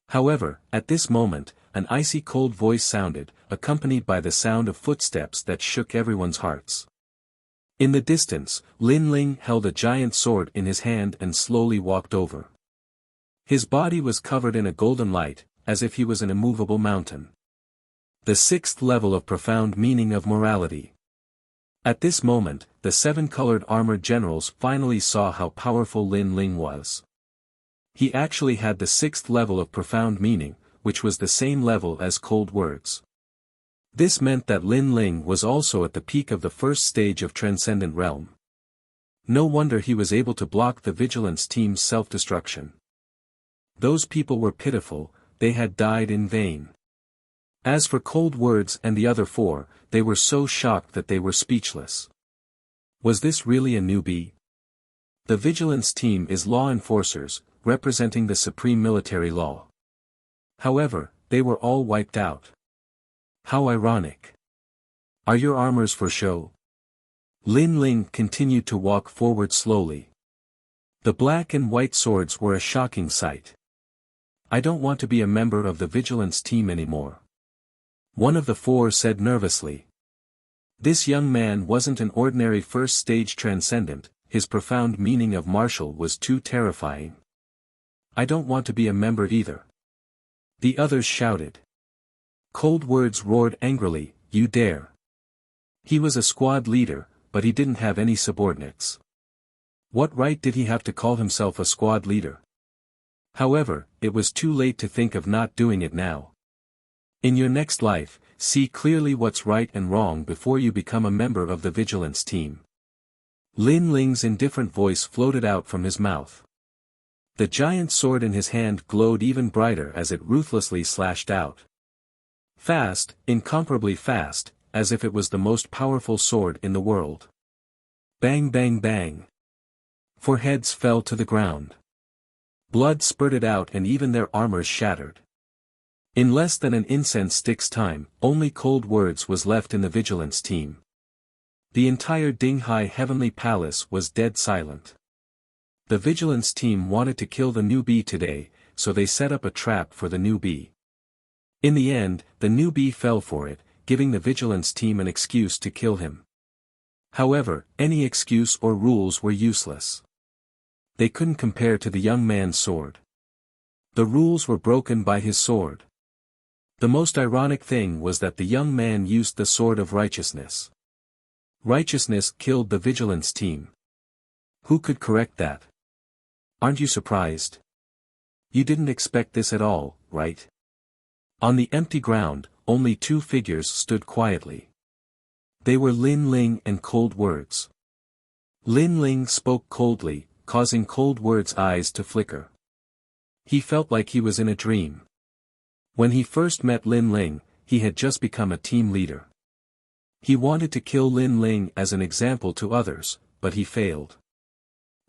However, at this moment, an icy cold voice sounded, accompanied by the sound of footsteps that shook everyone's hearts. In the distance, Lin Ling held a giant sword in his hand and slowly walked over. His body was covered in a golden light, as if he was an immovable mountain. The 6th level of profound meaning of morality. At this moment, the 7 colored armored generals finally saw how powerful Lin Ling was. He actually had the 6th level of profound meaning, which was the same level as Cold Words. This meant that Lin Ling was also at the peak of the first stage of Transcendent Realm. No wonder he was able to block the vigilance team's self-destruction. Those people were pitiful, they had died in vain. As for Cold Words and the other 4, they were so shocked that they were speechless. Was this really a newbie? The vigilance team is law enforcers, representing the supreme military law. However, they were all wiped out. How ironic. Are your armors for show? Lin Ling continued to walk forward slowly. The black and white swords were a shocking sight. I don't want to be a member of the vigilance team anymore. One of the 4 said nervously. This young man wasn't an ordinary first-stage transcendent, his profound meaning of martial was too terrifying. I don't want to be a member either. The others shouted. Cold Words roared angrily, you dare. He was a squad leader, but he didn't have any subordinates. What right did he have to call himself a squad leader? However, it was too late to think of not doing it now. In your next life, see clearly what's right and wrong before you become a member of the vigilance team. Lin Ling's indifferent voice floated out from his mouth. The giant sword in his hand glowed even brighter as it ruthlessly slashed out. Fast, incomparably fast, as if it was the most powerful sword in the world. Bang bang bang. Four heads fell to the ground. Blood spurted out and even their armors shattered. In less than an incense stick's time, only cold words was left in the vigilance team. The entire Dinghai Heavenly Palace was dead silent. The vigilance team wanted to kill the newbie today, so they set up a trap for the newbie. In the end, the newbie fell for it, giving the vigilance team an excuse to kill him. However, any excuse or rules were useless. They couldn't compare to the young man's sword. The rules were broken by his sword. The most ironic thing was that the young man used the sword of righteousness. Righteousness killed the vigilance team. Who could correct that? Aren't you surprised? You didn't expect this at all, right? On the empty ground, only two figures stood quietly. They were Lin Ling and Cold Words. Lin Ling spoke coldly, causing Cold Words' eyes to flicker. He felt like he was in a dream. When he first met Lin Ling, he had just become a team leader. He wanted to kill Lin Ling as an example to others, but he failed.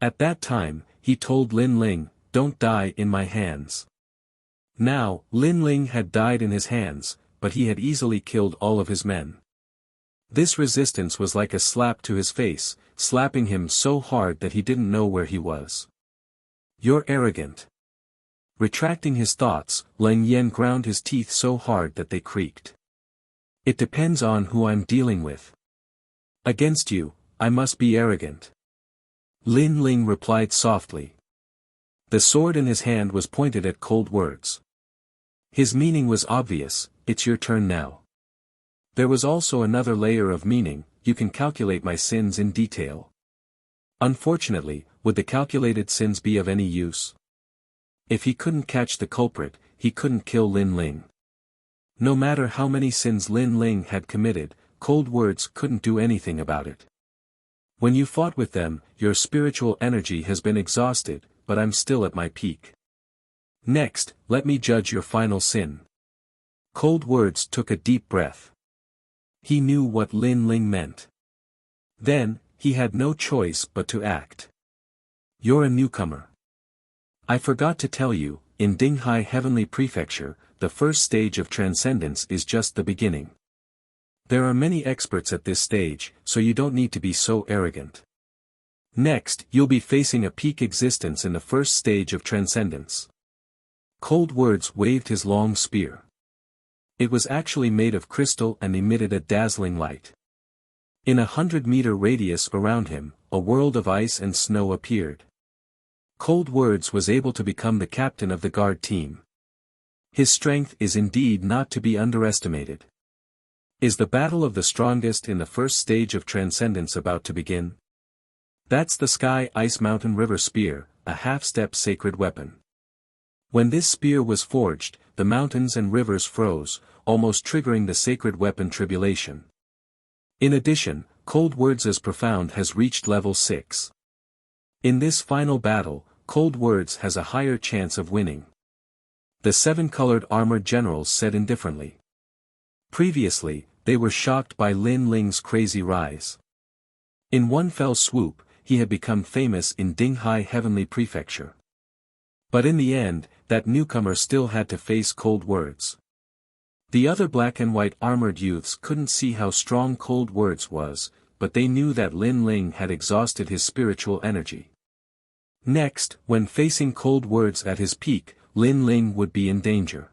At that time, he told Lin Ling, "Don't die in my hands." Now, Lin Ling had died in his hands, but he had easily killed all of his men. This resistance was like a slap to his face, slapping him so hard that he didn't know where he was. "You're arrogant." Retracting his thoughts, Leng Yen ground his teeth so hard that they creaked. "It depends on who I'm dealing with. Against you, I must be arrogant." Lin Ling replied softly. The sword in his hand was pointed at Cold Words. His meaning was obvious: it's your turn now. There was also another layer of meaning: you can calculate my sins in detail. Unfortunately, would the calculated sins be of any use? If he couldn't catch the culprit, he couldn't kill Lin Ling. No matter how many sins Lin Ling had committed, Cold Words couldn't do anything about it. When you fought with them, your spiritual energy has been exhausted, but I'm still at my peak. Next, let me judge your final sin. Cold Words took a deep breath. He knew what Lin Ling meant. Then, he had no choice but to act. You're a newcomer. I forgot to tell you, in Dinghai Heavenly Prefecture, the first stage of transcendence is just the beginning. There are many experts at this stage, so you don't need to be so arrogant. Next, you'll be facing a peak existence in the first stage of transcendence. Cold Words waved his long spear. It was actually made of crystal and emitted a dazzling light. In a 100-meter radius around him, a world of ice and snow appeared. Cold Words was able to become the captain of the guard team. His strength is indeed not to be underestimated. Is the battle of the strongest in the first stage of transcendence about to begin? That's the Sky Ice Mountain River Spear, a half-step sacred weapon. When this spear was forged, the mountains and rivers froze, almost triggering the sacred weapon tribulation. In addition, Cold Words' Profound has reached level 6. In this final battle, Cold Words has a higher chance of winning. The 7-colored armored generals said indifferently. Previously, they were shocked by Lin Ling's crazy rise. In one fell swoop, he had become famous in Dinghai Heavenly Prefecture. But in the end, that newcomer still had to face Cold Words. The other black and white armored youths couldn't see how strong Cold Words was, but they knew that Lin Ling had exhausted his spiritual energy. Next, when facing Cold Words at his peak, Lin Ling would be in danger.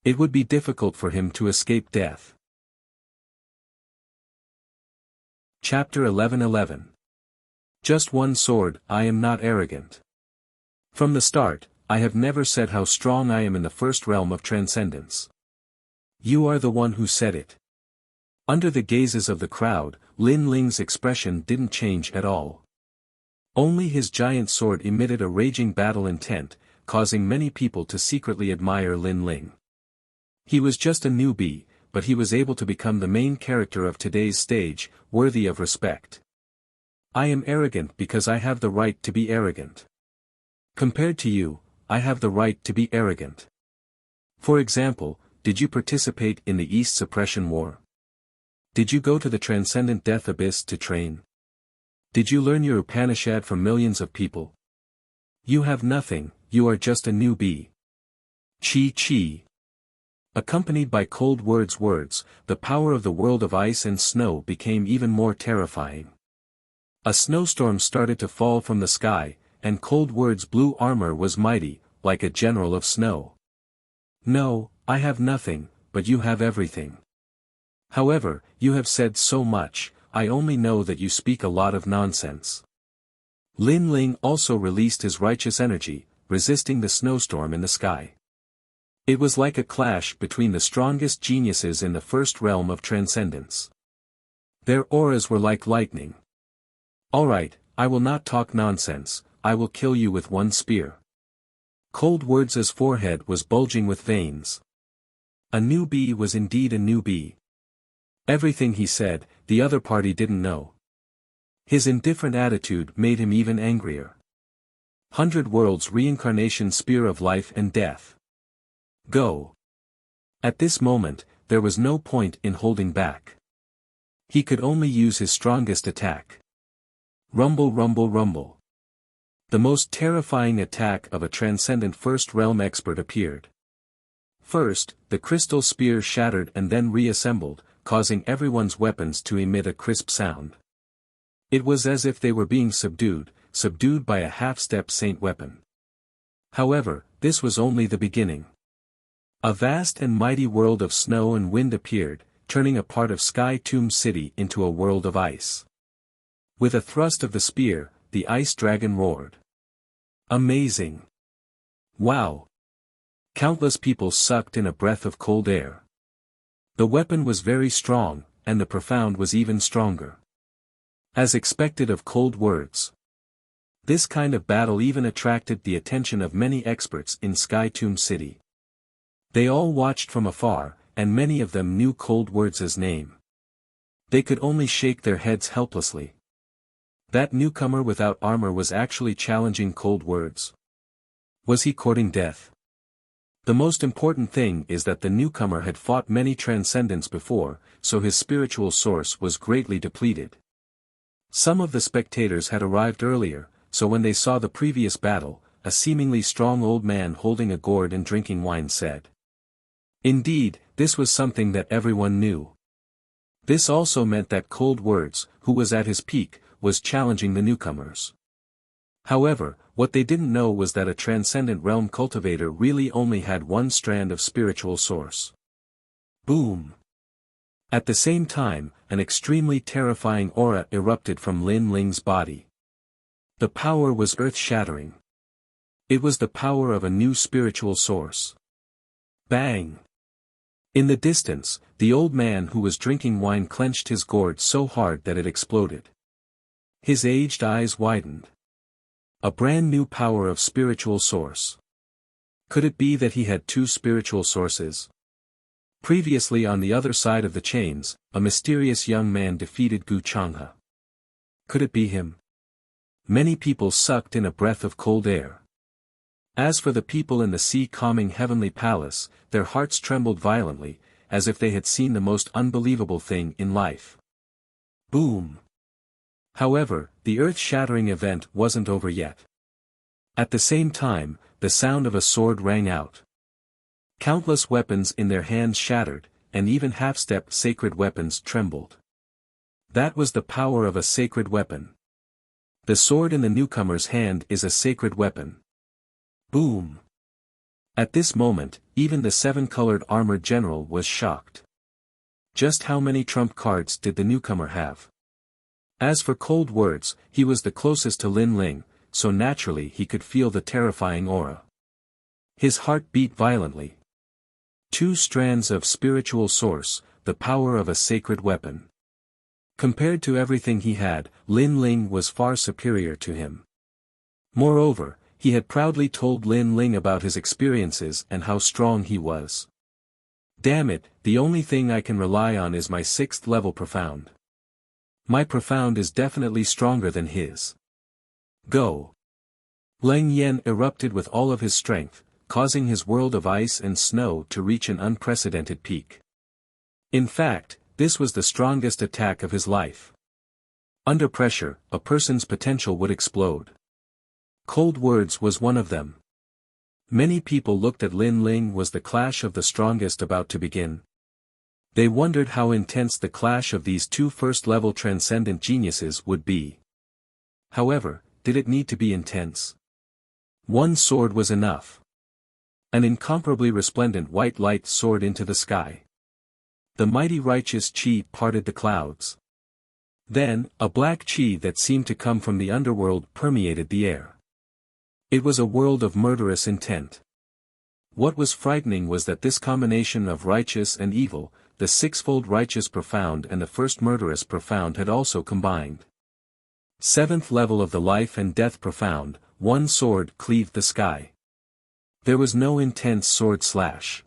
It would be difficult for him to escape death. Chapter 11:11. Just one sword, I am not arrogant. From the start, I have never said how strong I am in the first realm of transcendence. You are the one who said it. Under the gazes of the crowd, Lin Ling's expression didn't change at all. Only his giant sword emitted a raging battle intent, causing many people to secretly admire Lin Ling. He was just a newbie, but he was able to become the main character of today's stage, worthy of respect. I am arrogant because I have the right to be arrogant. Compared to you, I have the right to be arrogant. For example, did you participate in the East Suppression War? Did you go to the Transcendent Death Abyss to train? Did you learn your Upanishad from millions of people? You have nothing, you are just a newbie. Chi chi. Accompanied by cold words, the power of the world of ice and snow became even more terrifying. A snowstorm started to fall from the sky, and cold words' blue armor was mighty, like a general of snow. No, I have nothing, but you have everything. However, you have said so much, I only know that you speak a lot of nonsense. Lin Ling also released his righteous energy, resisting the snowstorm in the sky. It was like a clash between the strongest geniuses in the first realm of transcendence. Their auras were like lightning. Alright, I will not talk nonsense, I will kill you with one spear. Cold Words' forehead was bulging with veins. A newbie was indeed a newbie. Everything he said, the other party didn't know. His indifferent attitude made him even angrier. 100 Worlds Reincarnation Spear of Life and Death. Go. At this moment, there was no point in holding back. He could only use his strongest attack. Rumble rumble rumble. The most terrifying attack of a transcendent first realm expert appeared. First, the crystal spear shattered and then reassembled, causing everyone's weapons to emit a crisp sound. It was as if they were being subdued by a half-step saint weapon. However, this was only the beginning. A vast and mighty world of snow and wind appeared, turning a part of Sky Tomb City into a world of ice. With a thrust of the spear, the ice dragon roared. Amazing! Wow! Countless people sucked in a breath of cold air. The weapon was very strong, and the profound was even stronger. As expected of Cold Words. This kind of battle even attracted the attention of many experts in Sky Tomb City. They all watched from afar, and many of them knew Cold Words' name. They could only shake their heads helplessly. That newcomer without armor was actually challenging Cold Words. Was he courting death? The most important thing is that the newcomer had fought many transcendents before, so his spiritual source was greatly depleted. Some of the spectators had arrived earlier, so when they saw the previous battle, a seemingly strong old man holding a gourd and drinking wine said. Indeed, this was something that everyone knew. This also meant that Cold Words, who was at his peak, was challenging the newcomers. However, what they didn't know was that a transcendent realm cultivator really only had one strand of spiritual source. Boom! At the same time, an extremely terrifying aura erupted from Lin Ling's body. The power was earth-shattering. It was the power of a new spiritual source. Bang! In the distance, the old man who was drinking wine clenched his gourd so hard that it exploded. His aged eyes widened. A brand new power of spiritual source. Could it be that he had two spiritual sources? Previously on the other side of the chains, a mysterious young man defeated Gu Changhe. Could it be him? Many people sucked in a breath of cold air. As for the people in the sea-calming heavenly palace, their hearts trembled violently, as if they had seen the most unbelievable thing in life. Boom! However, the earth-shattering event wasn't over yet. At the same time, the sound of a sword rang out. Countless weapons in their hands shattered, and even half-step sacred weapons trembled. That was the power of a sacred weapon. The sword in the newcomer's hand is a sacred weapon. Boom! At this moment, even the seven-colored armored general was shocked. Just how many trump cards did the newcomer have? As for Cold Words, he was the closest to Lin Ling, so naturally he could feel the terrifying aura. His heart beat violently. Two strands of spiritual source, the power of a sacred weapon. Compared to everything he had, Lin Ling was far superior to him. Moreover, he had proudly told Lin Ling about his experiences and how strong he was. Damn it, the only thing I can rely on is my 6th level profound. My profound is definitely stronger than his. Go! Lang Yen erupted with all of his strength, causing his world of ice and snow to reach an unprecedented peak. In fact, this was the strongest attack of his life. Under pressure, a person's potential would explode. Cold words was one of them. Many people looked at Lin Ling was the clash of the strongest about to begin. They wondered how intense the clash of these two first-level transcendent geniuses would be. However, did it need to be intense? One sword was enough. An incomparably resplendent white light soared into the sky. The mighty righteous chi parted the clouds. Then, a black chi that seemed to come from the underworld permeated the air. It was a world of murderous intent. What was frightening was that this combination of righteous and evil, the sixfold righteous profound and the first murderous profound had also combined. Seventh level of the life and death profound, one sword cleaved the sky. There was no intense sword slash.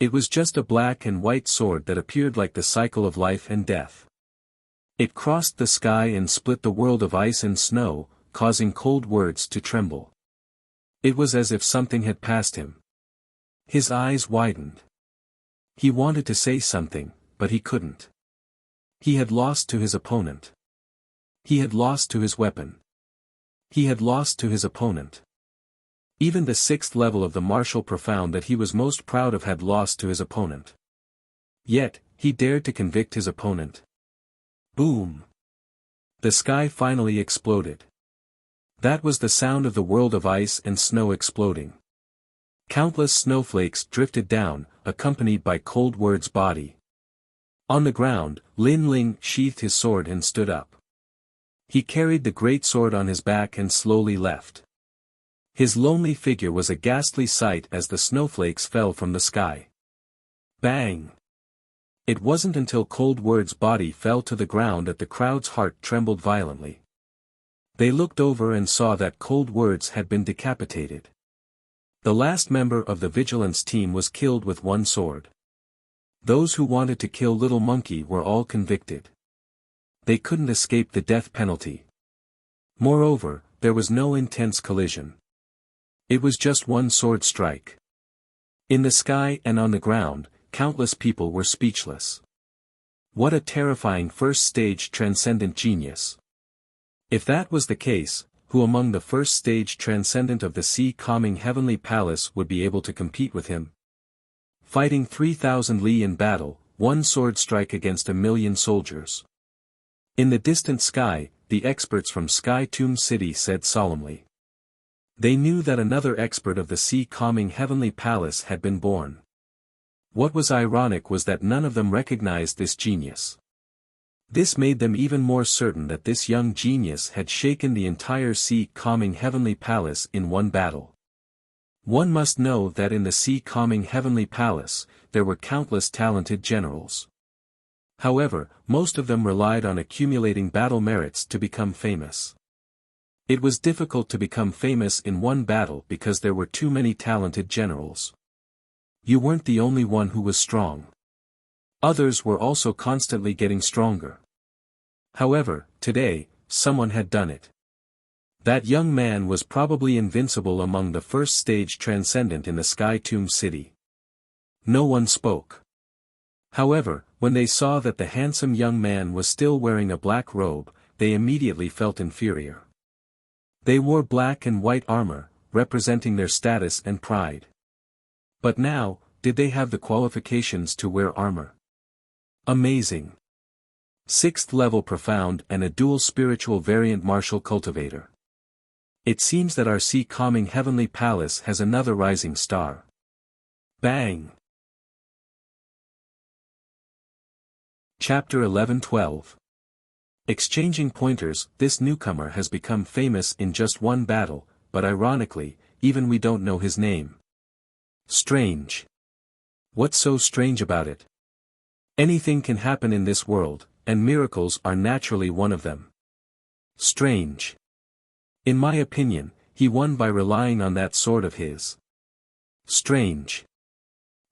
It was just a black and white sword that appeared like the cycle of life and death. It crossed the sky and split the world of ice and snow, causing cold words to tremble. It was as if something had passed him. His eyes widened. He wanted to say something, but he couldn't. He had lost to his opponent. He had lost to his weapon. He had lost to his opponent. Even the sixth level of the martial profound that he was most proud of had lost to his opponent. Yet, he dared to convict his opponent. Boom! The sky finally exploded. That was the sound of the world of ice and snow exploding. Countless snowflakes drifted down, accompanied by cold words body. On the ground, Lin Ling sheathed his sword and stood up. He carried the great sword on his back and slowly left. His lonely figure was a ghastly sight as the snowflakes fell from the sky. Bang! It wasn't until Cold Word's body fell to the ground that the crowd's heart trembled violently. They looked over and saw that Cold Words had been decapitated. The last member of the vigilance team was killed with one sword. Those who wanted to kill Little Monkey were all convicted. They couldn't escape the death penalty. Moreover, there was no intense collision. It was just one sword strike. In the sky and on the ground, countless people were speechless. What a terrifying first-stage transcendent genius. If that was the case, who among the first-stage transcendent of the sea-calming heavenly palace would be able to compete with him? Fighting 3,000 li in battle, one sword strike against 1,000,000 soldiers. In the distant sky, the experts from Sky Tomb City said solemnly. They knew that another expert of the sea-calming heavenly palace had been born. What was ironic was that none of them recognized this genius. This made them even more certain that this young genius had shaken the entire sea-calming heavenly palace in one battle. One must know that in the sea-calming heavenly palace, there were countless talented generals. However, most of them relied on accumulating battle merits to become famous. It was difficult to become famous in one battle because there were too many talented generals. You weren't the only one who was strong. Others were also constantly getting stronger. However, today, someone had done it. That young man was probably invincible among the first-stage transcendent in the Sky Tomb City. No one spoke. However, when they saw that the handsome young man was still wearing a black robe, they immediately felt inferior. They wore black and white armor, representing their status and pride. But now, did they have the qualifications to wear armor? Amazing. Sixth level profound and a dual spiritual variant martial cultivator. It seems that our sea-calming heavenly palace has another rising star. Bang! Chapter 11-12. Exchanging pointers, this newcomer has become famous in just one battle, but ironically, even we don't know his name. Strange. What's so strange about it? Anything can happen in this world, and miracles are naturally one of them. Strange. In my opinion, he won by relying on that sword of his. Strange.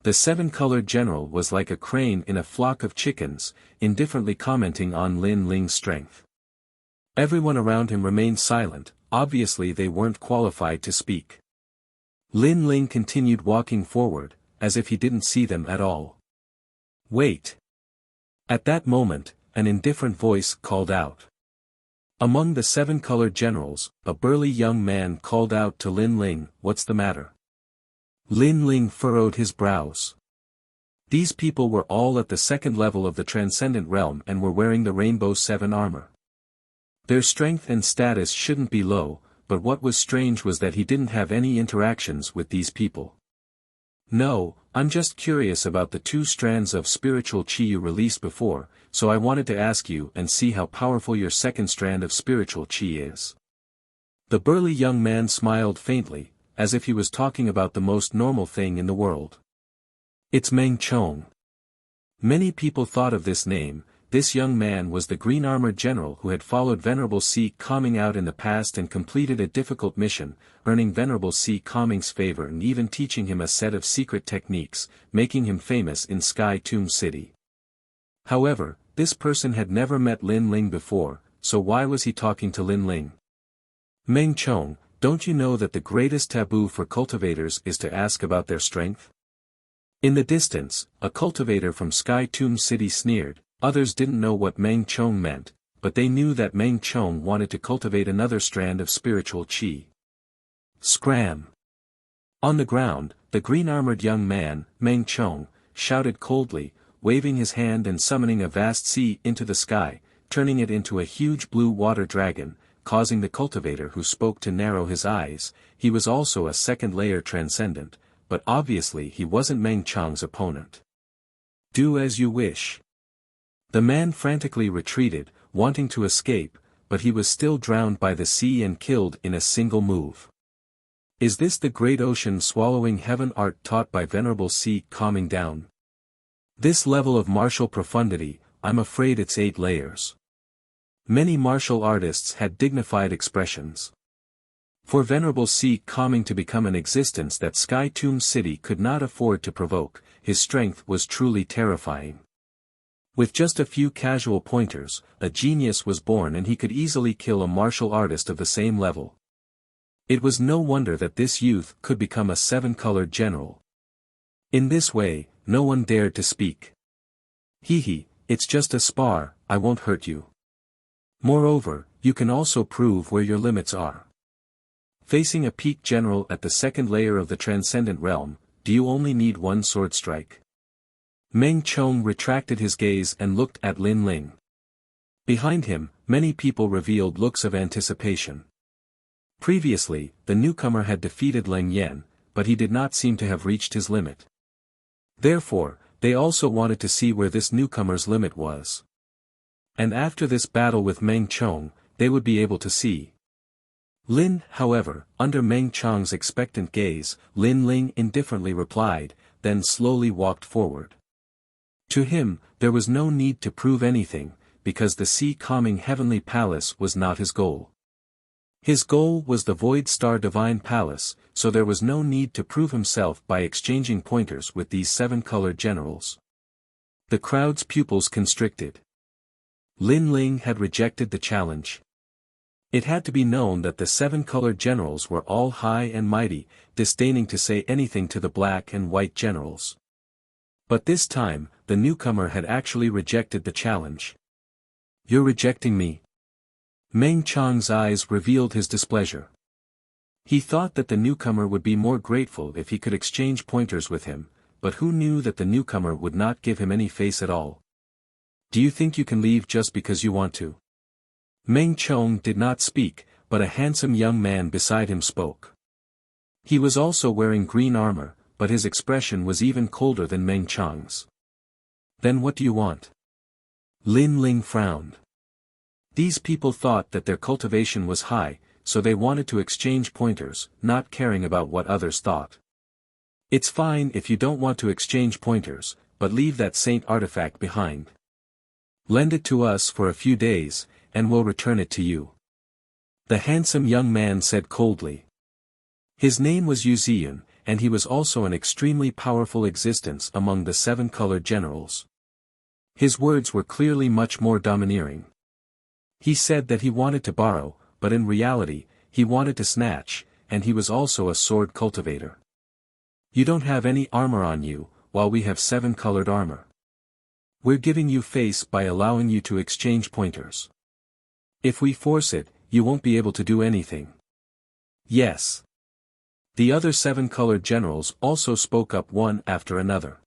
The seven-colored general was like a crane in a flock of chickens, indifferently commenting on Lin Ling's strength. Everyone around him remained silent, obviously they weren't qualified to speak. Lin Ling continued walking forward, as if he didn't see them at all. "Wait!" At that moment, an indifferent voice called out. Among the seven-colored generals, a burly young man called out to Lin Ling, "What's the matter?" Lin Ling furrowed his brows. These people were all at the second level of the Transcendent Realm and were wearing the Rainbow 7 armor. Their strength and status shouldn't be low, but what was strange was that he didn't have any interactions with these people. "No, I'm just curious about the 2 strands of spiritual chi you released before, so I wanted to ask you and see how powerful your second strand of spiritual chi is." The burly young man smiled faintly, as if he was talking about the most normal thing in the world. "It's Meng Chong." Many people thought of this name. This young man was the green-armored general who had followed Venerable Si Calming out in the past and completed a difficult mission, earning Venerable Si Calming's favor and even teaching him a set of secret techniques, making him famous in Sky Tomb City. However, this person had never met Lin Ling before, so why was he talking to Lin Ling? "Meng Chong, don't you know that the greatest taboo for cultivators is to ask about their strength?" In the distance, a cultivator from Sky Tomb City sneered. Others didn't know what Meng Chong meant, but they knew that Meng Chong wanted to cultivate another strand of spiritual chi. Scram! On the ground, the green-armored young man, Meng Chong, shouted coldly, waving his hand and summoning a vast sea into the sky, turning it into a huge blue water dragon, causing the cultivator who spoke to narrow his eyes. He was also a second-layer transcendent, but obviously he wasn't Meng Chong's opponent. "Do as you wish." The man frantically retreated, wanting to escape, but he was still drowned by the sea and killed in a single move. Is this the great ocean swallowing heaven art taught by Venerable Si Calming down? This level of martial profundity, I'm afraid it's 8 layers. Many martial artists had dignified expressions. For Venerable Si Calming to become an existence that Sky Tomb City could not afford to provoke, his strength was truly terrifying. With just a few casual pointers, a genius was born and he could easily kill a martial artist of the same level. It was no wonder that this youth could become a 7-colored general. In this way, no one dared to speak. "Hee, it's just a spar, I won't hurt you. Moreover, you can also prove where your limits are." Facing a peak general at the second layer of the Transcendent Realm, do you only need 1 sword strike? Meng Chong retracted his gaze and looked at Lin Ling. Behind him, many people revealed looks of anticipation. Previously, the newcomer had defeated Leng Yan, but he did not seem to have reached his limit. Therefore, they also wanted to see where this newcomer's limit was. And after this battle with Meng Chong, they would be able to see. Lin, however, under Meng Chong's expectant gaze, Lin Ling indifferently replied, then slowly walked forward. To him, there was no need to prove anything, because the Si Calming Heavenly Palace was not his goal. His goal was the Void Star Divine Palace, so there was no need to prove himself by exchanging pointers with these 7-colored generals. The crowd's pupils constricted. Lin Ling had rejected the challenge. It had to be known that the 7-colored generals were all high and mighty, disdaining to say anything to the black and white generals. But this time, the newcomer had actually rejected the challenge. "You're rejecting me?" Meng Chong's eyes revealed his displeasure. He thought that the newcomer would be more grateful if he could exchange pointers with him, but who knew that the newcomer would not give him any face at all? "Do you think you can leave just because you want to?" Meng Chong did not speak, but a handsome young man beside him spoke. He was also wearing green armor, but his expression was even colder than Meng Chong's. "Then what do you want?" Lin Ling frowned. These people thought that their cultivation was high, so they wanted to exchange pointers, not caring about what others thought. "It's fine if you don't want to exchange pointers, but leave that saint artifact behind. Lend it to us for a few days, and we'll return it to you." The handsome young man said coldly. His name was Yu Ziyun, and he was also an extremely powerful existence among the seven-colored generals. His words were clearly much more domineering. He said that he wanted to borrow, but in reality, he wanted to snatch, and he was also a sword cultivator. You don't have any armor on you, while we have seven-colored armor. We're giving you face by allowing you to exchange pointers. If we force it, you won't be able to do anything. Yes. The other seven-colored generals also spoke up one after another.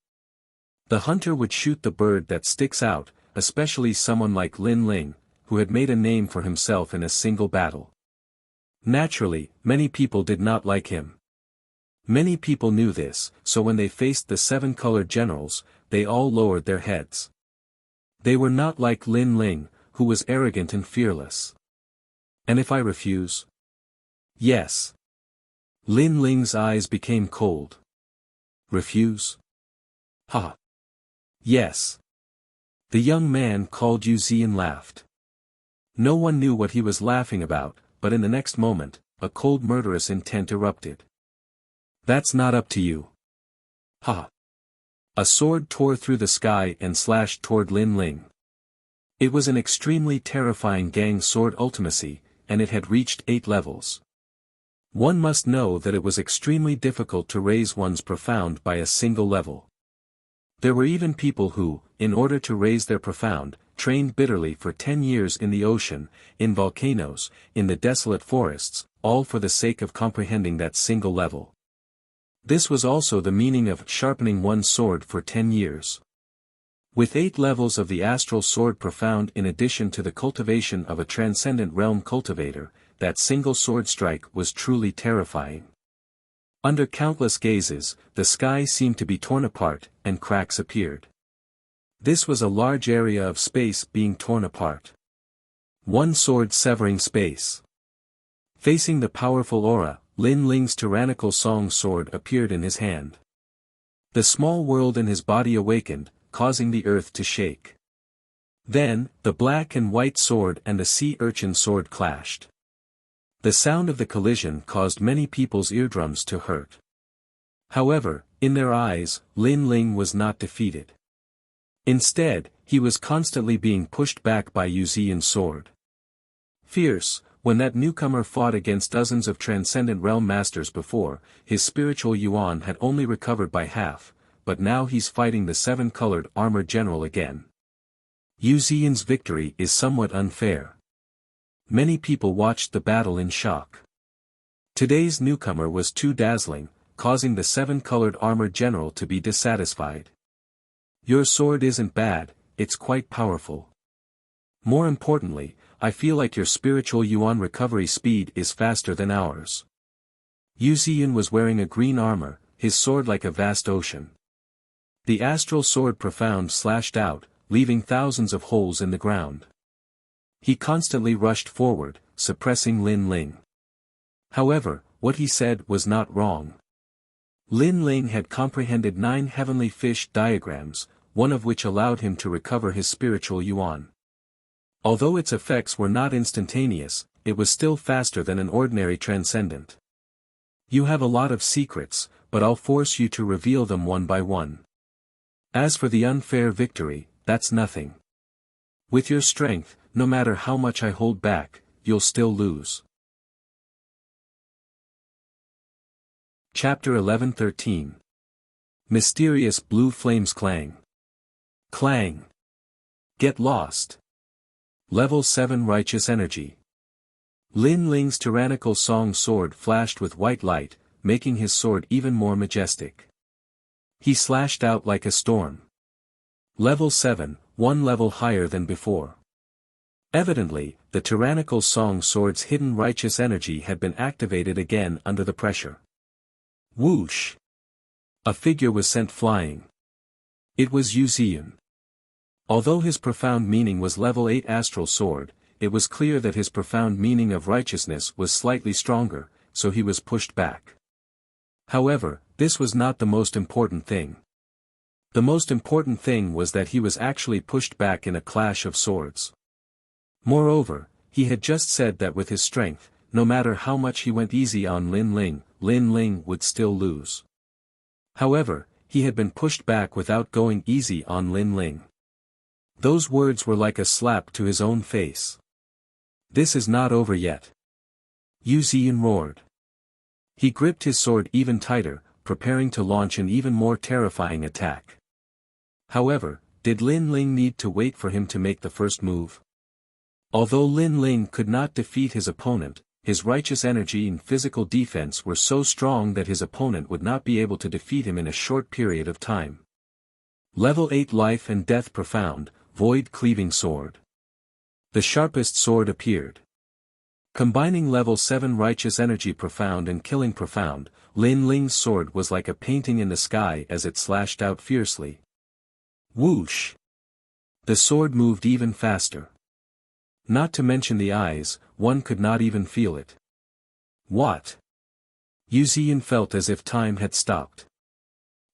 The hunter would shoot the bird that sticks out, especially someone like Lin Ling, who had made a name for himself in a single battle. Naturally, many people did not like him. Many people knew this, so when they faced the seven-colored generals, they all lowered their heads. They were not like Lin Ling, who was arrogant and fearless. And if I refuse? Yes. Lin Ling's eyes became cold. Refuse? Ha. Yes. The young man called Yu Ziyan laughed. No one knew what he was laughing about, but in the next moment, a cold murderous intent erupted. That's not up to you. Ha. A sword tore through the sky and slashed toward Lin Ling. It was an extremely terrifying gang sword ultimacy, and it had reached 8 levels. One must know that it was extremely difficult to raise one's profound by a single level. There were even people who, in order to raise their profound, trained bitterly for 10 years in the ocean, in volcanoes, in the desolate forests, all for the sake of comprehending that single level. This was also the meaning of sharpening one's sword for 10 years. With 8 levels of the astral sword profound in addition to the cultivation of a transcendent realm cultivator, that single sword strike was truly terrifying. Under countless gazes, the sky seemed to be torn apart, and cracks appeared. This was a large area of space being torn apart. One sword severing space. Facing the powerful aura, Lin Ling's tyrannical song sword appeared in his hand. The small world in his body awakened, causing the earth to shake. Then, the black and white sword and the sea urchin sword clashed. The sound of the collision caused many people's eardrums to hurt. However, in their eyes, Lin Ling was not defeated. Instead, he was constantly being pushed back by Yu Ziyan's sword. Fierce, when that newcomer fought against dozens of transcendent realm masters before, his spiritual yuan had only recovered by half, but now he's fighting the seven-colored armored general again. Yu Ziyan's victory is somewhat unfair. Many people watched the battle in shock. Today's newcomer was too dazzling, causing the seven-colored armored general to be dissatisfied. Your sword isn't bad, it's quite powerful. More importantly, I feel like your spiritual yuan recovery speed is faster than ours. Yu Ziyan was wearing a green armor, his sword like a vast ocean. The astral sword profound slashed out, leaving thousands of holes in the ground. He constantly rushed forward, suppressing Lin Ling. However, what he said was not wrong. Lin Ling had comprehended 9 heavenly fish diagrams, one of which allowed him to recover his spiritual yuan. Although its effects were not instantaneous, it was still faster than an ordinary transcendent. You have a lot of secrets, but I'll force you to reveal them one by one. As for the unfair victory, that's nothing. With your strength, no matter how much I hold back, you'll still lose. Chapter 11-13. Mysterious blue flames clang. Clang. Get lost. Level 7 Righteous Energy. Lin Ling's tyrannical song sword flashed with white light, making his sword even more majestic. He slashed out like a storm. Level 7, 1 level higher than before. Evidently, the tyrannical song sword's hidden righteous energy had been activated again under the pressure. Whoosh! A figure was sent flying. It was Yu Ziyan. Although his profound meaning was level 8 astral sword, it was clear that his profound meaning of righteousness was slightly stronger, so he was pushed back. However, this was not the most important thing. The most important thing was that he was actually pushed back in a clash of swords. Moreover, he had just said that with his strength, no matter how much he went easy on Lin Ling would still lose. However, he had been pushed back without going easy on Lin Ling. Those words were like a slap to his own face. This is not over yet. Yu Ziyan roared. He gripped his sword even tighter, preparing to launch an even more terrifying attack. However, did Lin Ling need to wait for him to make the first move? Although Lin Ling could not defeat his opponent, his righteous energy and physical defense were so strong that his opponent would not be able to defeat him in a short period of time. Level 8 Life and Death Profound, Void Cleaving Sword. The sharpest sword appeared. Combining level 7 Righteous Energy Profound and Killing Profound, Lin Ling's sword was like a painting in the sky as it slashed out fiercely. Whoosh! The sword moved even faster. Not to mention the eyes, one could not even feel it. What? Yu Ziyan felt as if time had stopped.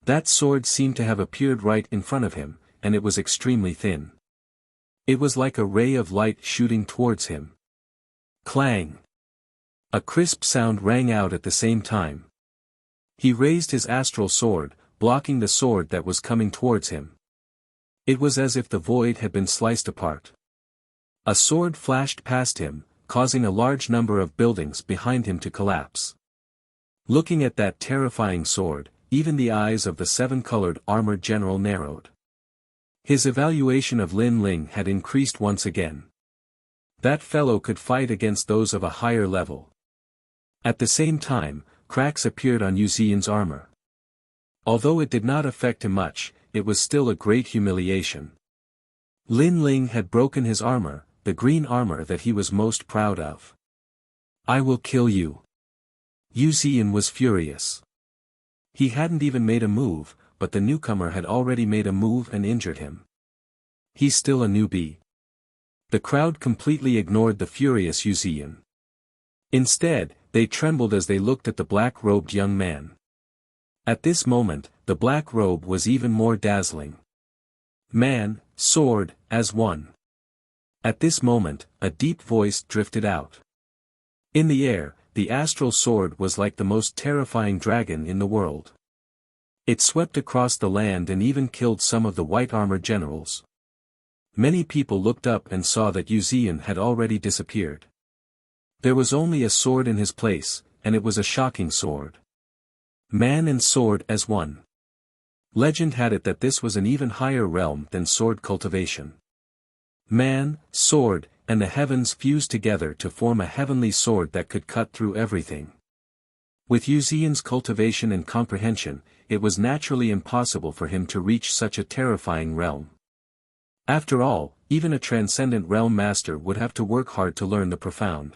That sword seemed to have appeared right in front of him, and it was extremely thin. It was like a ray of light shooting towards him. Clang! A crisp sound rang out at the same time. He raised his astral sword, blocking the sword that was coming towards him. It was as if the void had been sliced apart. A sword flashed past him, causing a large number of buildings behind him to collapse. Looking at that terrifying sword, even the eyes of the seven-colored armored general narrowed. His evaluation of Lin Ling had increased once again. That fellow could fight against those of a higher level. At the same time, cracks appeared on Yu Ziyan's armor. Although it did not affect him much, it was still a great humiliation. Lin Ling had broken his armor, the green armor that he was most proud of. I will kill you. Yu Ziyan was furious. He hadn't even made a move, but the newcomer had already made a move and injured him. He's still a newbie. The crowd completely ignored the furious Yu Ziyan. Instead, they trembled as they looked at the black-robed young man. At this moment, the black robe was even more dazzling. Man, sword, as one. At this moment, a deep voice drifted out. In the air, the astral sword was like the most terrifying dragon in the world. It swept across the land and even killed some of the white armored generals. Many people looked up and saw that Yu Ziyan had already disappeared. There was only a sword in his place, and it was a shocking sword. Man and sword as one. Legend had it that this was an even higher realm than sword cultivation. Man, sword, and the heavens fused together to form a heavenly sword that could cut through everything. With Yu Ziyan's cultivation and comprehension, it was naturally impossible for him to reach such a terrifying realm. After all, even a transcendent realm master would have to work hard to learn the profound.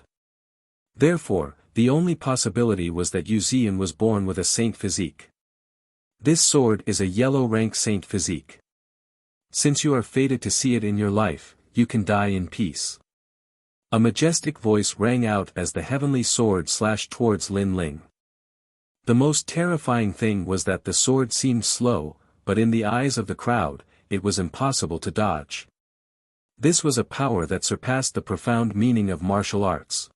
Therefore, the only possibility was that Yu Ziyan was born with a saint physique. This sword is a yellow rank saint physique. Since you are fated to see it in your life, you can die in peace. A majestic voice rang out as the heavenly sword slashed towards Lin Ling. The most terrifying thing was that the sword seemed slow, but in the eyes of the crowd, it was impossible to dodge. This was a power that surpassed the profound meaning of martial arts.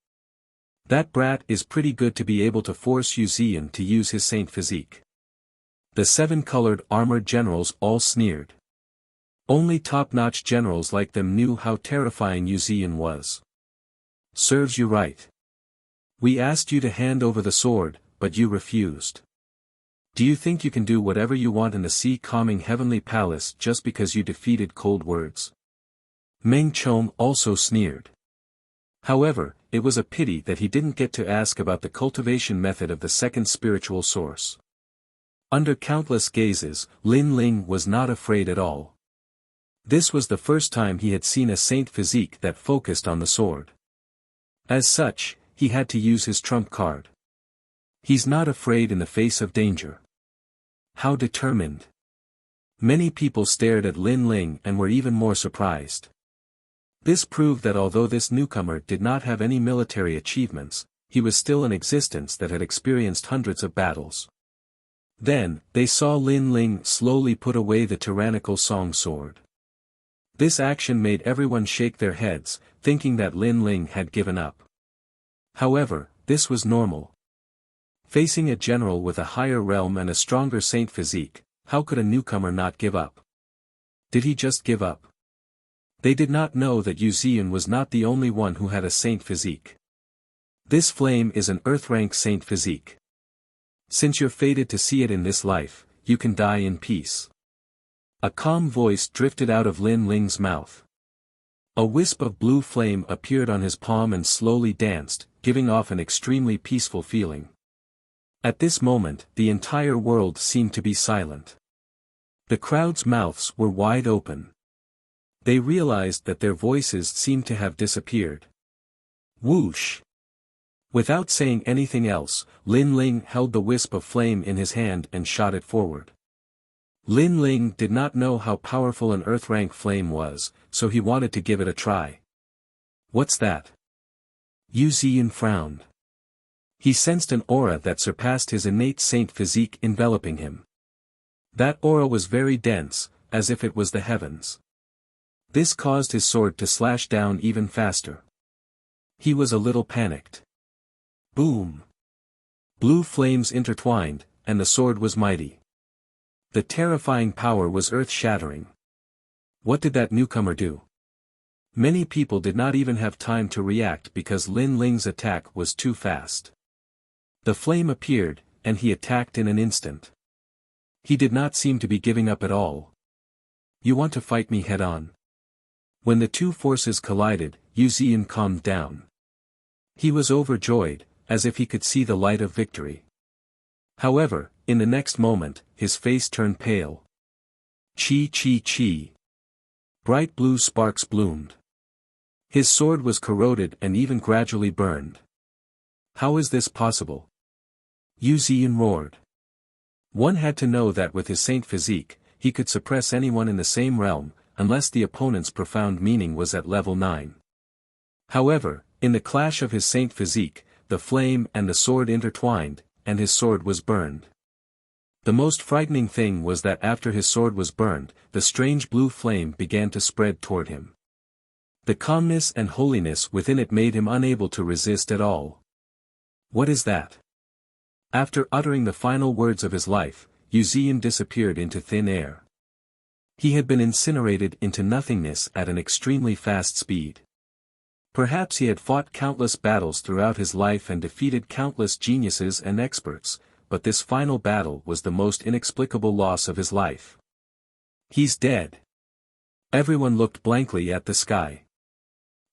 That brat is pretty good to be able to force Yu Ziyan to use his saint physique. The seven-colored armored generals all sneered. Only top-notch generals like them knew how terrifying Yu Ziyan was. Serves you right. We asked you to hand over the sword, but you refused. Do you think you can do whatever you want in the sea-calming heavenly palace just because you defeated cold words? Meng Chom also sneered. However, it was a pity that he didn't get to ask about the cultivation method of the second spiritual source. Under countless gazes, Lin Ling was not afraid at all. This was the first time he had seen a saint physique that focused on the sword. As such, he had to use his trump card. He's not afraid in the face of danger. How determined. Many people stared at Lin Ling and were even more surprised. This proved that although this newcomer did not have any military achievements, he was still an existence that had experienced hundreds of battles. Then, they saw Lin Ling slowly put away the tyrannical song sword. This action made everyone shake their heads, thinking that Lin Ling had given up. However, this was normal. Facing a general with a higher realm and a stronger saint physique, how could a newcomer not give up? Did he just give up? They did not know that Wuxia was not the only one who had a saint physique. This flame is an earth-rank saint physique. Since you're fated to see it in this life, you can die in peace. A calm voice drifted out of Lin Ling's mouth. A wisp of blue flame appeared on his palm and slowly danced, giving off an extremely peaceful feeling. At this moment, the entire world seemed to be silent. The crowd's mouths were wide open. They realized that their voices seemed to have disappeared. Whoosh! Without saying anything else, Lin Ling held the wisp of flame in his hand and shot it forward. Lin Ling did not know how powerful an earth-rank flame was, so he wanted to give it a try. What's that? Wuxia frowned. He sensed an aura that surpassed his innate saint physique enveloping him. That aura was very dense, as if it was the heavens. This caused his sword to slash down even faster. He was a little panicked. Boom! Blue flames intertwined, and the sword was mighty. The terrifying power was earth-shattering. What did that newcomer do? Many people did not even have time to react because Lin Ling's attack was too fast. The flame appeared, and he attacked in an instant. He did not seem to be giving up at all. You want to fight me head-on? When the two forces collided, Wuxia calmed down. He was overjoyed, as if he could see the light of victory. However, in the next moment, his face turned pale. Chi. Bright blue sparks bloomed. His sword was corroded and even gradually burned. How is this possible? Wuxia roared. One had to know that with his saint physique, he could suppress anyone in the same realm, unless the opponent's profound meaning was at level 9. However, in the clash of his saint physique, the flame and the sword intertwined, and his sword was burned. The most frightening thing was that after his sword was burned, the strange blue flame began to spread toward him. The calmness and holiness within it made him unable to resist at all. What is that? After uttering the final words of his life, Wuxia disappeared into thin air. He had been incinerated into nothingness at an extremely fast speed. Perhaps he had fought countless battles throughout his life and defeated countless geniuses and experts, but this final battle was the most inexplicable loss of his life. He's dead. Everyone looked blankly at the sky.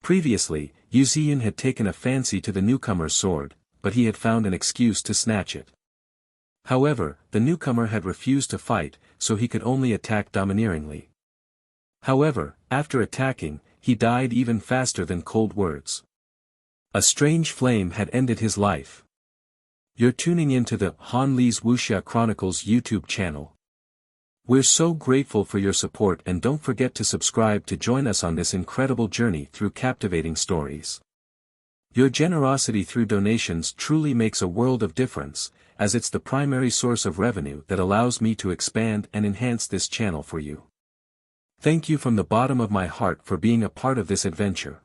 Previously, Wuxia had taken a fancy to the newcomer's sword, but he had found an excuse to snatch it. However, the newcomer had refused to fight, so he could only attack domineeringly. However, after attacking, he died even faster than cold words. A strange flame had ended his life. You're tuning into the Han Li's Wuxia Chronicles YouTube channel. We're so grateful for your support, and don't forget to subscribe to join us on this incredible journey through captivating stories. Your generosity through donations truly makes a world of difference, as it's the primary source of revenue that allows me to expand and enhance this channel for you. Thank you from the bottom of my heart for being a part of this adventure.